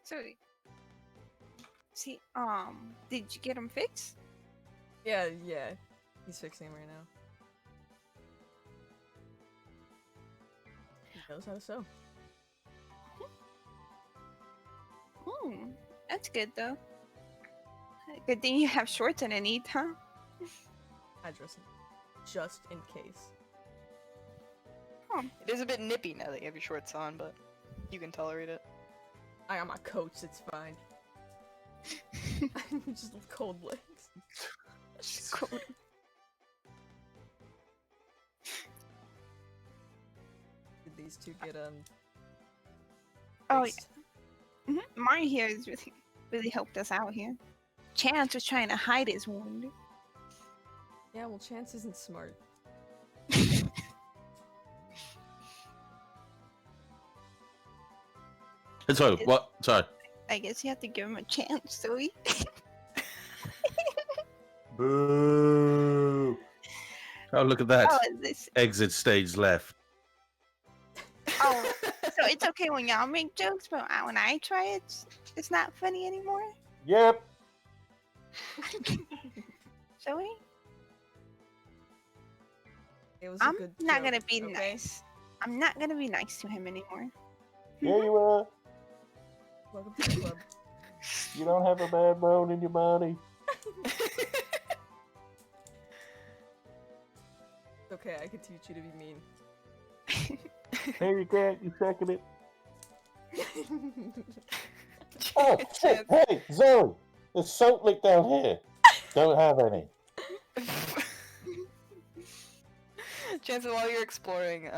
So, see, did you get him fixed? Yeah. He's fixing him right now. He knows how to sew. That's good though. Good thing you have shorts underneath, huh? I dress him just in case. It is a bit nippy now that you have your shorts on, but you can tolerate it. I got my coats, it's fine. Just with cold legs. Cold. Did these two get Oh, fixed? yeah. Mari here has really helped us out here. Chance was trying to hide his wound. Yeah, well, Chance isn't smart. So, what? Sorry. I guess you have to give him a chance, Zoe. Boo. Oh, look at that. Oh, this. Exit stage left. Oh, so it's okay when y'all make jokes, but when I try it's not funny anymore. Yep. Zoe, It was a I'm good not joke, gonna be okay? nice. I'm not gonna be nice to him anymore. Yeah, you are. Welcome to the club. You don't have a bad bone in your body. Okay, I could teach you to be mean. Here you go. You second it. Oh, shit! Hey, Zoe, there's salt lick down here. Don't have any. Chances, while you're exploring,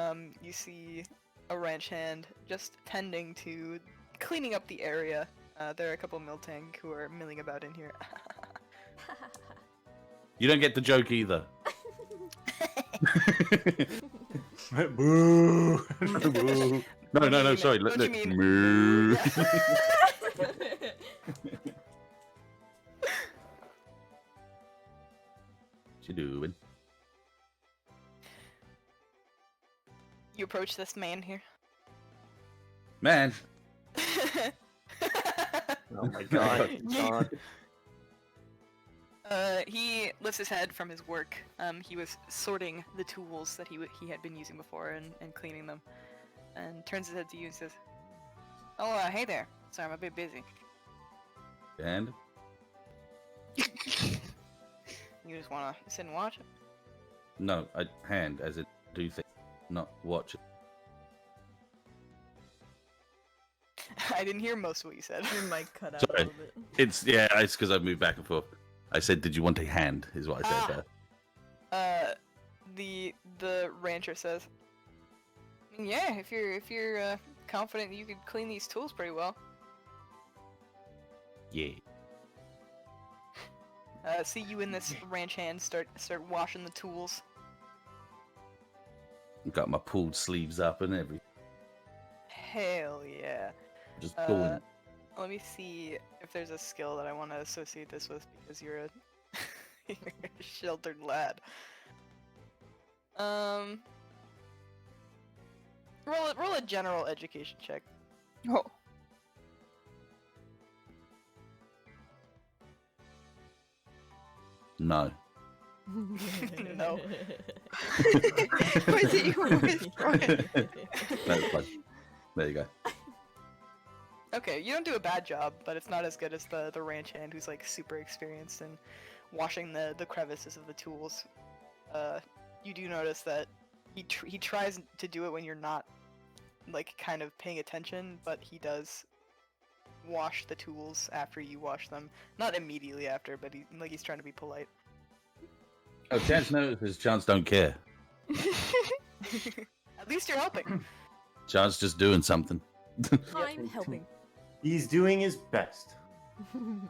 you see a ranch hand just tending to cleaning up the area. There are a couple Miltank who are milling about in here. You don't get the joke either. Boo! Boo. No, sorry. What do you mean? Moo. What you doing? You approach this man here. Man. Oh my god. God. He lifts his head from his work. He was sorting the tools that he had been using before and cleaning them, and turns his head to you and says, "Oh, hey there. Sorry, I'm a bit busy." And? You just wanna sit and watch it? No, I hand as it do things, not watch it. I didn't hear most of what you said. Your mic cut out Sorry. a little bit. It's because I've moved back and forth. I said, "Did you want a hand?" Is what I said there. The rancher says, "Yeah, if you're confident you could clean these tools pretty well." Yeah. See you in this ranch hand start washing the tools. Got my pulled sleeves up and everything. Hell yeah. Just going. Let me see if there's a skill that I want to associate this with because you're a you're a sheltered lad. Roll a general education check. Oh. No. No. Was it your worst one? That's fine. There you go. Okay, you don't do a bad job, but it's not as good as the ranch hand who's like super experienced in washing the crevices of the tools. You do notice that he tries to do it when you're not like kind of paying attention, but he does wash the tools after you wash them. Not immediately after, but he's trying to be polite. Oh, Chance notices. Chance don't care. At least you're helping. Chance just doing something. I'm helping. He's doing his best. Do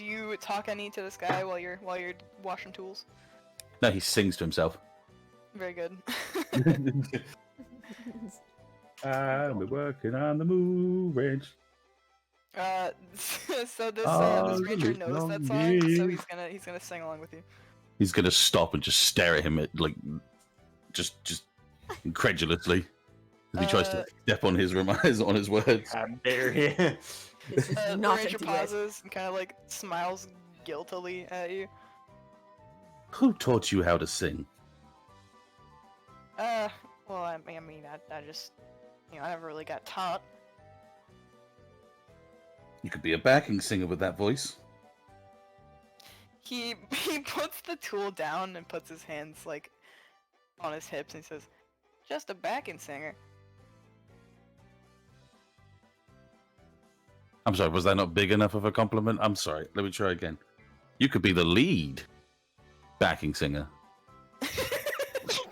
you talk any to this guy while you're washing tools? No, he sings to himself. Very good. I'll be working on the moon ranch. So this Oh, rancher the knows that long song, so years. he's gonna sing along with you. He's gonna stop and just stare at him just incredulously. As he tries to step on his words. How dare you? This is The not rancher a duet. pauses and kind of like smiles guiltily at you. Who taught you how to sing? Well, I just, I never really got taught. You could be a backing singer with that voice. He puts the tool down and puts his hands like on his hips and he says, "Just a backing singer." I'm sorry, was that not big enough of a compliment? I'm sorry. Let me try again. You could be the lead backing singer.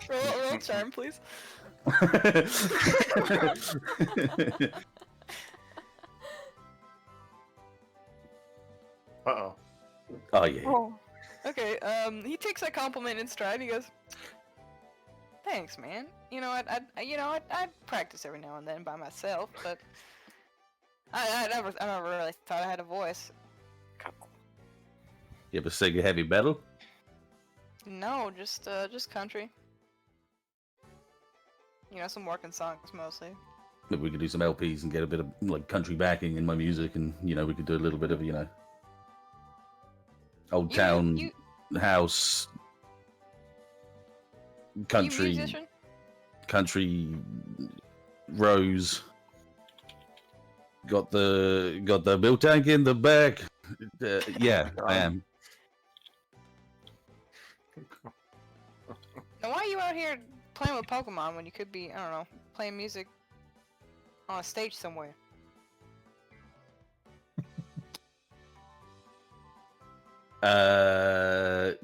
roll charm, please. Uh-oh. Oh yeah. Oh. Okay, he takes that compliment in stride. He goes, "Thanks, man. I practice every now and then by myself, but I never really thought I had a voice." You ever sing a heavy metal? No, just country. Some working songs mostly. Maybe we could do some LPs and get a bit of like country backing in my music, and we could do a little bit of old town house country. You musician? Country Rose. Got the milk tank in the back. Yeah, I am. Now why are you out here playing with Pokemon when you could be, I don't know, playing music on a stage somewhere?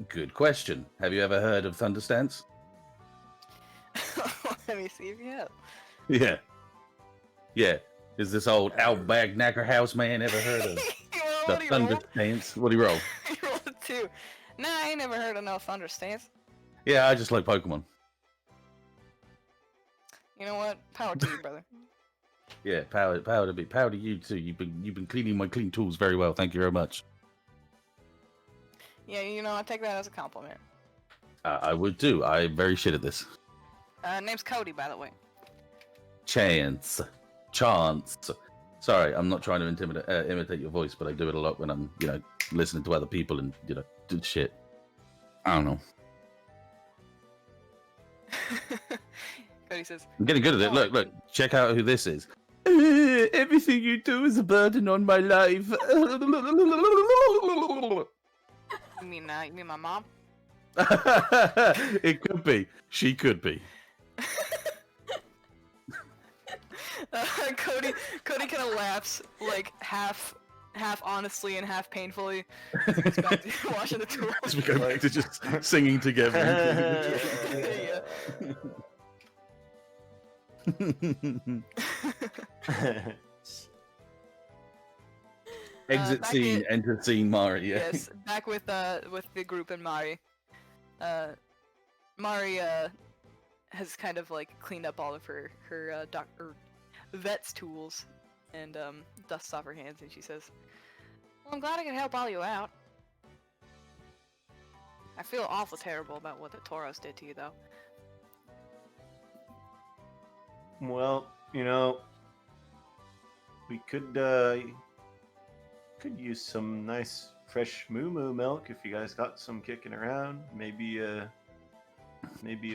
Good question. Have you ever heard of Thunderstance? Let me see if you have. Yeah. Yeah. Is this old Outback Knacker House man ever heard of the What do you roll? Thunderstance? What do you roll? You rolled a 2. Nah, I ain't never heard of no Thunderstance. Yeah, I just like Pokemon. You know what? Power to you, brother. Yeah, power to you too. You've been cleaning my clean tools very well. Thank you very much. Yeah, you know, I take that as a compliment. I would too. I'm very shit at this. Name's Cody, by the way. Chance. Sorry, I'm not trying to imitate your voice, but I do it a lot when I'm, listening to other people and, do shit. I don't know. Cody says, I'm getting good at it. Look, check out who this is. Everything you do is a burden on my life. you mean my mom? It could be. She could be. Cody kind of laughs, like half honestly and half painfully. As he gets back to washing the tools. As we go back to just singing together. Exit scene, enter scene, Mari. Yeah. Yes, back with the group and Mari. Mari has kind of like cleaned up all of her vet's tools and dusts off her hands, and she says, "Well, I'm glad I could help all you out. I feel awful terrible about what the Tauros did to you, though." Well, we could use some nice fresh moo milk if you guys got some kicking around. Maybe a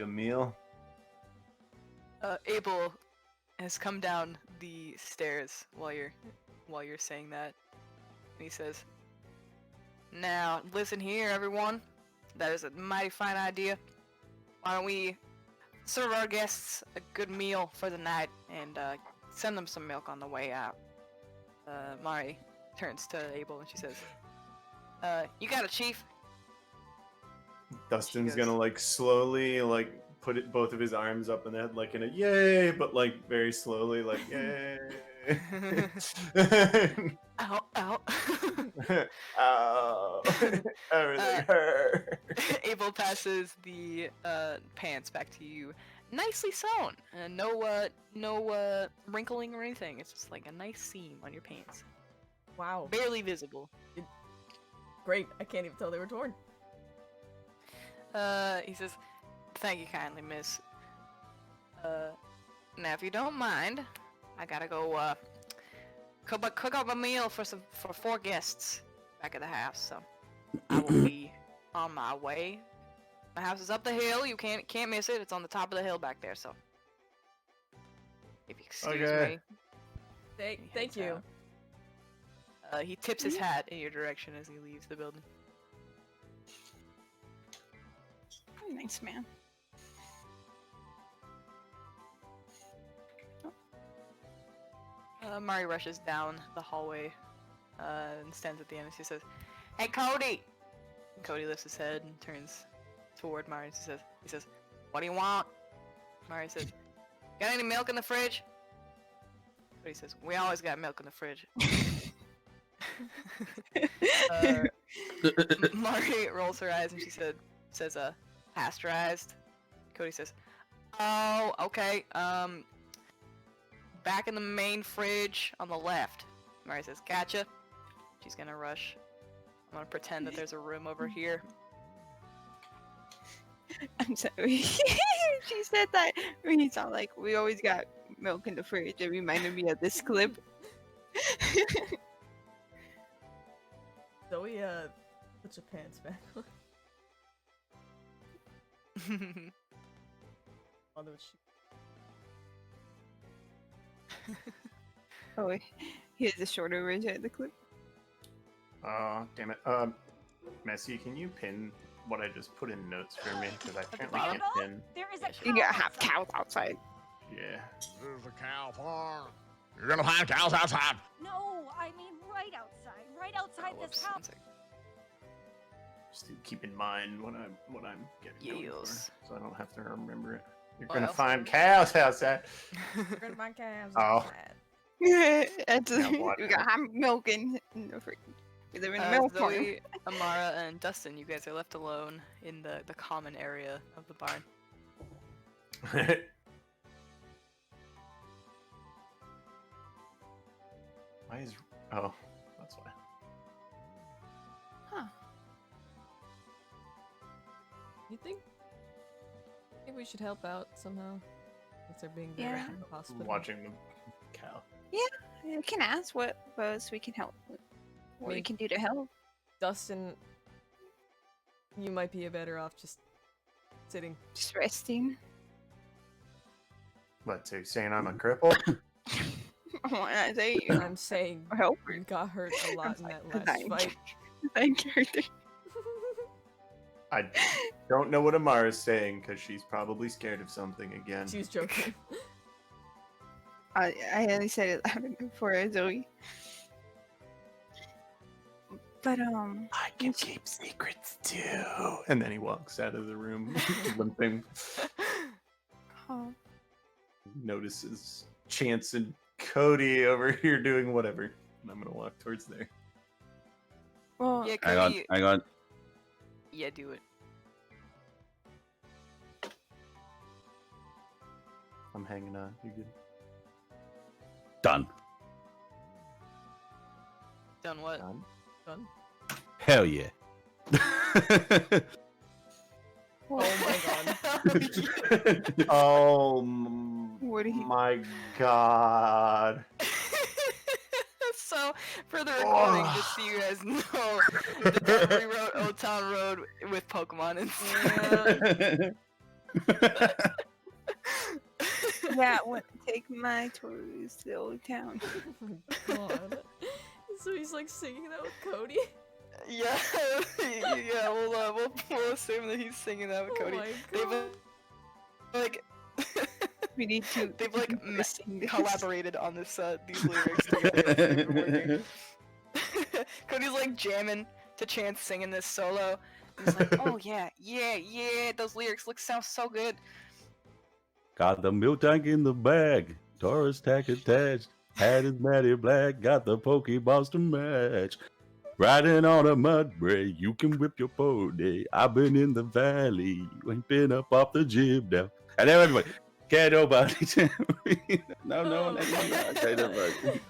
meal. Abel has come down the stairs while you're saying that, and he says, "Now listen here, everyone. That is a mighty fine idea. Why don't we serve our guests a good meal for the night and send them some milk on the way out?" Mari turns to Abel and she says, "You got it, Chief." Dustin's goes- gonna slowly put both of his arms up in the head in a yay, but very slowly yay. Ow, ow. Ow. Everything hurt. Abel passes the pants back to you, nicely sewn. No wrinkling or anything. It's just like a nice seam on your pants, Wow. barely visible. Great. I can't even tell they were torn. He says, "Thank you kindly, miss. Now if you don't mind, I gotta go cook up a meal for 4 guests back at the house, so I will be on my way. My house is up the hill. You can't miss it. It's on the top of the hill back there, so if you excuse Okay. me." Thank heads you. out. He tips his hat in your direction as he leaves the building. Nice man. Mari rushes down the hallway and stands at the end and she says, "Hey, Cody!" And Cody lifts his head and turns toward Mari and he says, "What do you want?" Mari says, "Got any milk in the fridge?" Cody says, "We always got milk in the fridge." Mari rolls her eyes and she says, "Pasteurized." Cody says, "Oh, okay. Back in the main fridge on the left." Mari says, "Gotcha." She's gonna rush. I'm gonna pretend that there's a room over here. I'm sorry. She said that when you sound like we always got milk in the fridge. It reminded me of this clip. Zoe, put your pants back on. Although Oh, here's the shorter version of the clip. Oh, damn it. Messi, can you pin what I just put in notes for me because I apparently bottom? can't pin. There is a You cow gotta have outside. cows outside. Yeah. There's a cow farm. You're gonna find cows outside. No, I mean right outside. Right outside Oh, this whoops, house. one sec. Just to keep in mind what I'm getting going for, Yes. so I don't have to remember it. You're What gonna else? find cows outside. We're gonna buy calves Oh. outside. That's, Yeah, what? we got hot milk in the fridge. We live in the milk farm. Zoe, Amara, and Dustin, you guys are left alone in the common area of the barn. Why is? Oh, that's why. You think we should help out somehow? If they're being there Yeah. in the hospital. Watching the cow. We can ask what else we can help with. What we Maybe- can do to help. Dustin, you might be better off just sitting. Just resting. What? So you're saying I'm a cripple? When I say I'm saying help. you got hurt a lot in that last Thank fight. Thank you. I don't know what Amara's saying because she's probably scared of something again. She was joking. I only said it loud for Zoe. But I can keep secrets too. And then he walks out of the room, limping. oh, Notices Chance and Cody over here doing whatever. And I'm gonna walk towards there. well, Yeah, Hang on, Cody. hang on. Yeah, do it. I'm hanging on. You good? Done. Done what? Done? Done. Hell yeah. Oh my god. Oh what did he? my god. So, for the recording, just so you guys know, the Dettet rewrote Old Town Road with Pokemon instead. Yeah, take my toys to the old town. Oh my god. So he's like singing that with Cody? Yeah, yeah. We'll assume that he's singing that with Oh Cody. my They've god. like We need to. they've like missing this. collaborated on this these lyrics together. They've been working. Cody's like jamming to Chance singing this solo. He's like, oh yeah, those lyrics sound so good. Got the milk tank in the bag. Taurus tack attached. Hat is matty black. Got the Pokeballs to match. Riding on a mud break. You can whip your pony. I've been in the valley. You ain't been up off the jib now. And then everybody. Can't nobody tell me. No, can't nobody.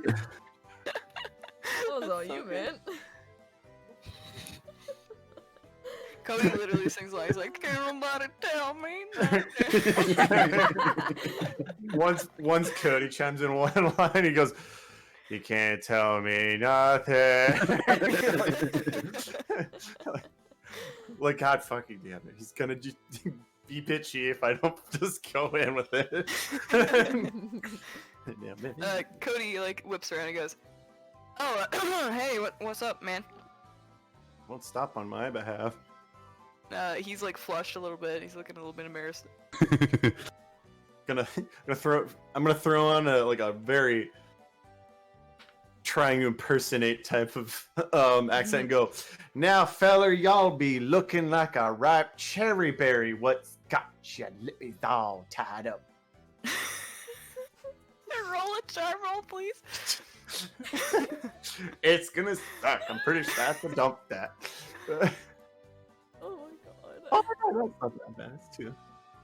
That was all you, man. Cody literally sings like, he's like, can't nobody tell me nothing. Once Cody chimes in one line, he goes, "You can't tell me nothing." Like, God fucking damn it, he's gonna just be bitchy if I don't just go in with it. Damn it. Cody like whips around and goes, oh, hey, what's up, man? Won't stop on my behalf. He's like flushed a little bit. He's looking a little bit embarrassed. I'm gonna throw on a very trying to impersonate type of accent and go, now feller, y'all be looking like a ripe cherry berry what's got your lips all tied up. Roll a charm roll, please. It's gonna suck. I'm pretty sure I have to dump that. Oh my god. Oh my god, that's not that bad. It's 2.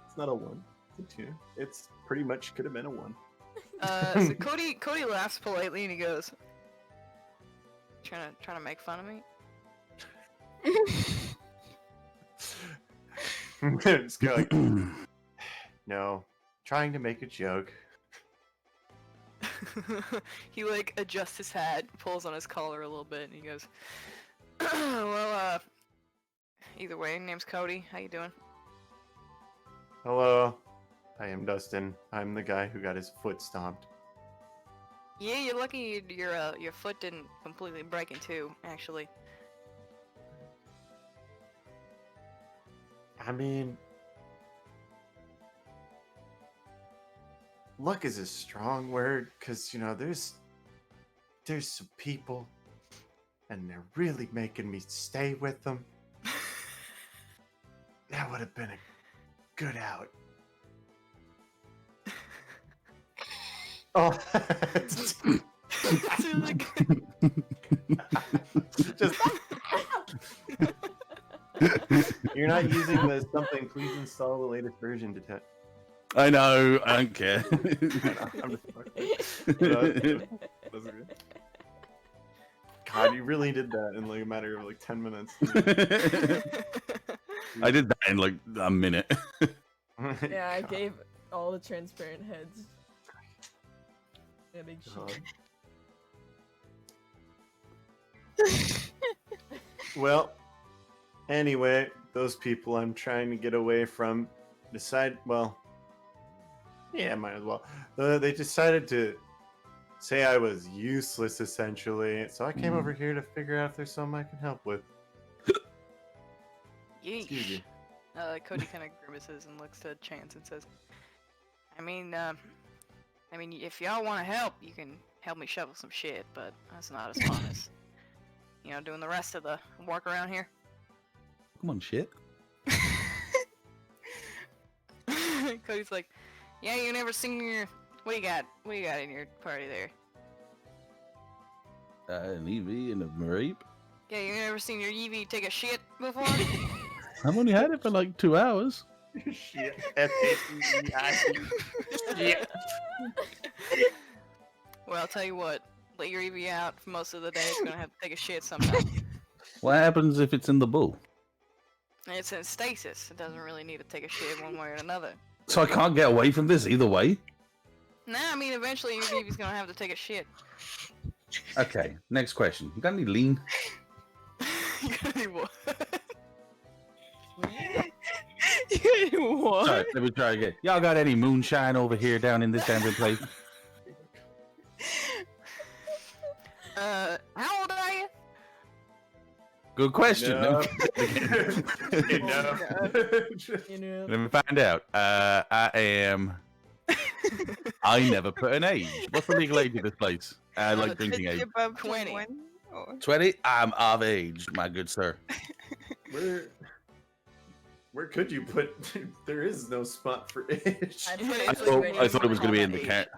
It's not a 1. It's a 2. It's pretty much could have been a 1. So Cody laughs politely and he goes, trying to make fun of me? Just go like, no, trying to make a joke. He like adjusts his hat, pulls on his collar a little bit, and he goes, well, either way, name's Cody. How you doing? Hello, I am Dustin. I'm the guy who got his foot stomped. Yeah, you're lucky your foot didn't completely break in two, actually. I mean, luck is a strong word because there's some people, and they're really making me stay with them. That would have been a good out. Oh, It's really good. just you're not using the something. Please install the latest version, Dettet. I know. I don't care. I'm just fucking. That's good. God, you really did that in like a matter of like 10 minutes. I did that in like a minute. Yeah, I God. gave all the transparent heads. Yeah, big shit. Well, anyway, those people I'm trying to get away from might as well. They decided to say I was useless, essentially. So I came over here to figure out if there's something I can help with. Excuse Yeesh. you. Cody kind of grimaces and looks to Chance and says, I mean, if y'all want to help, you can help me shovel some shit, but that's not as fun as, doing the rest of the work around here. Come on, shit. Cody's like, yeah, you never seen your... What you got in your party there? An EV and a Mareep. Yeah, you never seen your Eevee take a shit before? I've only had it for like 2 hours. Shit. F-A-C-E-I-T. Shit. Well, I'll tell you what. Let your Eevee out for most of the day. It's gonna have to take a shit sometime. What happens if it's in the bull? It's in stasis. It doesn't really need to take a shit one way or another. So I can't get away from this either way? Nah, I mean, eventually your Eevee's gonna have to take a shit. Okay, next question. You got any lean? You gotta do what? Sorry, let me try again. Y'all got any moonshine over here down in this damn place? How old are you? Good question. No. You know, Let me find out. I am. I never put an age. What's the legal age of this place? I like drinking age. Above 20. 21? Oh. 20? I'm of age, my good sir. Where could you put? There is no spot for age. I I thought it was going to be in the cat.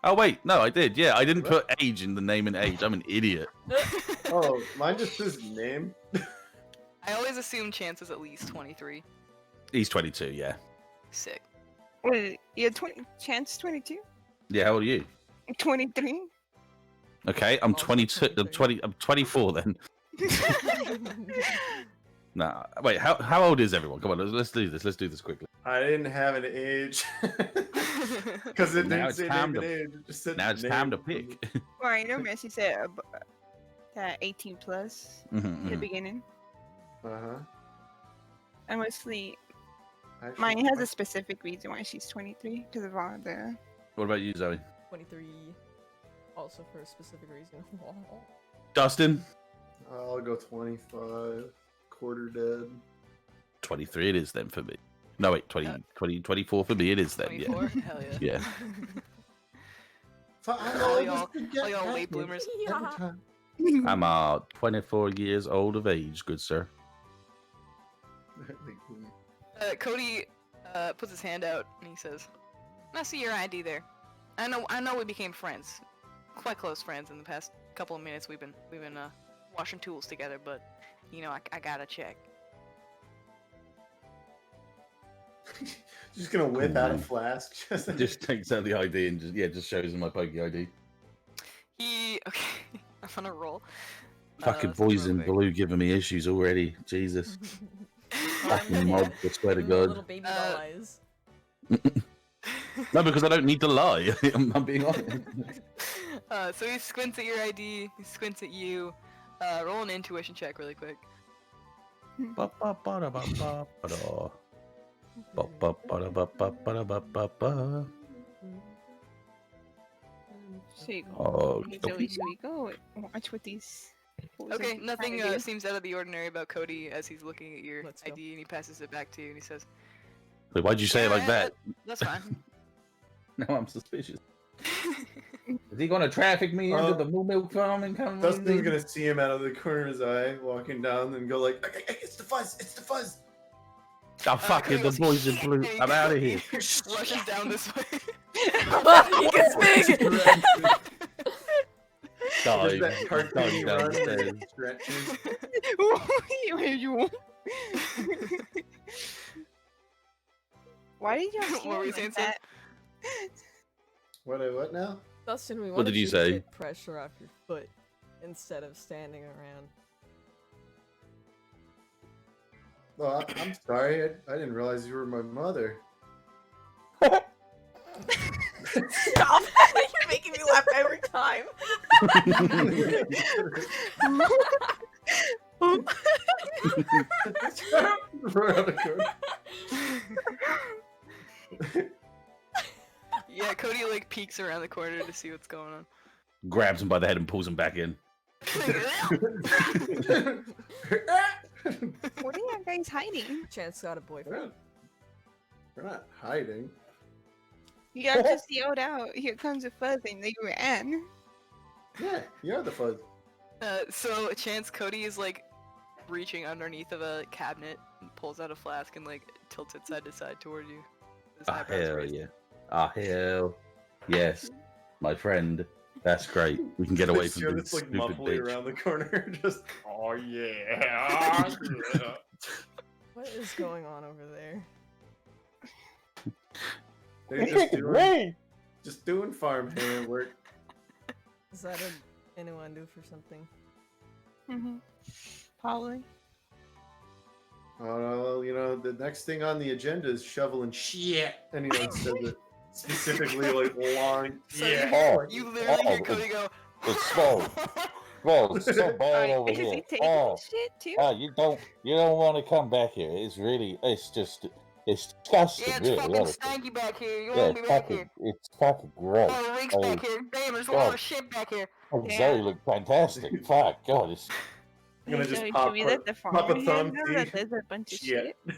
Oh wait, no, I did. Yeah, I didn't put age in the name and age. I'm an idiot. Oh, mine just says name. I always assume Chance is at least 23. He's 22. Yeah. Sick. Wait, you're 20, Chance 22? Yeah. How old are you? 23? Okay, I'm Also 22. 23. I'm 24 then. Nah. Wait. How old is everyone? Come on. Let's do this. Let's do this quickly. I didn't have an age because it Now didn't it's say time name and to- age. It just said Now it's name. time to pick. Well, I know Messi said that 18 plus Mhm, in the mhm. beginning. Uh-huh. And mostly, Actually, mine has a specific reason why she's 23 because of all the. What about you, Zoe? 23, also for a specific reason. Dustin? I'll go 25. Quarter dead. 23 it is then for me. No, wait, 24 for me it is then, 24? Hell yeah. yeah. All y'all late bloomers. Yeah. I'm 24 years old of age, good sir. Cody puts his hand out and he says, "I see your ID there. I know we became friends, quite close friends in the past couple of minutes. We've been washing tools together, but I gotta check." Just gonna whip out a man. flask. Just takes out the ID and just shows him my Poke ID. Okay, I'm on a roll. Fucking let's do boys real in quick. blue giving me issues already. Jesus. Fucking mob, I swear to Little God. baby doll eyes. No, because I don't need to lie. I'm being honest. So he squints at your ID. He squints at you. Roll an intuition check really quick. Ba-ba-ba-da-ba-ba-ba-da. Ba-ba-ba-da-ba-ba-ba-da-ba-ba-ba. So you Oh, Zoe, so we go watch what these What was Okay, I trying nothing to do? seems out of the ordinary about Cody as he's looking at your Let's go. ID and he passes it back to you and he says, Wait, why'd you say it "Yeah, like that? That's fine." Now I'm suspicious. Is he gonna traffic me into the Moo Milk Farm and come? Dustin's gonna see him out of the corner of his eye, walking down, and go like, "It's the fuzz! It's the fuzz!" Oh fuck it, the boys in blue. I'm out of here. Rushes down this way. He gets big! Dive, That dive cartoony run downstairs. and stretches. Why did you What were you saying, like that? What now? Dustin, we What wanted did you you to say? get pressure off your foot instead of standing around. Well, I'm sorry. I didn't realize you were my mother. Stop! You're making me laugh every time. Around the corner. Yeah, Cody like peeks around the corner to see what's going on. Grabs him by the head and pulls him back in. What are you guys hiding? Chance got a boyfriend. We're not hiding. You guys just yelled out, "Here comes a fuzz," and they ran. Yeah, you're the fuzz. So Chance, Cody is like reaching underneath of a cabinet and pulls out a flask and like tilts it side to side toward you. His Ah, eyebrows hell raised. yeah. Ah, hell. Yes, my friend. That's great. We can get away from You're this just like stupid muffling bitch. around the corner, just oh yeah. What is going on over there? They're just doing farm hand work. Is that an innuendo for something? Mm-hmm. Probably. Oh, well, the next thing on the agenda is shoveling shit. And he like says it specifically like long. So Yeah. you literally hear Cody go. It's small. Well, it's so bad over Is he here. taking Oh, shit too? you don't want to come back here. It's disgusting, Yeah, it's really. fucking honestly. stanky back here. You Yeah, won't be back here. it's fucking gross. Oh, the reeks I back mean, here. Damn, there's a God. lot of shit back here. Yeah. Zoe look fantastic. Fuck, God, it's I'm gonna just Should pop we let the pop a farmer thumb. know that there's a bunch of Shit. shit?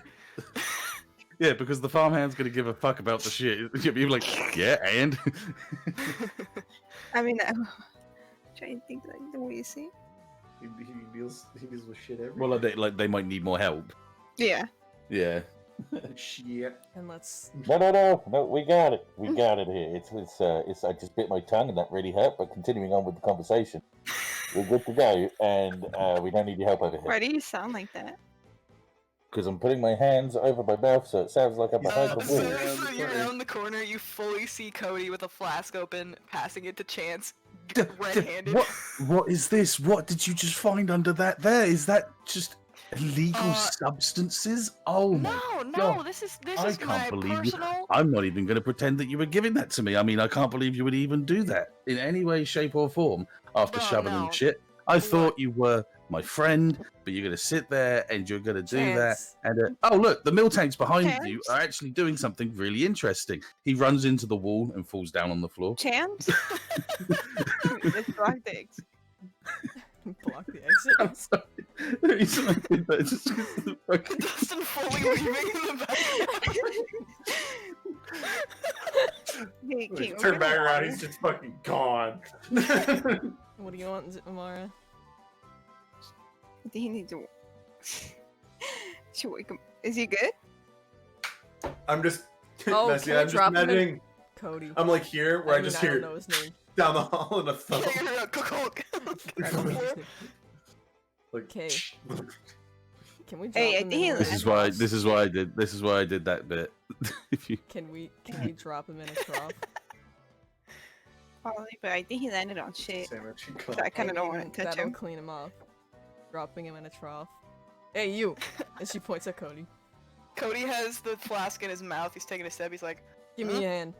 Yeah, because the farmhand's gonna give a fuck about the shit. You'll be like, yeah, and I mean, I'm trying to think like the way you say it. He deals with shit every well, they might need more help. Yeah. Yeah. shit. And let's. no. We got it. We got it here. It's. I just bit my tongue and that really hurt. But continuing on with the conversation, we're good to go, and we don't need your help over Why here do you sound like that? because I'm putting my hands over my mouth, so it sounds like I'm behind the So, wall. so you're around the corner, you fully see Cody with a flask open, passing it to Chance, red-handed. What is this? What did you just find under that there? Is that just illegal substances? Oh my No, God. this is I my can't believe you. personal. I'm not even going to pretend that you were giving that to me. I mean, I can't believe you would even do that in any way, shape, or form after Bro, shoveling no. shit. I thought you were my friend, but you're going to sit there and you're going to do that. Chance. And oh, look, the mill tanks behind you Chance? are actually doing something really interesting. He runs into the wall and falls down on the floor. Chance? Let's block the exit. Block the exit. I'm sorry. The reason I did that is just because of the fucking... Dustin fully leaving in the back. Hey, King, we're Turn gonna back around, water. he's just fucking gone. What do you want, Amara? I think he needs to. Should wake him. Is he good? I'm just Oh, Messi, can we I'm just drop him in? imagining Cody. I'm like here where I just don't hear know his name. down the hall and a thump. I don't know his name. Like, Okay. Can we drop Hey, I him think he in? This is why. This is why I did. This is why I did that bit. If you... Can we drop him in a trough? Probably, but I think he landed on shit. sandwich and So I kind of don't want to touch That'll him. clean him off. Dropping him in a trough. Hey, you! And she points at Cody. Cody has the flask in his mouth. He's taking a step. He's like, Give me a hand.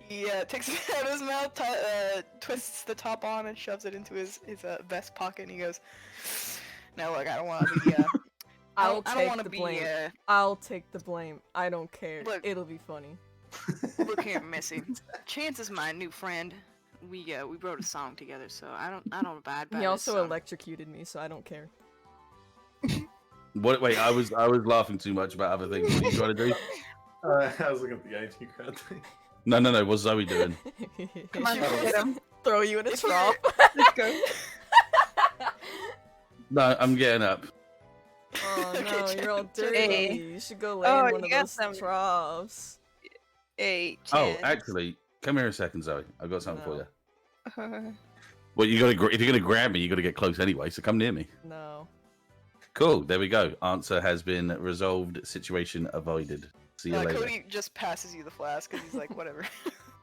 he takes it out of his mouth, twists the top on, and shoves it into his vest pocket. And he goes, "Now look, I don't want to be. I don't take want the to be. blame. I'll take the blame. I don't care. Look. It'll be funny. Look here, Messi. Chance is my new friend. we wrote a song together, so I don't abide by He this also song. electrocuted me, so I don't care. What? Wait, I was laughing too much about other things. What are you trying to do? I was looking at the IT crowd thing. No. What's Zoe doing? Come on, hit him. Throw you in a trough. Let's go. No, I'm getting up. Oh no, you're all dirty. Hey. You should go lay Oh, in one you of got those some- troughs. Hey, Oh, Chance. actually, come here a second, Zoe. I've got something for No. you. Well, you gotta if you're gonna grab me, you gotta get close anyway. So come near me. No. Cool. There we go. Answer has been resolved. Situation avoided. See you later. Cody just passes you the flask because he's like, whatever.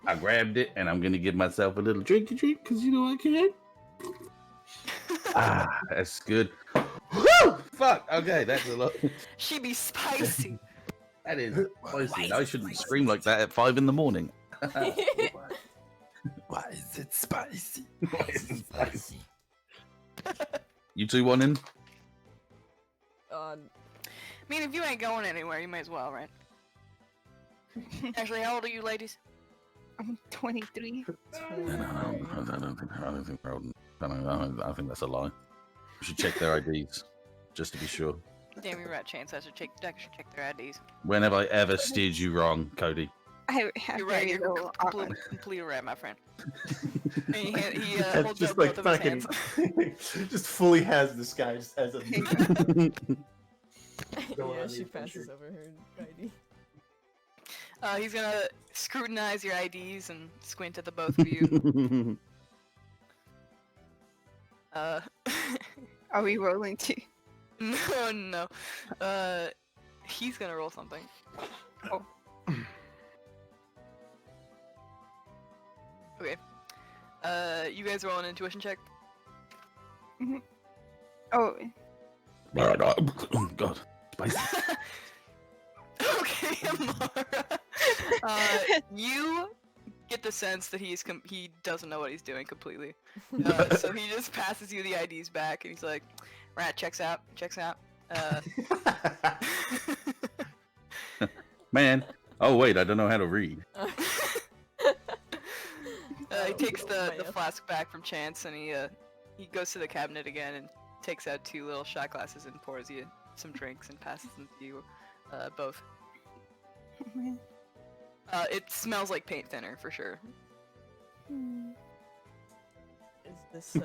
I grabbed it, and I'm gonna give myself a little drinky drink because you know I can. Ah, that's good. Woo! Fuck. Okay, that's a lot. She be spicy. That is spicy. I shouldn't scream like that at 5 in the morning. Why is it spicy? Why is it spicy? You two want in? I mean, if you ain't going anywhere, you might as well, right? Actually, how old are you, ladies? I'm 23. I don't think they're old. I think that's a lie. We should check their IDs, just to be sure. Damn, you're right, Chance. I should check their IDs. When have I ever steered you wrong, Cody? I have You're right. very You're little completely right, my friend. And he That's holds just up like both of his fucking, hands. just fully has this guy just as a. Yeah, she passes over her ID. He's gonna scrutinize your IDs and squint at the both of you. Are we rolling too? No. He's gonna roll something. Oh. Okay. You guys roll an intuition check. Oh. Oh God, spicy. Okay, Amara. You get the sense that he doesn't know what he's doing completely. So he just passes you the IDs back, and he's like, "Right, checks out." Man. Oh wait, I don't know how to read. He takes the flask back from Chance, and he goes to the cabinet again and takes out 2 little shot glasses and pours you some drinks and passes them to you both. It smells like paint thinner for sure. Is this,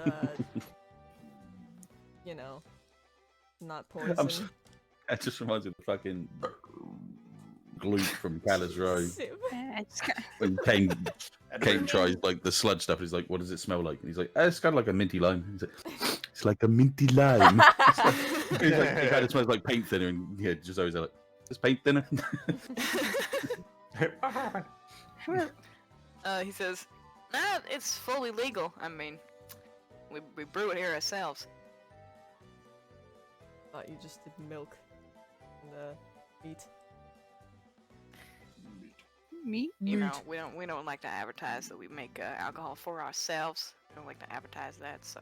you know, not poison? That just reminds me of the fucking glute from Callous Row. When Kane tries like the sludge stuff, he's like, "What does it smell like?" And he's like, "It's kind of like a minty lime." He's like, "It's like a minty lime." He's like, it kind of smells like paint thinner, and yeah, just always like, "It's paint thinner." He says, "Nah, it's fully legal. I mean, we brew it here ourselves." Thought you just did milk and meat. Me? You know, we don't like to advertise that we make alcohol for ourselves. We don't like to advertise that, so.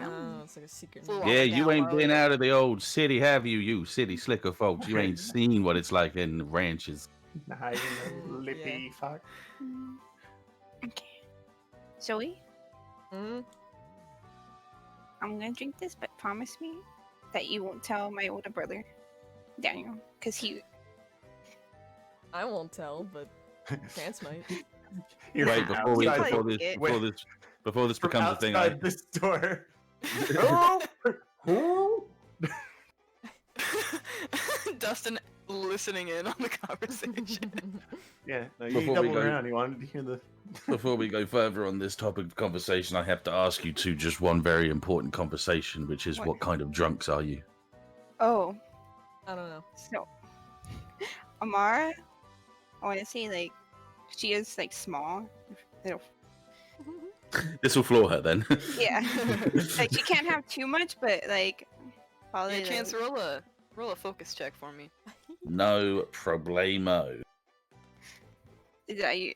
Oh, it's like a secret. Full Yeah, on you down ain't low. been out of the old city, have you? You city slicker folks. You ain't seen what it's like in the ranches. Nah, you know, lippy fuck. Okay. Zoe, Hmm? I'm gonna drink this, but promise me that you won't tell my older brother, Daniel, because he. I won't tell, but Chance might. You're Wait, outside- before this from becomes a thing. outside this door. Dustin listening in on the conversation. Yeah, no, you Before we doubled go- around. You wanted to hear the. Before we go further on this topic of conversation, I have to ask you two just one very important conversation, which is what kind of drunks are you? Oh, I don't know. so Amara, I want to say like she is like small, little. This will floor her then. Yeah, like she can't have too much, but like probably. Yeah, Chance, like, roll a focus check for me. No problemo. is that you?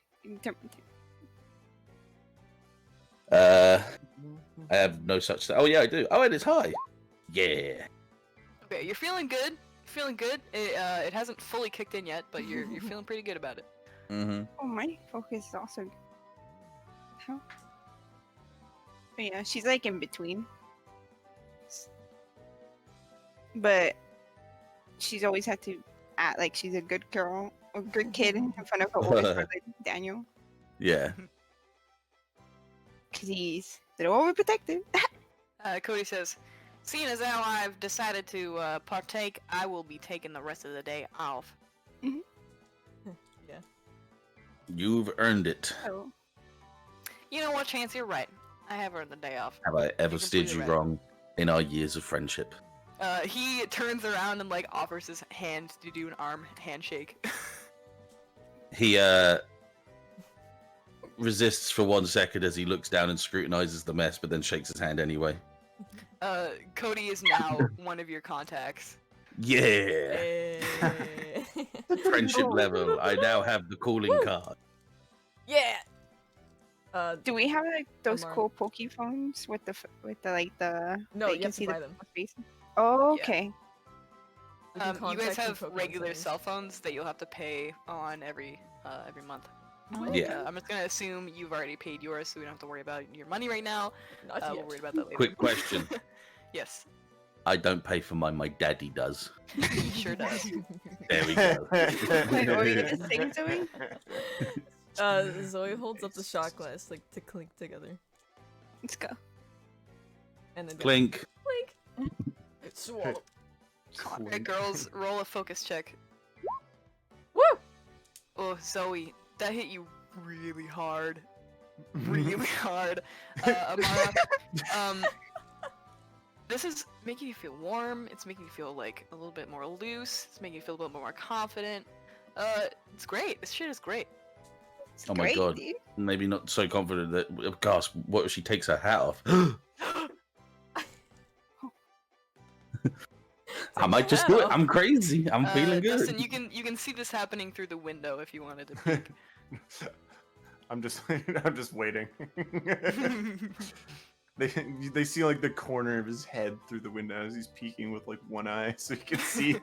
I have no such thing. Oh yeah, I do. Oh, and it's high. Yeah. Okay, you're feeling good. It hasn't fully kicked in yet, but you're feeling pretty good about it. Mm-hmm. Oh, my focus is also But yeah, she's like in between. But she's always had to act like she's a good girl or good kid in front of her older brother, Daniel. Yeah. Because he's a little overprotective. Cody says, seeing as how I've decided to partake, I will be taking the rest of the day off. Yeah. You've earned it. Oh. You know what, Chance? You're right. I have earned the day off. Have I ever You're steered you completely right. wrong in our years of friendship? He turns around and like offers his hand to do an arm handshake. He resists for 1 second as he looks down and scrutinizes the mess, but then shakes his hand anyway. Cody is now one of your contacts. Yeah. Hey. Friendship level. I now have the calling card. Yeah. Do we have like those Amara. cool Poke phones with the like the No, that you can have to see buy the them. face? Oh, okay. You can You contact guys the have Pokemon regular centers. cell phones that you'll have to pay on every month. Yeah. I'm just gonna assume you've already paid yours, so we don't have to worry about your money right now. Not We'll yet. worry about that later. Quick question. Yes, I don't pay for mine, my daddy does. he sure does. There we go. Wait, are you gonna sing, Zoe? Zoe holds up the shot glass like to clink together, Let's go. and then Clink. clink. Swallow. Alright, girls, roll a focus check. Woo! Oh, Zoe, that hit you really hard. Really hard. Amara, this is making you feel warm. It's making you feel like a little bit more loose. It's making you feel a little bit more confident. It's great. This shit is great. It's Oh my great, god. dude. Maybe not so confident that. Gosh, what if she takes her hat off? I might just do it. I'm crazy. I'm feeling good. Dustin, you can see this happening through the window if you wanted to peek. I'm just waiting. They see like the corner of his head through the window as he's peeking with like one eye, so you can see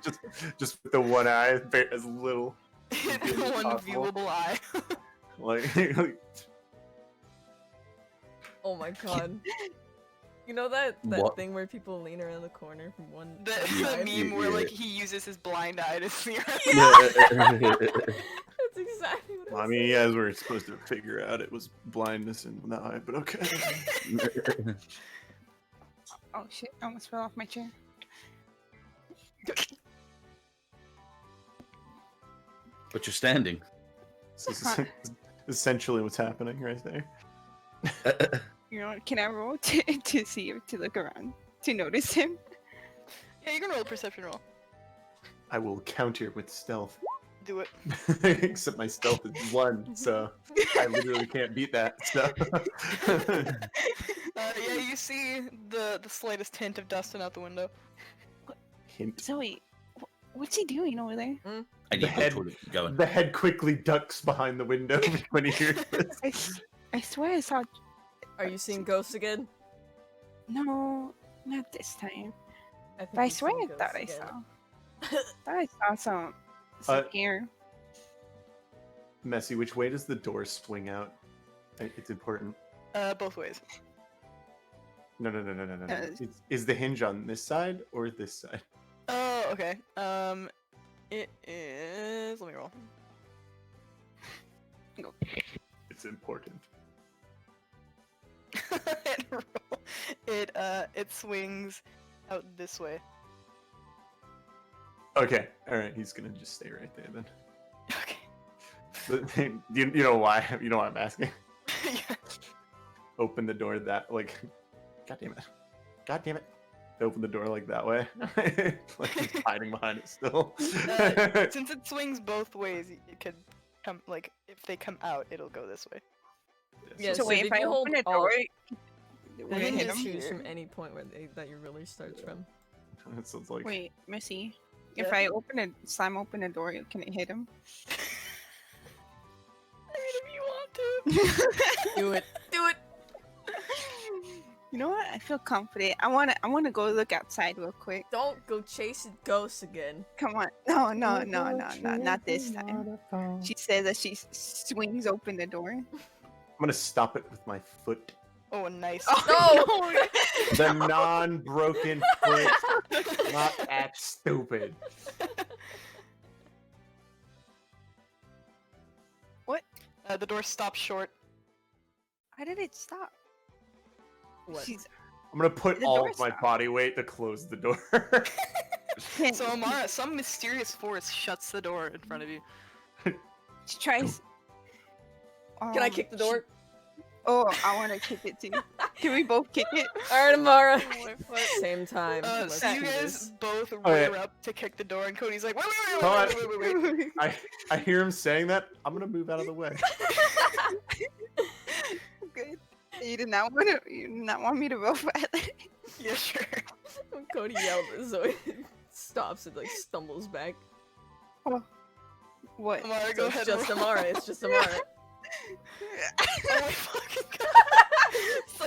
just with the one eye as little. One possible. viewable eye. Like Oh my god. You know that What? thing where people lean around the corner from one The side? meme where Yeah. like he uses his blind eye to see her. That's exactly what I mean, yeah, we're supposed to figure out it was blindness in the eye, but okay. Oh shit! I almost fell off my chair. But you're standing. This is essentially what's happening right there. You know, can I roll to see or to look around to notice him? Yeah, you can roll a perception roll. I will counter with stealth. Do it. Except my stealth is 1, so I literally can't beat that. So. Yeah, you see the slightest hint of Dustin out the window. Hint. Zoe, what's he doing over there? I need The to head- go toilet. Going. The head quickly ducks behind the window when he hears this. I swear I saw. Are you seeing ghosts again? No, not this time. think But I you've swear seen I thought I ghosts saw. again. Thought I saw some here. Messi, which way does the door swing out? It's important. Both ways. No. Is the hinge on this side or this side? Oh, okay. It is. Let me roll. It's important. And roll. It swings out this way. Okay, all right. He's gonna just stay right there then. Okay. But, you know why? You know why I'm asking? Yeah. Open the door that like. God damn it! God damn it! Open the door like that way. Like he's hiding behind it still. Since it swings both ways, it could come like if they come out, it'll go this way. Yeah, So so wait, did if I you hold open the all- door, The we're gonna hit hinges him. choose from any point where that your release starts from. It sounds like. Wait, Missy. If Yeah. I slam open the door, can it hit him? If you want to. Do it. Do it. You know what? I feel confident. I wanna go look outside real quick. Don't go chasing ghosts again. Come on. No, not this time. She says that she swings open the door. gonna stop it with my foot. Oh, nice. Oh, no! The non-broken foot. Not that stupid. What? The door stops short. How did it stop? What? She's I'm gonna put The all door of my stopped. body weight to close the door. can't. So Amara, some mysterious force shuts the door in front of you. She tries. Can I kick the door? Oh, I want to kick it too. Can we both kick it? Alright, Amara. Oh, my foot. Same time. Let's So you do guys this. both Okay. rear up to kick the door, and Cody's like, wait, Hold wait. I hear him saying that. I'm gonna move out of the way. Good. You did not want to. You did not want me to vote for it. Yeah, sure. When Cody yelled at Zoe, stops and like stumbles back. What? Amara, So go it's ahead. just roll. Amara. It's just Amara. Oh my fucking god! So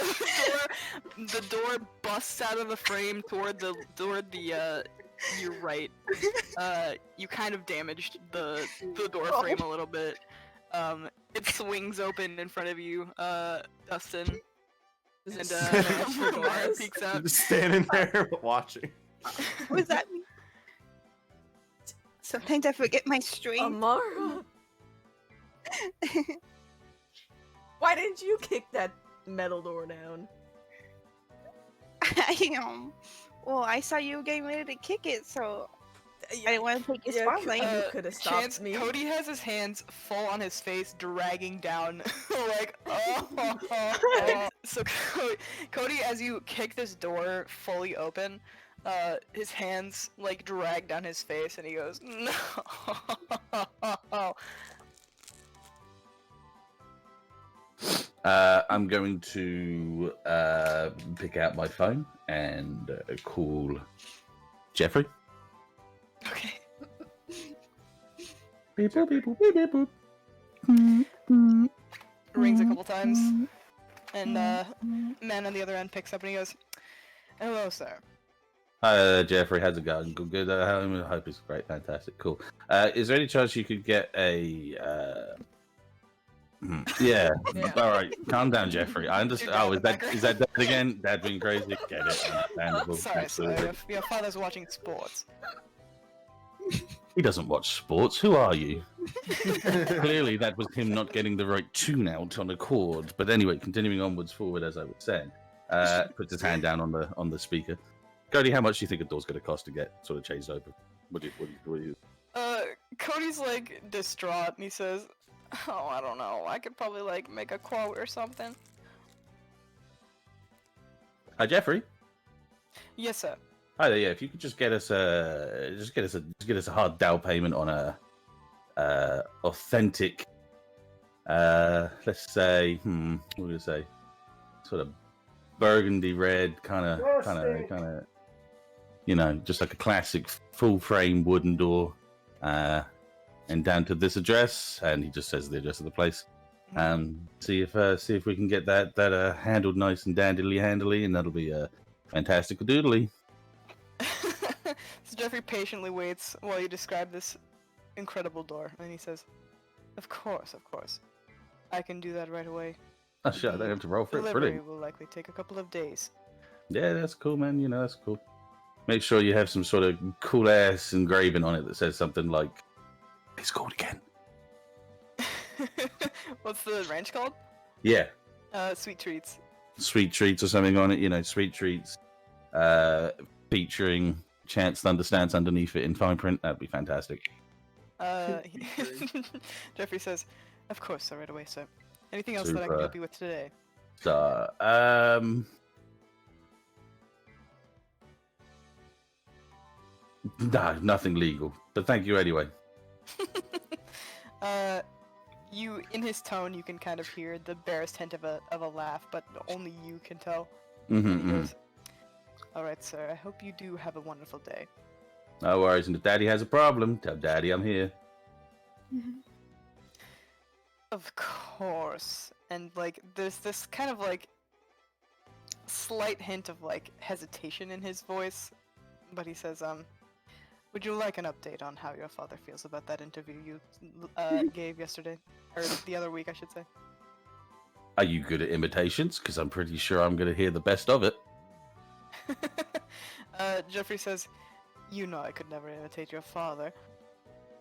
the door busts out of the frame toward the you're right. You kind of damaged the door frame a little bit. It swings open in front of you, Dustin. Does And it smash your Amara glass? peeks I'm out. just standing there watching. What does that mean? Sometimes I forget my strength. Amara! Why didn't you kick that metal door down? Well, I saw you getting ready to kick it, so I didn't want to take your Yeah, spotlight. you could have stopped Chance, me. Cody has his hands full on his face, dragging down, like, So Cody, as you kick this door fully open, his hands, like, drag down his face, and he goes, no. I'm going to pick out my phone and call Jeffrey. Okay. Beep, boop, beep, boop, beep, beep, boop. Rings a couple times, and man on the other end picks up and he goes, hello, sir. Hi, Jeffrey. How's it going? Good. I hope it's great. Fantastic. Cool. Is there any chance you could get a? Yeah. Yeah. All right. Calm down, Jeffrey. I understand. Your dad Oh, in is the that background. Dad again? Dad being crazy. Get it? Understandable. Sorry, Absolutely. your father's watching sports. He doesn't watch sports. Who are you? Clearly, that was him not getting the right tune out on a chord. But anyway, continuing onwards forward, as I was saying, puts his hand down on the speaker. Cody, how much do you think a door's going to cost to get sort of chased open? What do you? Cody's like distraught, and he says, "Oh, I don't know. I could probably like make a quote or something." Hi, Jeffrey. Yes, sir. Hi there. Yeah, if you could just get us a hard down payment on a authentic, let's say, what would I say, sort of burgundy red kind of, you know, just like a classic full frame wooden door, and down to this address, and he just says the address of the place. See if we can get that handled nice and handily, and that'll be fantastic doodly. So Jeffrey patiently waits while you describe this incredible door, and he says, "Of course, I can do that right away. Oh shit, I don't have to roll for it. Delivery Brilliant. will likely take a couple of days." Yeah, that's cool, man. You know, that's cool. Make sure you have some sort of cool ass engraving on it that says something like, "It's called again." What's the ranch called? Yeah, Sweet Treats. sweet treats or something on it. You know, sweet treats, featuring Chance Thunderstance underneath it in fine print. That'd be fantastic. Jeffrey says, "Of course, sir, right away, sir. Anything else that I can Super. help you with today?" So, no, nothing legal. But thank you anyway. You, in his tone, you can kind of hear the barest hint of a laugh, but only you can tell. And he goes, "All right, sir. I hope you do have a wonderful day." No worries. And if Daddy has a problem, tell Daddy I'm here. Of course. And like, there's this kind of like slight hint of like hesitation in his voice, but he says, "Would you like an update on how your father feels about that interview you gave yesterday, or the other week, I should say?" Are you good at imitations? Because I'm pretty sure I'm going to hear the best of it. Jeffrey says, "You know I could never imitate your father."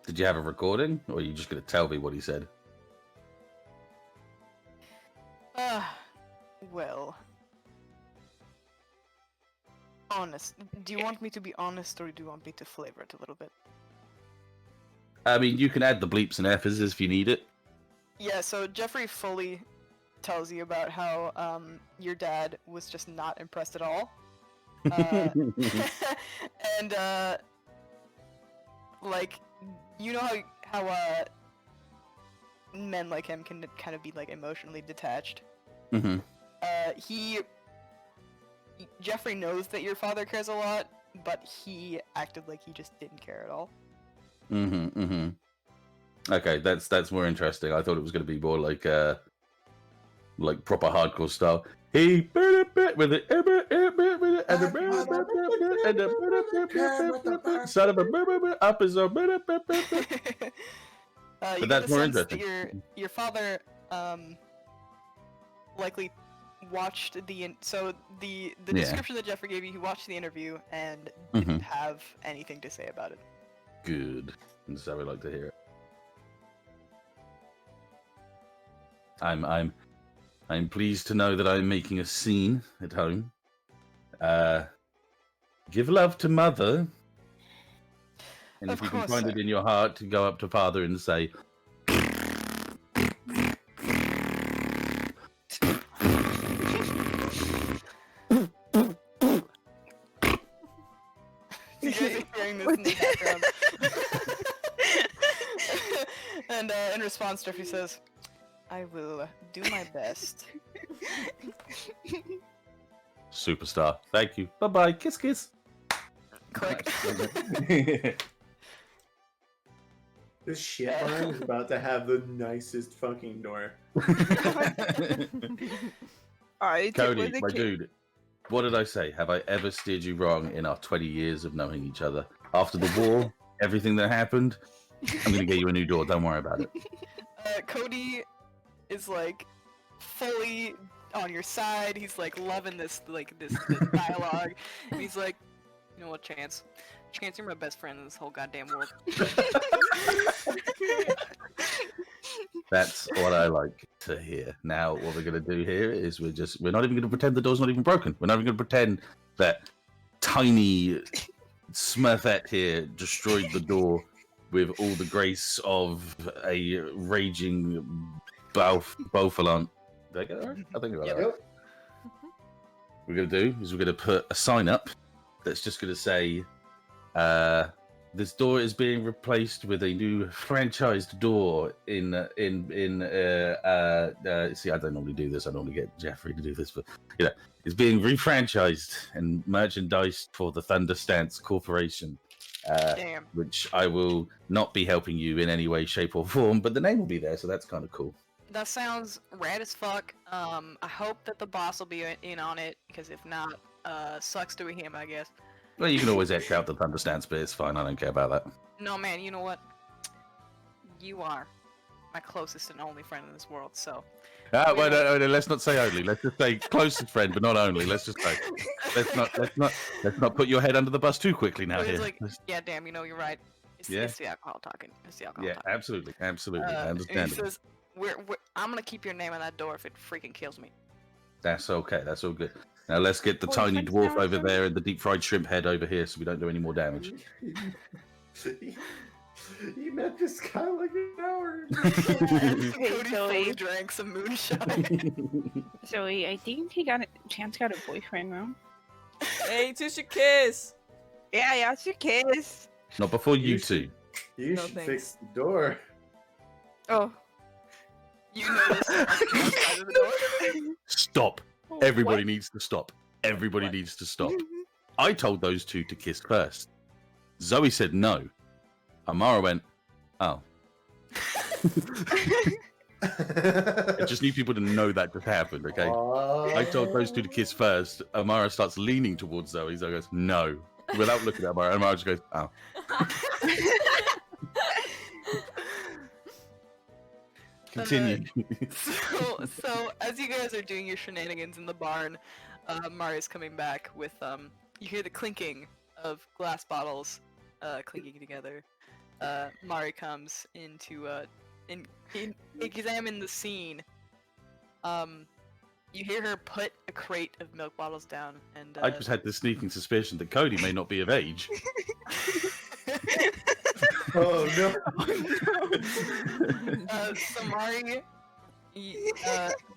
Did you have a recording, or are you just going to tell me what he said? Well, honest. Do you want me to be honest, or do you want me to flavor it a little bit? I mean, you can add the bleeps and F's if you need it. Yeah, so Jeffrey fully tells you about how your dad was just not impressed at all. And like, you know how men like him can kind of be like emotionally detached. Mm-hmm. Jeffrey knows that your father cares a lot, but he acted like he just didn't care at all. Mm-hmm. Mm-hmm. Okay, that's more interesting. I thought it was going to be more like proper hardcore style. He with it and son of a up is a but that's more interesting. That your father likely watched the description that Jeffrey gave you. He watched the interview and didn't have anything to say about it. Good. That's how we like to hear it. I'm pleased to know that I'm making a scene at home. Give love to mother. And if you can find it in your heart to go up to father and say, You guys are hearing this in the background. And in response, Jeffrey says, "I will do my best." superstar. Thank you. Bye-bye. Kiss, kiss. Click. This shit barn is about to have the nicest fucking door. Cody, my dude, what did I say? Have I ever steered you wrong in our 20 years of knowing each other? After the war, everything that happened, I'm going to get you a new door. Don't worry about it. Cody is like fully on your side. He's like loving this dialogue. And he's like, "You know what, Chance? Chance, you're my best friend in this whole goddamn world." That's what I like to hear. Now, what we're going to do here is we're not even going to pretend the door's not even broken. We're not even going to pretend that tiny Smurfette here destroyed the door with all the grace of a raging Beaufalant. Did I get that right? I think I got that right. What we're going to do is we're going to put a sign up that's just going to say, this door is being replaced with a new franchised door see, I don't normally do this. I normally get Jeffrey to do this, but it's being refranchised and merchandised for the Thunderstance Corporation. Which I will not be helping you in any way, shape, or form, but the name will be there, so that's kind of cool. That sounds rad as fuck. I hope that the boss will be in on it, because if not, sucks to be him, I guess. Well, you can always X out the Thunderstance bit. It's fine. I don't care about that. No, man, you know what? You are my closest and only friend in this world, so... Well, no, let's not say only. Let's just say closest friend, but not only. Let's just say... Let's not put your head under the bus too quickly now. Here. Like, yeah, damn, you're right. It's the alcohol talking. It's the alcohol talking. Absolutely. I understand. He says, I'm gonna keep your name on that door if it freaking kills me. That's okay. That's all good. Now let's get the tiny dwarf over there and the deep fried shrimp head over here so we don't do any more damage. You met this guy like an hour. Cody fully drank some moonshine. Zoe, I think Chance got a boyfriend now. Hey, just your kiss. Yeah, it's your kiss. Not before you two. You should fix the door. Oh. You noticed outside of the door? Stop. Everybody needs to stop. Everybody needs to stop. I told those two to kiss first. Zoe said no. Amara went, oh. I just need people to know that just happened, okay? I told those two to kiss first. Amara starts leaning towards Zoe. Zoe goes, no. Without looking at Amara, Amara just goes, oh. Continue. So as you guys are doing your shenanigans in the barn, Mari's coming back with you hear the clinking of glass bottles clinking together. Mari comes in to examine the scene. You hear her put a crate of milk bottles down, and I just had the sneaking suspicion that Cody may not be of age. Oh no! So Mari,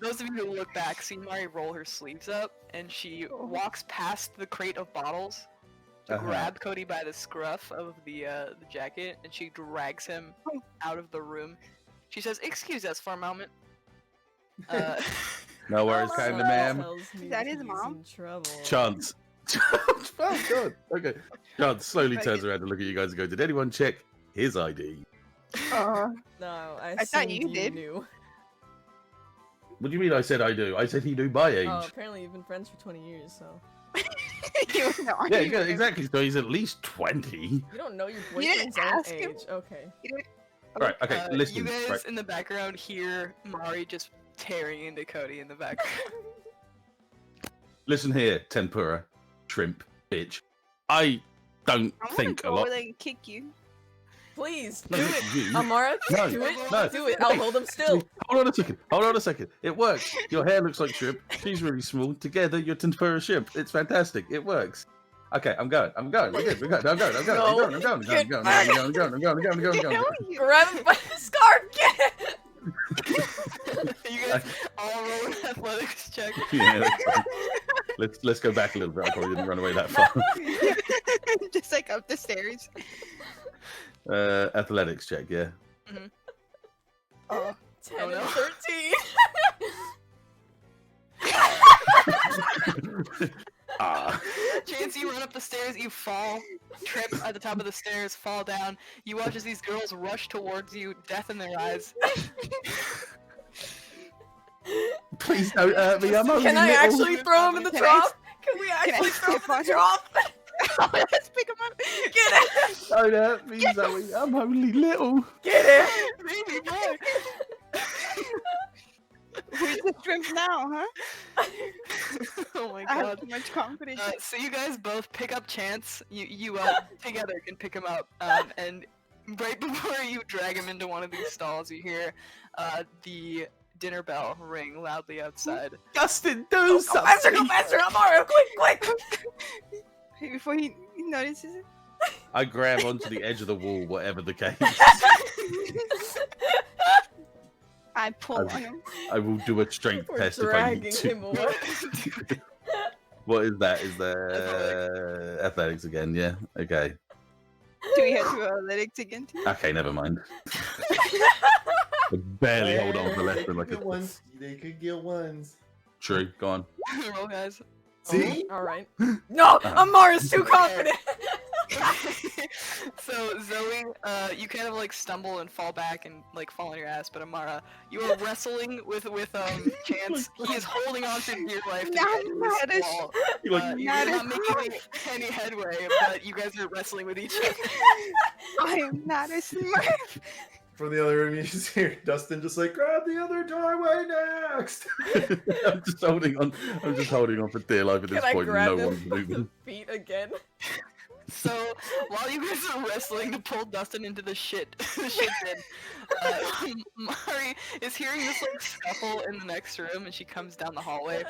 those of you who look back see Mari roll her sleeves up, and she walks past the crate of bottles to grab Cody by the scruff of the jacket, and she drags him out of the room. She says, "Excuse us for a moment." No worries, kind of ma'am. That is mom. In trouble. Chance. Oh god. Okay. Chance slowly turns around to look at you guys and go, "Did anyone check his ID?" Oh, No, I thought you assumed did. Knew. What do you mean I said I do? I said he knew my age. Oh, apparently you've been friends for 20 years, so. Yeah, exactly. So he's at least 20. You don't know your You didn't boyfriend's own ask him? age. Okay. Right, okay, listen. You guys Right. in the background hear Mari just tearing into Cody in the background. Listen here, tempura, shrimp, bitch. I don't I want think to a go lot. over there and kick you. Please, No, do not it. you. Amara, No, do it. no. Do it. I'll hold him still. Hold on a second. Hold on a second. It works. Your hair looks like shrimp. She's really small. Together, you're tempura shrimp. It's fantastic. It works. Okay, I'm going. We're good. I'm going. I'm going. I'm going. I'm going. I'm going. I'm going. I'm going. Grab him by the scarf. Get it. You guys all roll an athletics check. Yeah, that's fine. Let's go back a little bit. I probably didn't run away that far. Just like up the stairs. Athletics check, yeah. Oh, 10 Oh, no. and 13. Chance, you run up the stairs, you fall, trip at the top of the stairs, fall down. You watch as these girls rush towards you, death in their eyes. Please don't hurt me. I'm only Can I little. actually throw him in the Can trough? Can we I actually throw him step in on the him? trough? let's pick him up. Get it. Don't hurt me, Zoe. I'm only little. Get it. Baby boy! Who's the shrimp now, huh? Oh my I have god. too much confidence. So you guys both pick up Chance. You together can pick him up. And right before you drag him into one of these stalls, you hear the dinner bell ring loudly outside. Dustin, do Go something. faster, Amara, quick. Before he notices it. I grab onto the edge of the wall, whatever the case. I pull on him. I will do a strength We're test if I need dragging to. him away. What is that? Is that athletics again? Yeah. Okay. Do we have to athletics again? Too? Okay, never mind. I barely hold on for less than like a. ones. They could get ones. True. Go on. Roll, guys. See? All right. No, Amara's too confident. So Zoe, you kind of like stumble and fall back and like fall on your ass, but Amara, you are wrestling with Chance. He is holding on for dear life to Not get into this as- wall. You're like, You're not not as making any headway, but you guys are wrestling with each other. I am not a smurf. From the other room, you just hear Dustin just like, grab the other doorway next. I'm just holding on. I'm just holding on for dear life at this Can I point. grab No him one's by the moving. feet again? So while you guys are wrestling to pull Dustin into the shit bin, Mari is hearing this like scuffle in the next room, and she comes down the hallway,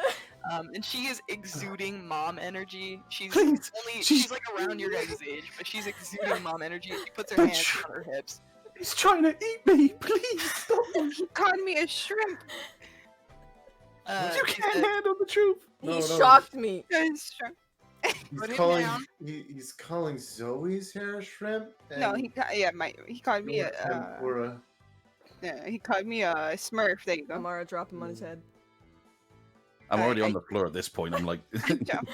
and she is exuding mom energy. She's Please, she's like around your guys' age, but she's exuding mom energy. She puts her Don't hands you- on her hips. He's trying to eat me. Please stop him. He called me a shrimp. You She can't said, handle the truth. He shocked me. A shrimp. Put He's him calling. down. He's calling Zoe's hair a shrimp. No, he called me your a tempura. yeah, he called me a smurf. There you go. Amara, drop him on his head. I'm already I- on the floor at this point. I'm like, Jump.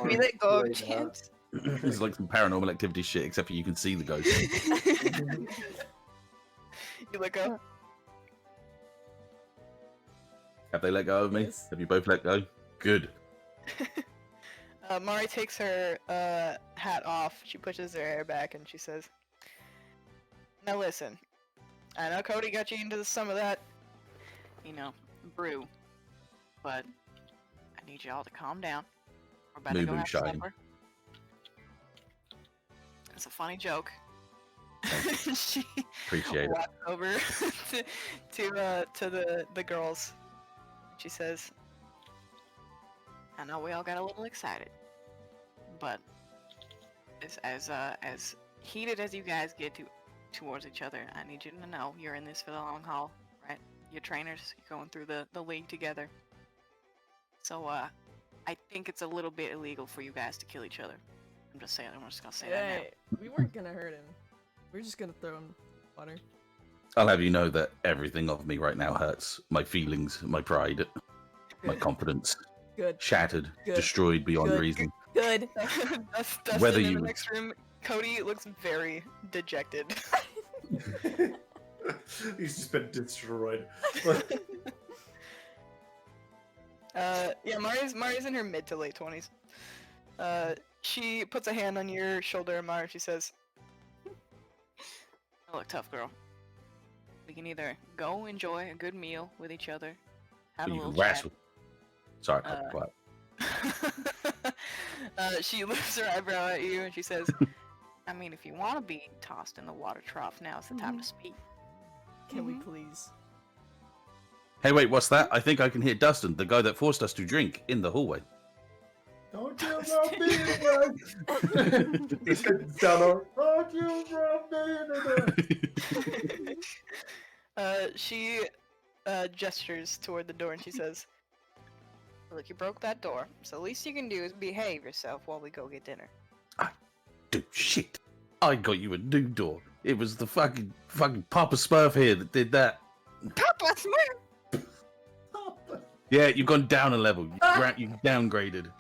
We let go of Right Chance. this is like some paranormal activity shit, except for you can see the ghost. You look up. Have they let go of me? Yes. Have you both let go? Good. Mari takes her hat off. She pushes her hair back and she says, "Now listen, I know Cody got you into some of that, brew, but I need you all to calm down. We're about to go have Moonshine. supper. It's a funny joke. She Appreciate it. walks over to the girls. She says, "I know we all got a little excited, but as heated as you guys get towards each other, I need you to know you're in this for the long haul, right? You're trainers. You're going through the league together. So I think it's a little bit illegal for you guys to kill each other. I'm just saying. I'm just gonna say that now. Hey, we weren't gonna hurt him. We're just gonna throw him water. I'll have you know that everything of me right now hurts. My feelings, my pride, my confidence. Good. Shattered, Good. destroyed beyond Good. reason. Good. Dustin Whether in you- the next room, Cody looks very dejected. He's just been destroyed. Yeah, Mari's in her mid to late 20s. She puts a hand on your shoulder, Amara. She says, "You look tough, girl. We can either go enjoy a good meal with each other, have a You little can wrestle. Sorry, Uh, quiet. She lifts her eyebrow at you and she says, I mean, if you want to be tossed in the water trough, now's the time to speak." Can we please? Hey, wait, what's that? I think I can hear Dustin, the guy that forced us to drink, in the hallway. Don't you rub me in the down there. Don't you rub me in the She gestures toward the door and she says, "Look, you broke that door, so the least you can do is behave yourself while we go get dinner." Dude, shit. I got you a new door. It was the fucking Papa Smurf here that did that. Papa Smurf. Yeah, you've gone down a level. You downgraded.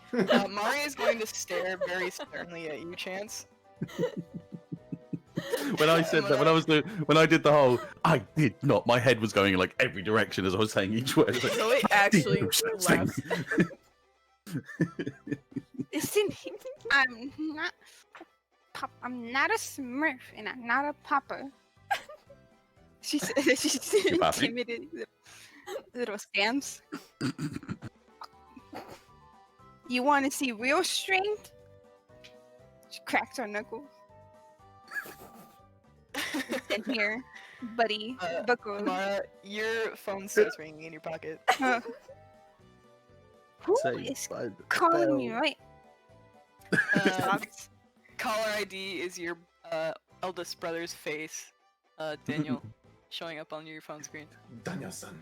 Mari is going to stare very sternly at you, Chance. When I said that, when I did the whole, I did not. My head was going in like every direction as I was saying each word. Like, Zoe actually laughs. Listen, I'm not a Smurf, and I'm not a Papa. She said she's intimidated. Little stamps. You want to see real strength? She cracks her knuckles. And here, buddy, buckle. Amara, your phone starts ringing in your pocket. Who Saved is by the calling me, bell. right? Caller ID is your eldest brother's face, Daniel, showing up on your phone screen. Daniel-san.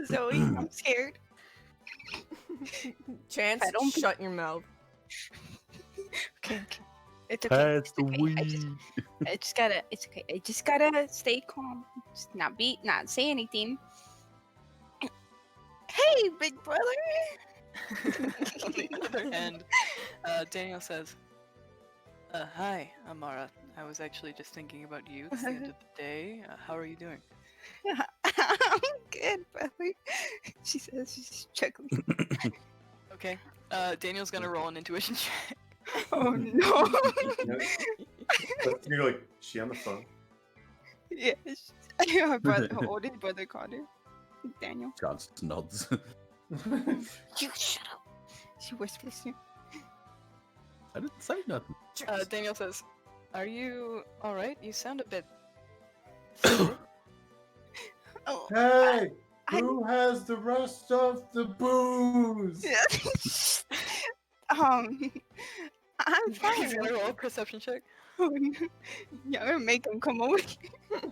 Zoe, I'm scared. Chance, I don't- shut your mouth. Okay. It's okay. Pass the weed. It's okay. It's okay. I just gotta stay calm. Just not say anything. Hey, big brother. On the other end, Daniel says, "Hi, Amara. I was actually just thinking about you. It's the end of the day. How are you doing?" I'm good, brother. She says she's chuckling. Okay. Daniel's gonna roll an intuition check. Oh no. You're like, she on the phone? Yeah. Her brother, her oldest brother called her. Daniel. Chance nods. You shut up. She whispers to him. I didn't say nothing. Daniel says, "Are you all right? You sound a bit." Oh, Hey, who has the rest of the booze? I'm He's fine. gonna roll a perception check. Yeah, I'm gonna make him come over. All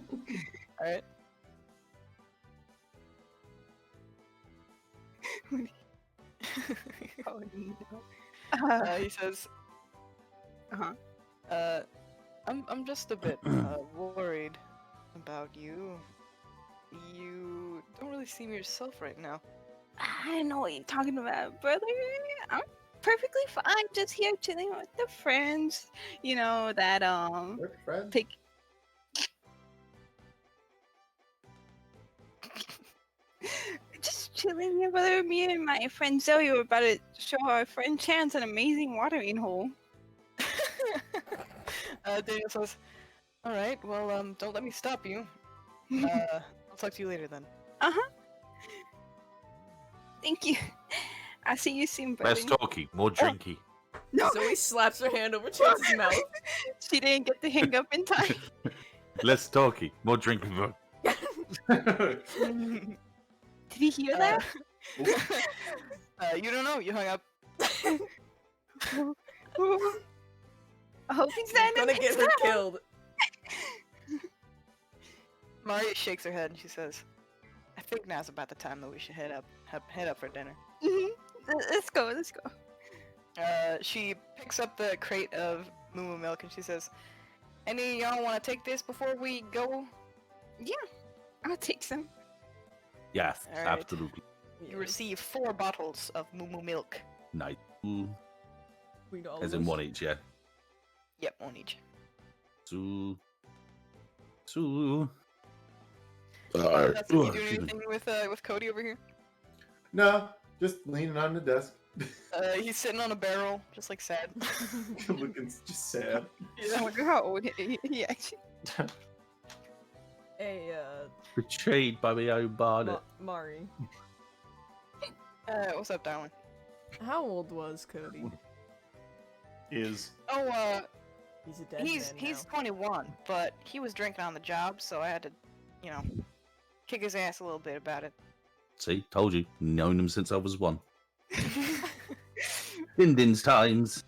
right. Oh no. He says, Uh-huh. I'm just a bit worried about you. You don't really seem yourself right now." I know what you're talking about, brother. I'm perfectly fine, just here chilling with the friends. You know that They're friends. take. Just chilling here, brother. Me and my friend Zoe were about to show our friend Chance an amazing watering hole. Daniel says, All right. Well, don't let me stop you. I'll talk to you later then. Thank you. I'll see you soon, buddy. Less talky, more drinky. No, Zoe slaps her hand over Chance's mouth. she didn't get the hang up in time. Less talky, more drinky. Did he hear that? You don't know. You hung up. I hope he's not Gonna get her killed. Maria shakes her head and she says, "I think now's about the time that we should head up for dinner." Let's go. Let's go. She picks up the crate of moo milk and she says, "Any of y'all want to take this before we go?" Yeah, I'll take some. Yes, All right. absolutely. You receive 4 bottles of moo milk. Nice. Ooh. Read all As of in us. one each, yeah. Yep, one each. So. Dustin, you doing anything with Cody over here? No, just leaning on the desk. He's sitting on a barrel, just like sad. Looking just sad. I wonder how old he actually. Hey, Betrayed by my own barnet. Mari. What's up, darling? How old was Cody? Is Oh, He's a dead he's man now. 21, but he was drinking on the job, so I had to, kick his ass a little bit about it. See, told you. Known him since I was 1. Dindin's times.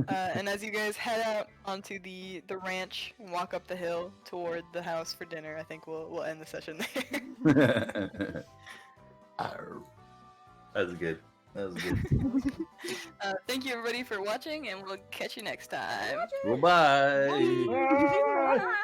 And as you guys head out onto the ranch and walk up the hill toward the house for dinner, I think we'll end the session there. Arr. That was good. That was good. Thank you everybody for watching, and we'll catch you next time. Goodbye. Bye.